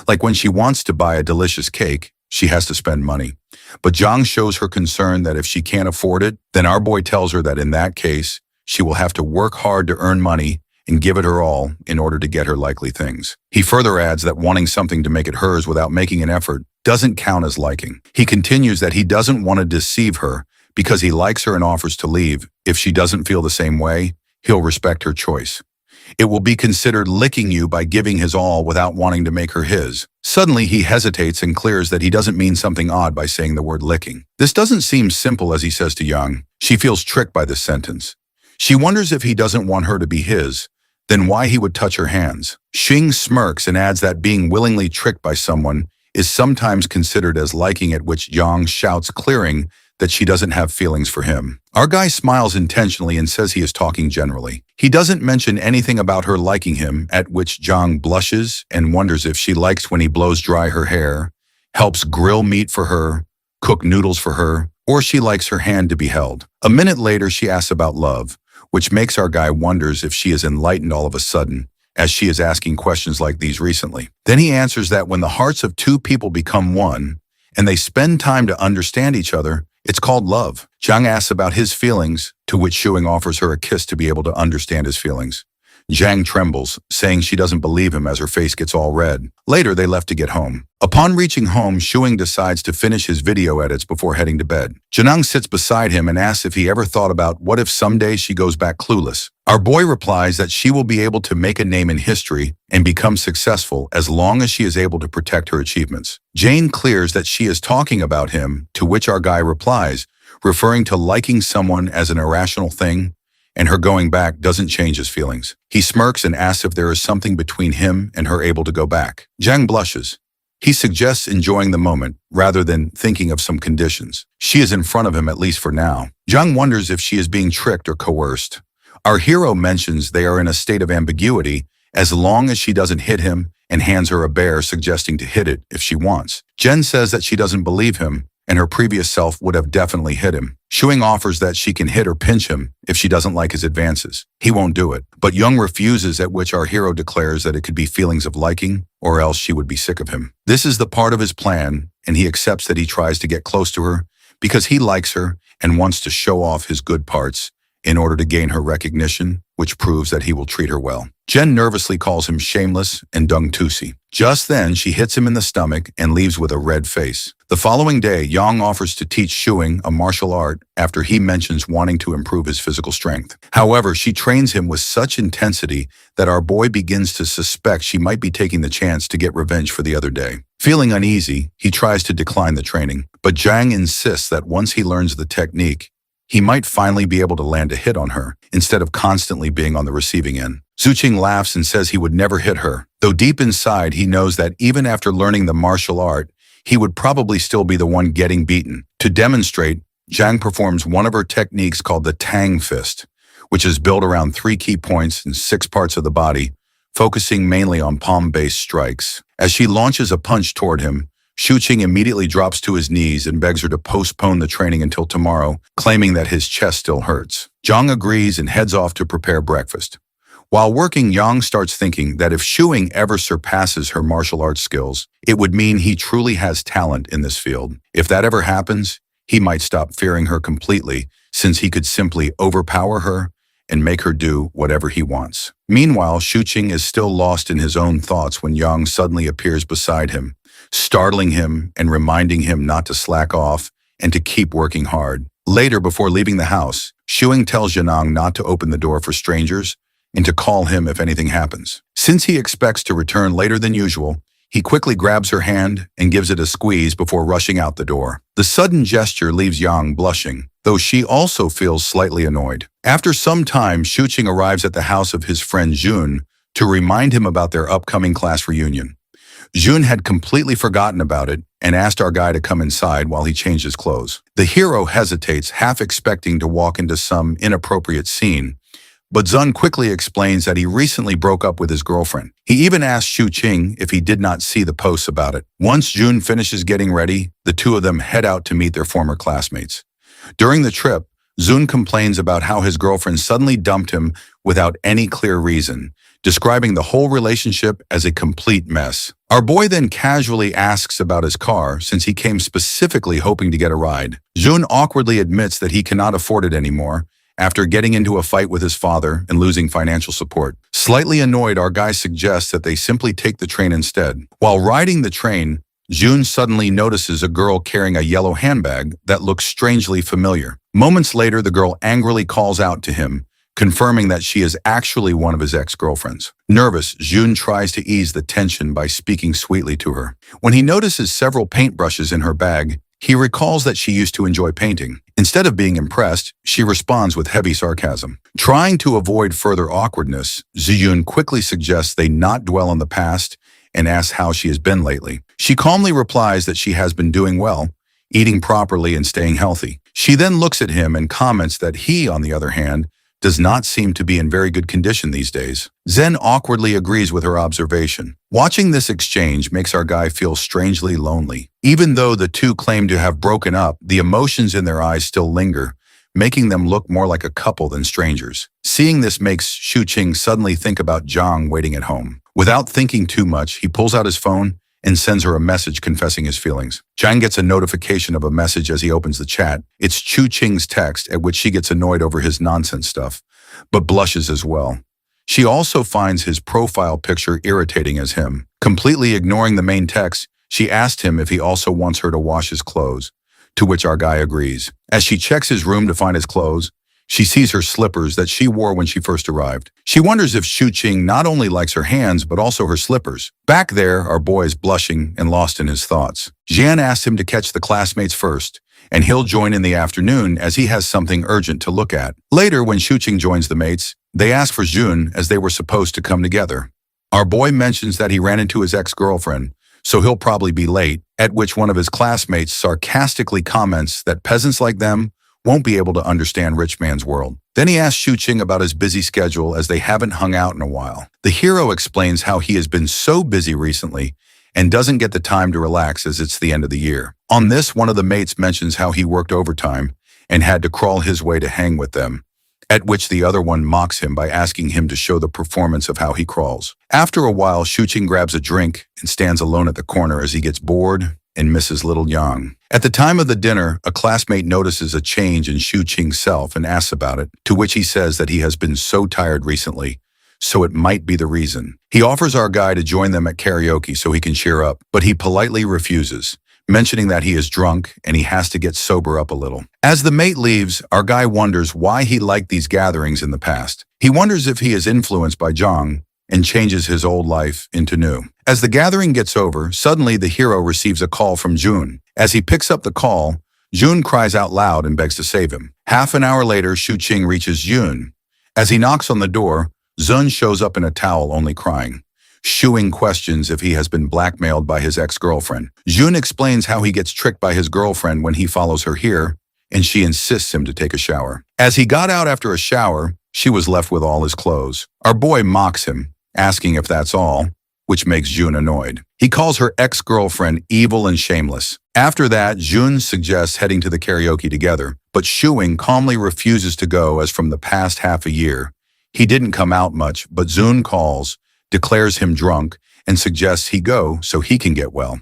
Like when she wants to buy a delicious cake, she has to spend money. But Jong shows her concern that if she can't afford it, then our boy tells her that in that case, she will have to work hard to earn money and give it her all in order to get her likely things. He further adds that wanting something to make it hers without making an effort doesn't count as liking. He continues that he doesn't want to deceive her because he likes her and offers to leave. If she doesn't feel the same way, he'll respect her choice. It will be considered licking you by giving his all without wanting to make her his. Suddenly, he hesitates and clears that he doesn't mean something odd by saying the word licking. This doesn't seem simple, as he says to Yang. She feels tricked by this sentence. She wonders if he doesn't want her to be his, then why he would touch her hands. Xing smirks and adds that being willingly tricked by someone is sometimes considered as liking, at which Yang shouts, clearing that she doesn't have feelings for him. Our guy smiles intentionally and says he is talking generally. He doesn't mention anything about her liking him, at which Jong blushes and wonders if she likes when he blows dry her hair, helps grill meat for her, cook noodles for her, or she likes her hand to be held. A minute later, she asks about love, which makes our guy wonders if she is enlightened all of a sudden, as she is asking questions like these recently. Then he answers that when the hearts of two people become one, and they spend time to understand each other, it's called love. Jang asks about his feelings, to which Shuing offers her a kiss to be able to understand his feelings. Jang trembles, saying she doesn't believe him as her face gets all red. Later, they left to get home. Upon reaching home, Shuing decides to finish his video edits before heading to bed. Janang sits beside him and asks if he ever thought about what if someday she goes back clueless. Our boy replies that she will be able to make a name in history and become successful as long as she is able to protect her achievements. Jane clears that she is talking about him, to which our guy replies, referring to liking someone as an irrational thing, and her going back doesn't change his feelings. He smirks and asks if there is something between him and her able to go back. Jang blushes. He suggests enjoying the moment rather than thinking of some conditions. She is in front of him, at least for now. Jang wonders if she is being tricked or coerced. Our hero mentions they are in a state of ambiguity as long as she doesn't hit him and hands her a bear, suggesting to hit it if she wants. Jen says that she doesn't believe him and her previous self would have definitely hit him. Shuing offers that she can hit or pinch him if she doesn't like his advances. He won't do it, but Young refuses, at which our hero declares that it could be feelings of liking or else she would be sick of him. This is the part of his plan, and he accepts that he tries to get close to her because he likes her and wants to show off his good parts in order to gain her recognition, which proves that he will treat her well. Jen nervously calls him shameless and dung-tusi. Just then, she hits him in the stomach and leaves with a red face. The following day, Yang offers to teach Shuing a martial art after he mentions wanting to improve his physical strength. However, she trains him with such intensity that our boy begins to suspect she might be taking the chance to get revenge for the other day. Feeling uneasy, he tries to decline the training, but Zhang insists that once he learns the technique, he might finally be able to land a hit on her, instead of constantly being on the receiving end. Zuqing laughs and says he would never hit her, though deep inside he knows that even after learning the martial art, he would probably still be the one getting beaten. To demonstrate, Zhang performs one of her techniques called the Tang Fist, which is built around 3 key points in 6 parts of the body, focusing mainly on palm-based strikes. As she launches a punch toward him, Shuqing immediately drops to his knees and begs her to postpone the training until tomorrow, claiming that his chest still hurts. Zhang agrees and heads off to prepare breakfast. While working, Yang starts thinking that if Shuing ever surpasses her martial arts skills, it would mean he truly has talent in this field. If that ever happens, he might stop fearing her completely, since he could simply overpower her and make her do whatever he wants. Meanwhile, Shuqing is still lost in his own thoughts when Yang suddenly appears beside him, startling him and reminding him not to slack off and to keep working hard. Later, before leaving the house, Shuing tells Yanang not to open the door for strangers and to call him if anything happens. Since he expects to return later than usual, he quickly grabs her hand and gives it a squeeze before rushing out the door. The sudden gesture leaves Yang blushing, though she also feels slightly annoyed. After some time, Shuqing arrives at the house of his friend Jun to remind him about their upcoming class reunion. Jun had completely forgotten about it and asked our guy to come inside while he changed his clothes. The hero hesitates, half expecting to walk into some inappropriate scene, but Zun quickly explains that he recently broke up with his girlfriend. He even asked Shuqing if he did not see the posts about it. Once Jun finishes getting ready, the two of them head out to meet their former classmates. During the trip, Zun complains about how his girlfriend suddenly dumped him without any clear reason, describing the whole relationship as a complete mess. Our boy then casually asks about his car, since he came specifically hoping to get a ride. Jun awkwardly admits that he cannot afford it anymore, after getting into a fight with his father and losing financial support. Slightly annoyed, our guy suggests that they simply take the train instead. While riding the train, Jun suddenly notices a girl carrying a yellow handbag that looks strangely familiar. Moments later, the girl angrily calls out to him, confirming that she is actually one of his ex-girlfriends. Nervous, Jun tries to ease the tension by speaking sweetly to her. When he notices several paintbrushes in her bag, he recalls that she used to enjoy painting. Instead of being impressed, she responds with heavy sarcasm. Trying to avoid further awkwardness, Ziyun quickly suggests they not dwell on the past and asks how she has been lately. She calmly replies that she has been doing well, eating properly and staying healthy. She then looks at him and comments that he, on the other hand, does not seem to be in very good condition these days. Zen awkwardly agrees with her observation. Watching this exchange makes our guy feel strangely lonely. Even though the two claim to have broken up, the emotions in their eyes still linger, making them look more like a couple than strangers. Seeing this makes Shuqing suddenly think about Zhang waiting at home. Without thinking too much, he pulls out his phone and sends her a message confessing his feelings. Zhang gets a notification of a message as he opens the chat. It's Chu Qing's text, at which she gets annoyed over his nonsense stuff, but blushes as well. She also finds his profile picture irritating as him. Completely ignoring the main text, she asked him if he also wants her to wash his clothes, to which our guy agrees. As she checks his room to find his clothes, she sees her slippers that she wore when she first arrived. She wonders if Shuqing not only likes her hands, but also her slippers. Back there, our boy is blushing and lost in his thoughts. Jian asks him to catch the classmates first, and he'll join in the afternoon as he has something urgent to look at. Later, when Shuqing joins the mates, they ask for Jun as they were supposed to come together. Our boy mentions that he ran into his ex-girlfriend, so he'll probably be late, at which one of his classmates sarcastically comments that peasants like them won't be able to understand rich man's world. Then he asks Shuqing about his busy schedule as they haven't hung out in a while. The hero explains how he has been so busy recently and doesn't get the time to relax as it's the end of the year. On this, one of the mates mentions how he worked overtime and had to crawl his way to hang with them, at which the other one mocks him by asking him to show the performance of how he crawls. After a while, Shuqing grabs a drink and stands alone at the corner as he gets bored and misses little Yang. At the time of the dinner, a classmate notices a change in Shu Qing's self and asks about it, to which he says that he has been so tired recently, so it might be the reason. He offers our guy to join them at karaoke so he can cheer up, but he politely refuses, mentioning that he is drunk and he has to get sober up a little. As the mate leaves, our guy wonders why he liked these gatherings in the past. He wonders if he is influenced by Zhang and changes his old life into new. As the gathering gets over, suddenly the hero receives a call from Jun. As he picks up the call, Jun cries out loud and begs to save him. Half an hour later, Shu Qing reaches Jun. As he knocks on the door, Zun shows up in a towel, only crying. Shuing questions if he has been blackmailed by his ex-girlfriend. Jun explains how he gets tricked by his girlfriend when he follows her here, and she insists him to take a shower. As he got out after a shower, she was left with all his clothes. Our boy mocks him, asking if that's all, which makes Jun annoyed. He calls her ex-girlfriend evil and shameless. After that, Jun suggests heading to the karaoke together, but Shuing calmly refuses to go as from the past half a year. He didn't come out much, but Jun calls, declares him drunk, and suggests he go so he can get well.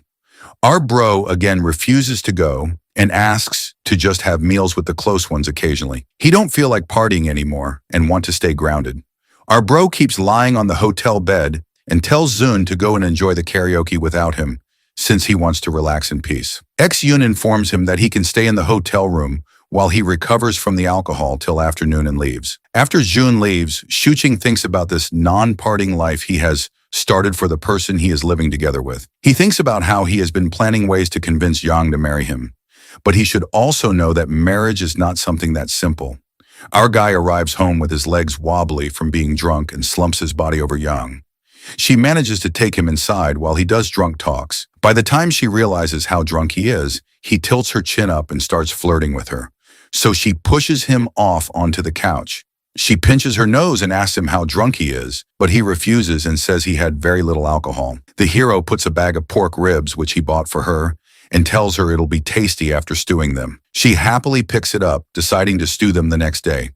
Our bro again refuses to go and asks to just have meals with the close ones occasionally. He don't feel like partying anymore and want to stay grounded. Our bro keeps lying on the hotel bed and tells Zun to go and enjoy the karaoke without him, since he wants to relax in peace. Ex-Yun informs him that he can stay in the hotel room while he recovers from the alcohol till afternoon and leaves. After Jun leaves, Shu Qing thinks about this non-partying life he has started for the person he is living together with. He thinks about how he has been planning ways to convince Yang to marry him. But he should also know that marriage is not something that simple. Our guy arrives home with his legs wobbly from being drunk and slumps his body over Yang. She manages to take him inside while he does drunk talks. By the time she realizes how drunk he is, he tilts her chin up and starts flirting with her. So she pushes him off onto the couch. She pinches her nose and asks him how drunk he is, but he refuses and says he had very little alcohol. The hero puts a bag of pork ribs, which he bought for her, and tells her it'll be tasty after stewing them. She happily picks it up, deciding to stew them the next day.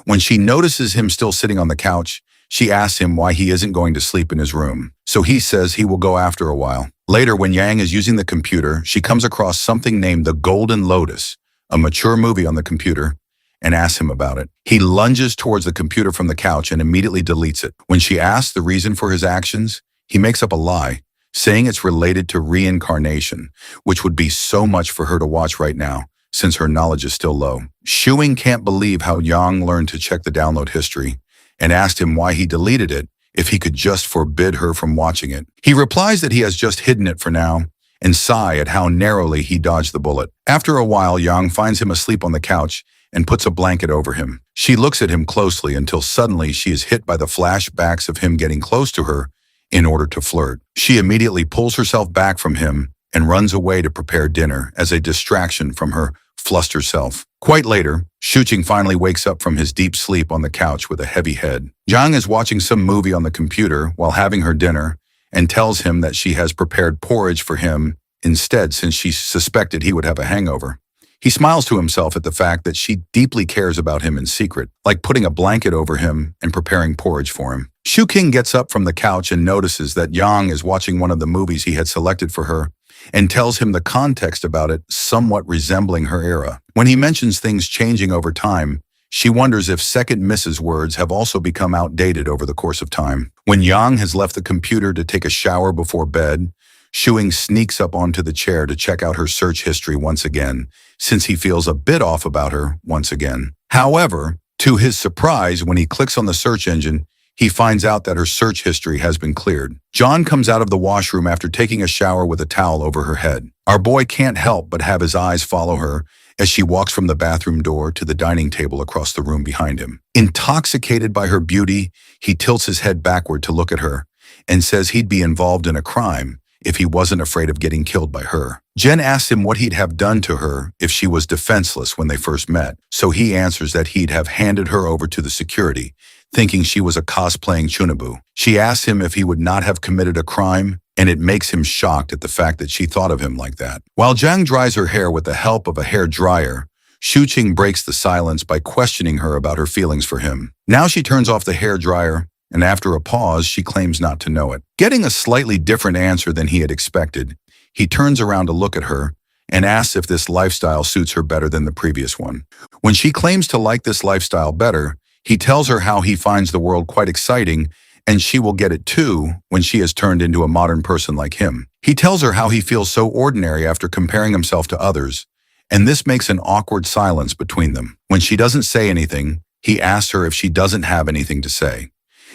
When she notices him still sitting on the couch, she asks him why he isn't going to sleep in his room. So he says he will go after a while. Later, when Yang is using the computer, she comes across something named the Golden Lotus, a mature movie on the computer, and asks him about it. He lunges towards the computer from the couch and immediately deletes it. When she asks the reason for his actions, he makes up a lie, saying it's related to reincarnation, which would be so much for her to watch right now, since her knowledge is still low. Shuing can't believe how Yang learned to check the download history, and asked him why he deleted it if he could just forbid her from watching it. He replies that he has just hidden it for now, and sigh at how narrowly he dodged the bullet. After a while, Yang finds him asleep on the couch and puts a blanket over him. She looks at him closely until suddenly she is hit by the flashbacks of him getting close to her in order to flirt. She immediately pulls herself back from him and runs away to prepare dinner as a distraction from her flustered self. Quite later, Shu Qing finally wakes up from his deep sleep on the couch with a heavy head. Zhang is watching some movie on the computer while having her dinner and tells him that she has prepared porridge for him instead since she suspected he would have a hangover. He smiles to himself at the fact that she deeply cares about him in secret, like putting a blanket over him and preparing porridge for him. Shu Qing gets up from the couch and notices that Yang is watching one of the movies he had selected for her and tells him the context about it somewhat resembling her era. When he mentions things changing over time, she wonders if second Mrs. words have also become outdated over the course of time. When Yang has left the computer to take a shower before bed, Shuing sneaks up onto the chair to check out her search history once again, since he feels a bit off about her once again. However, to his surprise, when he clicks on the search engine, he finds out that her search history has been cleared. John comes out of the washroom after taking a shower with a towel over her head. Our boy can't help but have his eyes follow her as she walks from the bathroom door to the dining table across the room behind him. Intoxicated by her beauty, he tilts his head backward to look at her and says he'd be involved in a crime if he wasn't afraid of getting killed by her. Jen asks him what he'd have done to her if she was defenseless when they first met, so he answers that he'd have handed her over to the security, thinking she was a cosplaying Chunabu. She asks him if he would not have committed a crime, and it makes him shocked at the fact that she thought of him like that. While Zhang dries her hair with the help of a hair dryer, Shu Qing breaks the silence by questioning her about her feelings for him. Now she turns off the hair dryer, and after a pause, she claims not to know it. Getting a slightly different answer than he had expected, he turns around to look at her and asks if this lifestyle suits her better than the previous one. When she claims to like this lifestyle better, he tells her how he finds the world quite exciting and she will get it too when she has turned into a modern person like him. He tells her how he feels so ordinary after comparing himself to others, and this makes an awkward silence between them. When she doesn't say anything, he asks her if she doesn't have anything to say.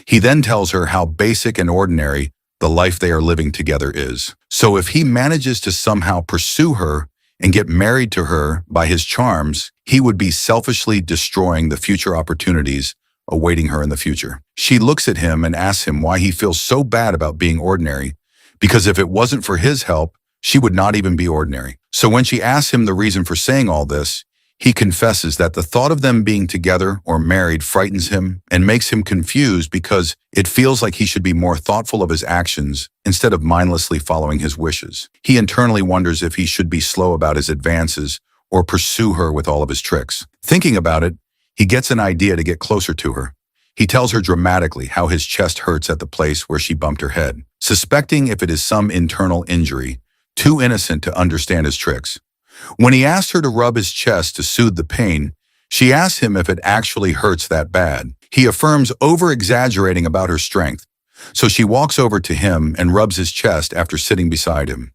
He then tells her how basic and ordinary the life they are living together is. So if he manages to somehow pursue her and get married to her by his charms, he would be selfishly destroying the future opportunities awaiting her in the future. She looks at him and asks him why he feels so bad about being ordinary, because if it wasn't for his help, she would not even be ordinary. So when she asks him the reason for saying all this, he confesses that the thought of them being together or married frightens him and makes him confused because it feels like he should be more thoughtful of his actions instead of mindlessly following his wishes. He internally wonders if he should be slow about his advances or pursue her with all of his tricks. Thinking about it, he gets an idea to get closer to her. He tells her dramatically how his chest hurts at the place where she bumped her head, suspecting if it is some internal injury, too innocent to understand his tricks. When he asks her to rub his chest to soothe the pain, she asks him if it actually hurts that bad. He affirms over-exaggerating about her strength, so she walks over to him and rubs his chest after sitting beside him.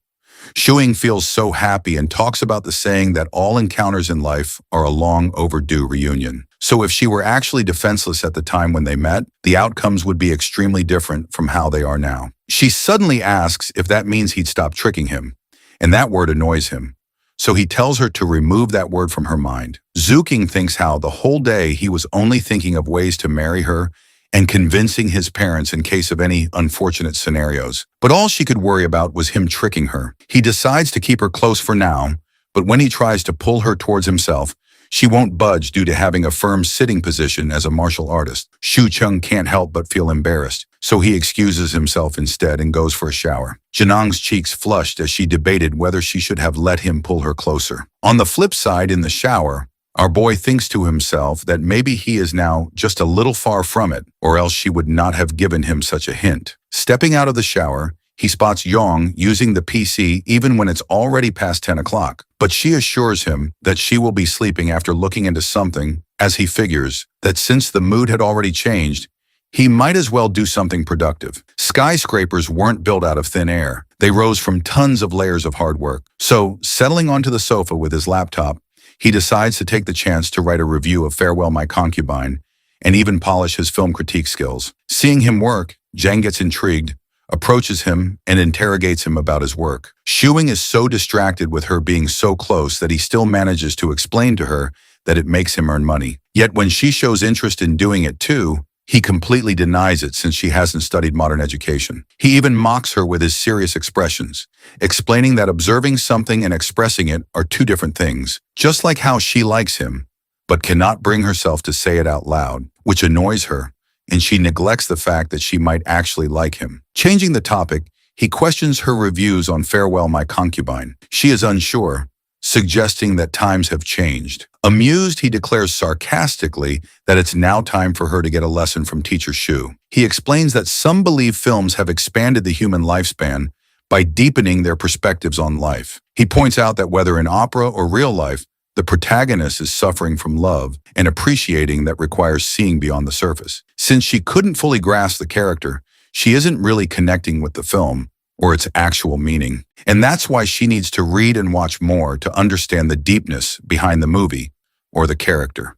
Shuing feels so happy and talks about the saying that all encounters in life are a long overdue reunion. So if she were actually defenseless at the time when they met, the outcomes would be extremely different from how they are now. She suddenly asks if that means he'd stop tricking him, and that word annoys him. So he tells her to remove that word from her mind. Zuking thinks how the whole day he was only thinking of ways to marry her and convincing his parents in case of any unfortunate scenarios. But all she could worry about was him tricking her. He decides to keep her close for now, but when he tries to pull her towards himself, she won't budge due to having a firm sitting position as a martial artist. Shu Chung can't help but feel embarrassed, so he excuses himself instead and goes for a shower. Janong's cheeks flushed as she debated whether she should have let him pull her closer. On the flip side, in the shower, our boy thinks to himself that maybe he is now just a little far from it, or else she would not have given him such a hint. Stepping out of the shower, he spots Yong using the PC even when it's already past 10 o'clock. But she assures him that she will be sleeping after looking into something, as he figures that since the mood had already changed, he might as well do something productive. Skyscrapers weren't built out of thin air. They rose from tons of layers of hard work. So, settling onto the sofa with his laptop, he decides to take the chance to write a review of Farewell My Concubine and even polish his film critique skills. Seeing him work, Jang gets intrigued, approaches him, and interrogates him about his work. Shuing is so distracted with her being so close that he still manages to explain to her that it makes him earn money. Yet when she shows interest in doing it too, he completely denies it since she hasn't studied modern education. He even mocks her with his serious expressions, explaining that observing something and expressing it are two different things, just like how she likes him, but cannot bring herself to say it out loud, which annoys her, and she neglects the fact that she might actually like him. Changing the topic, he questions her reviews on Farewell My Concubine. She is unsure, suggesting that times have changed. Amused, he declares sarcastically that it's now time for her to get a lesson from Teacher Shu. He explains that some believe films have expanded the human lifespan by deepening their perspectives on life. He points out that whether in opera or real life, the protagonist is suffering from love and appreciating that requires seeing beyond the surface. Since she couldn't fully grasp the character, she isn't really connecting with the film or its actual meaning. And that's why she needs to read and watch more to understand the deepness behind the movie or the character.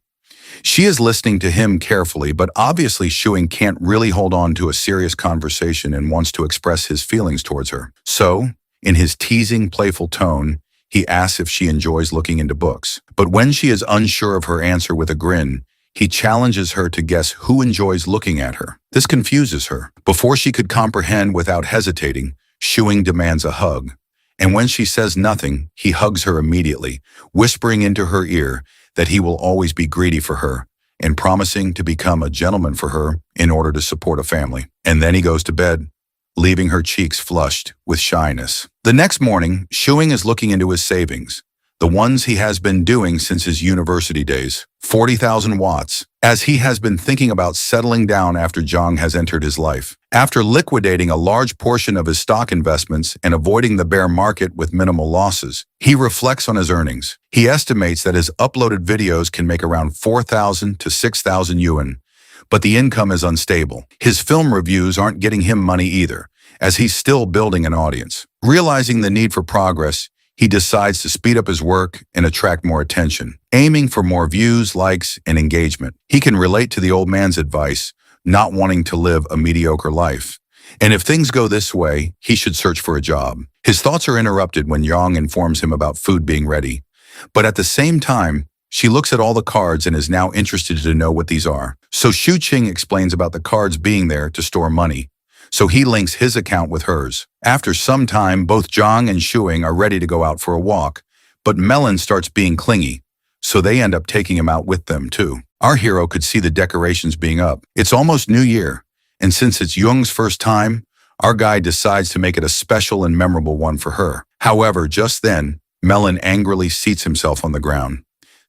She is listening to him carefully, but obviously Shuing can't really hold on to a serious conversation and wants to express his feelings towards her. So, in his teasing, playful tone, he asks if she enjoys looking into books. But when she is unsure of her answer with a grin, he challenges her to guess who enjoys looking at her. This confuses her. Before she could comprehend without hesitating, Shuing demands a hug. And when she says nothing, he hugs her immediately, whispering into her ear that he will always be greedy for her and promising to become a gentleman for her in order to support a family. And then he goes to bed, leaving her cheeks flushed with shyness. The next morning, Shuing is looking into his savings. the ones he has been doing since his university days. 40,000 watts, as he has been thinking about settling down after Jong has entered his life. After liquidating a large portion of his stock investments and avoiding the bear market with minimal losses, he reflects on his earnings. He estimates that his uploaded videos can make around 4,000 to 6,000 yuan, but the income is unstable. His film reviews aren't getting him money either, as he's still building an audience. Realizing the need for progress, he decides to speed up his work and attract more attention, aiming for more views, likes, and engagement. He can relate to the old man's advice, not wanting to live a mediocre life. And if things go this way, he should search for a job. His thoughts are interrupted when Yang informs him about food being ready. But at the same time, she looks at all the cards and is now interested to know what these are. So Shu Qing explains about the cards being there to store money. So he links his account with hers. After some time, both Zhang and Shuing are ready to go out for a walk, but Melon starts being clingy, so they end up taking him out with them too. Our hero could see the decorations being up. It's almost New Year, and since it's Jung's first time, our guy decides to make it a special and memorable one for her. However, just then, Melon angrily seats himself on the ground,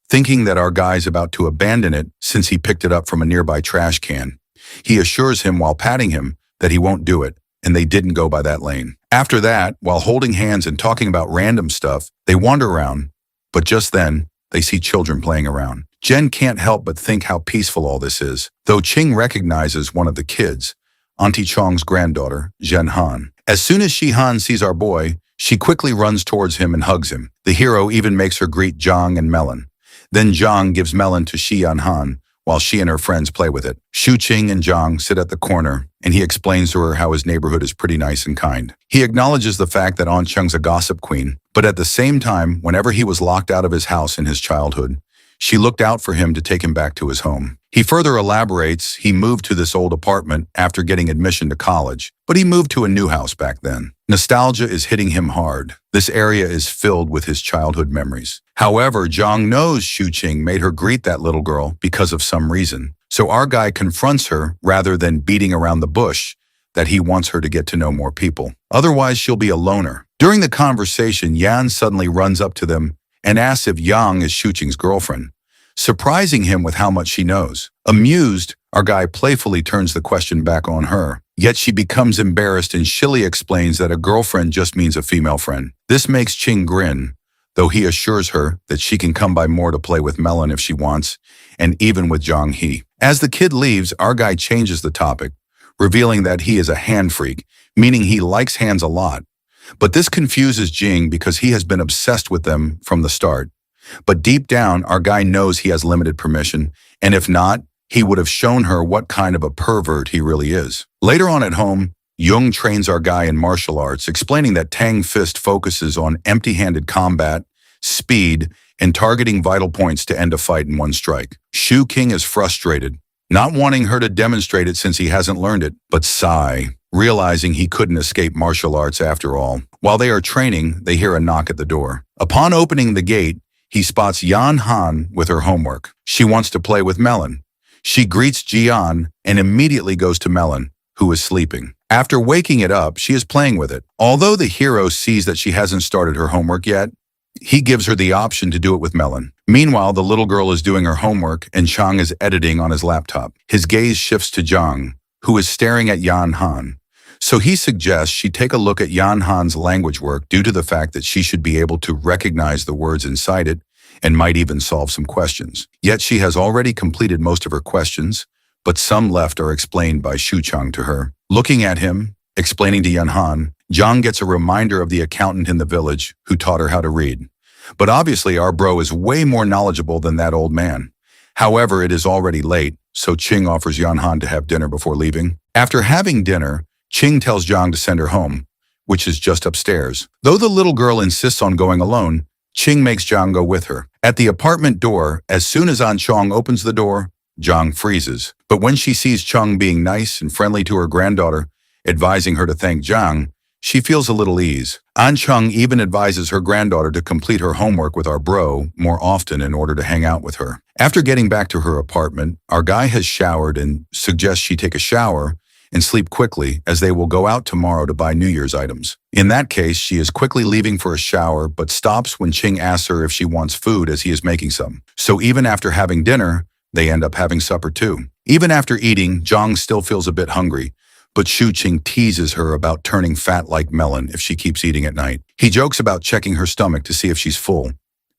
thinking that our guy's about to abandon it since he picked it up from a nearby trash can. He assures him while patting him that he won't do it, and they didn't go by that lane. After that, while holding hands and talking about random stuff, they wander around, but just then, they see children playing around. Jen can't help but think how peaceful all this is, though Qing recognizes one of the kids, Auntie Chong's granddaughter, Zhen Han. As soon as Shi Han sees our boy, she quickly runs towards him and hugs him. The hero even makes her greet Zhang and Melon. Then Zhang gives Melon to Shi Han, while she and her friends play with it. Shu Qing and Zhang sit at the corner, and he explains to her how his neighborhood is pretty nice and kind. He acknowledges the fact that An Cheng's a gossip queen, but at the same time, whenever he was locked out of his house in his childhood, she looked out for him to take him back to his home. He further elaborates he moved to this old apartment after getting admission to college, but he moved to a new house back then. Nostalgia is hitting him hard. This area is filled with his childhood memories. However, Zhang knows Shu Qing made her greet that little girl because of some reason. So our guy confronts her rather than beating around the bush that he wants her to get to know more people. Otherwise, she'll be a loner. During the conversation, Yan suddenly runs up to them and asks if Yang is Shu Qing's girlfriend, surprising him with how much she knows. Amused, our guy playfully turns the question back on her. Yet she becomes embarrassed and shilly explains that a girlfriend just means a female friend. This makes Qing grin, though he assures her that she can come by more to play with Melon if she wants, and even with Zhang He. As the kid leaves, our guy changes the topic, revealing that he is a hand freak, meaning he likes hands a lot. But this confuses Jing because he has been obsessed with them from the start. But deep down, our guy knows he has limited permission, and if not, he would have shown her what kind of a pervert he really is. Later on at home, Jung trains our guy in martial arts, explaining that Tang Fist focuses on empty-handed combat, speed, and targeting vital points to end a fight in one strike. Shu Qing is frustrated, not wanting her to demonstrate it since he hasn't learned it, but sigh, realizing he couldn't escape martial arts after all. While they are training, they hear a knock at the door. Upon opening the gate, he spots Yan Han with her homework. She wants to play with Melon. She greets Jian and immediately goes to Melon, who is sleeping. After waking it up, she is playing with it. Although the hero sees that she hasn't started her homework yet, he gives her the option to do it with Melon. Meanwhile, the little girl is doing her homework and Chang is editing on his laptop. His gaze shifts to Zhang, who is staring at Yan Han. So he suggests she take a look at Yan Han's language work due to the fact that she should be able to recognize the words inside it and might even solve some questions. Yet she has already completed most of her questions, but some left are explained by Shu Chang to her. Looking at him, explaining to Yan Han, Zhang gets a reminder of the accountant in the village who taught her how to read. But obviously our bro is way more knowledgeable than that old man. However, it is already late, so Qing offers Yan Han to have dinner before leaving. After having dinner, Qing tells Zhang to send her home, which is just upstairs. Though the little girl insists on going alone, Qing makes Zhang go with her. At the apartment door, as soon as An Chong opens the door, Zhang freezes. But when she sees Chong being nice and friendly to her granddaughter, advising her to thank Zhang, she feels a little ease. An Chong even advises her granddaughter to complete her homework with our bro more often in order to hang out with her. After getting back to her apartment, our guy has showered and suggests she take a shower and sleep quickly as they will go out tomorrow to buy New Year's items. In that case, she is quickly leaving for a shower but stops when Ching asks her if she wants food as he is making some. So even after having dinner, they end up having supper too. Even after eating, Zhang still feels a bit hungry, but Shu Qing teases her about turning fat like melon if she keeps eating at night. He jokes about checking her stomach to see if she's full.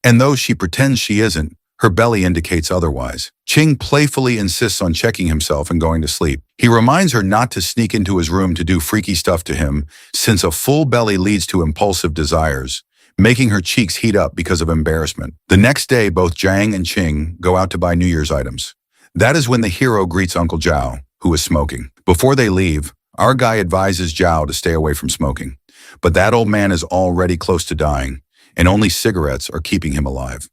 And though she pretends she isn't, her belly indicates otherwise. Qing playfully insists on checking himself and going to sleep. He reminds her not to sneak into his room to do freaky stuff to him, since a full belly leads to impulsive desires, making her cheeks heat up because of embarrassment. The next day, both Zhang and Qing go out to buy New Year's items. That is when the hero greets Uncle Zhao, who is smoking. Before they leave, our guy advises Zhao to stay away from smoking. But that old man is already close to dying, and only cigarettes are keeping him alive.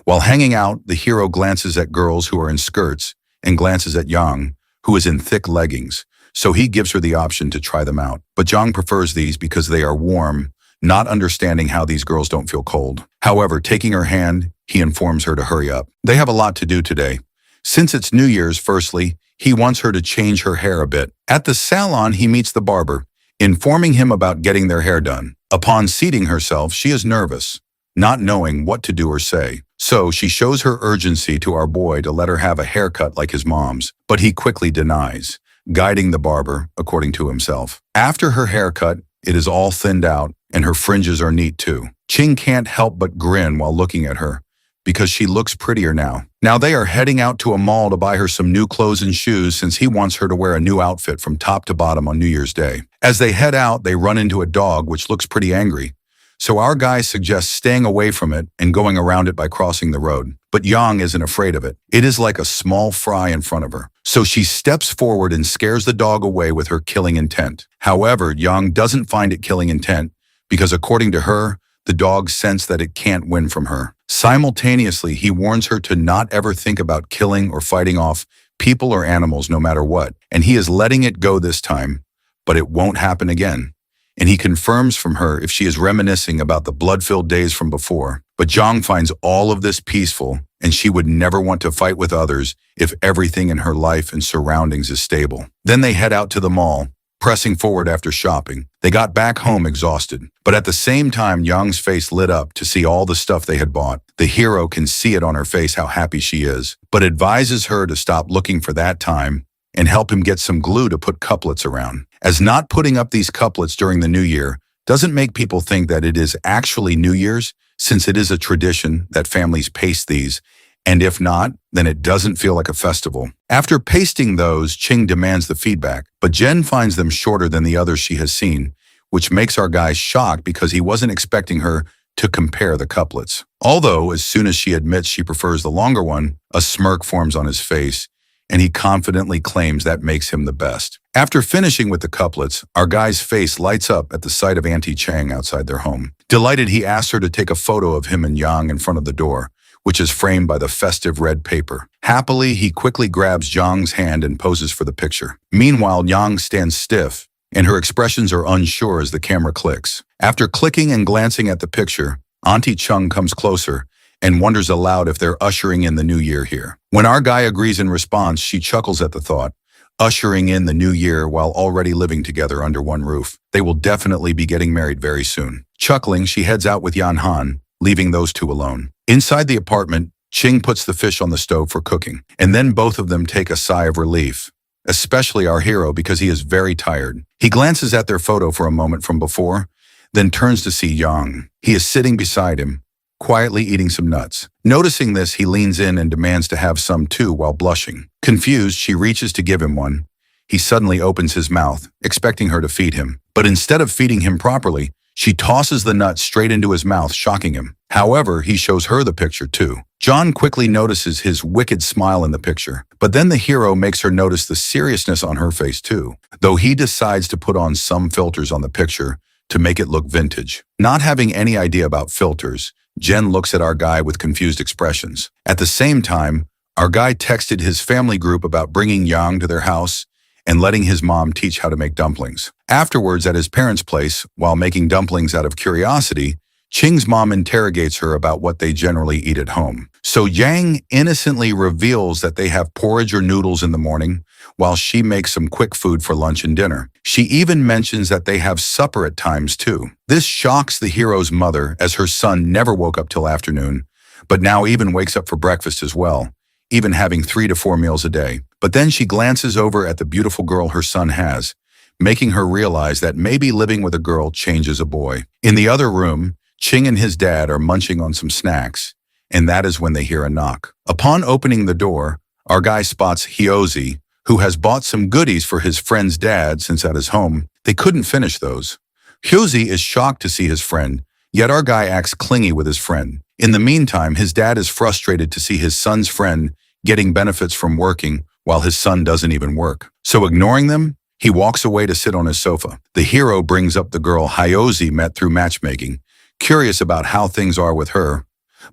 While hanging out, the hero glances at girls who are in skirts and glances at Yang, who is in thick leggings, so he gives her the option to try them out. But Zhang prefers these because they are warm, not understanding how these girls don't feel cold. However, taking her hand, he informs her to hurry up. They have a lot to do today. Since it's New Year's, firstly, he wants her to change her hair a bit. At the salon, he meets the barber, informing him about getting their hair done. Upon seating herself, she is nervous, not knowing what to do or say. So she shows her urgency to our boy to let her have a haircut like his mom's, but he quickly denies, guiding the barber according to himself. After her haircut, it is all thinned out, and her fringes are neat too. Qing can't help but grin while looking at her, because she looks prettier now. Now they are heading out to a mall to buy her some new clothes and shoes since he wants her to wear a new outfit from top to bottom on New Year's Day. As they head out, they run into a dog which looks pretty angry. So our guy suggests staying away from it and going around it by crossing the road. But Yang isn't afraid of it. It is like a small fry in front of her. So she steps forward and scares the dog away with her killing intent. However, Yang doesn't find it killing intent because according to her, the dog sensed that it can't win from her. Simultaneously, he warns her to not ever think about killing or fighting off people or animals no matter what. And he is letting it go this time, but it won't happen again. And he confirms from her if she is reminiscing about the blood-filled days from before. But Zhang finds all of this peaceful, and she would never want to fight with others if everything in her life and surroundings is stable. Then they head out to the mall, pressing forward after shopping. They got back home exhausted, but at the same time, Yang's face lit up to see all the stuff they had bought. The hero can see it on her face how happy she is, but advises her to stop looking for that time and help him get some glue to put couplets around. As not putting up these couplets during the New Year doesn't make people think that it is actually New Year's, since it is a tradition that families paste these, and if not, then it doesn't feel like a festival. After pasting those, Qing demands the feedback, but Jen finds them shorter than the others she has seen, which makes our guy shocked because he wasn't expecting her to compare the couplets. Although, as soon as she admits she prefers the longer one, a smirk forms on his face, and he confidently claims that makes him the best. After finishing with the couplets, our guy's face lights up at the sight of Auntie Chang outside their home. Delighted, he asks her to take a photo of him and Yang in front of the door, which is framed by the festive red paper. Happily, he quickly grabs Zhang's hand and poses for the picture. Meanwhile, Yang stands stiff, and her expressions are unsure as the camera clicks. After clicking and glancing at the picture, Auntie Chung comes closer and wonders aloud if they're ushering in the new year here. When our guy agrees in response, she chuckles at the thought, ushering in the new year while already living together under one roof. They will definitely be getting married very soon. Chuckling, she heads out with Yan Han, leaving those two alone. Inside the apartment, Qing puts the fish on the stove for cooking, and then both of them take a sigh of relief, especially our hero because he is very tired. He glances at their photo for a moment from before, then turns to see Yang. He is sitting beside him, quietly eating some nuts. Noticing this, he leans in and demands to have some too while blushing. Confused, she reaches to give him one. He suddenly opens his mouth, expecting her to feed him. But instead of feeding him properly, she tosses the nut straight into his mouth, shocking him. However, he shows her the picture too. John quickly notices his wicked smile in the picture, but then the hero makes her notice the seriousness on her face too, though he decides to put on some filters on the picture to make it look vintage. Not having any idea about filters, Jen looks at our guy with confused expressions. At the same time, our guy texted his family group about bringing Yang to their house and letting his mom teach how to make dumplings. Afterwards, at his parents' place, while making dumplings out of curiosity, Qing's mom interrogates her about what they generally eat at home. So Yang innocently reveals that they have porridge or noodles in the morning, while she makes some quick food for lunch and dinner. She even mentions that they have supper at times too. This shocks the hero's mother, as her son never woke up till afternoon, but now even wakes up for breakfast as well, even having 3 to 4 meals a day. But then she glances over at the beautiful girl her son has, making her realize that maybe living with a girl changes a boy. In the other room, Ching and his dad are munching on some snacks, and that is when they hear a knock. Upon opening the door, our guy spots Hyozi, who has bought some goodies for his friend's dad since at his home they couldn't finish those. Hyozi is shocked to see his friend, yet our guy acts clingy with his friend. In the meantime, his dad is frustrated to see his son's friend getting benefits from working while his son doesn't even work. So ignoring them, he walks away to sit on his sofa. The hero brings up the girl Hyozi met through matchmaking, curious about how things are with her.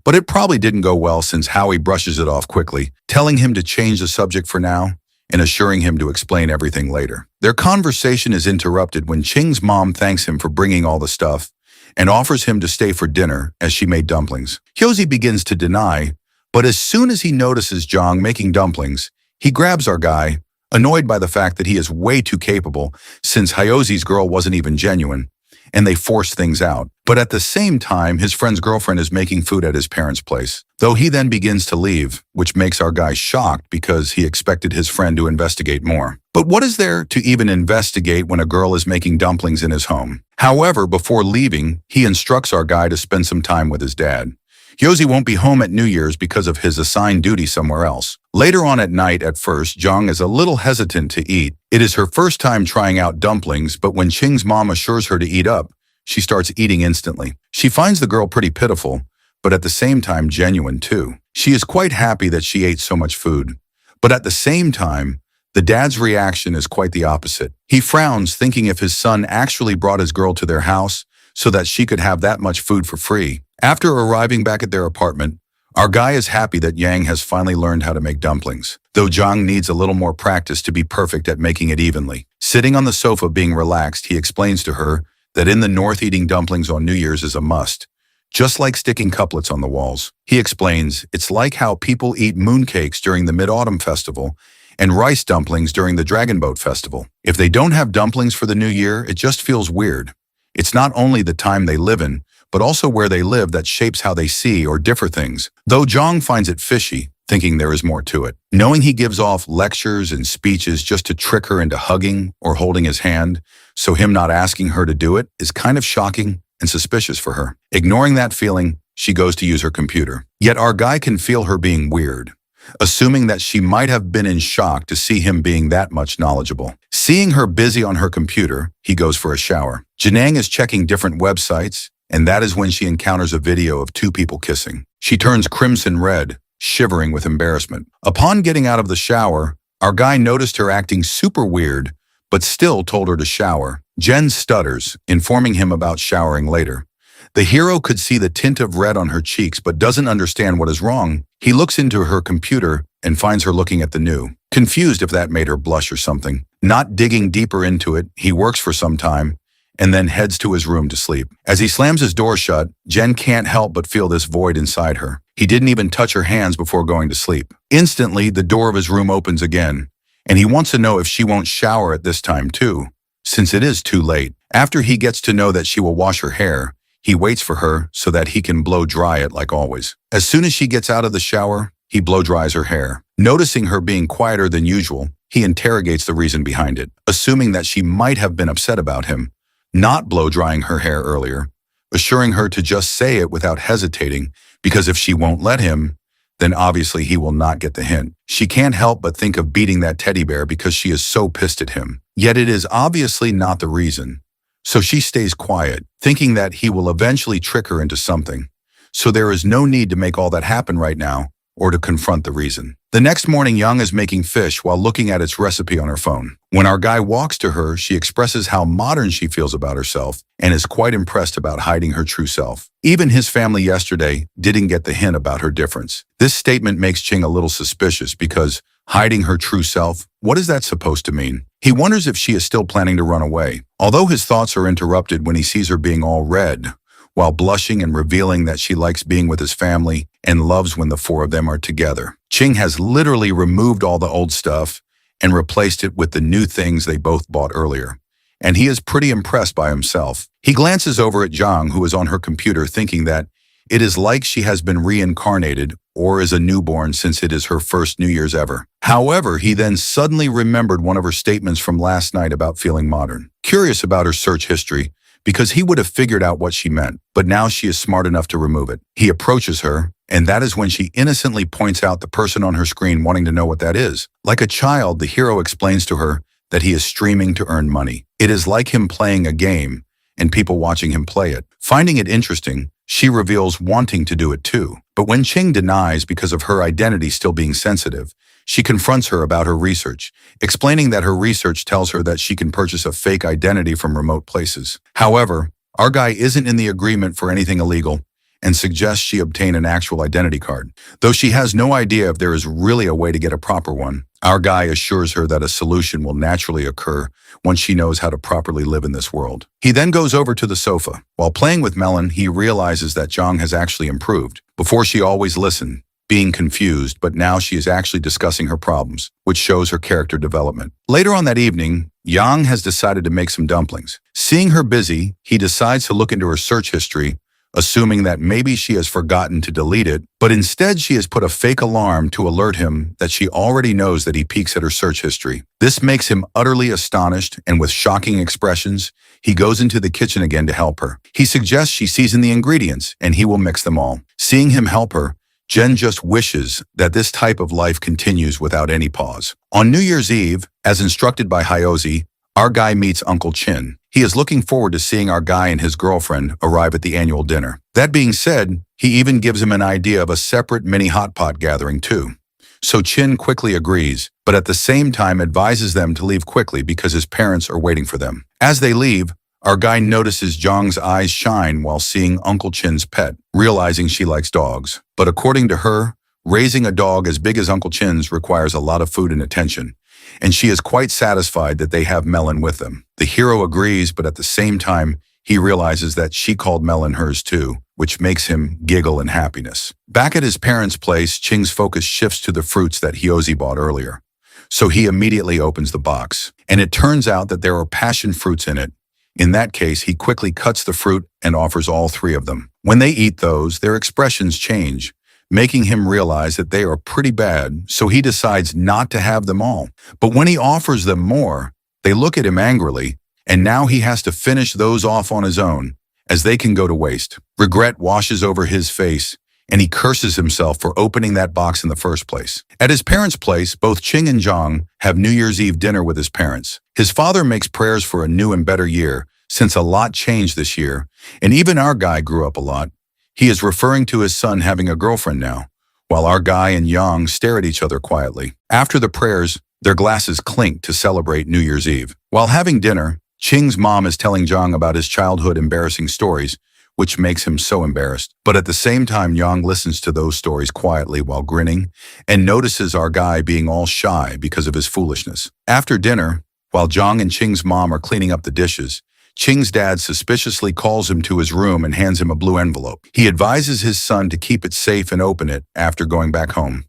But it probably didn't go well since Howie brushes it off quickly, telling him to change the subject for now and assuring him to explain everything later. Their conversation is interrupted when Ching's mom thanks him for bringing all the stuff and offers him to stay for dinner as she made dumplings. Hyozi begins to deny, but as soon as he notices Jong making dumplings, he grabs our guy, annoyed by the fact that he is way too capable since Hyozi's girl wasn't even genuine, and they force things out. But at the same time, his friend's girlfriend is making food at his parents' place, though he then begins to leave, which makes our guy shocked because he expected his friend to investigate more. But what is there to even investigate when a girl is making dumplings in his home? However, before leaving, he instructs our guy to spend some time with his dad. Hyozi won't be home at New Year's because of his assigned duty somewhere else. Later on at night, at first, Jong is a little hesitant to eat. It is her first time trying out dumplings, but when Ching's mom assures her to eat up, she starts eating instantly. She finds the girl pretty pitiful, but at the same time genuine too. She is quite happy that she ate so much food. But at the same time, the dad's reaction is quite the opposite. He frowns, thinking if his son actually brought his girl to their house so that she could have that much food for free. After arriving back at their apartment, our guy is happy that Yang has finally learned how to make dumplings, though Jong needs a little more practice to be perfect at making it evenly. Sitting on the sofa being relaxed, he explains to her that in the north eating dumplings on New Year's is a must, just like sticking couplets on the walls. He explains it's like how people eat mooncakes during the Mid-Autumn Festival and rice dumplings during the Dragon Boat Festival. If they don't have dumplings for the New Year, it just feels weird. It's not only the time they live in, but also where they live that shapes how they see or differ things. Though Jong finds it fishy, thinking there is more to it. Knowing he gives off lectures and speeches just to trick her into hugging or holding his hand, so him not asking her to do it is kind of shocking and suspicious for her. Ignoring that feeling, she goes to use her computer. Yet our guy can feel her being weird, assuming that she might have been in shock to see him being that much knowledgeable. Seeing her busy on her computer, he goes for a shower. Janang is checking different websites, and that is when she encounters a video of 2 people kissing. She turns crimson red, shivering with embarrassment. Upon getting out of the shower, our guy noticed her acting super weird, but still told her to shower. Jen stutters, informing him about showering later. The hero could see the tint of red on her cheeks but doesn't understand what is wrong. He looks into her computer and finds her looking at the new, confused if that made her blush or something. Not digging deeper into it, he works for some time and then heads to his room to sleep. As he slams his door shut, Jen can't help but feel this void inside her. He didn't even touch her hands before going to sleep. Instantly, the door of his room opens again, and he wants to know if she won't shower at this time too, since it is too late. After he gets to know that she will wash her hair, he waits for her so that he can blow dry it like always. As soon as she gets out of the shower, he blow dries her hair. Noticing her being quieter than usual, he interrogates the reason behind it, assuming that she might have been upset about him not blow drying her hair earlier, assuring her to just say it without hesitating, because if she won't let him, then obviously he will not get the hint. She can't help but think of beating that teddy bear because she is so pissed at him. Yet it is obviously not the reason. So she stays quiet, thinking that he will eventually trick her into something. So there is no need to make all that happen right now or to confront the reason. The next morning, Young is making fish while looking at its recipe on her phone. When our guy walks to her, she expresses how modern she feels about herself and is quite impressed about hiding her true self. Even his family yesterday didn't get the hint about her difference. This statement makes Ching a little suspicious because hiding her true self, what is that supposed to mean? He wonders if she is still planning to run away. Although his thoughts are interrupted when he sees her being all red, while blushing and revealing that she likes being with his family and loves when the four of them are together. Ching has literally removed all the old stuff and replaced it with the new things they both bought earlier. And he is pretty impressed by himself. He glances over at Zhang, who is on her computer, thinking that it is like she has been reincarnated or is a newborn since it is her first New Year's ever. However, he then suddenly remembered one of her statements from last night about feeling modern. Curious about her search history, because he would have figured out what she meant, but now she is smart enough to remove it. He approaches her, and that is when she innocently points out the person on her screen, wanting to know what that is. Like a child, the hero explains to her that he is streaming to earn money. It is like him playing a game and people watching him play it. Finding it interesting, she reveals wanting to do it too. But when Ching denies because of her identity still being sensitive, she confronts her about her research, explaining that her research tells her that she can purchase a fake identity from remote places. However, our guy isn't in the agreement for anything illegal and suggests she obtain an actual identity card. Though she has no idea if there is really a way to get a proper one, our guy assures her that a solution will naturally occur once she knows how to properly live in this world. He then goes over to the sofa. While playing with Melon, he realizes that Zhang has actually improved. Before, she always listened, being confused, but now she is actually discussing her problems, which shows her character development. Later on that evening, Yang has decided to make some dumplings. Seeing her busy, he decides to look into her search history, assuming that maybe she has forgotten to delete it, but instead she has put a fake alarm to alert him that she already knows that he peeks at her search history. This makes him utterly astonished, and with shocking expressions, he goes into the kitchen again to help her. He suggests she season the ingredients, and he will mix them all. Seeing him help her, Jen just wishes that this type of life continues without any pause. On New Year's Eve, as instructed by Hyozi, our guy meets Uncle Chin. He is looking forward to seeing our guy and his girlfriend arrive at the annual dinner. That being said, he even gives him an idea of a separate mini hot pot gathering too. So Chin quickly agrees, but at the same time advises them to leave quickly because his parents are waiting for them. As they leave, our guy notices Zhang's eyes shine while seeing Uncle Chin's pet, realizing she likes dogs. But according to her, raising a dog as big as Uncle Chin's requires a lot of food and attention, and she is quite satisfied that they have Melon with them. The hero agrees, but at the same time, he realizes that she called Melon hers too, which makes him giggle in happiness. Back at his parents' place, Ching's focus shifts to the fruits that Hyozi bought earlier. So he immediately opens the box, and it turns out that there are passion fruits in it. In that case, he quickly cuts the fruit and offers all three of them. When they eat those, their expressions change, making him realize that they are pretty bad, so he decides not to have them all. But when he offers them more, they look at him angrily, and now he has to finish those off on his own, as they can go to waste. Regret washes over his face, and he curses himself for opening that box in the first place. At his parents' place, both Ching and Zhang have New Year's Eve dinner with his parents. His father makes prayers for a new and better year, since a lot changed this year, and even our guy grew up a lot. He is referring to his son having a girlfriend now, while our guy and Yang stare at each other quietly. After the prayers, their glasses clink to celebrate New Year's Eve. While having dinner, Ching's mom is telling Zhang about his childhood embarrassing stories, which makes him so embarrassed. But at the same time, Yang listens to those stories quietly while grinning and notices our guy being all shy because of his foolishness. After dinner, while Zhang and Ching's mom are cleaning up the dishes, Ching's dad suspiciously calls him to his room and hands him a blue envelope. He advises his son to keep it safe and open it after going back home.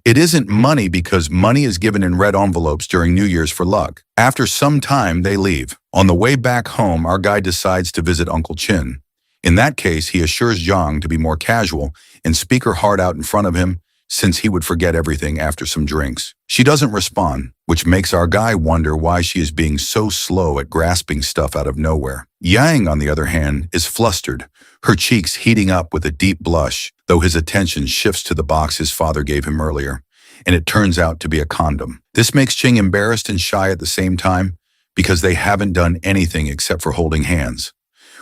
It isn't money because money is given in red envelopes during New Year's for luck. After some time, they leave. On the way back home, our guy decides to visit Uncle Chin. In that case, he assures Zhang to be more casual and speak her heart out in front of him, since he would forget everything after some drinks. She doesn't respond, which makes our guy wonder why she is being so slow at grasping stuff out of nowhere. Yang, on the other hand, is flustered, her cheeks heating up with a deep blush, though his attention shifts to the box his father gave him earlier, and it turns out to be a condom. This makes Ching embarrassed and shy at the same time, because they haven't done anything except for holding hands,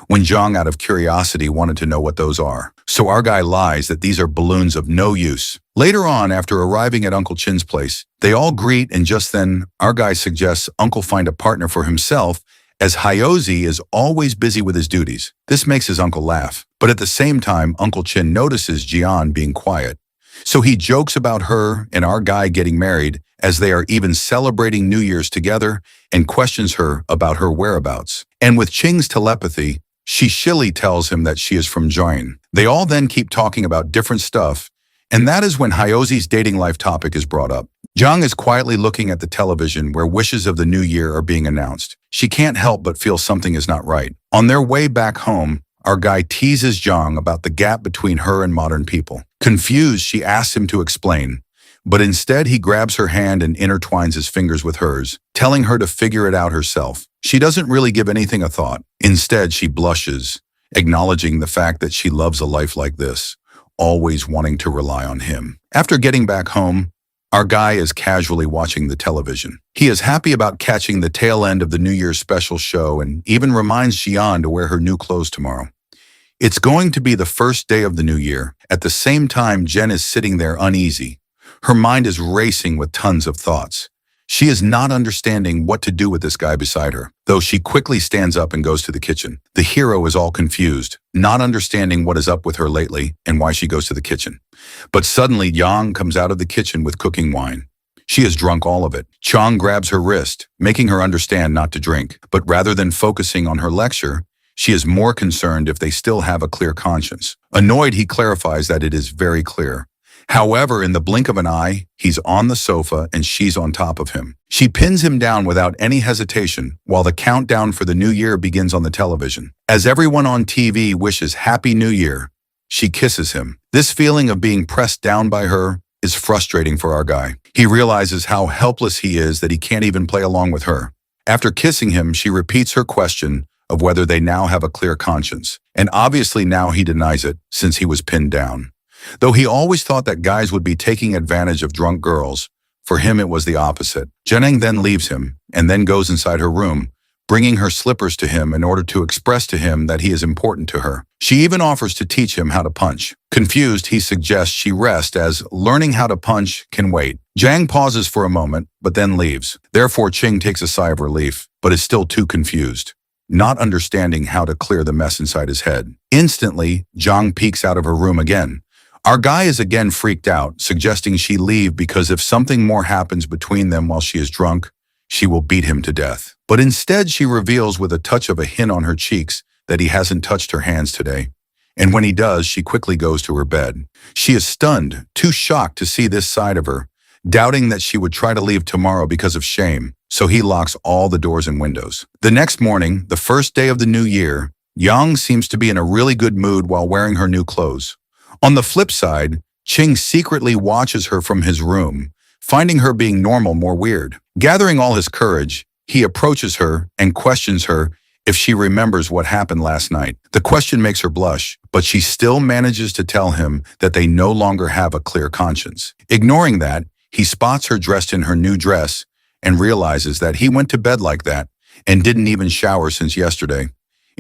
when Zhang, out of curiosity, wanted to know what those are. So our guy lies that these are balloons of no use. Later on, after arriving at Uncle Chin's place, they all greet, and just then, our guy suggests Uncle find a partner for himself, as Hyozi is always busy with his duties. This makes his uncle laugh. But at the same time, Uncle Chin notices Jian being quiet. So he jokes about her and our guy getting married, as they are even celebrating New Year's together, and questions her about her whereabouts. And with Ching's telepathy, She shilly tells him that she is from Join. They all then keep talking about different stuff, and that is when Hyose's dating life topic is brought up. Jung is quietly looking at the television where wishes of the new year are being announced. She can't help but feel something is not right. On their way back home, our guy teases Jung about the gap between her and modern people. Confused, she asks him to explain, but instead he grabs her hand and intertwines his fingers with hers, telling her to figure it out herself. She doesn't really give anything a thought. Instead, she blushes, acknowledging the fact that she loves a life like this, always wanting to rely on him. After getting back home, our guy is casually watching the television. He is happy about catching the tail end of the New Year's special show and even reminds Xian to wear her new clothes tomorrow. It's going to be the first day of the new year. At the same time, Jen is sitting there uneasy. Her mind is racing with tons of thoughts. She is not understanding what to do with this guy beside her, though she quickly stands up and goes to the kitchen. The hero is all confused, not understanding what is up with her lately and why she goes to the kitchen. But suddenly, Yang comes out of the kitchen with cooking wine. She has drunk all of it. Chong grabs her wrist, making her understand not to drink. But rather than focusing on her lecture, she is more concerned if they still have a clear conscience. Annoyed, he clarifies that it is very clear. However, in the blink of an eye, he's on the sofa and she's on top of him. She pins him down without any hesitation while the countdown for the new year begins on the television. As everyone on TV wishes Happy New Year, she kisses him. This feeling of being pressed down by her is frustrating for our guy. He realizes how helpless he is that he can't even play along with her. After kissing him, she repeats her question of whether they now have a clear conscience. And obviously now he denies it since he was pinned down. Though he always thought that guys would be taking advantage of drunk girls, for him it was the opposite. Jeneng then leaves him and then goes inside her room, bringing her slippers to him in order to express to him that he is important to her. She even offers to teach him how to punch. Confused, he suggests she rest as learning how to punch can wait. Jang pauses for a moment, but then leaves. Therefore, Ching takes a sigh of relief, but is still too confused, not understanding how to clear the mess inside his head. Instantly, Zhang peeks out of her room again. Our guy is again freaked out, suggesting she leave because if something more happens between them while she is drunk, she will beat him to death. But instead, she reveals with a touch of a hint on her cheeks that he hasn't touched her hands today. And when he does, she quickly goes to her bed. She is stunned, too shocked to see this side of her, doubting that she would try to leave tomorrow because of shame, so he locks all the doors and windows. The next morning, the first day of the new year, Yang seems to be in a really good mood while wearing her new clothes. On the flip side, Ching secretly watches her from his room, finding her being normal more weird. Gathering all his courage, he approaches her and questions her if she remembers what happened last night. The question makes her blush, but she still manages to tell him that they no longer have a clear conscience. Ignoring that, he spots her dressed in her new dress and realizes that he went to bed like that and didn't even shower since yesterday.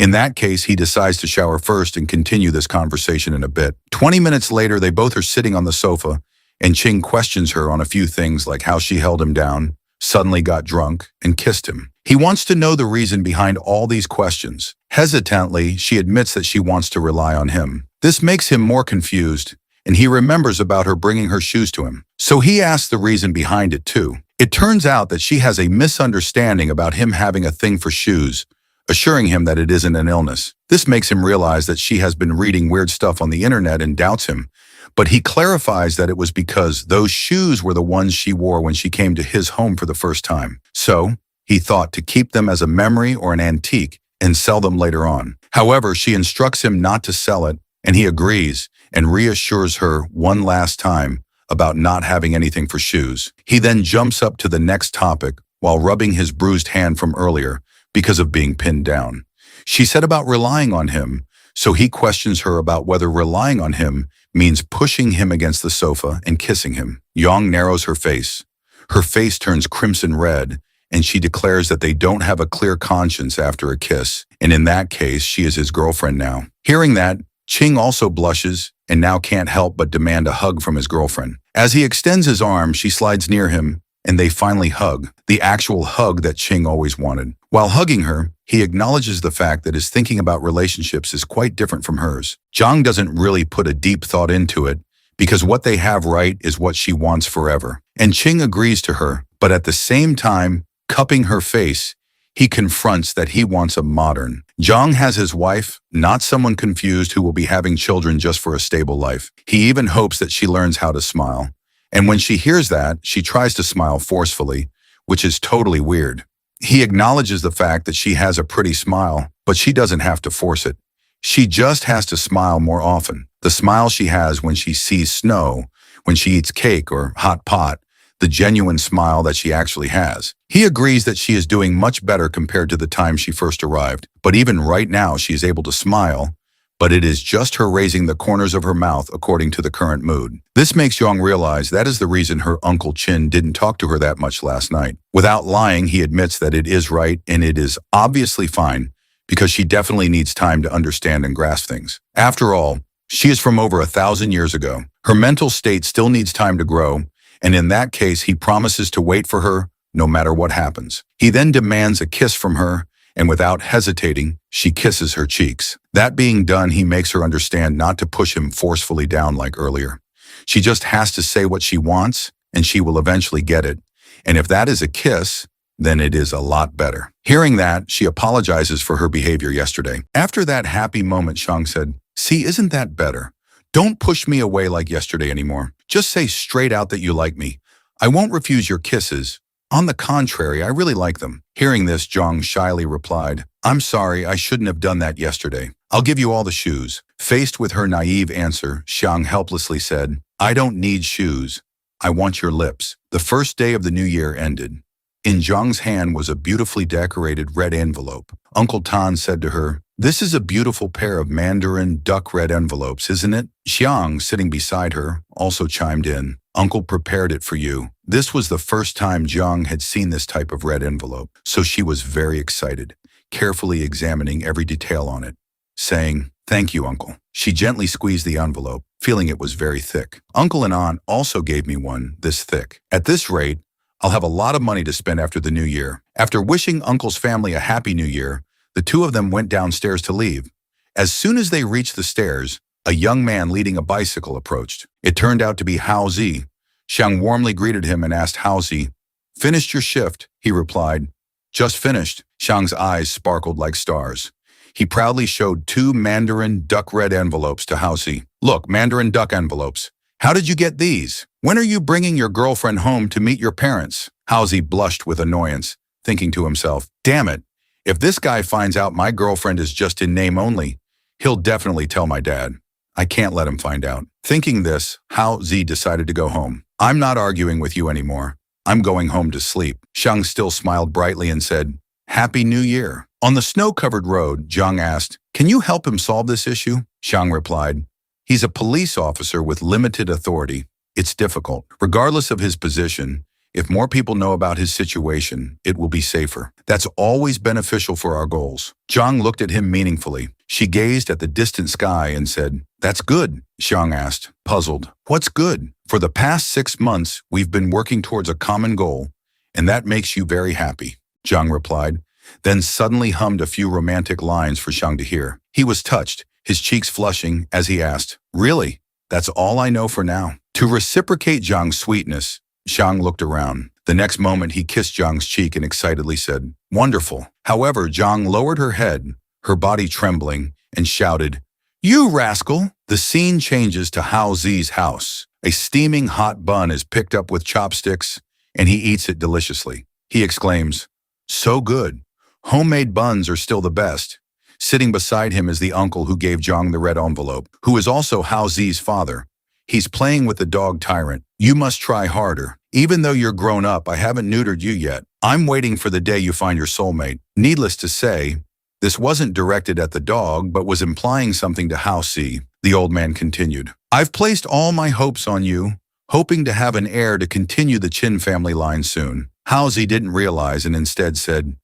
In that case, he decides to shower first and continue this conversation in a bit. 20 minutes later, they both are sitting on the sofa, and Ching questions her on a few things like how she held him down, suddenly got drunk, and kissed him. He wants to know the reason behind all these questions. Hesitantly, she admits that she wants to rely on him. This makes him more confused, and he remembers about her bringing her shoes to him. So he asks the reason behind it too. It turns out that she has a misunderstanding about him having a thing for shoes, assuring him that it isn't an illness. This makes him realize that she has been reading weird stuff on the internet and doubts him, but he clarifies that it was because those shoes were the ones she wore when she came to his home for the first time. So, he thought to keep them as a memory or an antique and sell them later on. However, she instructs him not to sell it, and he agrees and reassures her one last time about not having anything for shoes. He then jumps up to the next topic while rubbing his bruised hand from earlier, because of being pinned down. She said about relying on him, so he questions her about whether relying on him means pushing him against the sofa and kissing him. Yang narrows her face. Her face turns crimson red, and she declares that they don't have a clear conscience after a kiss, and in that case, she is his girlfriend now. Hearing that, Ching also blushes and now can't help but demand a hug from his girlfriend. As he extends his arm, she slides near him, and they finally hug, the actual hug that Ching always wanted. While hugging her, he acknowledges the fact that his thinking about relationships is quite different from hers. Zhang doesn't really put a deep thought into it, because what they have right is what she wants forever. And Ching agrees to her, but at the same time, cupping her face, He confronts that he wants a modern. Zhang has his wife, not someone confused who will be having children just for a stable life. He even hopes that she learns how to smile. And when she hears that, she tries to smile forcefully, which is totally weird. He acknowledges the fact that she has a pretty smile, but she doesn't have to force it. She just has to smile more often. The smile she has when she sees snow, when she eats cake or hot pot, the genuine smile that she actually has. He agrees that she is doing much better compared to the time she first arrived, but even right now she is able to smile, but it is just her raising the corners of her mouth according to the current mood. This makes Yong realize that is the reason her Uncle Chin didn't talk to her that much last night. Without lying, he admits that it is right and it is obviously fine because she definitely needs time to understand and grasp things. After all, she is from over 1,000 years ago. Her mental state still needs time to grow, and in that case, he promises to wait for her no matter what happens. He then demands a kiss from her, and without hesitating, she kisses her cheeks. That being done, he makes her understand not to push him forcefully down like earlier. She just has to say what she wants, and she will eventually get it. And if that is a kiss, then it is a lot better. Hearing that, she apologizes for her behavior yesterday. After that happy moment, Shang said, "See, isn't that better? Don't push me away like yesterday anymore. Just say straight out that you like me. I won't refuse your kisses. On the contrary, I really like them." Hearing this, Zhang shyly replied, "I'm sorry, I shouldn't have done that yesterday. I'll give you all the shoes." Faced with her naive answer, Xiang helplessly said, "I don't need shoes. I want your lips." The first day of the new year ended. In Zhang's hand was a beautifully decorated red envelope. Uncle Tan said to her, "This is a beautiful pair of mandarin duck red envelopes, isn't it?" Xiang, sitting beside her, also chimed in, "Uncle prepared it for you." This was the first time Zhang had seen this type of red envelope, so she was very excited, carefully examining every detail on it, saying, "Thank you, Uncle." She gently squeezed the envelope, feeling it was very thick. Uncle and Aunt also gave me one this thick. At this rate, I'll have a lot of money to spend after the new year. After wishing Uncle's family a happy new year, the two of them went downstairs to leave. As soon as they reached the stairs, a young man leading a bicycle approached. It turned out to be Hao Zi. Xiang warmly greeted him and asked Hao Zi, "Finished your shift?" He replied, "Just finished." Xiang's eyes sparkled like stars. He proudly showed 2 mandarin duck red envelopes to Hao Zi. "Look, mandarin duck envelopes. How did you get these? When are you bringing your girlfriend home to meet your parents?" Hao Zi blushed with annoyance, thinking to himself, "Damn it. If this guy finds out my girlfriend is just in name only, he'll definitely tell my dad. I can't let him find out." Thinking this, Hao Zi decided to go home. "I'm not arguing with you anymore. I'm going home to sleep." Xiang still smiled brightly and said, "Happy New Year." On the snow-covered road, Zhang asked, "Can you help him solve this issue?" Xiang replied, "He's a police officer with limited authority. It's difficult. Regardless of his position, if more people know about his situation, it will be safer. That's always beneficial for our goals." Zhang looked at him meaningfully. She gazed at the distant sky and said, "That's good," Xiang asked, puzzled. "What's good?" "For the past 6 months, we've been working towards a common goal, and that makes you very happy," Zhang replied, then suddenly hummed a few romantic lines for Xiang to hear. He was touched, his cheeks flushing, as he asked, "Really? That's all I know for now." To reciprocate Zhang's sweetness, Xiang looked around. The next moment, he kissed Zhang's cheek and excitedly said, "Wonderful." However, Zhang lowered her head, her body trembling, and shouted, "You rascal!" The scene changes to Hao Zi's house. A steaming hot bun is picked up with chopsticks, and he eats it deliciously. He exclaims, "So good. Homemade buns are still the best." Sitting beside him is the uncle who gave Zhang the red envelope, who is also Hao Zi's father. He's playing with the dog Tyrant. "You must try harder. Even though you're grown up, I haven't neutered you yet. I'm waiting for the day you find your soulmate." Needless to say, this wasn't directed at the dog, but was implying something to Hao Zi. The old man continued, "I've placed all my hopes on you, hoping to have an heir to continue the Qin family line soon." Hao Zi didn't realize and instead said,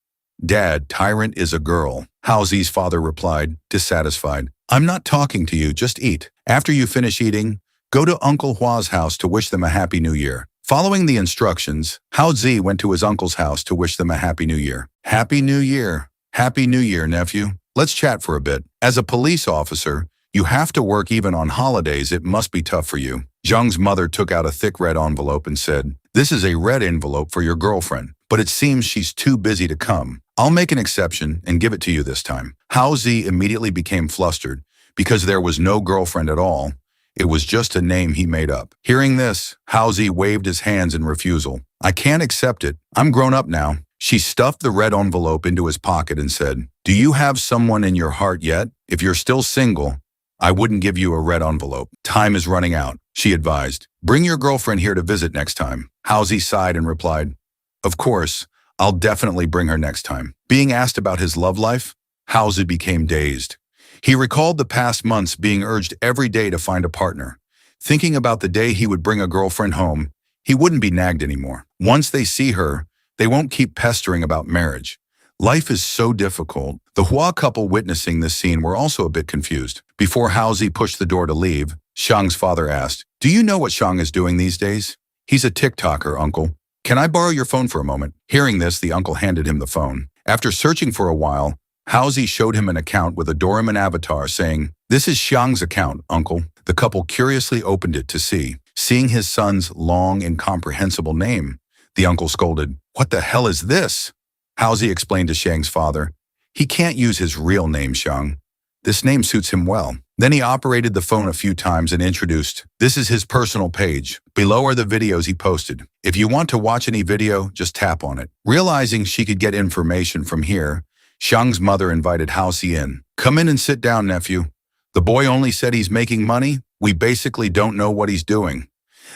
"Dad, Tyrant is a girl." Hao Zi's father replied, dissatisfied, "I'm not talking to you, just eat. After you finish eating, go to Uncle Hua's house to wish them a happy new year." Following the instructions, Hao Zi went to his uncle's house to wish them a happy new year. "Happy New Year. Happy New Year, nephew. Let's chat for a bit. As a police officer, you have to work even on holidays. It must be tough for you." Zhang's mother took out a thick red envelope and said, "This is a red envelope for your girlfriend, but it seems she's too busy to come. I'll make an exception and give it to you this time. Hao Zi immediately became flustered because there was no girlfriend at all. It was just a name he made up. Hearing this, Hao Zi waved his hands in refusal. I can't accept it. I'm grown up now. She stuffed the red envelope into his pocket and said, do you have someone in your heart yet? If you're still single, I wouldn't give you a red envelope. Time is running out, she advised. Bring your girlfriend here to visit next time. Hao Zi sighed and replied, of course, I'll definitely bring her next time. Being asked about his love life, Hao Zi became dazed. He recalled the past months being urged every day to find a partner. Thinking about the day he would bring a girlfriend home, he wouldn't be nagged anymore. Once they see her, they won't keep pestering about marriage. Life is so difficult. The Hua couple witnessing this scene were also a bit confused. Before Hao Zi pushed the door to leave, Xiang's father asked, do you know what Xiang is doing these days? He's a TikToker, uncle. Can I borrow your phone for a moment? Hearing this, the uncle handed him the phone. After searching for a while, Hao Zi showed him an account with a Doraemon avatar saying, this is Xiang's account, uncle. The couple curiously opened it to see. Seeing his son's long, incomprehensible name, the uncle scolded, what the hell is this? Hao Zi explained to Xiang's father, he can't use his real name, Xiang. This name suits him well. Then he operated the phone a few times and introduced, this is his personal page. Below are the videos he posted. If you want to watch any video, just tap on it. Realizing she could get information from here, Xiang's mother invited Hao Zi in. Come in and sit down, nephew. The boy only said he's making money. We basically don't know what he's doing.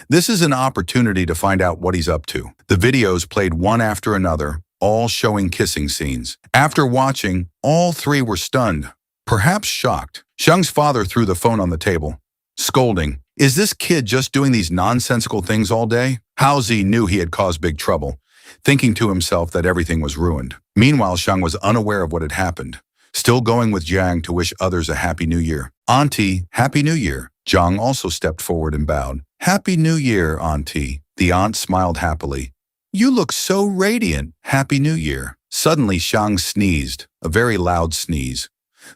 This is an opportunity to find out what he's up to. The videos played one after another, all showing kissing scenes. After watching, all three were stunned, perhaps shocked. Xiang's father threw the phone on the table, scolding, is this kid just doing these nonsensical things all day? Hao Zi knew he had caused big trouble, thinking to himself that everything was ruined. Meanwhile, Xiang was unaware of what had happened, still going with Jiang to wish others a Happy New Year. Auntie, Happy New Year. Jiang also stepped forward and bowed. Happy New Year, Auntie. The aunt smiled happily. You look so radiant. Happy New Year. Suddenly, Xiang sneezed, a very loud sneeze.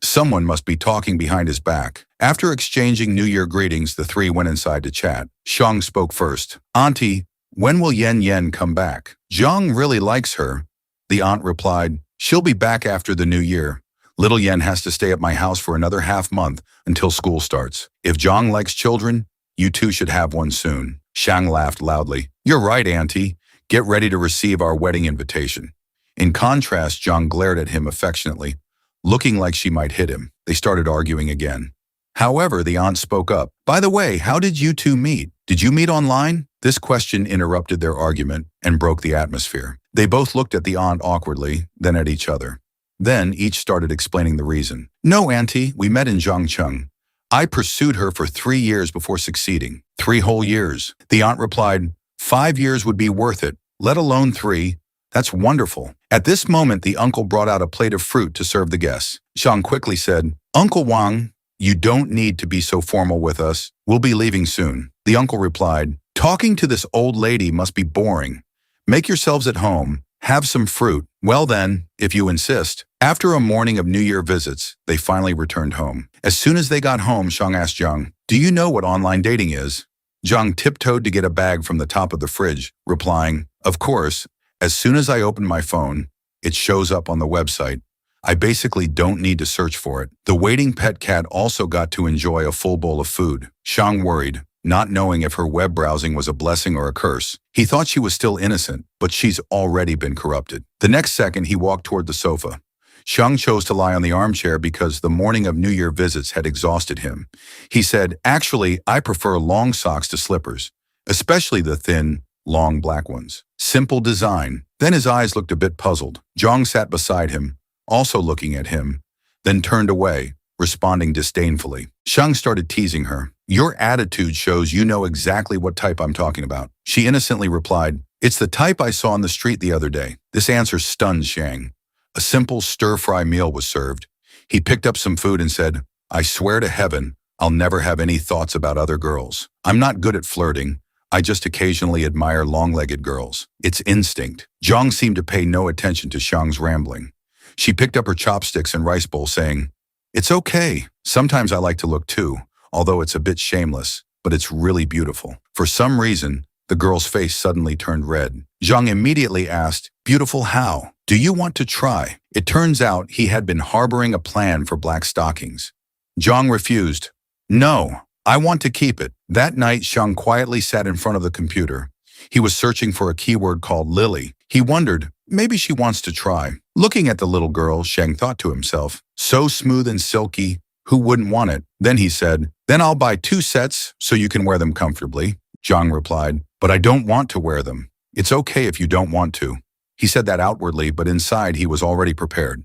Someone must be talking behind his back. After exchanging New Year greetings, the three went inside to chat. Xiang spoke first. Auntie, when will Yen Yen come back? Jiang really likes her. The aunt replied, she'll be back after the New Year. Little Yen has to stay at my house for another half-month until school starts. If Jiang likes children, you two should have one soon. Xiang laughed loudly. You're right, Auntie. Get ready to receive our wedding invitation. In contrast, Jiang glared at him affectionately, looking like she might hit him. They started arguing again. However, the aunt spoke up. By the way, how did you two meet? Did you meet online? This question interrupted their argument and broke the atmosphere. They both looked at the aunt awkwardly, then at each other. Then each started explaining the reason. No, Auntie, we met in Zhangcheng. I pursued her for 3 years before succeeding. 3 whole years. The aunt replied, 5 years would be worth it, let alone 3. That's wonderful. At this moment, the uncle brought out a plate of fruit to serve the guests. Xiang quickly said, Uncle Wang, you don't need to be so formal with us. We'll be leaving soon. The uncle replied, talking to this old lady must be boring. Make yourselves at home. Have some fruit. Well then, if you insist. After a morning of New Year visits, they finally returned home. As soon as they got home, Xiang asked Jiang, do you know what online dating is? Jiang tiptoed to get a bag from the top of the fridge, replying, of course, as soon as I open my phone, it shows up on the website. I basically don't need to search for it. The waiting pet cat also got to enjoy a full bowl of food. Xiang worried, not knowing if her web browsing was a blessing or a curse. He thought she was still innocent, but she's already been corrupted. The next second, he walked toward the sofa. Xiang chose to lie on the armchair because the morning of New Year visits had exhausted him. He said, actually, I prefer long socks to slippers, especially the thin, long black ones. Simple design. Then his eyes looked a bit puzzled. Jiang sat beside him, also looking at him, then turned away, responding disdainfully. Xiang started teasing her. Your attitude shows you know exactly what type I'm talking about. She innocently replied, it's the type I saw on the street the other day. This answer stunned Xiang. A simple stir-fry meal was served. He picked up some food and said, I swear to heaven, I'll never have any thoughts about other girls. I'm not good at flirting. I just occasionally admire long-legged girls. It's instinct. Jiang seemed to pay no attention to Xiang's rambling. She picked up her chopsticks and rice bowl, saying, it's okay. Sometimes I like to look too, although it's a bit shameless, but it's really beautiful. For some reason, the girl's face suddenly turned red. Jiang immediately asked, beautiful how? "Do you want to try?" It turns out he had been harboring a plan for black stockings. Zhang refused. "No, I want to keep it." That night, Zhang quietly sat in front of the computer. He was searching for a keyword called Lily. He wondered, maybe she wants to try. Looking at the little girl, Zhang thought to himself, so smooth and silky, who wouldn't want it? Then he said, "Then I'll buy 2 sets so you can wear them comfortably." Zhang replied, "But I don't want to wear them." "It's okay if you don't want to." He said that outwardly, but inside he was already prepared.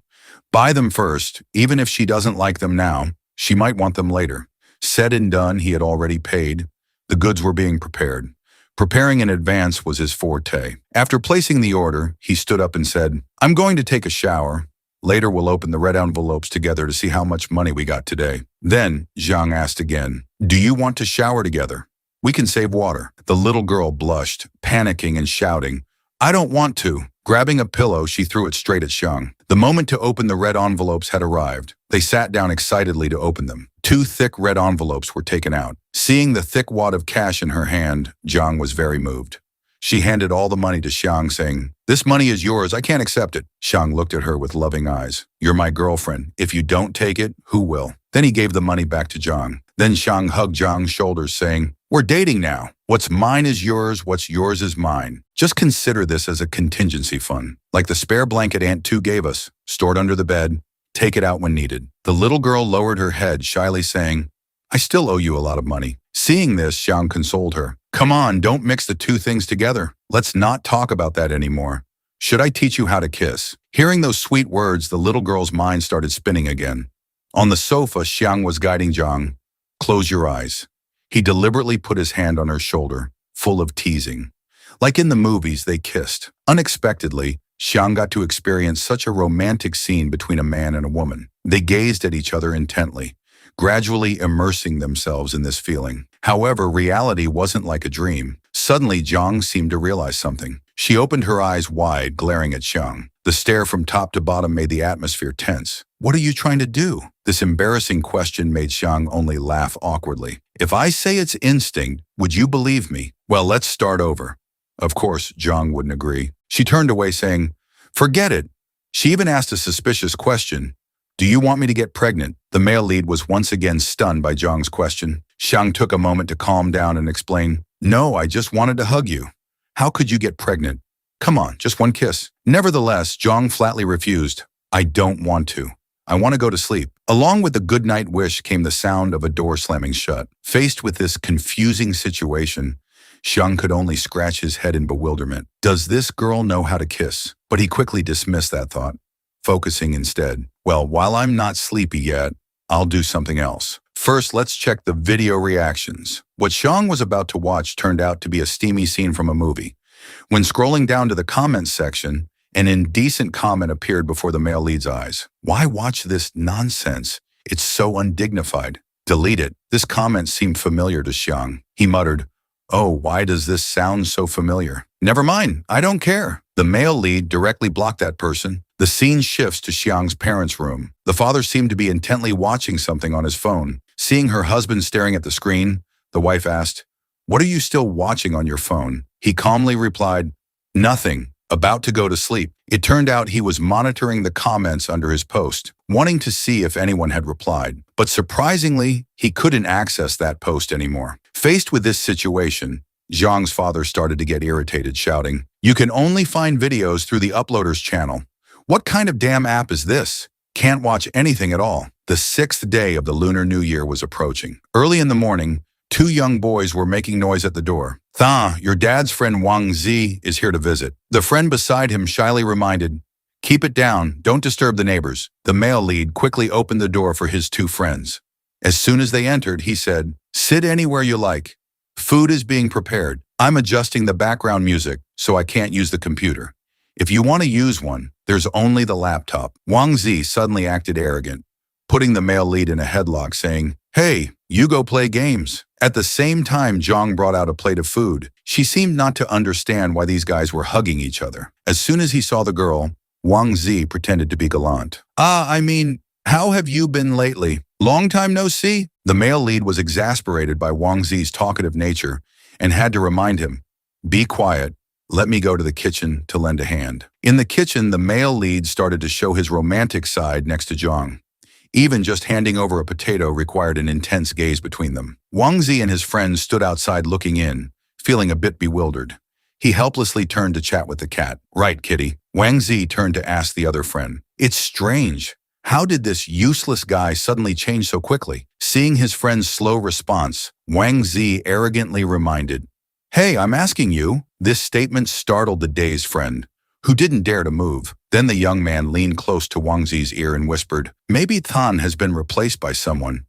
Buy them first, even if she doesn't like them now, she might want them later. Said and done, he had already paid. The goods were being prepared. Preparing in advance was his forte. After placing the order, he stood up and said, "I'm going to take a shower. Later we'll open the red envelopes together to see how much money we got today." Then, Zhang asked again, "Do you want to shower together? We can save water." The little girl blushed, panicking and shouting, "I don't want to." Grabbing a pillow, she threw it straight at Zhang. The moment to open the red envelopes had arrived. They sat down excitedly to open them. 2 thick red envelopes were taken out. Seeing the thick wad of cash in her hand, Zhang was very moved. She handed all the money to Xiang, saying, "This money is yours, I can't accept it." Xiang looked at her with loving eyes. "You're my girlfriend. If you don't take it, who will?" Then he gave the money back to Zhang. Then Xiang hugged Zhang's shoulders, saying, "We're dating now. What's mine is yours, what's yours is mine. Just consider this as a contingency fund, like the spare blanket Aunt 2 gave us, stored under the bed. Take it out when needed." The little girl lowered her head, shyly saying, "I still owe you a lot of money." Seeing this, Xiang consoled her. "Come on, don't mix the 2 things together. Let's not talk about that anymore. Should I teach you how to kiss?" Hearing those sweet words, the little girl's mind started spinning again. On the sofa, Xiang was guiding Zhang. "Close your eyes." He deliberately put his hand on her shoulder, full of teasing. Like in the movies, they kissed. Unexpectedly, Xiang got to experience such a romantic scene between a man and a woman. They gazed at each other intently, gradually immersing themselves in this feeling. However, reality wasn't like a dream. Suddenly, Zhang seemed to realize something. She opened her eyes wide, glaring at Xiang. The stare from top to bottom made the atmosphere tense. "What are you trying to do?" This embarrassing question made Xiang only laugh awkwardly. "If I say it's instinct, would you believe me?" "Well, let's start over." Of course, Zhang wouldn't agree. She turned away saying, "Forget it." She even asked a suspicious question. "Do you want me to get pregnant?" The male lead was once again stunned by Zhang's question. Xiang took a moment to calm down and explain, "No, I just wanted to hug you. How could you get pregnant? Come on, just one kiss." Nevertheless, Zhang flatly refused. "I don't want to. I want to go to sleep." Along with the goodnight wish came the sound of a door slamming shut. Faced with this confusing situation, Xiang could only scratch his head in bewilderment. Does this girl know how to kiss? But he quickly dismissed that thought, focusing instead, "Well, while I'm not sleepy yet, I'll do something else. First, let's check the video reactions." What Xiang was about to watch turned out to be a steamy scene from a movie. When scrolling down to the comments section, an indecent comment appeared before the male lead's eyes. "Why watch this nonsense? It's so undignified. Delete it." This comment seemed familiar to Xiang. He muttered, "Oh, why does this sound so familiar? Never mind, I don't care." The male lead directly blocked that person. The scene shifts to Xiang's parents' room. The father seemed to be intently watching something on his phone. Seeing her husband staring at the screen, the wife asked, "What are you still watching on your phone?" He calmly replied, "Nothing. About to go to sleep." It turned out he was monitoring the comments under his post, wanting to see if anyone had replied. But surprisingly, he couldn't access that post anymore. Faced with this situation, Zhang's father started to get irritated, shouting, "You can only find videos through the uploader's channel. What kind of damn app is this? Can't watch anything at all." The 6th day of the Lunar New Year was approaching. Early in the morning, 2 young boys were making noise at the door. "Tha, your dad's friend Wang Zi is here to visit." The friend beside him shyly reminded, "Keep it down, don't disturb the neighbors." The male lead quickly opened the door for his 2 friends. As soon as they entered, he said, "Sit anywhere you like. Food is being prepared. I'm adjusting the background music, so I can't use the computer. If you want to use one, there's only the laptop." Wang Zi suddenly acted arrogant, putting the male lead in a headlock, saying, "Hey, you go play games." At the same time, Zhang brought out a plate of food. She seemed not to understand why these guys were hugging each other. As soon as he saw the girl, Wang Zi pretended to be gallant. I mean, how have you been lately? Long time no see?" The male lead was exasperated by Wang Zi's talkative nature and had to remind him, "Be quiet. Let me go to the kitchen to lend a hand. In the kitchen, the male lead started to show his romantic side next to Zhang. Even just handing over a potato required an intense gaze between them. Wang Zi and his friends stood outside looking in, feeling a bit bewildered. He helplessly turned to chat with the cat. Right, kitty. Wang Zi turned to ask the other friend. It's strange. How did this useless guy suddenly change so quickly? Seeing his friend's slow response, Wang Zi arrogantly reminded, Hey, I'm asking you. This statement startled the dazed friend, who didn't dare to move. Then the young man leaned close to Wang Zi's ear and whispered, Maybe Tan has been replaced by someone.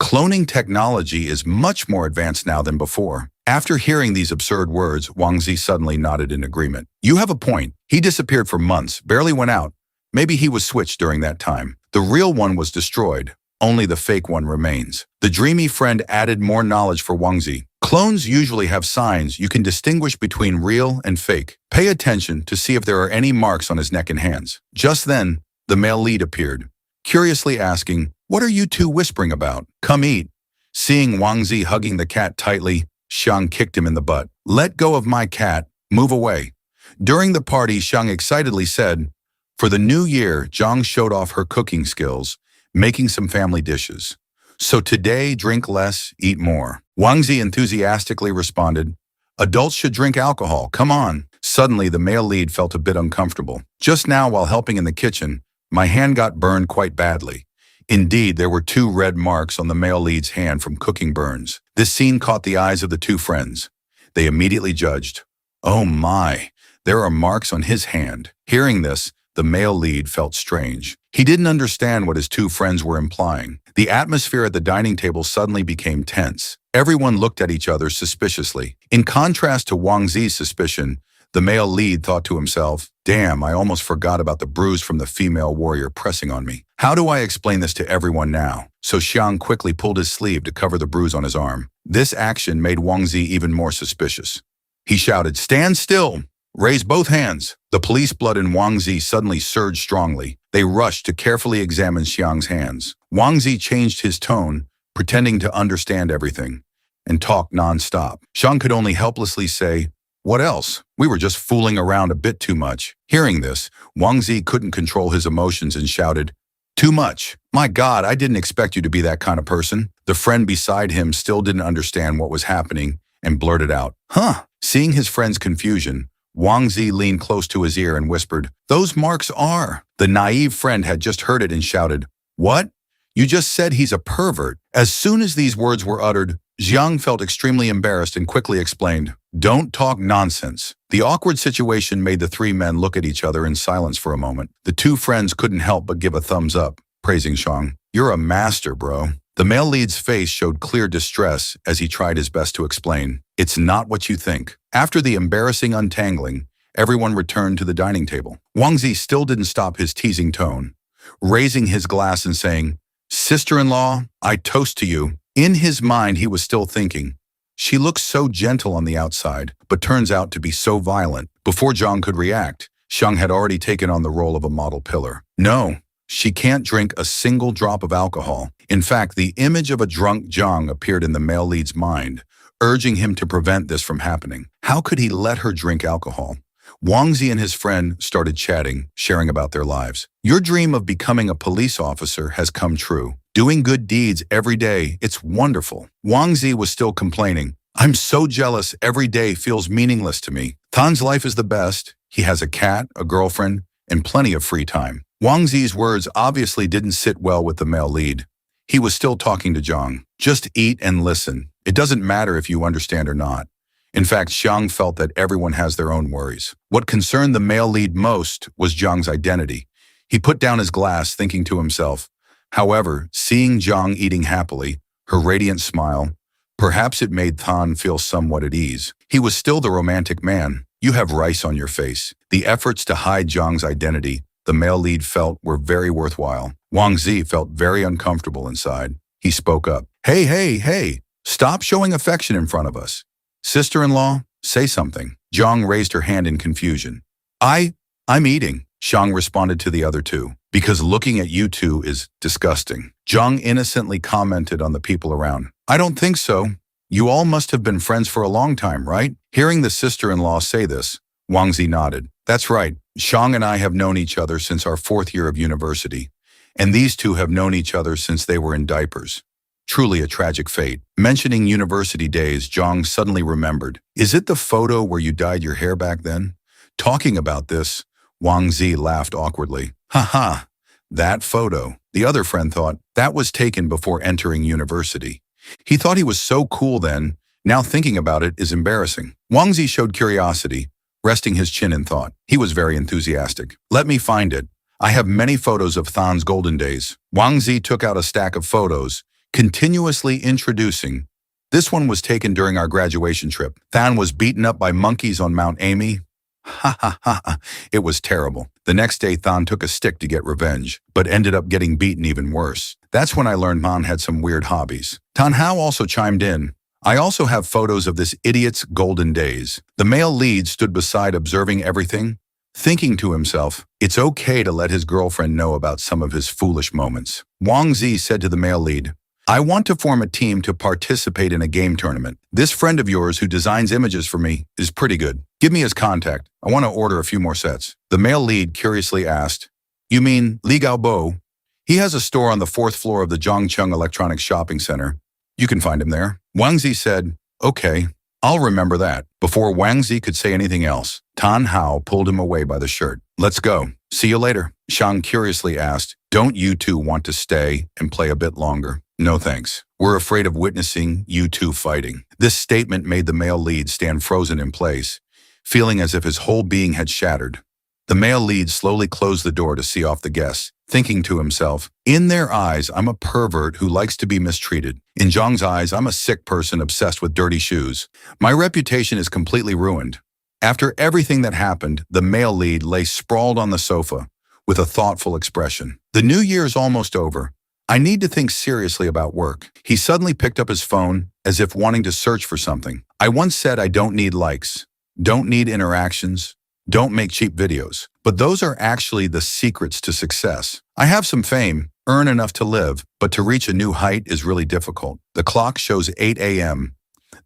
Cloning technology is much more advanced now than before. After hearing these absurd words, Wang Zi suddenly nodded in agreement. You have a point. He disappeared for months, barely went out. Maybe he was switched during that time. The real one was destroyed. Only the fake one remains. The dreamy friend added more knowledge for Wang Zi. Clones usually have signs you can distinguish between real and fake. Pay attention to see if there are any marks on his neck and hands. Just then, the male lead appeared, curiously asking, What are you two whispering about? Come eat. Seeing Wang Zi hugging the cat tightly, Xiang kicked him in the butt. Let go of my cat. Move away. During the party, Xiang excitedly said, For the new year, Zhang showed off her cooking skills, making some family dishes. So today, drink less, eat more. Wang Zi enthusiastically responded, Adults should drink alcohol, come on. Suddenly, the male lead felt a bit uncomfortable. Just now, while helping in the kitchen, my hand got burned quite badly. Indeed, there were 2 red marks on the male lead's hand from cooking burns. This scene caught the eyes of the 2 friends. They immediately judged. Oh my, there are marks on his hand. Hearing this, the male lead felt strange. He didn't understand what his 2 friends were implying. The atmosphere at the dining table suddenly became tense. Everyone looked at each other suspiciously. In contrast to Wang Zi's suspicion, the male lead thought to himself, Damn, I almost forgot about the bruise from the female warrior pressing on me. How do I explain this to everyone now? So Xiang quickly pulled his sleeve to cover the bruise on his arm. This action made Wang Zi even more suspicious. He shouted, Stand still! Raise both hands. The police blood in Wang Zi suddenly surged strongly. They rushed to carefully examine Xiang's hands. Wang Zi changed his tone, pretending to understand everything, and talked non-stop. Xiang could only helplessly say, What else? We were just fooling around a bit too much. Hearing this, Wang Zi couldn't control his emotions and shouted, Too much. My God, I didn't expect you to be that kind of person. The friend beside him still didn't understand what was happening and blurted out, Huh? Seeing his friend's confusion, Wang Zi leaned close to his ear and whispered, Those marks are. The naive friend had just heard it and shouted, What? You just said he's a pervert. As soon as these words were uttered, Xiang felt extremely embarrassed and quickly explained, Don't talk nonsense. The awkward situation made the 3 men look at each other in silence for a moment. The 2 friends couldn't help but give a thumbs up, praising Xiang. You're a master, bro. The male lead's face showed clear distress as he tried his best to explain. It's not what you think. After the embarrassing untangling, everyone returned to the dining table. Wang Zi still didn't stop his teasing tone, raising his glass and saying, Sister-in-law, I toast to you. In his mind, he was still thinking, She looks so gentle on the outside, but turns out to be so violent. Before Zhang could react, Xiang had already taken on the role of a model pillar. No, she can't drink a single drop of alcohol. In fact, the image of a drunk Zhang appeared in the male lead's mind, urging him to prevent this from happening. How could he let her drink alcohol? Wang Zi and his friend started chatting, sharing about their lives. Your dream of becoming a police officer has come true. Doing good deeds every day, it's wonderful. Wang Zi was still complaining. I'm so jealous, every day feels meaningless to me. Tan's life is the best. He has a cat, a girlfriend, and plenty of free time. Wang Zi's words obviously didn't sit well with the male lead. He was still talking to Zhang. Just eat and listen. It doesn't matter if you understand or not. In fact, Xiang felt that everyone has their own worries. What concerned the male lead most was Zhang's identity. He put down his glass, thinking to himself. However, seeing Zhang eating happily, her radiant smile, perhaps it made Tan feel somewhat at ease. He was still the romantic man. You have rice on your face. The efforts to hide Zhang's identity, the male lead felt, were very worthwhile. Wang Zi felt very uncomfortable inside. He spoke up. Hey, stop showing affection in front of us. Sister-in-law, say something. Zhang raised her hand in confusion. I'm eating, Xiang responded to the other 2, because looking at you 2 is disgusting. Zhang innocently commented on the people around. I don't think so. You all must have been friends for a long time, right? Hearing the sister-in-law say this, Wang Zi nodded. That's right. Xiang and I have known each other since our 4th year of university, and these two have known each other since they were in diapers. Truly a tragic fate. Mentioning university days, Zhang suddenly remembered. Is it the photo where you dyed your hair back then? Talking about this, Wang Zi laughed awkwardly. Ha ha, that photo. The other friend thought that was taken before entering university. He thought he was so cool then. Now thinking about it is embarrassing. Wang Zi showed curiosity, resting his chin in thought. He was very enthusiastic. Let me find it. I have many photos of Than's golden days. Wang Zi took out a stack of photos, continuously introducing. This one was taken during our graduation trip. Than was beaten up by monkeys on Mount Amy. Ha ha ha ha. It was terrible. The next day, Than took a stick to get revenge, but ended up getting beaten even worse. That's when I learned Man had some weird hobbies. Tan Hao also chimed in. I also have photos of this idiot's golden days. The male lead stood beside observing everything, thinking to himself, it's okay to let his girlfriend know about some of his foolish moments. Wang Zi said to the male lead, I want to form a team to participate in a game tournament. This friend of yours who designs images for me is pretty good. Give me his contact. I want to order a few more sets. The male lead curiously asked, You mean Li Gaobo? He has a store on the 4th floor of the Zhongcheng Electronics Shopping Center. You can find him there. Wang Zi said, Okay, I'll remember that. Before Wang Zi could say anything else, Tan Hao pulled him away by the shirt. Let's go. See you later. Xiang curiously asked, Don't you two want to stay and play a bit longer? No thanks. We're afraid of witnessing you two fighting. This statement made the male lead stand frozen in place, feeling as if his whole being had shattered. The male lead slowly closed the door to see off the guests, thinking to himself, in their eyes, I'm a pervert who likes to be mistreated. In Zhang's eyes, I'm a sick person obsessed with dirty shoes. My reputation is completely ruined. After everything that happened, the male lead lay sprawled on the sofa with a thoughtful expression. The new year is almost over. I need to think seriously about work. He suddenly picked up his phone as if wanting to search for something. I once said I don't need likes, don't need interactions, don't make cheap videos. But those are actually the secrets to success. I have some fame, earn enough to live, but to reach a new height is really difficult. The clock shows 8 a.m.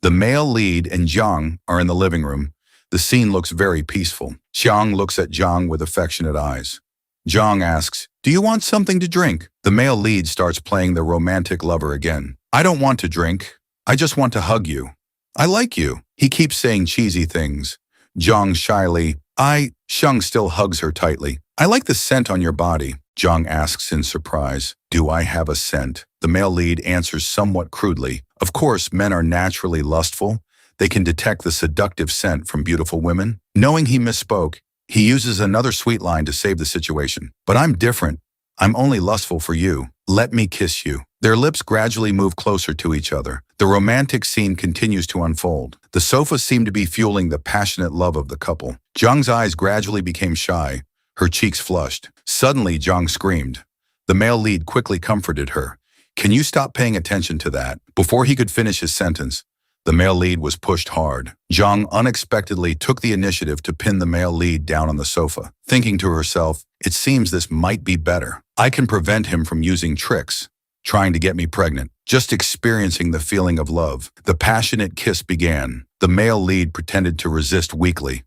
The male lead and Zhang are in the living room. The scene looks very peaceful. Xiang looks at Zhang with affectionate eyes. Zhang asks, Do you want something to drink? The male lead starts playing the romantic lover again. I don't want to drink. I just want to hug you. I like you. He keeps saying cheesy things. Zhang shyly, Xiang still hugs her tightly. I like the scent on your body. Zhang asks in surprise, Do I have a scent? The male lead answers somewhat crudely. Of course, men are naturally lustful. They can detect the seductive scent from beautiful women. Knowing he misspoke, he uses another sweet line to save the situation. But I'm different. I'm only lustful for you. Let me kiss you. Their lips gradually move closer to each other. The romantic scene continues to unfold. The sofa seemed to be fueling the passionate love of the couple. Zhang's eyes gradually became shy. Her cheeks flushed. Suddenly, Zhang screamed. The male lead quickly comforted her. Can you stop paying attention to that? Before he could finish his sentence, the male lead was pushed hard. Zhang unexpectedly took the initiative to pin the male lead down on the sofa, thinking to herself, it seems this might be better. I can prevent him from using tricks, trying to get me pregnant. Just experiencing the feeling of love. The passionate kiss began. The male lead pretended to resist weakly.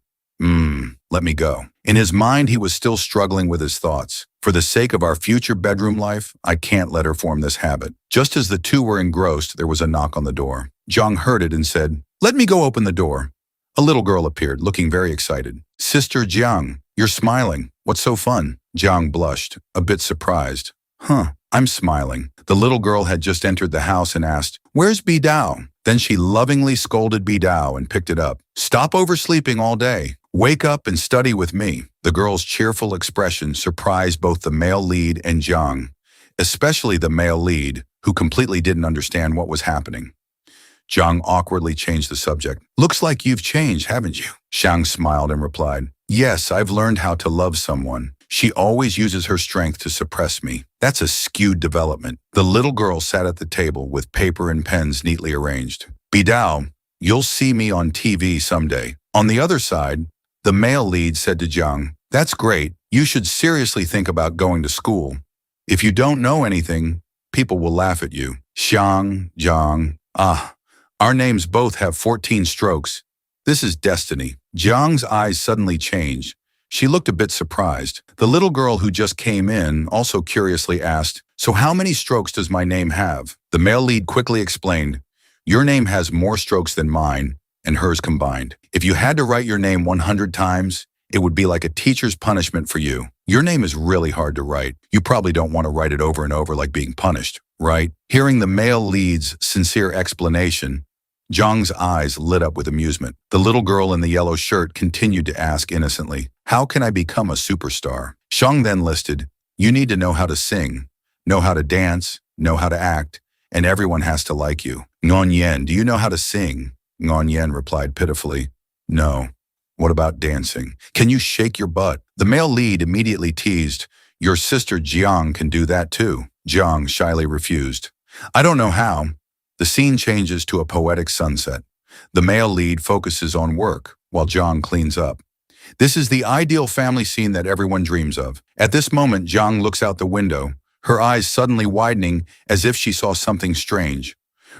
Let me go. In his mind, he was still struggling with his thoughts. For the sake of our future bedroom life, I can't let her form this habit. Just as the two were engrossed, there was a knock on the door. Zhang heard it and said, Let me go open the door. A little girl appeared, looking very excited. Sister Jiang, you're smiling. What's so fun? Jiang blushed, a bit surprised. I'm smiling. The little girl had just entered the house and asked, Where's Bidao? Then she lovingly scolded Bidao and picked it up. Stop oversleeping all day. Wake up and study with me. The girl's cheerful expression surprised both the male lead and Zhang, especially the male lead, who completely didn't understand what was happening. Zhang awkwardly changed the subject. Looks like you've changed, haven't you? Xiang smiled and replied, Yes, I've learned how to love someone. She always uses her strength to suppress me. That's a skewed development. The little girl sat at the table with paper and pens neatly arranged. Bidao, you'll see me on TV someday. On the other side, the male lead said to Zhang, That's great. You should seriously think about going to school. If you don't know anything, people will laugh at you. Zhang, our names both have 14 strokes. This is destiny. Jiang's eyes suddenly changed. She looked a bit surprised. The little girl who just came in also curiously asked, "So how many strokes does my name have?" The male lead quickly explained, "Your name has more strokes than mine and hers combined. If you had to write your name 100 times, it would be like a teacher's punishment for you. Your name is really hard to write. You probably don't want to write it over and over like being punished, right?" Hearing the male lead's sincere explanation, Zhang's eyes lit up with amusement. The little girl in the yellow shirt continued to ask innocently, "How can I become a superstar?" Zhang then listed, "You need to know how to sing, know how to dance, know how to act, and everyone has to like you." Ngon Yen, "Do you know how to sing?" Ngon Yen replied pitifully, "No." "What about dancing? Can you shake your butt?" The male lead immediately teased, "Your sister Jiang can do that too." Jiang shyly refused, "I don't know how." The scene changes to a poetic sunset. The male lead focuses on work, while Jiang cleans up. This is the ideal family scene that everyone dreams of. At this moment, Jiang looks out the window, her eyes suddenly widening as if she saw something strange.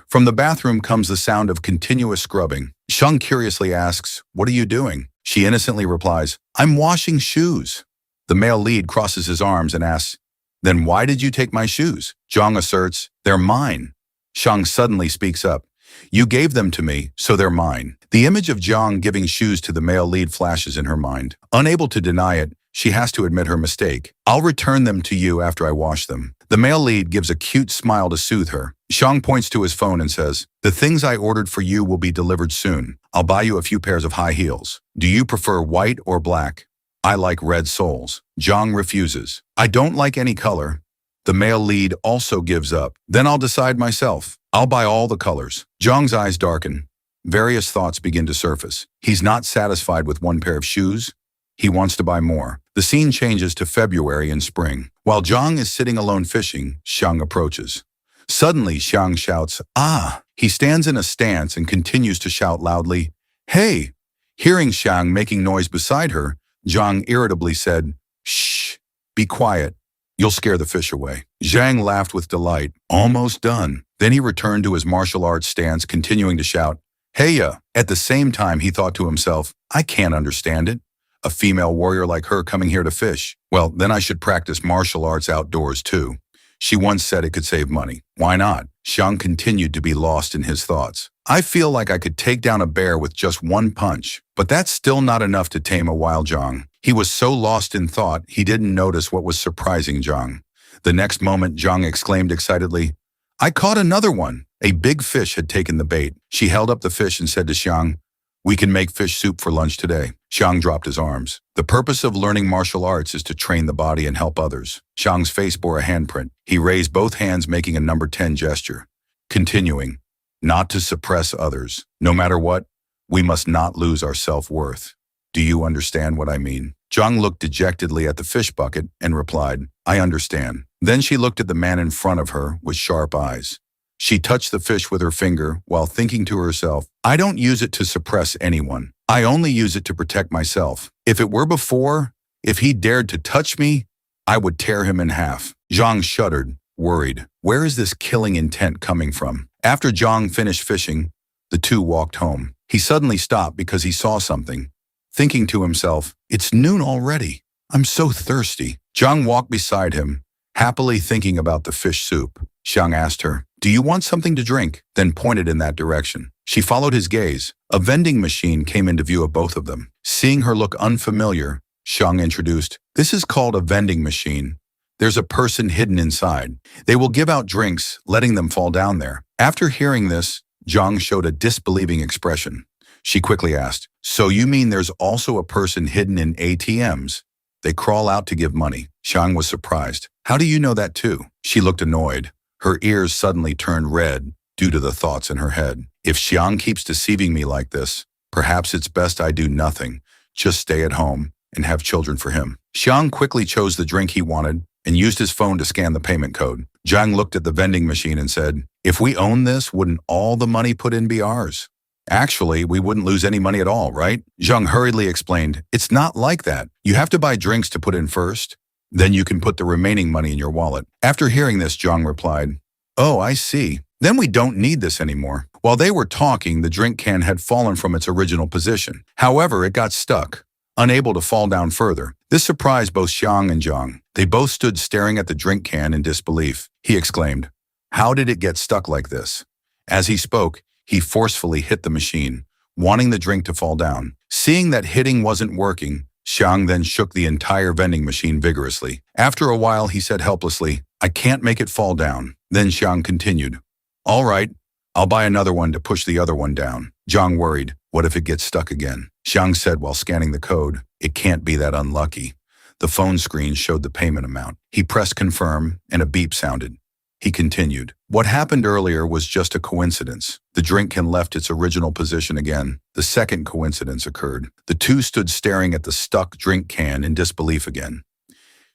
From the bathroom comes the sound of continuous scrubbing. Jiang curiously asks, "What are you doing?" She innocently replies, "I'm washing shoes." The male lead crosses his arms and asks, "Then why did you take my shoes?" Jiang asserts, "They're mine." Jiang suddenly speaks up, "You gave them to me, so they're mine." The image of Jiang giving shoes to the male lead flashes in her mind. Unable to deny it, she has to admit her mistake. "I'll return them to you after I wash them." The male lead gives a cute smile to soothe her. Jiang points to his phone and says, "The things I ordered for you will be delivered soon. I'll buy you a few pairs of high heels. Do you prefer white or black?" "I like red soles." Jiang refuses. "I don't like any color." The male lead also gives up. "Then I'll decide myself. I'll buy all the colors." Jiang's eyes darken. Various thoughts begin to surface. He's not satisfied with one pair of shoes. He wants to buy more. The scene changes to February and spring. While Jiang is sitting alone fishing, Xiang approaches. Suddenly, Xiang shouts, "Ah!" He stands in a stance and continues to shout loudly, "Hey!" Hearing Xiang making noise beside her, Jiang irritably said, "Shh! Be quiet. You'll scare the fish away." Zhang laughed with delight. "Almost done." Then he returned to his martial arts stance, continuing to shout, "Heya!" At the same time, he thought to himself, "I can't understand it. A female warrior like her coming here to fish. Well, then I should practice martial arts outdoors too. She once said it could save money. Why not?" Xiang continued to be lost in his thoughts. "I feel like I could take down a bear with just one punch, but that's still not enough to tame a wild Jiang." He was so lost in thought, he didn't notice what was surprising Jiang. The next moment, Jiang exclaimed excitedly, "I caught another one!" A big fish had taken the bait. She held up the fish and said to Xiang, "We can make fish soup for lunch today." Xiang dropped his arms. The purpose of learning martial arts is to train the body and help others. Xiang's face bore a handprint. He raised both hands, making a number 10 gesture. Continuing, "Not to suppress others. No matter what, we must not lose our self-worth. Do you understand what I mean?" Jiang looked dejectedly at the fish bucket and replied, "I understand." Then she looked at the man in front of her with sharp eyes. She touched the fish with her finger while thinking to herself, "I don't use it to suppress anyone. I only use it to protect myself. If it were before, if he dared to touch me, I would tear him in half." Jiang shuddered, worried. Where is this killing intent coming from? After Jiang finished fishing, the two walked home. He suddenly stopped because he saw something. Thinking to himself, "It's noon already. I'm so thirsty." Jiang walked beside him, happily thinking about the fish soup. Xiang asked her, "Do you want something to drink?" Then pointed in that direction. She followed his gaze. A vending machine came into view of both of them. Seeing her look unfamiliar, Xiang introduced, "This is called a vending machine. There's a person hidden inside. They will give out drinks, letting them fall down there." After hearing this, Jiang showed a disbelieving expression. She quickly asked, "So you mean there's also a person hidden in ATMs? They crawl out to give money." Xiang was surprised. "How do you know that too?" She looked annoyed. Her ears suddenly turned red due to the thoughts in her head. If Xiang keeps deceiving me like this, perhaps it's best I do nothing, just stay at home and have children for him. Xiang quickly chose the drink he wanted and used his phone to scan the payment code. Jiang looked at the vending machine and said, "If we own this, wouldn't all the money put in be ours? Actually, we wouldn't lose any money at all, right?" Jiang hurriedly explained, "It's not like that. You have to buy drinks to put in first. Then you can put the remaining money in your wallet." After hearing this, Jiang replied, "Oh, I see. Then we don't need this anymore. While they were talking, the drink can had fallen from its original position. However, it got stuck, unable to fall down further. This surprised both Xiang and Zhang. They both stood staring at the drink can in disbelief. He exclaimed, "How did it get stuck like this?" As he spoke, he forcefully hit the machine, wanting the drink to fall down. Seeing that hitting wasn't working, Xiang then shook the entire vending machine vigorously. After a while, he said helplessly, "I can't make it fall down." Then Xiang continued, "All right, I'll buy another one to push the other one down." Zhang worried, "What if it gets stuck again?" Xiang said while scanning the code, "It can't be that unlucky." The phone screen showed the payment amount. He pressed confirm and a beep sounded. He continued, "What happened earlier was just a coincidence. The drink can left its original position again." The second coincidence occurred. The two stood staring at the stuck drink can in disbelief again.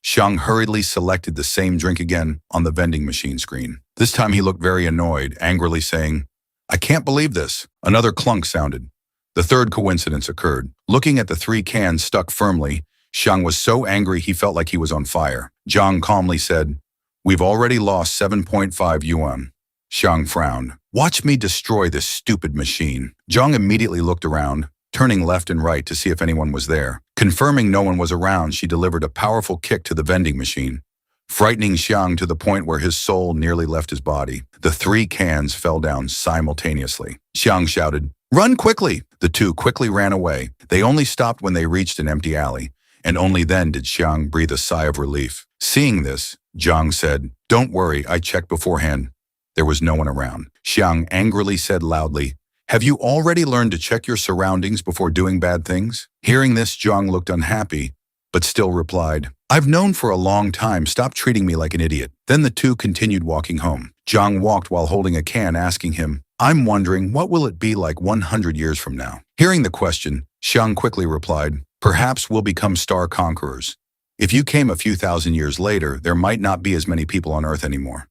Xiang hurriedly selected the same drink again on the vending machine screen. This time he looked very annoyed, angrily saying, "I can't believe this." Another clunk sounded. The third coincidence occurred. Looking at the three cans stuck firmly, Xiang was so angry he felt like he was on fire. Zhang calmly said, "We've already lost 7.5 yuan." Xiang frowned. "Watch me destroy this stupid machine." Zhang immediately looked around, turning left and right to see if anyone was there. Confirming no one was around, she delivered a powerful kick to the vending machine, frightening Xiang to the point where his soul nearly left his body. The three cans fell down simultaneously. Xiang shouted, "Run quickly!" The two quickly ran away. They only stopped when they reached an empty alley, and only then did Xiang breathe a sigh of relief. Seeing this, Zhang said, "Don't worry, I checked beforehand. There was no one around." Xiang angrily said loudly, "Have you already learned to check your surroundings before doing bad things?" Hearing this, Zhang looked unhappy, but still replied, "I've known for a long time, stop treating me like an idiot." Then the two continued walking home. Zhang walked while holding a can, asking him, "I'm wondering, what will it be like 100 years from now?" Hearing the question, Xiang quickly replied, "Perhaps we'll become star conquerors. If you came a few thousand years later, there might not be as many people on Earth anymore.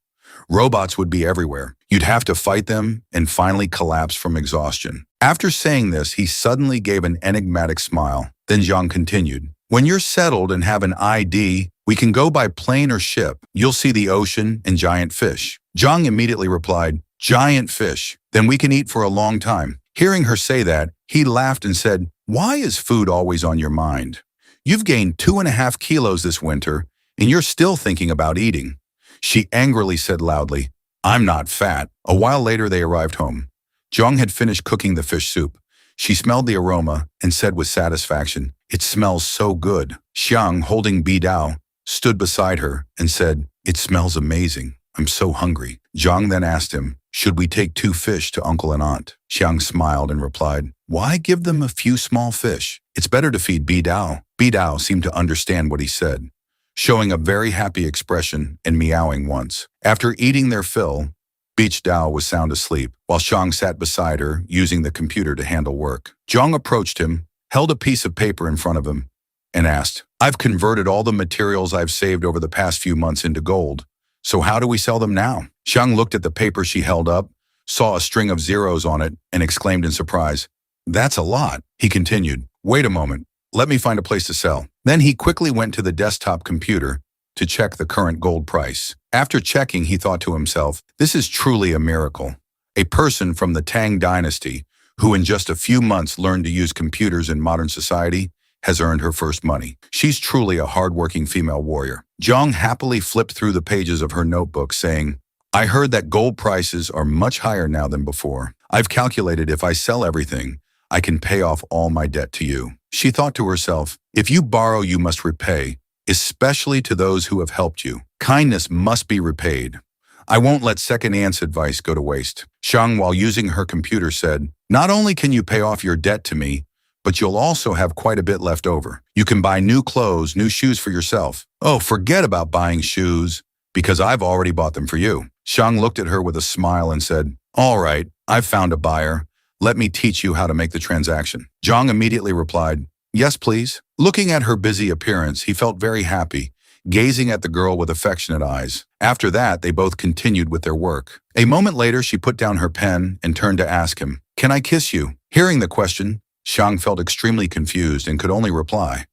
Robots would be everywhere. You'd have to fight them and finally collapse from exhaustion." After saying this, he suddenly gave an enigmatic smile. Then Zhang continued, "When you're settled and have an ID, we can go by plane or ship. You'll see the ocean and giant fish." Zhang immediately replied, "Giant fish. Then we can eat for a long time." Hearing her say that, he laughed and said, "Why is food always on your mind? You've gained 2.5 kilos this winter, and you're still thinking about eating." She angrily said loudly, "I'm not fat." A while later, they arrived home. Zhang had finished cooking the fish soup. She smelled the aroma and said with satisfaction, "It smells so good." Xiang, holding Bidao, stood beside her and said, "It smells amazing. I'm so hungry." Zhang then asked him, "Should we take 2 fish to uncle and aunt?" Xiang smiled and replied, "Why give them a few small fish? It's better to feed Bidao." Bidao seemed to understand what he said, showing a very happy expression and meowing once. After eating their fill, Beach Dao was sound asleep, while Xiang sat beside her, using the computer to handle work. Zhang approached him, held a piece of paper in front of him, and asked, "I've converted all the materials I've saved over the past few months into gold. So how do we sell them now?" Xiang looked at the paper she held up, saw a string of zeros on it, and exclaimed in surprise, "That's a lot." He continued, "Wait a moment. Let me find a place to sell." Then he quickly went to the desktop computer to check the current gold price. After checking, he thought to himself, "This is truly a miracle. A person from the Tang dynasty, who in just a few months learned to use computers in modern society, has earned her first money. She's truly a hardworking female warrior." Zhang happily flipped through the pages of her notebook, saying, "I heard that gold prices are much higher now than before. I've calculated if I sell everything, I can pay off all my debt to you." She thought to herself, "If you borrow, you must repay, especially to those who have helped you. Kindness must be repaid. I won't let second-hand advice go to waste." Xiang, while using her computer, said, "Not only can you pay off your debt to me, but you'll also have quite a bit left over. You can buy new clothes, new shoes for yourself." "Oh, forget about buying shoes, because I've already bought them for you." Xiang looked at her with a smile and said, "All right, I've found a buyer. Let me teach you how to make the transaction." Zhang immediately replied, "Yes, please." Looking at her busy appearance, he felt very happy, gazing at the girl with affectionate eyes. After that, they both continued with their work. A moment later, she put down her pen and turned to ask him, "Can I kiss you?" Hearing the question, Xiang felt extremely confused and could only reply,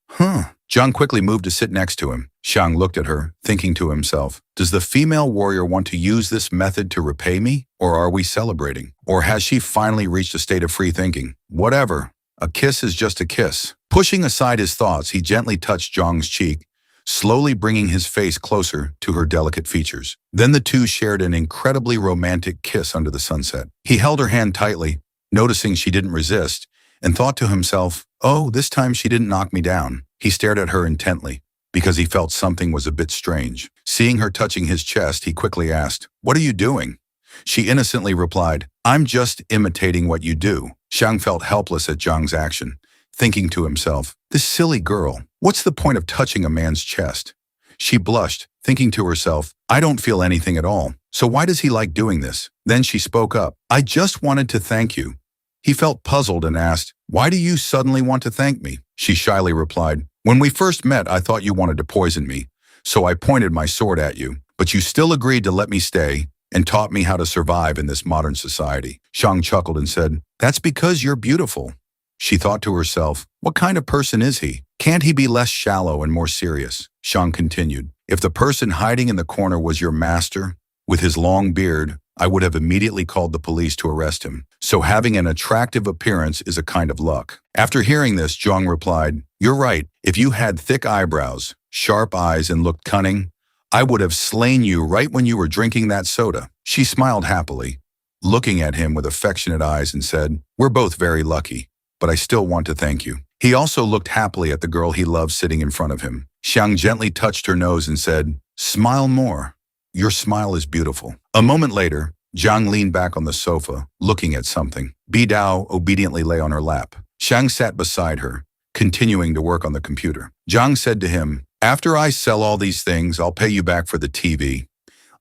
Zhang quickly moved to sit next to him. Xiang looked at her, thinking to himself, does the female warrior want to use this method to repay me? Or are we celebrating? Or has she finally reached a state of free thinking? Whatever. A kiss is just a kiss. Pushing aside his thoughts, he gently touched Zhang's cheek, slowly bringing his face closer to her delicate features. Then the two shared an incredibly romantic kiss under the sunset. He held her hand tightly, noticing she didn't resist, and thought to himself, oh, this time she didn't knock me down. He stared at her intently, because he felt something was a bit strange. Seeing her touching his chest, he quickly asked, what are you doing? She innocently replied, I'm just imitating what you do. Xiang felt helpless at Zhang's action, thinking to himself, this silly girl, what's the point of touching a man's chest? She blushed, thinking to herself, I don't feel anything at all, so why does he like doing this? Then she spoke up, I just wanted to thank you. He felt puzzled and asked, why do you suddenly want to thank me? She shyly replied, when we first met, I thought you wanted to poison me, so I pointed my sword at you, but you still agreed to let me stay and taught me how to survive in this modern society. Xiang chuckled and said, that's because you're beautiful. She thought to herself, what kind of person is he? Can't he be less shallow and more serious? Xiang continued, if the person hiding in the corner was your master, with his long beard, I would have immediately called the police to arrest him. So having an attractive appearance is a kind of luck. After hearing this, Zhang replied, you're right. If you had thick eyebrows, sharp eyes, and looked cunning, I would have slain you right when you were drinking that soda. She smiled happily, looking at him with affectionate eyes and said, we're both very lucky, but I still want to thank you. He also looked happily at the girl he loved sitting in front of him. Xiang gently touched her nose and said, smile more. Your smile is beautiful. A moment later, Zhang leaned back on the sofa, looking at something. Bidao obediently lay on her lap. Xiang sat beside her, continuing to work on the computer. Zhang said to him, after I sell all these things, I'll pay you back for the TV.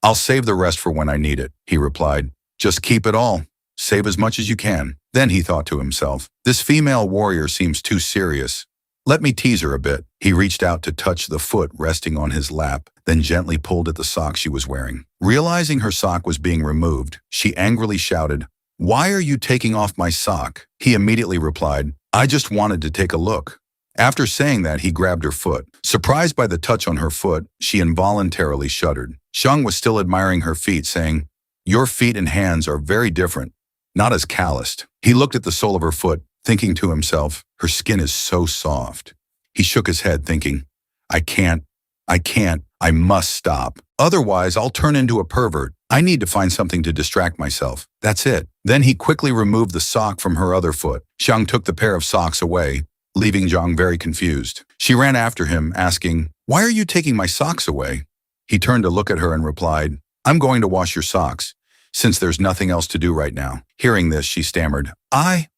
I'll save the rest for when I need it, he replied. Just keep it all. Save as much as you can. Then he thought to himself, this female warrior seems too serious. Let me tease her a bit. He reached out to touch the foot resting on his lap, then gently pulled at the sock she was wearing. Realizing her sock was being removed, she angrily shouted, why are you taking off my sock? He immediately replied, I just wanted to take a look. After saying that, he grabbed her foot. Surprised by the touch on her foot, she involuntarily shuddered. Xiang was still admiring her feet, saying, your feet and hands are very different, not as calloused. He looked at the sole of her foot, thinking to himself, her skin is so soft. He shook his head, thinking, I must stop. Otherwise, I'll turn into a pervert. I need to find something to distract myself. That's it. Then he quickly removed the sock from her other foot. Xiang took the pair of socks away, leaving Zhang very confused. She ran after him, asking, why are you taking my socks away? He turned to look at her and replied, I'm going to wash your socks, since there's nothing else to do right now. Hearing this, she stammered, I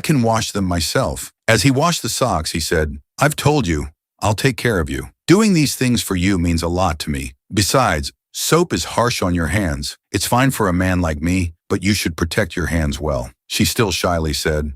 can wash them myself. As he washed the socks, he said, I've told you, I'll take care of you. Doing these things for you means a lot to me. Besides, soap is harsh on your hands. It's fine for a man like me, but you should protect your hands well. She still shyly said,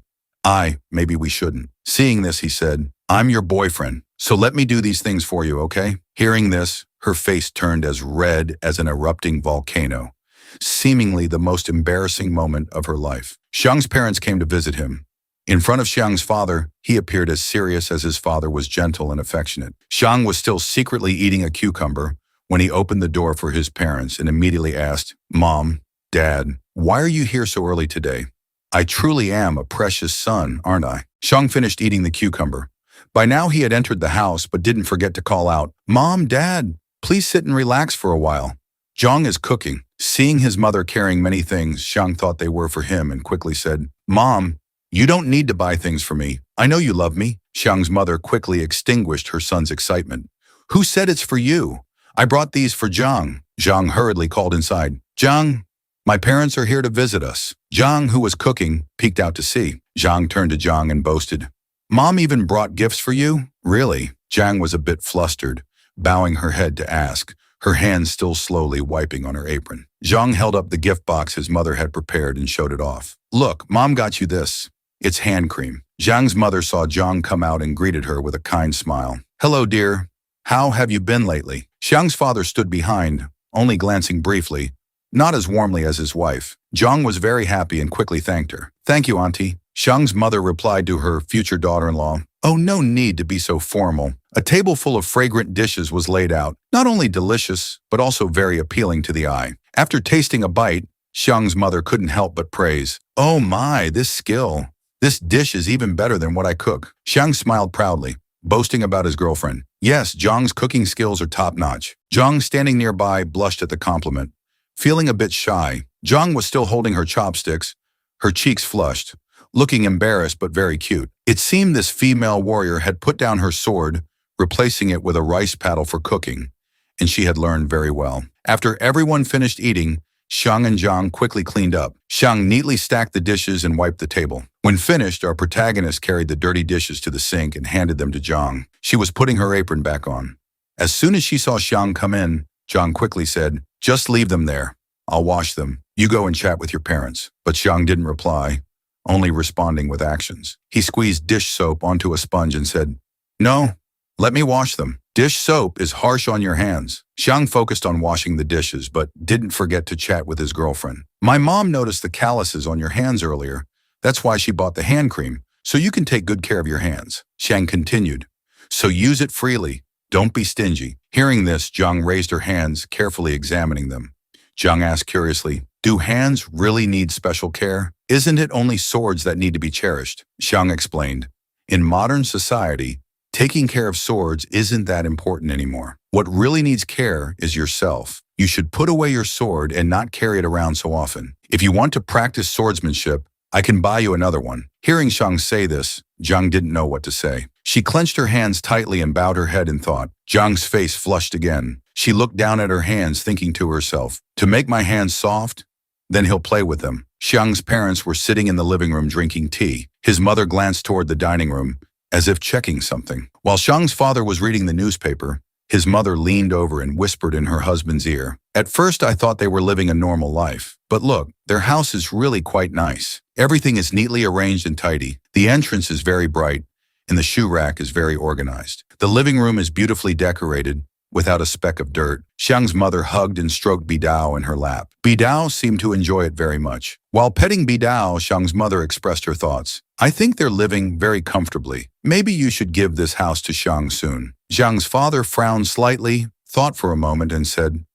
maybe we shouldn't. Seeing this, he said, I'm your boyfriend, so let me do these things for you, okay? Hearing this, her face turned as red as an erupting volcano, seemingly the most embarrassing moment of her life. Xiang's parents came to visit him. In front of Xiang's father, he appeared as serious as his father was gentle and affectionate. Xiang was still secretly eating a cucumber when he opened the door for his parents and immediately asked, Mom, Dad, why are you here so early today? I truly am a precious son, aren't I? Xiang finished eating the cucumber. By now he had entered the house but didn't forget to call out, Mom, Dad, please sit and relax for a while. Zhang is cooking. Seeing his mother carrying many things, Xiang thought they were for him and quickly said, Mom, you don't need to buy things for me. I know you love me. Xiang's mother quickly extinguished her son's excitement. Who said it's for you? I brought these for Zhang. Zhang hurriedly called inside. Zhang, my parents are here to visit us. Zhang, who was cooking, peeked out to see. Zhang turned to Zhang and boasted, Mom even brought gifts for you? Really? Zhang was a bit flustered, bowing her head to ask, her hands still slowly wiping on her apron. Zhang held up the gift box his mother had prepared and showed it off. Look, Mom got you this. It's hand cream. Zhang's mother saw Zhang come out and greeted her with a kind smile. Hello, dear. How have you been lately? Xiang's father stood behind, only glancing briefly, not as warmly as his wife. Zhang was very happy and quickly thanked her. Thank you, Auntie. Xiang's mother replied to her future daughter-in-law. Oh, no need to be so formal. A table full of fragrant dishes was laid out, not only delicious, but also very appealing to the eye. After tasting a bite, Xiang's mother couldn't help but praise. Oh my, this skill. This dish is even better than what I cook. Xiang smiled proudly, boasting about his girlfriend. Yes, Zhang's cooking skills are top-notch. Zhang, standing nearby, blushed at the compliment. Feeling a bit shy, Zhang was still holding her chopsticks, her cheeks flushed, looking embarrassed but very cute. It seemed this female warrior had put down her sword, replacing it with a rice paddle for cooking, and she had learned very well. After everyone finished eating, Xiang and Zhang quickly cleaned up. Xiang neatly stacked the dishes and wiped the table. When finished, our protagonist carried the dirty dishes to the sink and handed them to Zhang. She was putting her apron back on. As soon as she saw Xiang come in, Zhang quickly said, "Just leave them there. I'll wash them. You go and chat with your parents." But Xiang didn't reply, only responding with actions. He squeezed dish soap onto a sponge and said, "No, let me wash them. Dish soap is harsh on your hands." Xiang focused on washing the dishes, but didn't forget to chat with his girlfriend. "My mom noticed the calluses on your hands earlier. That's why she bought the hand cream, so you can take good care of your hands." Xiang continued, "So use it freely. Don't be stingy." Hearing this, Zhang raised her hands, carefully examining them. Zhang asked curiously, "Do hands really need special care? Isn't it only swords that need to be cherished?" Xiang explained, "In modern society, taking care of swords isn't that important anymore. What really needs care is yourself. You should put away your sword and not carry it around so often. If you want to practice swordsmanship, I can buy you another one." Hearing Xiang say this, Zhang didn't know what to say. She clenched her hands tightly and bowed her head in thought. Zhang's face flushed again. She looked down at her hands, thinking to herself, "To make my hands soft? Then he'll play with them." Xiang's parents were sitting in the living room drinking tea. His mother glanced toward the dining room, as if checking something. While Xiang's father was reading the newspaper, his mother leaned over and whispered in her husband's ear. "At first I thought they were living a normal life. But look, their house is really quite nice. Everything is neatly arranged and tidy. The entrance is very bright, and the shoe rack is very organized. The living room is beautifully decorated, without a speck of dirt." Xiang's mother hugged and stroked Bidao in her lap. Bidao seemed to enjoy it very much. While petting Bidao, Xiang's mother expressed her thoughts. "I think they're living very comfortably. Maybe you should give this house to Xiang soon." Xiang's father frowned slightly, thought for a moment, and said,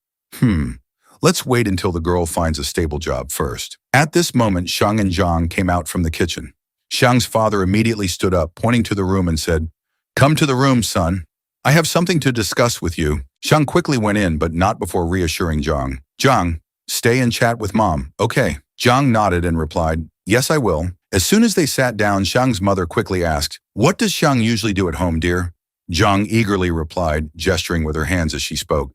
Let's wait until the girl finds a stable job first." At this moment, Xiang and Zhang came out from the kitchen. Xiang's father immediately stood up, pointing to the room and said, "Come to the room, son. I have something to discuss with you." Xiang quickly went in, but not before reassuring Zhang. "Zhang, stay and chat with Mom, okay?" Zhang nodded and replied, "Yes, I will." As soon as they sat down, Xiang's mother quickly asked, "What does Xiang usually do at home, dear?" Zhang eagerly replied, gesturing with her hands as she spoke,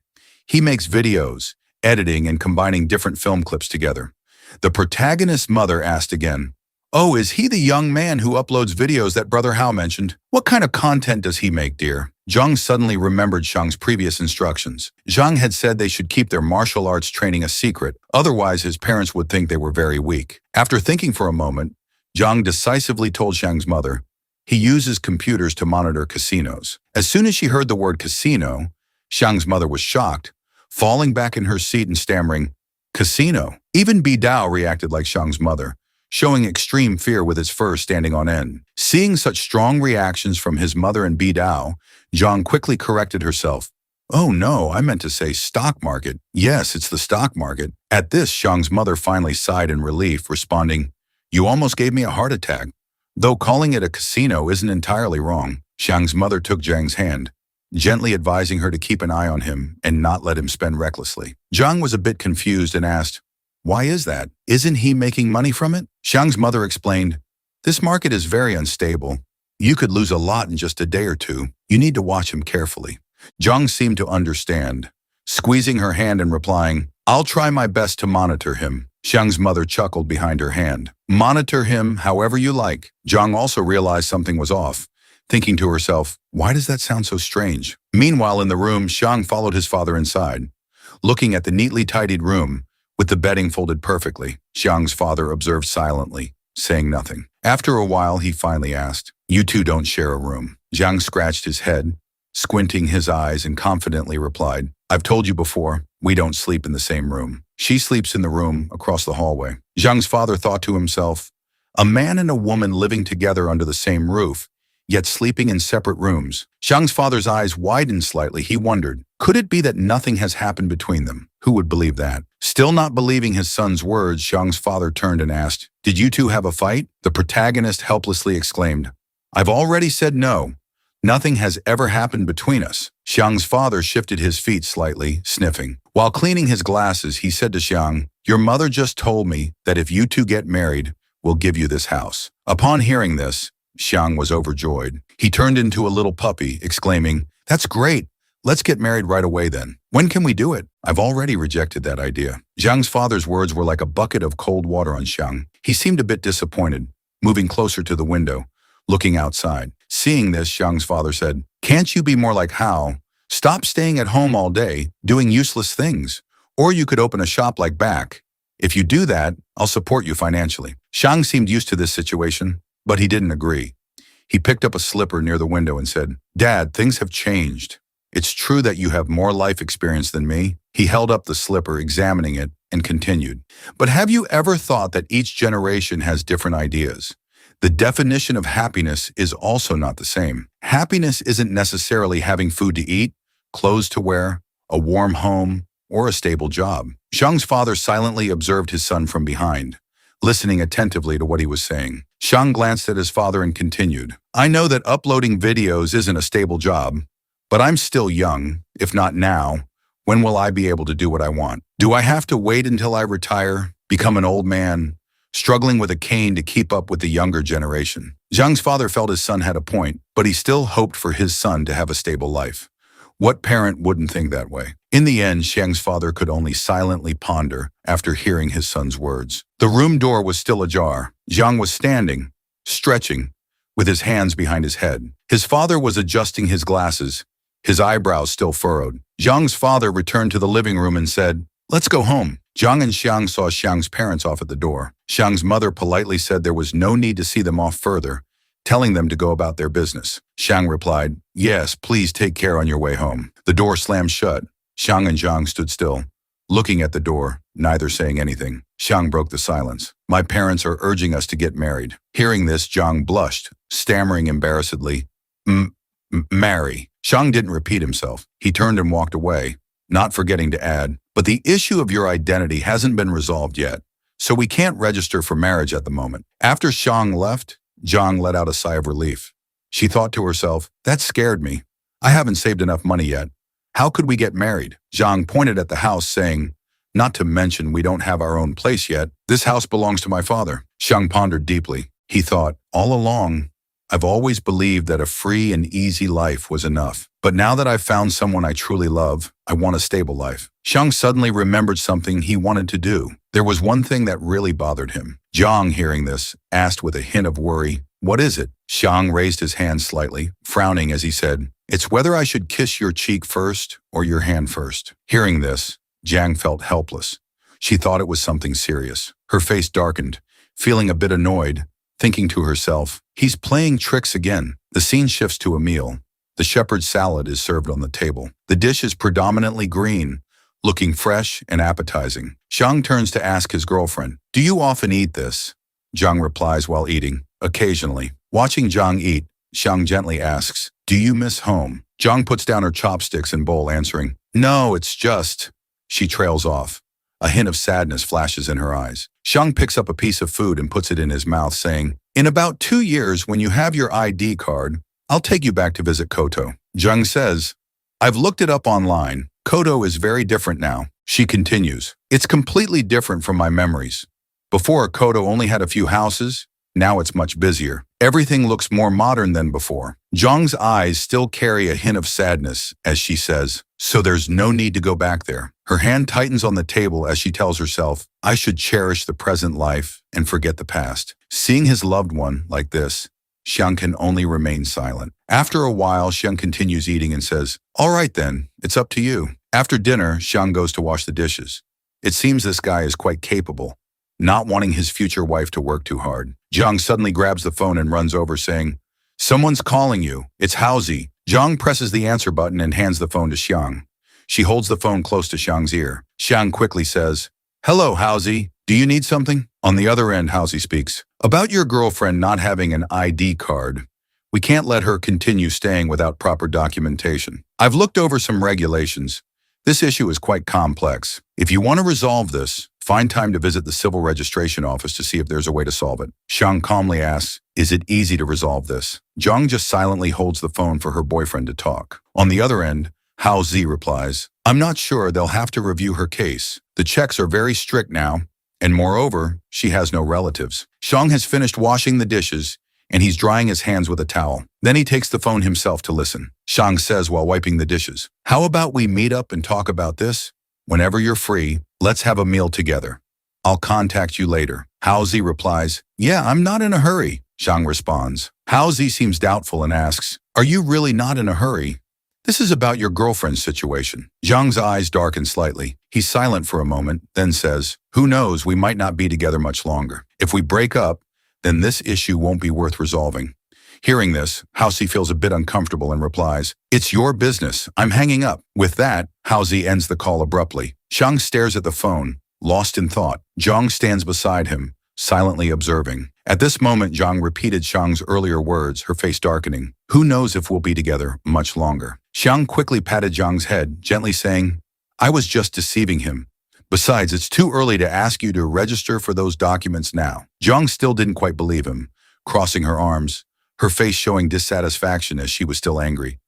"He makes videos, editing and combining different film clips together." The protagonist's mother asked again, "Oh, is he the young man who uploads videos that Brother Hao mentioned? What kind of content does he make, dear?" Zhang suddenly remembered Xiang's previous instructions. Zhang had said they should keep their martial arts training a secret, otherwise his parents would think they were very weak. After thinking for a moment, Zhang decisively told Xiang's mother, "He uses computers to monitor casinos." As soon as she heard the word casino, Xiang's mother was shocked, falling back in her seat and stammering, "Casino." Even Bidao reacted like Xiang's mother, showing extreme fear with his fur standing on end. Seeing such strong reactions from his mother and Bidao, Zhang quickly corrected herself. "Oh no, I meant to say stock market. Yes, it's the stock market." At this, Xiang's mother finally sighed in relief, responding, "You almost gave me a heart attack." Though calling it a casino isn't entirely wrong, Xiang's mother took Zhang's hand, gently advising her to keep an eye on him and not let him spend recklessly. Zhang was a bit confused and asked, "Why is that? Isn't he making money from it?" Xiang's mother explained, "This market is very unstable. You could lose a lot in just a day or two. You need to watch him carefully." Zhang seemed to understand, squeezing her hand and replying, "I'll try my best to monitor him." Xiang's mother chuckled behind her hand. "Monitor him however you like." Zhang also realized something was off, thinking to herself, "Why does that sound so strange?" Meanwhile, in the room, Xiang followed his father inside. Looking at the neatly tidied room, with the bedding folded perfectly, Xiang's father observed silently, saying nothing. After a while, he finally asked, "You two don't share a room?" Zhang scratched his head, squinting his eyes, and confidently replied, "I've told you before, we don't sleep in the same room. She sleeps in the room across the hallway." Zhang's father thought to himself, "A man and a woman living together under the same roof. yet sleeping in separate rooms. Xiang's father's eyes widened slightly. He wondered, could it be that nothing has happened between them? Who would believe that? Still not believing his son's words, Xiang's father turned and asked, "Did you two have a fight?" The protagonist helplessly exclaimed, "I've already said no. Nothing has ever happened between us." Xiang's father shifted his feet slightly, sniffing. While cleaning his glasses, he said to Xiang, "Your mother just told me that if you two get married, we'll give you this house." Upon hearing this, Xiang was overjoyed. He turned into a little puppy, exclaiming, "That's great. Let's get married right away then. When can we do it?" "I've already rejected that idea." Xiang's father's words were like a bucket of cold water on Xiang. He seemed a bit disappointed, moving closer to the window, looking outside. Seeing this, Xiang's father said, "Can't you be more like Hao? Stop staying at home all day, doing useless things. Or you could open a shop like Back. If you do that, I'll support you financially." Xiang seemed used to this situation, but he didn't agree. He picked up a slipper near the window and said, "Dad, things have changed. It's true that you have more life experience than me." He held up the slipper, examining it, and continued, "But have you ever thought that each generation has different ideas? The definition of happiness is also not the same. Happiness isn't necessarily having food to eat, clothes to wear, a warm home, or a stable job." Xiang's father silently observed his son from behind, listening attentively to what he was saying. Xiang glanced at his father and continued, "I know that uploading videos isn't a stable job, but I'm still young. If not now, when will I be able to do what I want? Do I have to wait until I retire, become an old man, struggling with a cane to keep up with the younger generation?" Xiang's father felt his son had a point, but he still hoped for his son to have a stable life. What parent wouldn't think that way? In the end, Xiang's father could only silently ponder after hearing his son's words. The room door was still ajar. Xiang was standing, stretching, with his hands behind his head. His father was adjusting his glasses, his eyebrows still furrowed. Xiang's father returned to the living room and said, "Let's go home." Zhang and Xiang saw Xiang's parents off at the door. Xiang's mother politely said there was no need to see them off further, telling them to go about their business. Xiang replied, "Yes, please take care on your way home." The door slammed shut. Xiang and Zhang stood still, looking at the door, neither saying anything. Xiang broke the silence. "My parents are urging us to get married." Hearing this, Zhang blushed, stammering embarrassedly, "Marry." Xiang didn't repeat himself. He turned and walked away, not forgetting to add, "But the issue of your identity hasn't been resolved yet, so we can't register for marriage at the moment." After Xiang left, Zhang let out a sigh of relief. She thought to herself, "That scared me. I haven't saved enough money yet. How could we get married?" Zhang pointed at the house, saying, "Not to mention we don't have our own place yet. This house belongs to my father." Xiang pondered deeply. He thought, "All along, I've always believed that a free and easy life was enough. But now that I've found someone I truly love, I want a stable life." Xiang suddenly remembered something he wanted to do. There was one thing that really bothered him. Zhang, hearing this, asked with a hint of worry, "What is it?" Xiang raised his hand slightly, frowning as he said, "It's whether I should kiss your cheek first or your hand first." Hearing this, Zhang felt helpless. She thought it was something serious. Her face darkened, feeling a bit annoyed, thinking to herself, "He's playing tricks again." The scene shifts to a meal. The shepherd's salad is served on the table. The dish is predominantly green, looking fresh and appetizing. Xiang turns to ask his girlfriend, "Do you often eat this?" Zhang replies while eating, "Occasionally." Watching Zhang eat, Xiang gently asks, "Do you miss home?" Zhang puts down her chopsticks and bowl, answering, "No, it's just..." She trails off. A hint of sadness flashes in her eyes. Xiang picks up a piece of food and puts it in his mouth, saying, "In about 2 years, when you have your ID card, I'll take you back to visit Koto." Zhang says, "I've looked it up online. Koto is very different now." She continues, "It's completely different from my memories. Before, Koto only had a few houses. Now it's much busier. Everything looks more modern than before." Zhang's eyes still carry a hint of sadness as she says, "So there's no need to go back there." Her hand tightens on the table as she tells herself, "I should cherish the present life and forget the past." Seeing his loved one like this, Xiang can only remain silent. After a while, Xiang continues eating and says, "All right then, it's up to you." After dinner, Xiang goes to wash the dishes. It seems this guy is quite capable, not wanting his future wife to work too hard. Zhang suddenly grabs the phone and runs over, saying, "Someone's calling you. It's Haozi." Zhang presses the answer button and hands the phone to Xiang. She holds the phone close to Xiang's ear. Xiang quickly says, "Hello, Haozi. Do you need something?" On the other end, Haozi speaks, "About your girlfriend not having an ID card. We can't let her continue staying without proper documentation. I've looked over some regulations. This issue is quite complex. If you want to resolve this, find time to visit the civil registration office to see if there's a way to solve it. Xiang calmly asks, is it easy to resolve this? Zhang just silently holds the phone for her boyfriend to talk. On the other end, Hao Zi replies, I'm not sure, they'll have to review her case. The checks are very strict now, and moreover, she has no relatives. Xiang has finished washing the dishes, and he's drying his hands with a towel. Then he takes the phone himself to listen. Xiang says while wiping the dishes, how about we meet up and talk about this? Whenever you're free, let's have a meal together. I'll contact you later. Hao Zi replies, yeah, I'm not in a hurry. Xiang responds. Hao Zi seems doubtful and asks, are you really not in a hurry? This is about your girlfriend's situation. Zhang's eyes darken slightly. He's silent for a moment, then says, who knows, we might not be together much longer. If we break up, then this issue won't be worth resolving. Hearing this, Hao Zi feels a bit uncomfortable and replies, it's your business. I'm hanging up. With that, Hao Zi ends the call abruptly. Xiang stares at the phone, lost in thought. Zhang stands beside him, silently observing. At this moment, Zhang repeated Xiang's earlier words, her face darkening. Who knows if we'll be together much longer? Xiang quickly patted Zhang's head, gently saying, I was just deceiving him. Besides, it's too early to ask you to register for those documents now. Zhang still didn't quite believe him, crossing her arms, her face showing dissatisfaction as she was still angry.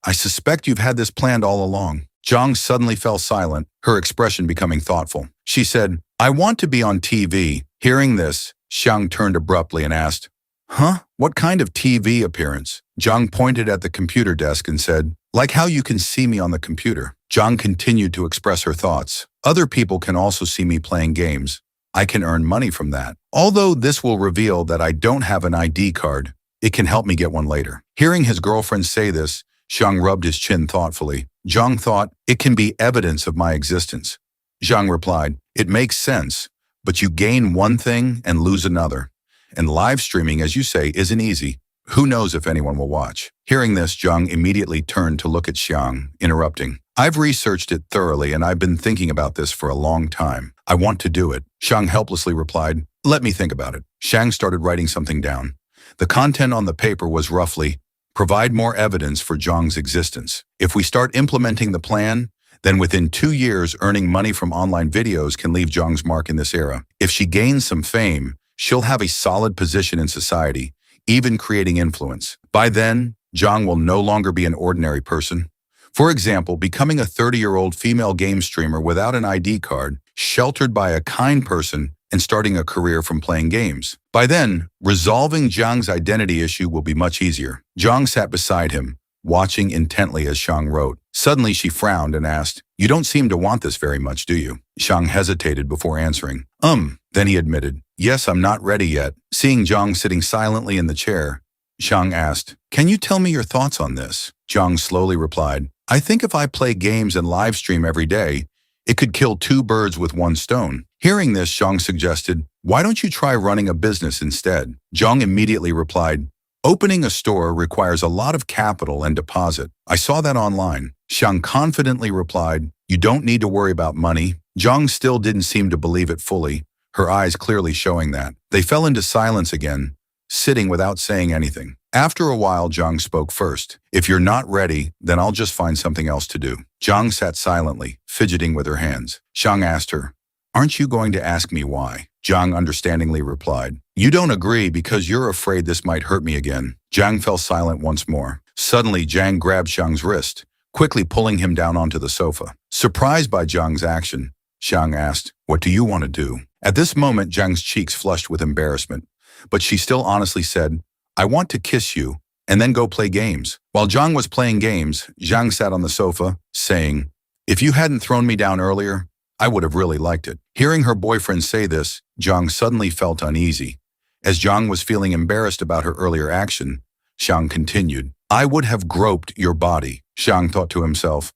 I suspect you've had this planned all along. Zhang suddenly fell silent, her expression becoming thoughtful. She said, I want to be on TV. Hearing this, Xiang turned abruptly and asked, huh? What kind of TV appearance? Zhang pointed at the computer desk and said, like how you can see me on the computer. Zhang continued to express her thoughts. Other people can also see me playing games. I can earn money from that. Although this will reveal that I don't have an ID card, it can help me get one later. Hearing his girlfriend say this, Xiang rubbed his chin thoughtfully. Zhang thought, it can be evidence of my existence. Zhang replied, it makes sense, but you gain one thing and lose another. And live streaming, as you say, isn't easy. Who knows if anyone will watch? Hearing this, Zhang immediately turned to look at Xiang, interrupting. I've researched it thoroughly and I've been thinking about this for a long time. I want to do it. Xiang helplessly replied, let me think about it. Xiang started writing something down. The content on the paper was roughly, provide more evidence for Zhang's existence. If we start implementing the plan, then within 2 years, earning money from online videos can leave Zhang's mark in this era. If she gains some fame, she'll have a solid position in society, even creating influence. By then, Zhang will no longer be an ordinary person. For example, becoming a 30-year-old female game streamer without an ID card, sheltered by a kind person, and starting a career from playing games. By then, resolving Zhang's identity issue will be much easier. Zhang sat beside him, watching intently as Xiang wrote. Suddenly she frowned and asked, you don't seem to want this very much, do you? Xiang hesitated before answering. Then he admitted, yes, I'm not ready yet. Seeing Zhang sitting silently in the chair, Xiang asked, can you tell me your thoughts on this? Zhang slowly replied, I think if I play games and live stream every day, it could kill 2 birds with 1 stone. Hearing this, Xiang suggested, why don't you try running a business instead? Zhang immediately replied, opening a store requires a lot of capital and deposit. I saw that online. Xiang confidently replied, you don't need to worry about money. Zhang still didn't seem to believe it fully, her eyes clearly showing that. They fell into silence again, sitting without saying anything. After a while, Zhang spoke first. If you're not ready, then I'll just find something else to do. Zhang sat silently, fidgeting with her hands. Xiang asked her, aren't you going to ask me why? Zhang understandingly replied, you don't agree because you're afraid this might hurt me again. Zhang fell silent once more. Suddenly, Zhang grabbed Xiang's wrist, quickly pulling him down onto the sofa. Surprised by Zhang's action, Xiang asked, what do you want to do? At this moment, Zhang's cheeks flushed with embarrassment, but she still honestly said, I want to kiss you, and then go play games. While Zhang was playing games, Zhang sat on the sofa, saying, if you hadn't thrown me down earlier, I would have really liked it. Hearing her boyfriend say this, Zhang suddenly felt uneasy. As Zhang was feeling embarrassed about her earlier action, Xiang continued, I would have groped your body. Xiang thought to himself,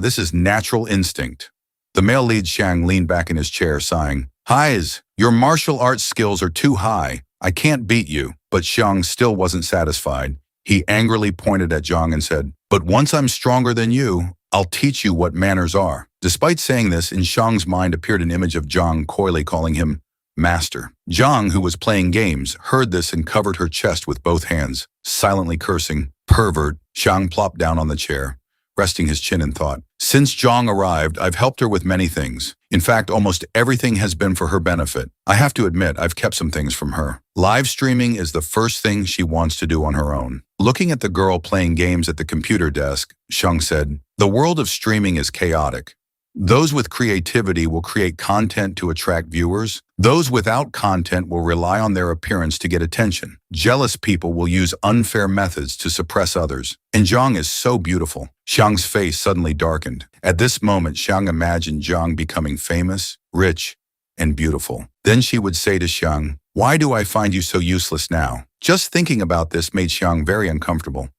this is natural instinct. The male lead Xiang leaned back in his chair, sighing, Highs, your martial arts skills are too high. I can't beat you. But Xiang still wasn't satisfied. He angrily pointed at Zhang and said, but once I'm stronger than you, I'll teach you what manners are. Despite saying this, in Xiang's mind appeared an image of Zhang coyly calling him Master. Zhang, who was playing games, heard this and covered her chest with both hands, silently cursing. Pervert. Zhang plopped down on the chair, resting his chin in thought. Since Zhang arrived, I've helped her with many things. In fact, almost everything has been for her benefit. I have to admit, I've kept some things from her. Live streaming is the first thing she wants to do on her own. Looking at the girl playing games at the computer desk, Zhang said, "The world of streaming is chaotic. Those with creativity will create content to attract viewers. Those without content will rely on their appearance to get attention. Jealous people will use unfair methods to suppress others. And Zhang is so beautiful." Xiang's face suddenly darkened. At this moment, Xiang imagined Zhang becoming famous, rich, and beautiful. Then she would say to Xiang, "Why do I find you so useless now?" Just thinking about this made Xiang very uncomfortable.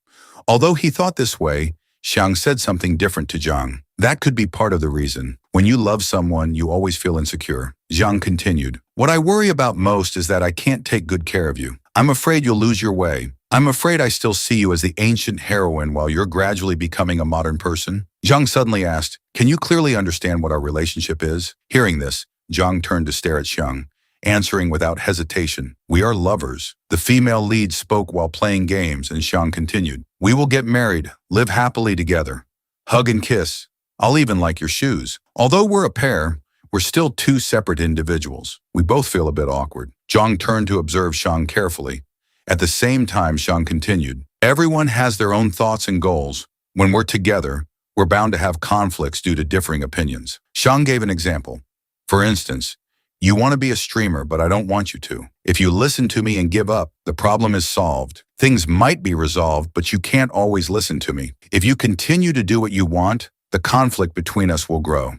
Although he thought this way, Xiang said something different to Zhang. That could be part of the reason. When you love someone, you always feel insecure. Zhang continued, "What I worry about most is that I can't take good care of you. I'm afraid you'll lose your way. I'm afraid I still see you as the ancient heroine while you're gradually becoming a modern person." Zhang suddenly asked, "Can you clearly understand what our relationship is?" Hearing this, Zhang turned to stare at Xiang, answering without hesitation, "We are lovers." The female lead spoke while playing games, and Xiang continued, "We will get married, live happily together, hug and kiss. I'll even like your shoes. Although we're a pair, we're still two separate individuals. We both feel a bit awkward." Zhang turned to observe Xiang carefully. At the same time, Xiang continued, "Everyone has their own thoughts and goals. When we're together, we're bound to have conflicts due to differing opinions." Xiang gave an example. "For instance, you want to be a streamer, but I don't want you to. If you listen to me and give up, the problem is solved. Things might be resolved, but you can't always listen to me. If you continue to do what you want, the conflict between us will grow.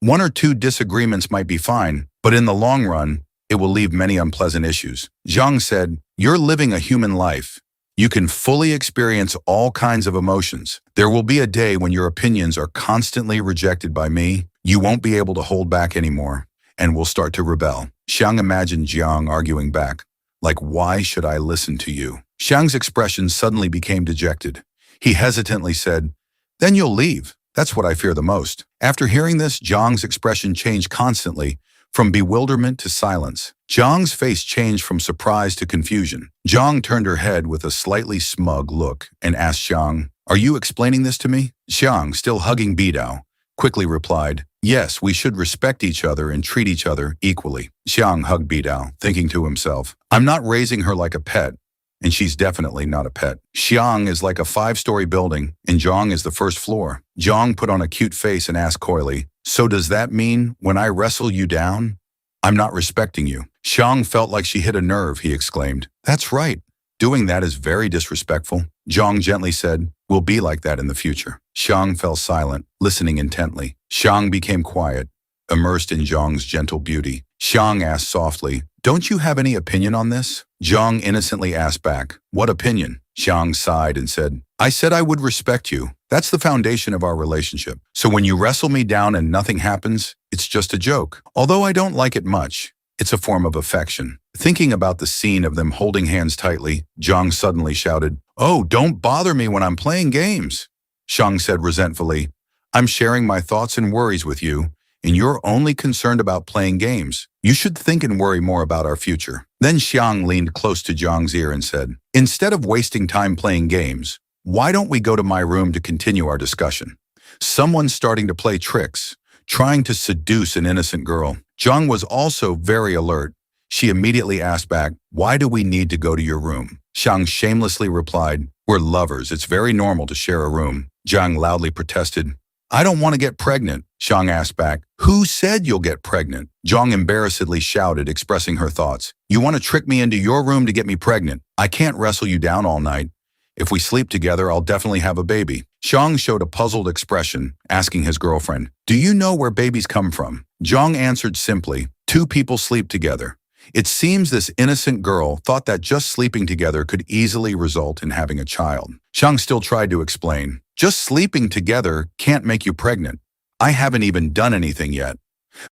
One or two disagreements might be fine, but in the long run, it will leave many unpleasant issues." Zhang said, "You're living a human life. You can fully experience all kinds of emotions. There will be a day when your opinions are constantly rejected by me. You won't be able to hold back anymore and will start to rebel." Xiang imagined Zhang arguing back, like, "Why should I listen to you?" Xiang's expression suddenly became dejected. He hesitantly said, "Then you'll leave. That's what I fear the most." After hearing this, Zhang's expression changed constantly, from bewilderment to silence. Zhang's face changed from surprise to confusion. Zhang turned her head with a slightly smug look and asked Xiang, "Are you explaining this to me?" Xiang, still hugging Bidao, quickly replied, "Yes, we should respect each other and treat each other equally." Xiang hugged Bidao, thinking to himself, "I'm not raising her like a pet, and she's definitely not a pet. Xiang is like a 5-story building, and Zhang is the first floor." Zhang put on a cute face and asked coyly, "So does that mean when I wrestle you down, I'm not respecting you?" Xiang felt like she hit a nerve, he exclaimed. "That's right. Doing that is very disrespectful." Zhang gently said, "We'll be like that in the future." Xiang fell silent, listening intently. Xiang became quiet, immersed in Zhang's gentle beauty. Xiang asked softly, "Don't you have any opinion on this?" Zhang innocently asked back, "What opinion?" Xiang sighed and said, "I said I would respect you. That's the foundation of our relationship. So when you wrestle me down and nothing happens, it's just a joke. Although I don't like it much, it's a form of affection." Thinking about the scene of them holding hands tightly, Zhang suddenly shouted, "Oh, don't bother me when I'm playing games." Xiang said resentfully, "I'm sharing my thoughts and worries with you, and you're only concerned about playing games. You should think and worry more about our future." Then Xiang leaned close to Zhang's ear and said, "Instead of wasting time playing games, why don't we go to my room to continue our discussion? Someone's starting to play tricks, trying to seduce an innocent girl." Zhang was also very alert. She immediately asked back, "Why do we need to go to your room?" Xiang shamelessly replied, "We're lovers. It's very normal to share a room." Zhang loudly protested, "I don't want to get pregnant." Xiang asked back, "Who said you'll get pregnant?" Zhang embarrassedly shouted, expressing her thoughts. "You want to trick me into your room to get me pregnant? I can't wrestle you down all night. If we sleep together, I'll definitely have a baby." Xiang showed a puzzled expression, asking his girlfriend, "Do you know where babies come from?" Zhang answered simply, "Two people sleep together." It seems this innocent girl thought that just sleeping together could easily result in having a child. Xiang still tried to explain, "Just sleeping together can't make you pregnant. I haven't even done anything yet."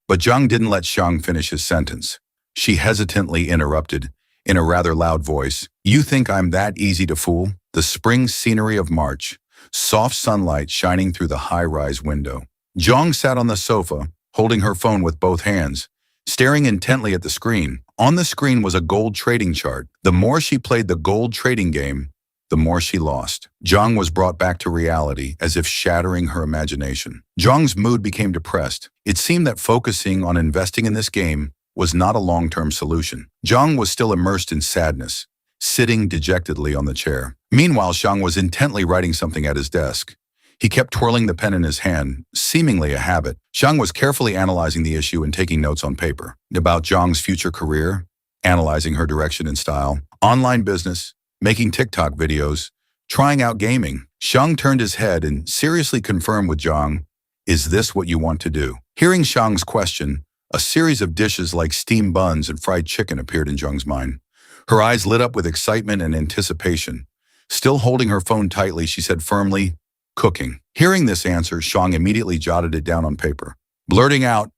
But Zhang didn't let Xiang finish his sentence. She hesitantly interrupted, in a rather loud voice, "You think I'm that easy to fool?" The spring scenery of March, soft sunlight shining through the high-rise window. Zhang sat on the sofa, holding her phone with both hands, staring intently at the screen. On the screen was a gold trading chart. The more she played the gold trading game, the more she lost. Zhang was brought back to reality, as if shattering her imagination. Zhang's mood became depressed. It seemed that focusing on investing in this game was not a long-term solution. Zhang was still immersed in sadness, sitting dejectedly on the chair. Meanwhile, Zhang was intently writing something at his desk. He kept twirling the pen in his hand, seemingly a habit. Zhang was carefully analyzing the issue and taking notes on paper about Zhang's future career, analyzing her direction and style, online business, making TikTok videos, trying out gaming. Zhang turned his head and seriously confirmed with Zhang, "Is this what you want to do?" Hearing Zhang's question, a series of dishes like steamed buns and fried chicken appeared in Zhang's mind. Her eyes lit up with excitement and anticipation. Still holding her phone tightly, she said firmly, "Cooking." Hearing this answer, Zhang immediately jotted it down on paper, blurting out,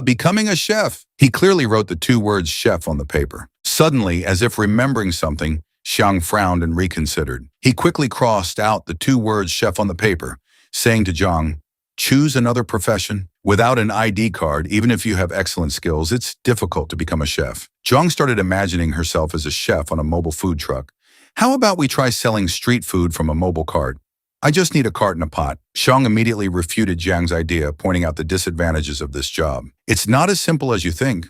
"Becoming a chef." He clearly wrote the two words chef on the paper. Suddenly, as if remembering something, Zhang frowned and reconsidered. He quickly crossed out the two words chef on the paper, saying to Zhang, "Choose another profession. Without an ID card, even if you have excellent skills, it's difficult to become a chef." Zhang started imagining herself as a chef on a mobile food truck. "How about we try selling street food from a mobile cart? I just need a cart and a pot." Zhang immediately refuted Zhang's idea, pointing out the disadvantages of this job. "It's not as simple as you think.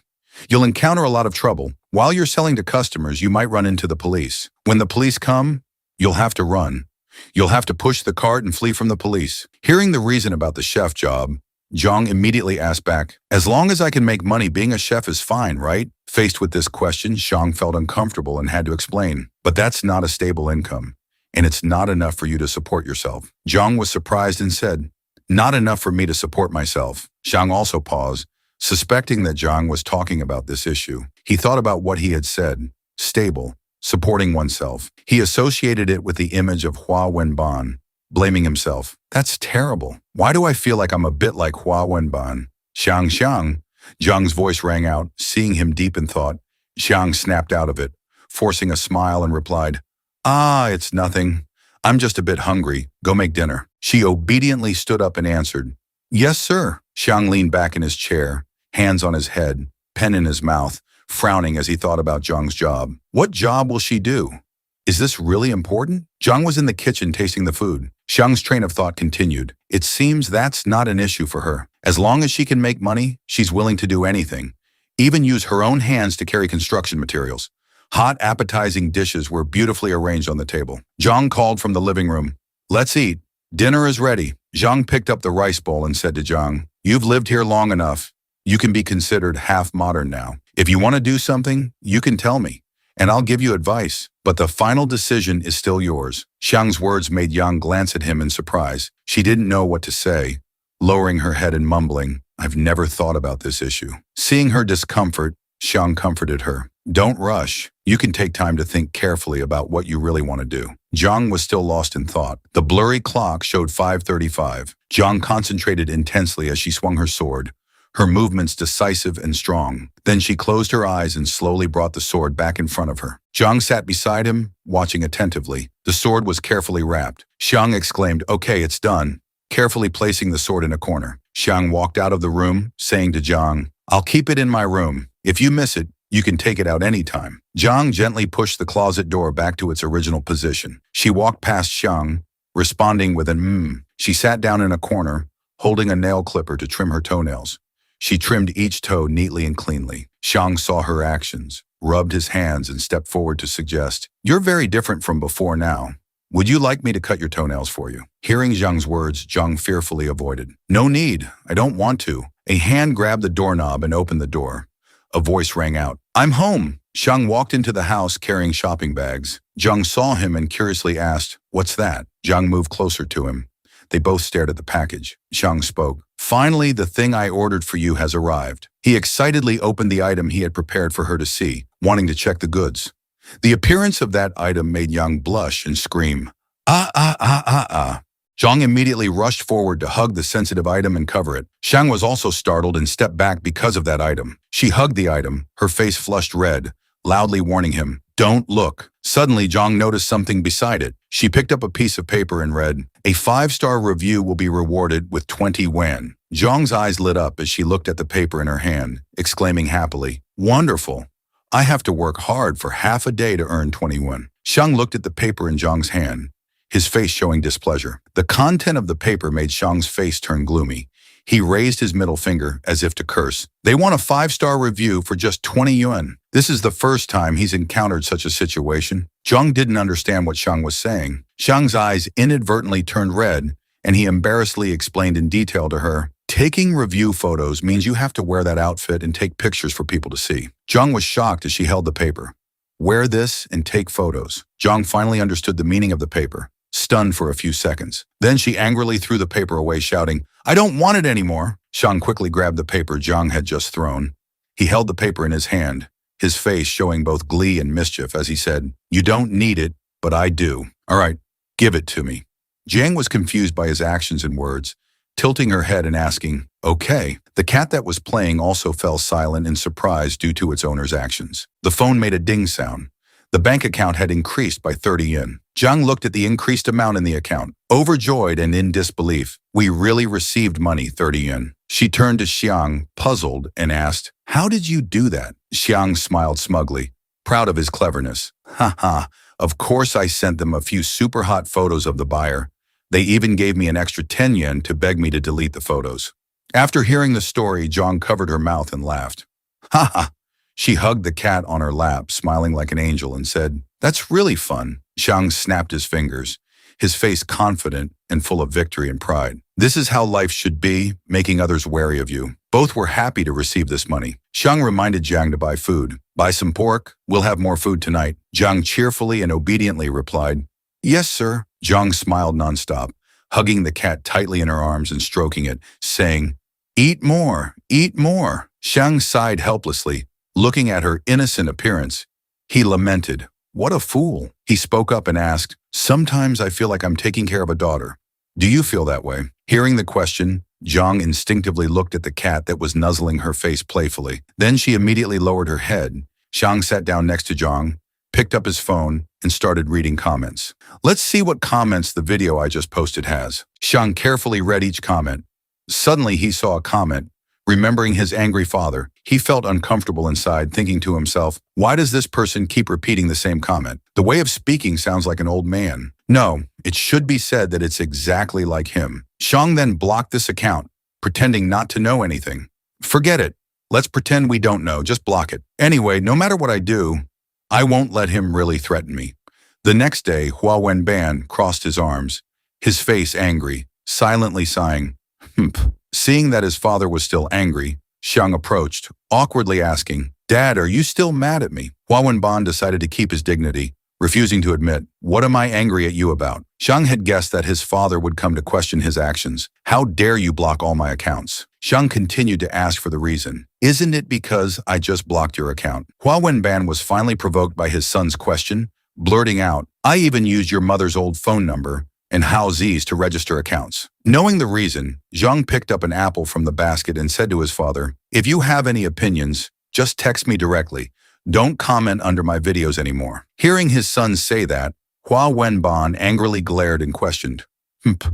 You'll encounter a lot of trouble. While you're selling to customers, you might run into the police. When the police come, you'll have to run. You'll have to push the cart and flee from the police." Hearing the reason about the chef job, Zhang immediately asked back, "As long as I can make money, being a chef is fine, right?" Faced with this question, Zhang felt uncomfortable and had to explain, "But that's not a stable income, and it's not enough for you to support yourself." Zhang was surprised and said, "Not enough for me to support myself." Zhang also paused, suspecting that Zhang was talking about this issue. He thought about what he had said, stable, supporting oneself. He associated it with the image of Hua Wenban, blaming himself. "That's terrible. Why do I feel like I'm a bit like Hua Wenban?" Xiang. Zhang's voice rang out. Seeing him deep in thought, Zhang snapped out of it, forcing a smile and replied, It's nothing. I'm just a bit hungry. Go make dinner." She obediently stood up and answered, "Yes, sir." Xiang leaned back in his chair, hands on his head, pen in his mouth, frowning as he thought about Zhang's job. What job will she do? Is this really important? Zhang was in the kitchen tasting the food. Xiang's train of thought continued. It seems that's not an issue for her. As long as she can make money, she's willing to do anything, even use her own hands to carry construction materials. Hot, appetizing dishes were beautifully arranged on the table. Zhang called from the living room, "Let's eat. Dinner is ready." Zhang picked up the rice bowl and said to Zhang, "You've lived here long enough. You can be considered half modern now. If you want to do something, you can tell me, and I'll give you advice. But the final decision is still yours." Xiang's words made Yang glance at him in surprise. She didn't know what to say, lowering her head and mumbling, "I've never thought about this issue." Seeing her discomfort, Xiang comforted her. "Don't rush. You can take time to think carefully about what you really want to do." Zhang was still lost in thought. The blurry clock showed 5:35. Zhang concentrated intensely as she swung her sword, her movements decisive and strong. Then she closed her eyes and slowly brought the sword back in front of her. Zhang sat beside him, watching attentively. The sword was carefully wrapped. Xiang exclaimed, "Okay, it's done," carefully placing the sword in a corner. Xiang walked out of the room, saying to Zhang, "I'll keep it in my room. If you miss it, you can take it out anytime." Zhang gently pushed the closet door back to its original position. She walked past Xiang, responding with an She sat down in a corner, holding a nail clipper to trim her toenails. She trimmed each toe neatly and cleanly. Xiang saw her actions, rubbed his hands, and stepped forward to suggest, "You're very different from before now. Would you like me to cut your toenails for you?" Hearing Zhang's words, Zhang fearfully avoided. "No need. I don't want to." A hand grabbed the doorknob and opened the door. A voice rang out, "I'm home." Xiang walked into the house carrying shopping bags. Zhang saw him and curiously asked, "What's that?" Zhang moved closer to him. They both stared at the package. Xiang spoke, "Finally, the thing I ordered for you has arrived." He excitedly opened the item he had prepared for her to see, wanting to check the goods. The appearance of that item made Yang blush and scream, "Ah. Zhang immediately rushed forward to hug the sensitive item and cover it. Xiang was also startled and stepped back because of that item. She hugged the item, her face flushed red, loudly warning him, Don't look. Suddenly, Zhang noticed something beside it. She picked up a piece of paper and read, "A 5-star review will be rewarded with 20 yuan." Zhang's eyes lit up as she looked at the paper in her hand, exclaiming happily, "Wonderful! I have to work hard for half a day to earn 20 yuan." Xiang looked at the paper in Zhang's hand, his face showing displeasure. The content of the paper made Xiang's face turn gloomy. He raised his middle finger as if to curse. They want a 5-star review for just 20 yuan. This is the first time he's encountered such a situation. Zhang didn't understand what Xiang was saying. Xiang's eyes inadvertently turned red, and he embarrassedly explained in detail to her, "Taking review photos means you have to wear that outfit and take pictures for people to see." Zhang was shocked as she held the paper. Wear this and take photos. Zhang finally understood the meaning of the paper, stunned for a few seconds. Then she angrily threw the paper away, shouting, "I don't want it anymore." Xiang quickly grabbed the paper Zhang had just thrown. He held the paper in his hand, his face showing both glee and mischief as he said, "You don't need it, but I do. All right, give it to me." Jiang was confused by his actions and words, tilting her head and asking, "Okay." The cat that was playing also fell silent in surprise due to its owner's actions. The phone made a ding sound. The bank account had increased by 30 yen. Zhang looked at the increased amount in the account, overjoyed and in disbelief. "We really received money, 30 yen. She turned to Xiang, puzzled, and asked, "How did you do that?" Xiang smiled smugly, proud of his cleverness. "Ha ha, of course I sent them a few super hot photos of the buyer. They even gave me an extra 10 yen to beg me to delete the photos." After hearing the story, Zhang covered her mouth and laughed. "Ha ha." She hugged the cat on her lap, smiling like an angel, and said, "That's really fun." Xiang snapped his fingers, his face confident and full of victory and pride. "This is how life should be, making others wary of you." Both were happy to receive this money. Xiang reminded Zhang to buy food. "Buy some pork, we'll have more food tonight." Zhang cheerfully and obediently replied, "Yes, sir." Zhang smiled nonstop, hugging the cat tightly in her arms and stroking it, saying, "Eat more, eat more." Xiang sighed helplessly, looking at her innocent appearance. He lamented, "What a fool." He spoke up and asked, "Sometimes I feel like I'm taking care of a daughter. Do you feel that way?" Hearing the question, Zhang instinctively looked at the cat that was nuzzling her face playfully. Then she immediately lowered her head. Xiang sat down next to Zhang, picked up his phone, and started reading comments. "Let's see what comments the video I just posted has." Xiang carefully read each comment. Suddenly he saw a comment. Remembering his angry father, he felt uncomfortable inside, thinking to himself, "Why does this person keep repeating the same comment? The way of speaking sounds like an old man. No, it should be said that it's exactly like him." Xiang then blocked this account, pretending not to know anything. "Forget it. Let's pretend we don't know, just block it. Anyway, no matter what I do, I won't let him really threaten me." The next day, Hua Wenban crossed his arms, his face angry, silently sighing, "Humph." Seeing that his father was still angry, Xiang approached, awkwardly asking, "Dad, are you still mad at me?" Hua Wenban decided to keep his dignity, refusing to admit, "What am I angry at you about?" Xiang had guessed that his father would come to question his actions. "How dare you block all my accounts?" Xiang continued to ask for the reason. "Isn't it because I just blocked your account?" Hua Wenban was finally provoked by his son's question, blurting out, "I even used your mother's old phone number and Hao Zi's to register accounts." Knowing the reason, Zhang picked up an apple from the basket and said to his father, "If you have any opinions, just text me directly. Don't comment under my videos anymore." Hearing his son say that, Hua Wenban angrily glared and questioned, "Humph,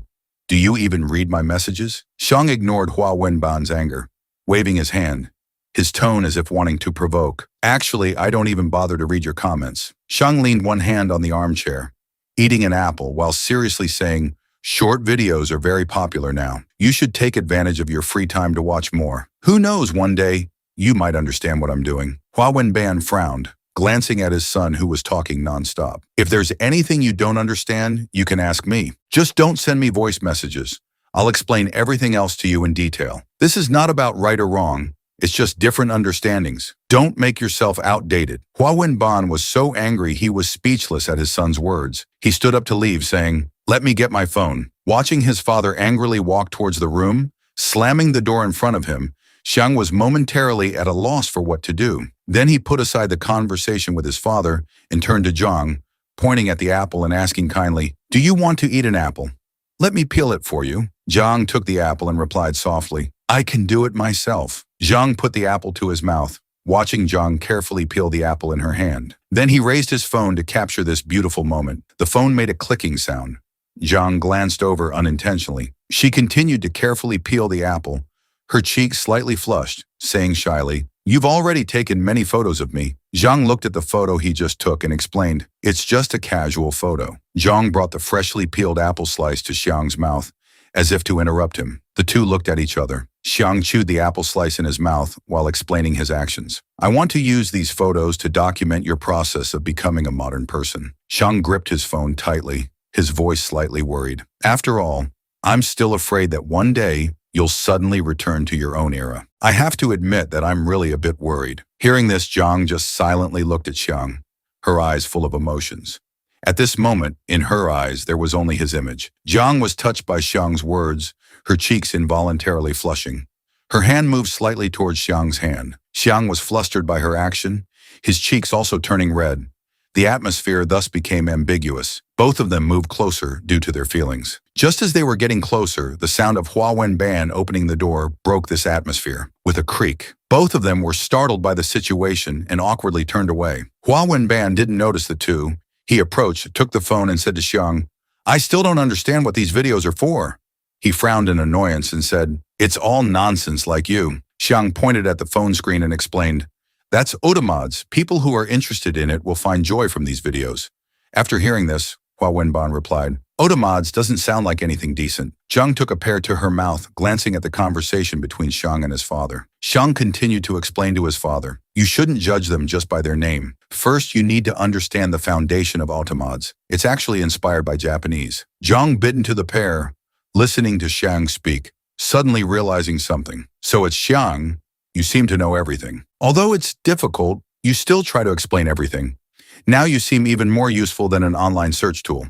do you even read my messages?" Xiang ignored Hua Wenban's anger, waving his hand, his tone as if wanting to provoke. "Actually, I don't even bother to read your comments." Xiang leaned one hand on the armchair, eating an apple while seriously saying, "Short videos are very popular now. You should take advantage of your free time to watch more. Who knows, one day, you might understand what I'm doing." Hua Wenban frowned, glancing at his son who was talking nonstop. "If there's anything you don't understand, you can ask me. Just don't send me voice messages. I'll explain everything else to you in detail. This is not about right or wrong. It's just different understandings. Don't make yourself outdated." Hua Wenban was so angry he was speechless at his son's words. He stood up to leave, saying, "Let me get my phone." Watching his father angrily walk towards the room, slamming the door in front of him, Xiang was momentarily at a loss for what to do. Then he put aside the conversation with his father and turned to Zhang, pointing at the apple and asking kindly, "Do you want to eat an apple? Let me peel it for you." Zhang took the apple and replied softly, "I can do it myself." Zhang put the apple to his mouth, watching Zhang carefully peel the apple in her hand. Then he raised his phone to capture this beautiful moment. The phone made a clicking sound. Zhang glanced over unintentionally. She continued to carefully peel the apple, her cheeks slightly flushed, saying shyly, "You've already taken many photos of me." Zhang looked at the photo he just took and explained, "It's just a casual photo." Zhang brought the freshly peeled apple slice to Xiang's mouth, as if to interrupt him. The two looked at each other. Xiang chewed the apple slice in his mouth while explaining his actions. "I want to use these photos to document your process of becoming a modern person." Xiang gripped his phone tightly, his voice slightly worried. "After all, I'm still afraid that one day you'll suddenly return to your own era. I have to admit that I'm really a bit worried." Hearing this, Zhang just silently looked at Xiang, her eyes full of emotions. At this moment, in her eyes, there was only his image. Zhang was touched by Xiang's words, her cheeks involuntarily flushing. Her hand moved slightly towards Xiang's hand. Xiang was flustered by her action, his cheeks also turning red. The atmosphere thus became ambiguous. Both of them moved closer due to their feelings. Just as they were getting closer, the sound of Hua Wenban opening the door broke this atmosphere. With a creak, both of them were startled by the situation and awkwardly turned away. Hua Wenban didn't notice the two. He approached, took the phone and said to Xiang, "I still don't understand what these videos are for." He frowned in annoyance and said, "It's all nonsense like you." Xiang pointed at the phone screen and explained, "That's Otamods. People who are interested in it will find joy from these videos." After hearing this, Hua Wenban replied, "Otamods doesn't sound like anything decent." Zhang took a pear to her mouth, glancing at the conversation between Xiang and his father. Xiang continued to explain to his father, "You shouldn't judge them just by their name. First, you need to understand the foundation of Otamods. It's actually inspired by Japanese." Zhang bit into the pear, listening to Xiang speak, suddenly realizing something. "So it's Xiang. You seem to know everything. Although it's difficult, you still try to explain everything. Now you seem even more useful than an online search tool."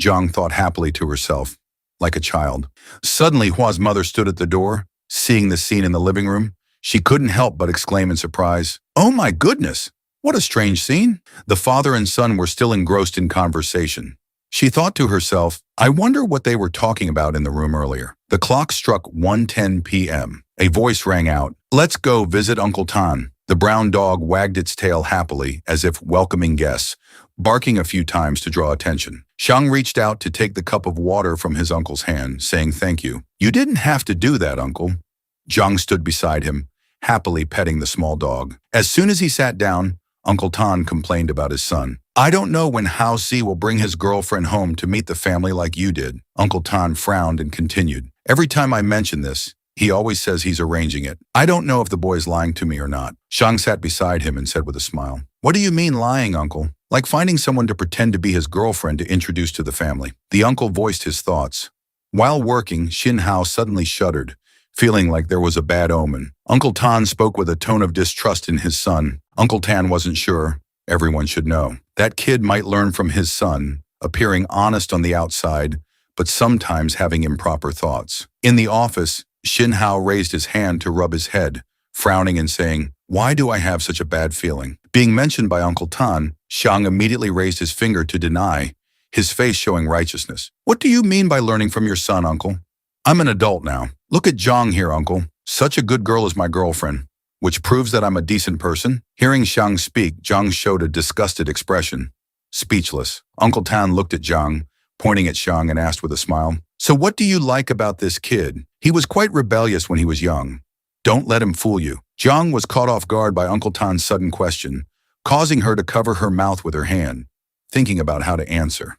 Zhang thought happily to herself, like a child. Suddenly, Hua's mother stood at the door. Seeing the scene in the living room, she couldn't help but exclaim in surprise, "Oh my goodness! What a strange scene." The father and son were still engrossed in conversation. She thought to herself, "I wonder what they were talking about in the room earlier." The clock struck 1:10 p.m. A voice rang out, "Let's go visit Uncle Tan." The brown dog wagged its tail happily, as if welcoming guests, barking a few times to draw attention. Xiang reached out to take the cup of water from his uncle's hand, saying thank you. "You didn't have to do that, uncle." Zhang stood beside him, happily petting the small dog. As soon as he sat down, Uncle Tan complained about his son. "I don't know when Hao Si will bring his girlfriend home to meet the family like you did." Uncle Tan frowned and continued, "Every time I mention this, he always says he's arranging it. I don't know if the boy's lying to me or not." Xiang sat beside him and said with a smile, "What do you mean lying, uncle?" "Like finding someone to pretend to be his girlfriend to introduce to the family." The uncle voiced his thoughts. While working, Xin Hao suddenly shuddered, feeling like there was a bad omen. Uncle Tan spoke with a tone of distrust in his son. Uncle Tan wasn't sure. Everyone should know. That kid might learn from his son, appearing honest on the outside, but sometimes having improper thoughts. In the office, Xin Hao raised his hand to rub his head, frowning and saying, "Why do I have such a bad feeling?" Being mentioned by Uncle Tan, Xiang immediately raised his finger to deny, his face showing righteousness. "What do you mean by learning from your son, uncle? I'm an adult now. Look at Zhang here, uncle. Such a good girl is my girlfriend, which proves that I'm a decent person." Hearing Xiang speak, Zhang showed a disgusted expression. Speechless, Uncle Tan looked at Zhang, pointing at Xiang, and asked with a smile, "So what do you like about this kid? He was quite rebellious when he was young. Don't let him fool you." Zhang was caught off guard by Uncle Tan's sudden question, causing her to cover her mouth with her hand, thinking about how to answer.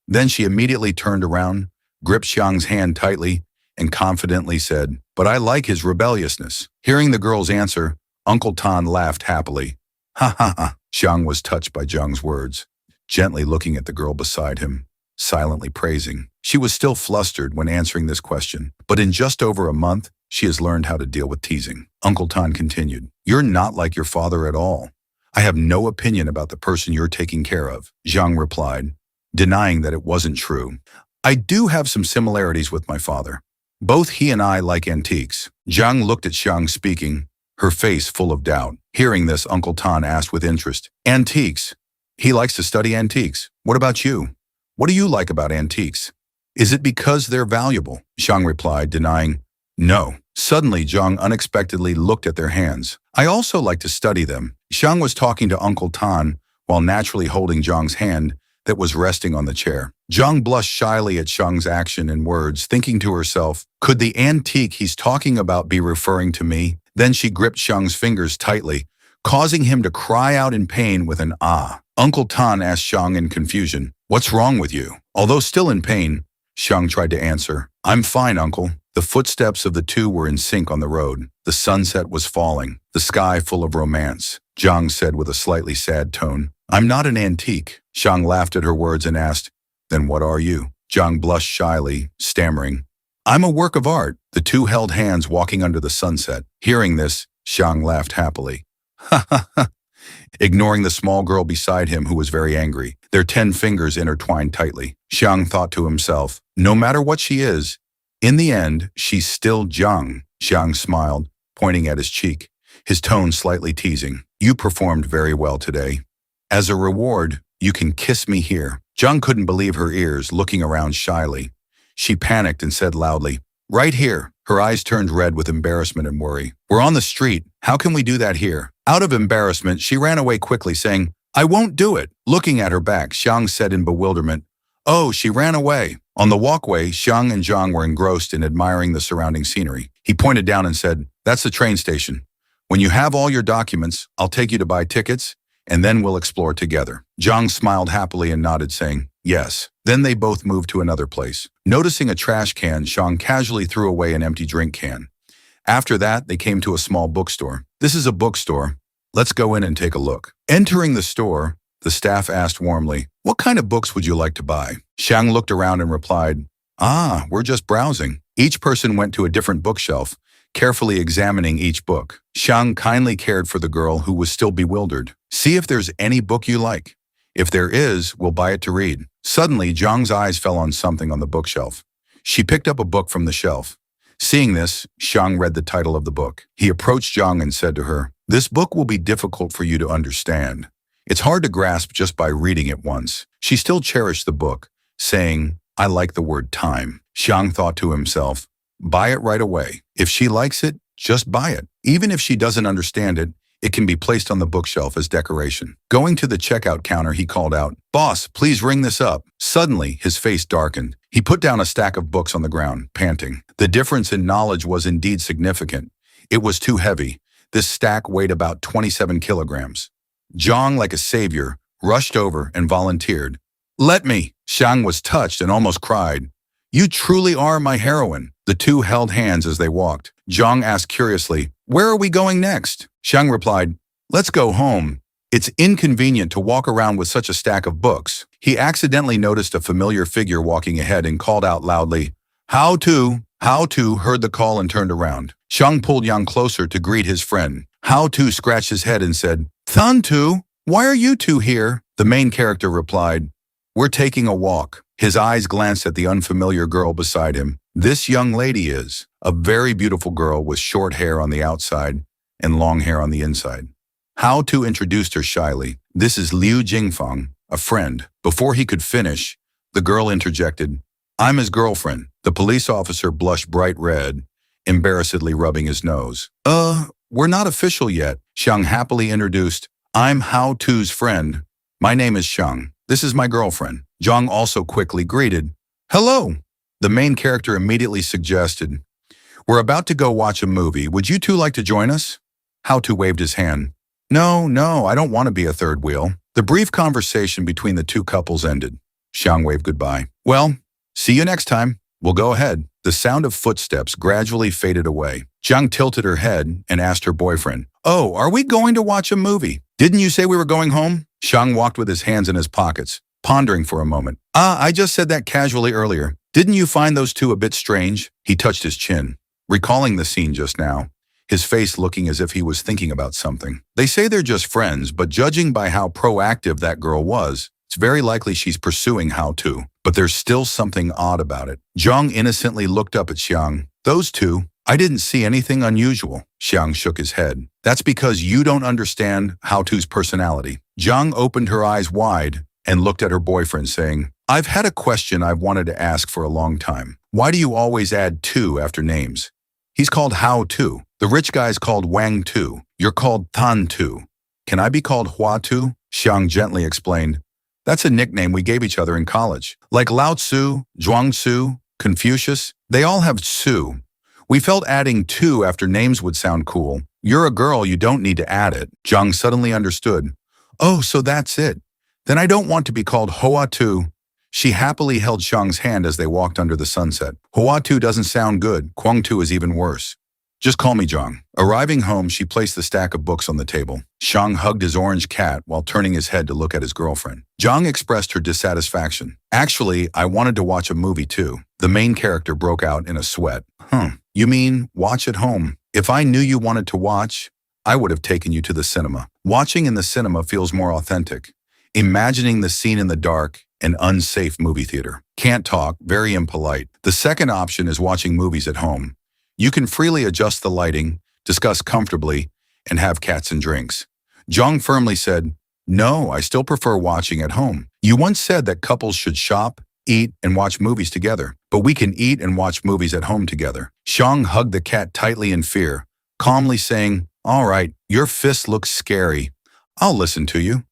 Then she immediately turned around, gripped Xiang's hand tightly, and confidently said, "But I like his rebelliousness." Hearing the girl's answer, Uncle Tan laughed happily. "Ha ha ha." Xiang was touched by Zhang's words, gently looking at the girl beside him, silently praising. She was still flustered when answering this question, but in just over a month, she has learned how to deal with teasing. Uncle Tan continued, "You're not like your father at all. I have no opinion about the person you're taking care of," Zhang replied, denying that it wasn't true. "I do have some similarities with my father. Both he and I like antiques." Zhang looked at Xiang speaking, her face full of doubt. Hearing this, Uncle Tan asked with interest, "Antiques? He likes to study antiques. What about you? What do you like about antiques?" "Is it because they're valuable?" Xiang replied, denying, "No, Suddenly, Zhang unexpectedly looked at their hands. I also like to study them. Xiang was talking to Uncle Tan while naturally holding Zhang's hand that was resting on the chair. Zhang blushed shyly at Xiang's action and words, thinking to herself, could the antique he's talking about be referring to me? Then she gripped Xiang's fingers tightly, causing him to cry out in pain with an ah. Uncle Tan asked Xiang in confusion, what's wrong with you? Although still in pain, Xiang tried to answer, I'm fine, Uncle. The footsteps of the two were in sync on the road. The sunset was falling, the sky full of romance. Zhang said with a slightly sad tone, I'm not an antique. Xiang laughed at her words and asked, then what are you? Zhang blushed shyly, stammering, I'm a work of art. The two held hands walking under the sunset. Hearing this, Xiang laughed happily. Ha ha ha. Ignoring the small girl beside him who was very angry, their 10 fingers intertwined tightly. Xiang thought to himself, no matter what she is, in the end, she's still Zhang. Xiang smiled, pointing at his cheek, his tone slightly teasing. You performed very well today. As a reward, you can kiss me here. Zhang couldn't believe her ears, looking around shyly. She panicked and said loudly, right here. Her eyes turned red with embarrassment and worry. We're on the street. How can we do that here? Out of embarrassment, she ran away quickly, saying, I won't do it. Looking at her back, Xiang said in bewilderment, oh, she ran away. On the walkway, Xiang and Zhang were engrossed in admiring the surrounding scenery. He pointed down and said, that's the train station. When you have all your documents, I'll take you to buy tickets, and then we'll explore together. Zhang smiled happily and nodded, saying, yes. Then they both moved to another place. Noticing a trash can, Xiang casually threw away an empty drink can. After that, they came to a small bookstore. This is a bookstore. Let's go in and take a look. Entering the store, the staff asked warmly, what kind of books would you like to buy? Xiang looked around and replied, we're just browsing. Each person went to a different bookshelf, carefully examining each book. Xiang kindly cared for the girl who was still bewildered. See if there's any book you like. If there is, we'll buy it to read. Suddenly, Zhang's eyes fell on something on the bookshelf. She picked up a book from the shelf. Seeing this, Xiang read the title of the book. He approached Zhang and said to her, this book will be difficult for you to understand. It's hard to grasp just by reading it once. She still cherished the book, saying, I like the word time. Xiang thought to himself, buy it right away. If she likes it, just buy it. Even if she doesn't understand it, it can be placed on the bookshelf as decoration. Going to the checkout counter, he called out, boss, please ring this up. Suddenly, his face darkened. He put down a stack of books on the ground, panting. The difference in knowledge was indeed significant. It was too heavy. This stack weighed about 27 kilograms. Zhang, like a savior, rushed over and volunteered. Let me. Xiang was touched and almost cried. You truly are my heroine. The two held hands as they walked. Zhang asked curiously, where are we going next? Xiang replied, let's go home. It's inconvenient to walk around with such a stack of books. He accidentally noticed a familiar figure walking ahead and called out loudly, How to, heard the call and turned around. Xiang pulled Yang closer to greet his friend. How to scratched his head and said, Thantu, why are you two here? The main character replied, we're taking a walk. His eyes glanced at the unfamiliar girl beside him. This young lady is a very beautiful girl with short hair on the outside and long hair on the inside. How to introduced her shyly. This is Liu Jingfeng, a friend. Before he could finish, the girl interjected, I'm his girlfriend. The police officer blushed bright red, embarrassedly rubbing his nose. We're not official yet. Xiang happily introduced, I'm How To's friend. My name is Xiang. This is my girlfriend. Zhang also quickly greeted, hello. The main character immediately suggested, we're about to go watch a movie. Would you two like to join us? How To waved his hand. No, I don't want to be a third wheel. The brief conversation between the two couples ended. Xiang waved goodbye. Well, see you next time. We'll go ahead. The sound of footsteps gradually faded away. Zhang tilted her head and asked her boyfriend, oh, are we going to watch a movie? Didn't you say we were going home? Xiang walked with his hands in his pockets, pondering for a moment. I just said that casually earlier. Didn't you find those two a bit strange? He touched his chin, recalling the scene just now, his face looking as if he was thinking about something. They say they're just friends, but judging by how proactive that girl was, it's very likely she's pursuing How To. But there's still something odd about it. Zhang innocently looked up at Xiang. Those two, I didn't see anything unusual. Xiang shook his head. That's because you don't understand How To's personality. Zhang opened her eyes wide and looked at her boyfriend, saying, I've had a question I've wanted to ask for a long time. Why do you always add to after names? He's called Hao Tu. The rich guy's called Wang Tu. You're called Tan Tu. Can I be called Hua Tu? Xiang gently explained. That's a nickname we gave each other in college. Like Lao Tzu, Zhuang Tzu, Confucius, they all have Tzu. We felt adding Tu after names would sound cool. You're a girl, you don't need to add it. Zhang suddenly understood. Oh, so that's it. Then I don't want to be called Hoa Tu. She happily held Xiang's hand as they walked under the sunset. Hoa Tu doesn't sound good. Quang Tu is even worse. Just call me Zhang. Arriving home, she placed the stack of books on the table. Xiang hugged his orange cat while turning his head to look at his girlfriend. Zhang expressed her dissatisfaction. Actually, I wanted to watch a movie too. The main character broke out in a sweat. You mean watch at home? If I knew you wanted to watch, I would have taken you to the cinema. Watching in the cinema feels more authentic. Imagining the scene in the dark, an unsafe movie theater. Can't talk, very impolite. The second option is watching movies at home. You can freely adjust the lighting, discuss comfortably, and have cats and drinks. Zhang firmly said, no, I still prefer watching at home. You once said that couples should shop, eat, and watch movies together, but we can eat and watch movies at home together. Xiang hugged the cat tightly in fear, calmly saying, all right, your fist looks scary. I'll listen to you.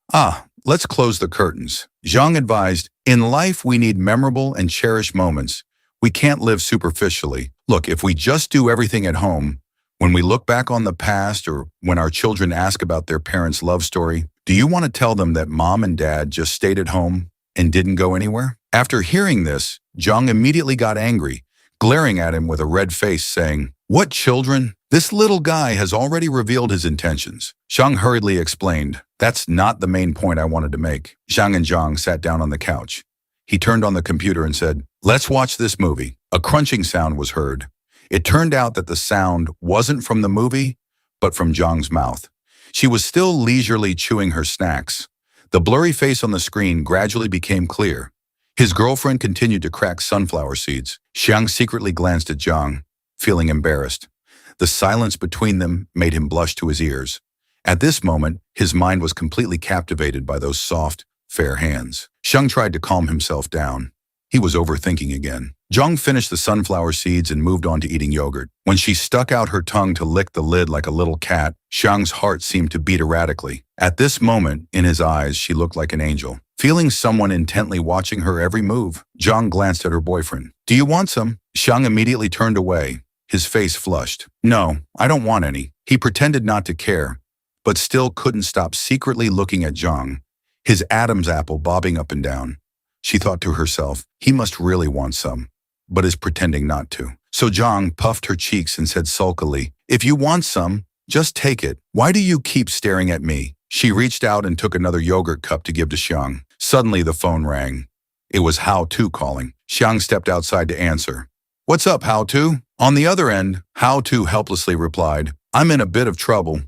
Let's close the curtains. Zhang advised, in life we need memorable and cherished moments. We can't live superficially. Look, if we just do everything at home, when we look back on the past or when our children ask about their parents' love story, do you want to tell them that mom and dad just stayed at home and didn't go anywhere? After hearing this, Zhang immediately got angry, glaring at him with a red face, saying, what children? This little guy has already revealed his intentions. Xiang hurriedly explained, that's not the main point I wanted to make. Xiang and Zhang sat down on the couch. He turned on the computer and said, let's watch this movie. A crunching sound was heard. It turned out that the sound wasn't from the movie, but from Zhang's mouth. She was still leisurely chewing her snacks. The blurry face on the screen gradually became clear. His girlfriend continued to crack sunflower seeds. Xiang secretly glanced at Zhang, feeling embarrassed. The silence between them made him blush to his ears. At this moment, his mind was completely captivated by those soft, fair hands. Xiang tried to calm himself down. He was overthinking again. Zhang finished the sunflower seeds and moved on to eating yogurt. When she stuck out her tongue to lick the lid like a little cat, Xiang's heart seemed to beat erratically. At this moment, in his eyes, she looked like an angel. Feeling someone intently watching her every move, Zhang glanced at her boyfriend. Do you want some? Xiang immediately turned away. His face flushed. No, I don't want any. He pretended not to care, but still couldn't stop secretly looking at Zhang, his Adam's apple bobbing up and down. She thought to herself, he must really want some, but is pretending not to. So Zhang puffed her cheeks and said sulkily, if you want some, just take it. Why do you keep staring at me? She reached out and took another yogurt cup to give to Xiang. Suddenly the phone rang. It was Hao Tu calling. Xiang stepped outside to answer. What's up, Hao Tu? On the other end, Hao Tu helplessly replied, I'm in a bit of trouble.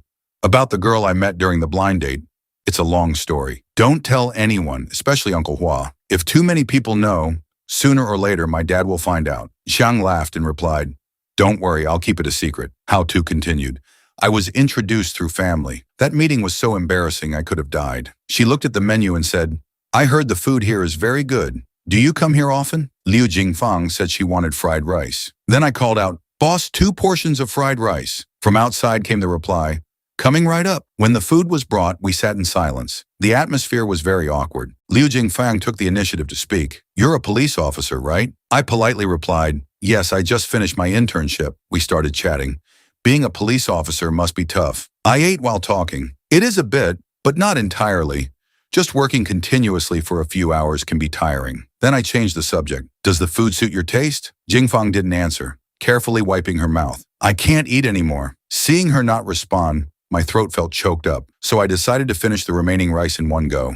About the girl I met during the blind date. It's a long story. Don't tell anyone, especially Uncle Hua. If too many people know, sooner or later my dad will find out. Xiang laughed and replied, don't worry, I'll keep it a secret. Hao Tu continued, I was introduced through family. That meeting was so embarrassing I could have died. She looked at the menu and said, I heard the food here is very good. Do you come here often? Liu Jingfang said she wanted fried rice. Then I called out, boss, 2 portions of fried rice. From outside came the reply, coming right up. When the food was brought, we sat in silence. The atmosphere was very awkward. Liu Jingfang took the initiative to speak. You're a police officer, right? I politely replied, yes, I just finished my internship. We started chatting. Being a police officer must be tough. I ate while talking. It is a bit, but not entirely. Just working continuously for a few hours can be tiring. Then I changed the subject. Does the food suit your taste? Jingfang didn't answer, carefully wiping her mouth. I can't eat anymore. Seeing her not respond, my throat felt choked up, so I decided to finish the remaining rice in one go,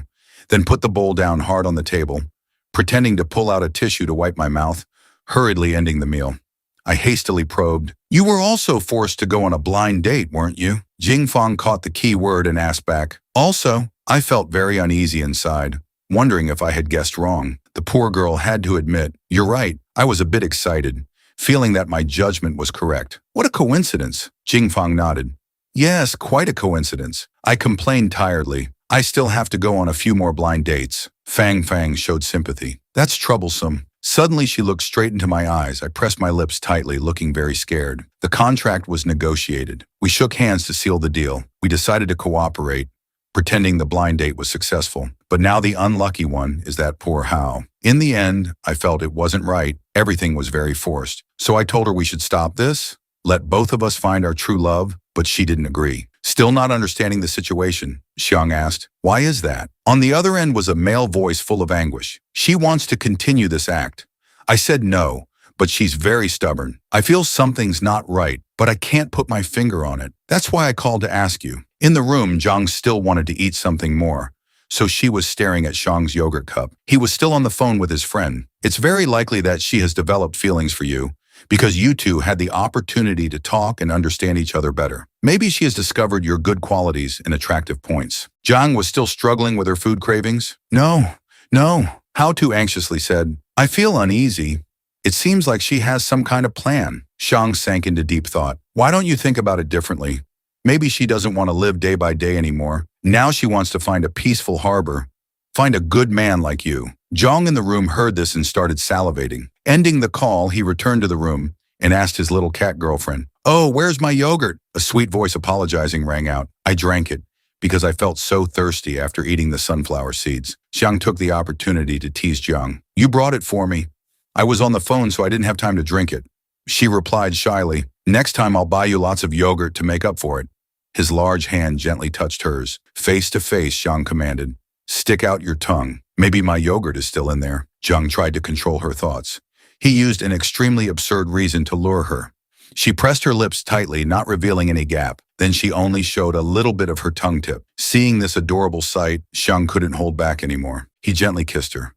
then put the bowl down hard on the table, pretending to pull out a tissue to wipe my mouth, hurriedly ending the meal. I hastily probed, you were also forced to go on a blind date, weren't you? Jingfang caught the key word and asked back, also, I felt very uneasy inside, wondering if I had guessed wrong. The poor girl had to admit, you're right, I was a bit excited, feeling that my judgment was correct. What a coincidence, Jingfang nodded. Yes, quite a coincidence. I complained tiredly. I still have to go on a few more blind dates. Fang showed sympathy. That's troublesome. Suddenly, she looked straight into my eyes. I pressed my lips tightly, looking very scared. The contract was negotiated. We shook hands to seal the deal. We decided to cooperate, pretending the blind date was successful. But now the unlucky one is that poor Hao. In the end, I felt it wasn't right. Everything was very forced. So I told her we should stop this, let both of us find our true love, but she didn't agree. Still not understanding the situation, Xiang asked, "Why is that?" On the other end was a male voice full of anguish. "She wants to continue this act." I said no, but she's very stubborn. "I feel something's not right, but I can't put my finger on it. That's why I called to ask you." In the room, Zhang still wanted to eat something more, so she was staring at Xiang's yogurt cup. He was still on the phone with his friend. "It's very likely that she has developed feelings for you, because you two had the opportunity to talk and understand each other better. Maybe she has discovered your good qualities and attractive points." Zhang was still struggling with her food cravings. No, Hao too anxiously said, "I feel uneasy. It seems like she has some kind of plan." Xiang sank into deep thought. "Why don't you think about it differently? Maybe she doesn't want to live day by day anymore. Now she wants to find a peaceful harbor. Find a good man like you." Zhang in the room heard this and started salivating. Ending the call, he returned to the room and asked his little cat girlfriend, "Oh, where's my yogurt?" A sweet voice apologizing rang out. I drank it because I felt so thirsty after eating the sunflower seeds. Xiang took the opportunity to tease Zhang. "You brought it for me. I was on the phone, so I didn't have time to drink it." She replied shyly, "Next time I'll buy you lots of yogurt to make up for it." His large hand gently touched hers. Face to face, Xiang commanded, "Stick out your tongue. Maybe my yogurt is still in there." Zhang tried to control her thoughts. He used an extremely absurd reason to lure her. She pressed her lips tightly, not revealing any gap. Then she only showed a little bit of her tongue tip. Seeing this adorable sight, Xiang couldn't hold back anymore. He gently kissed her.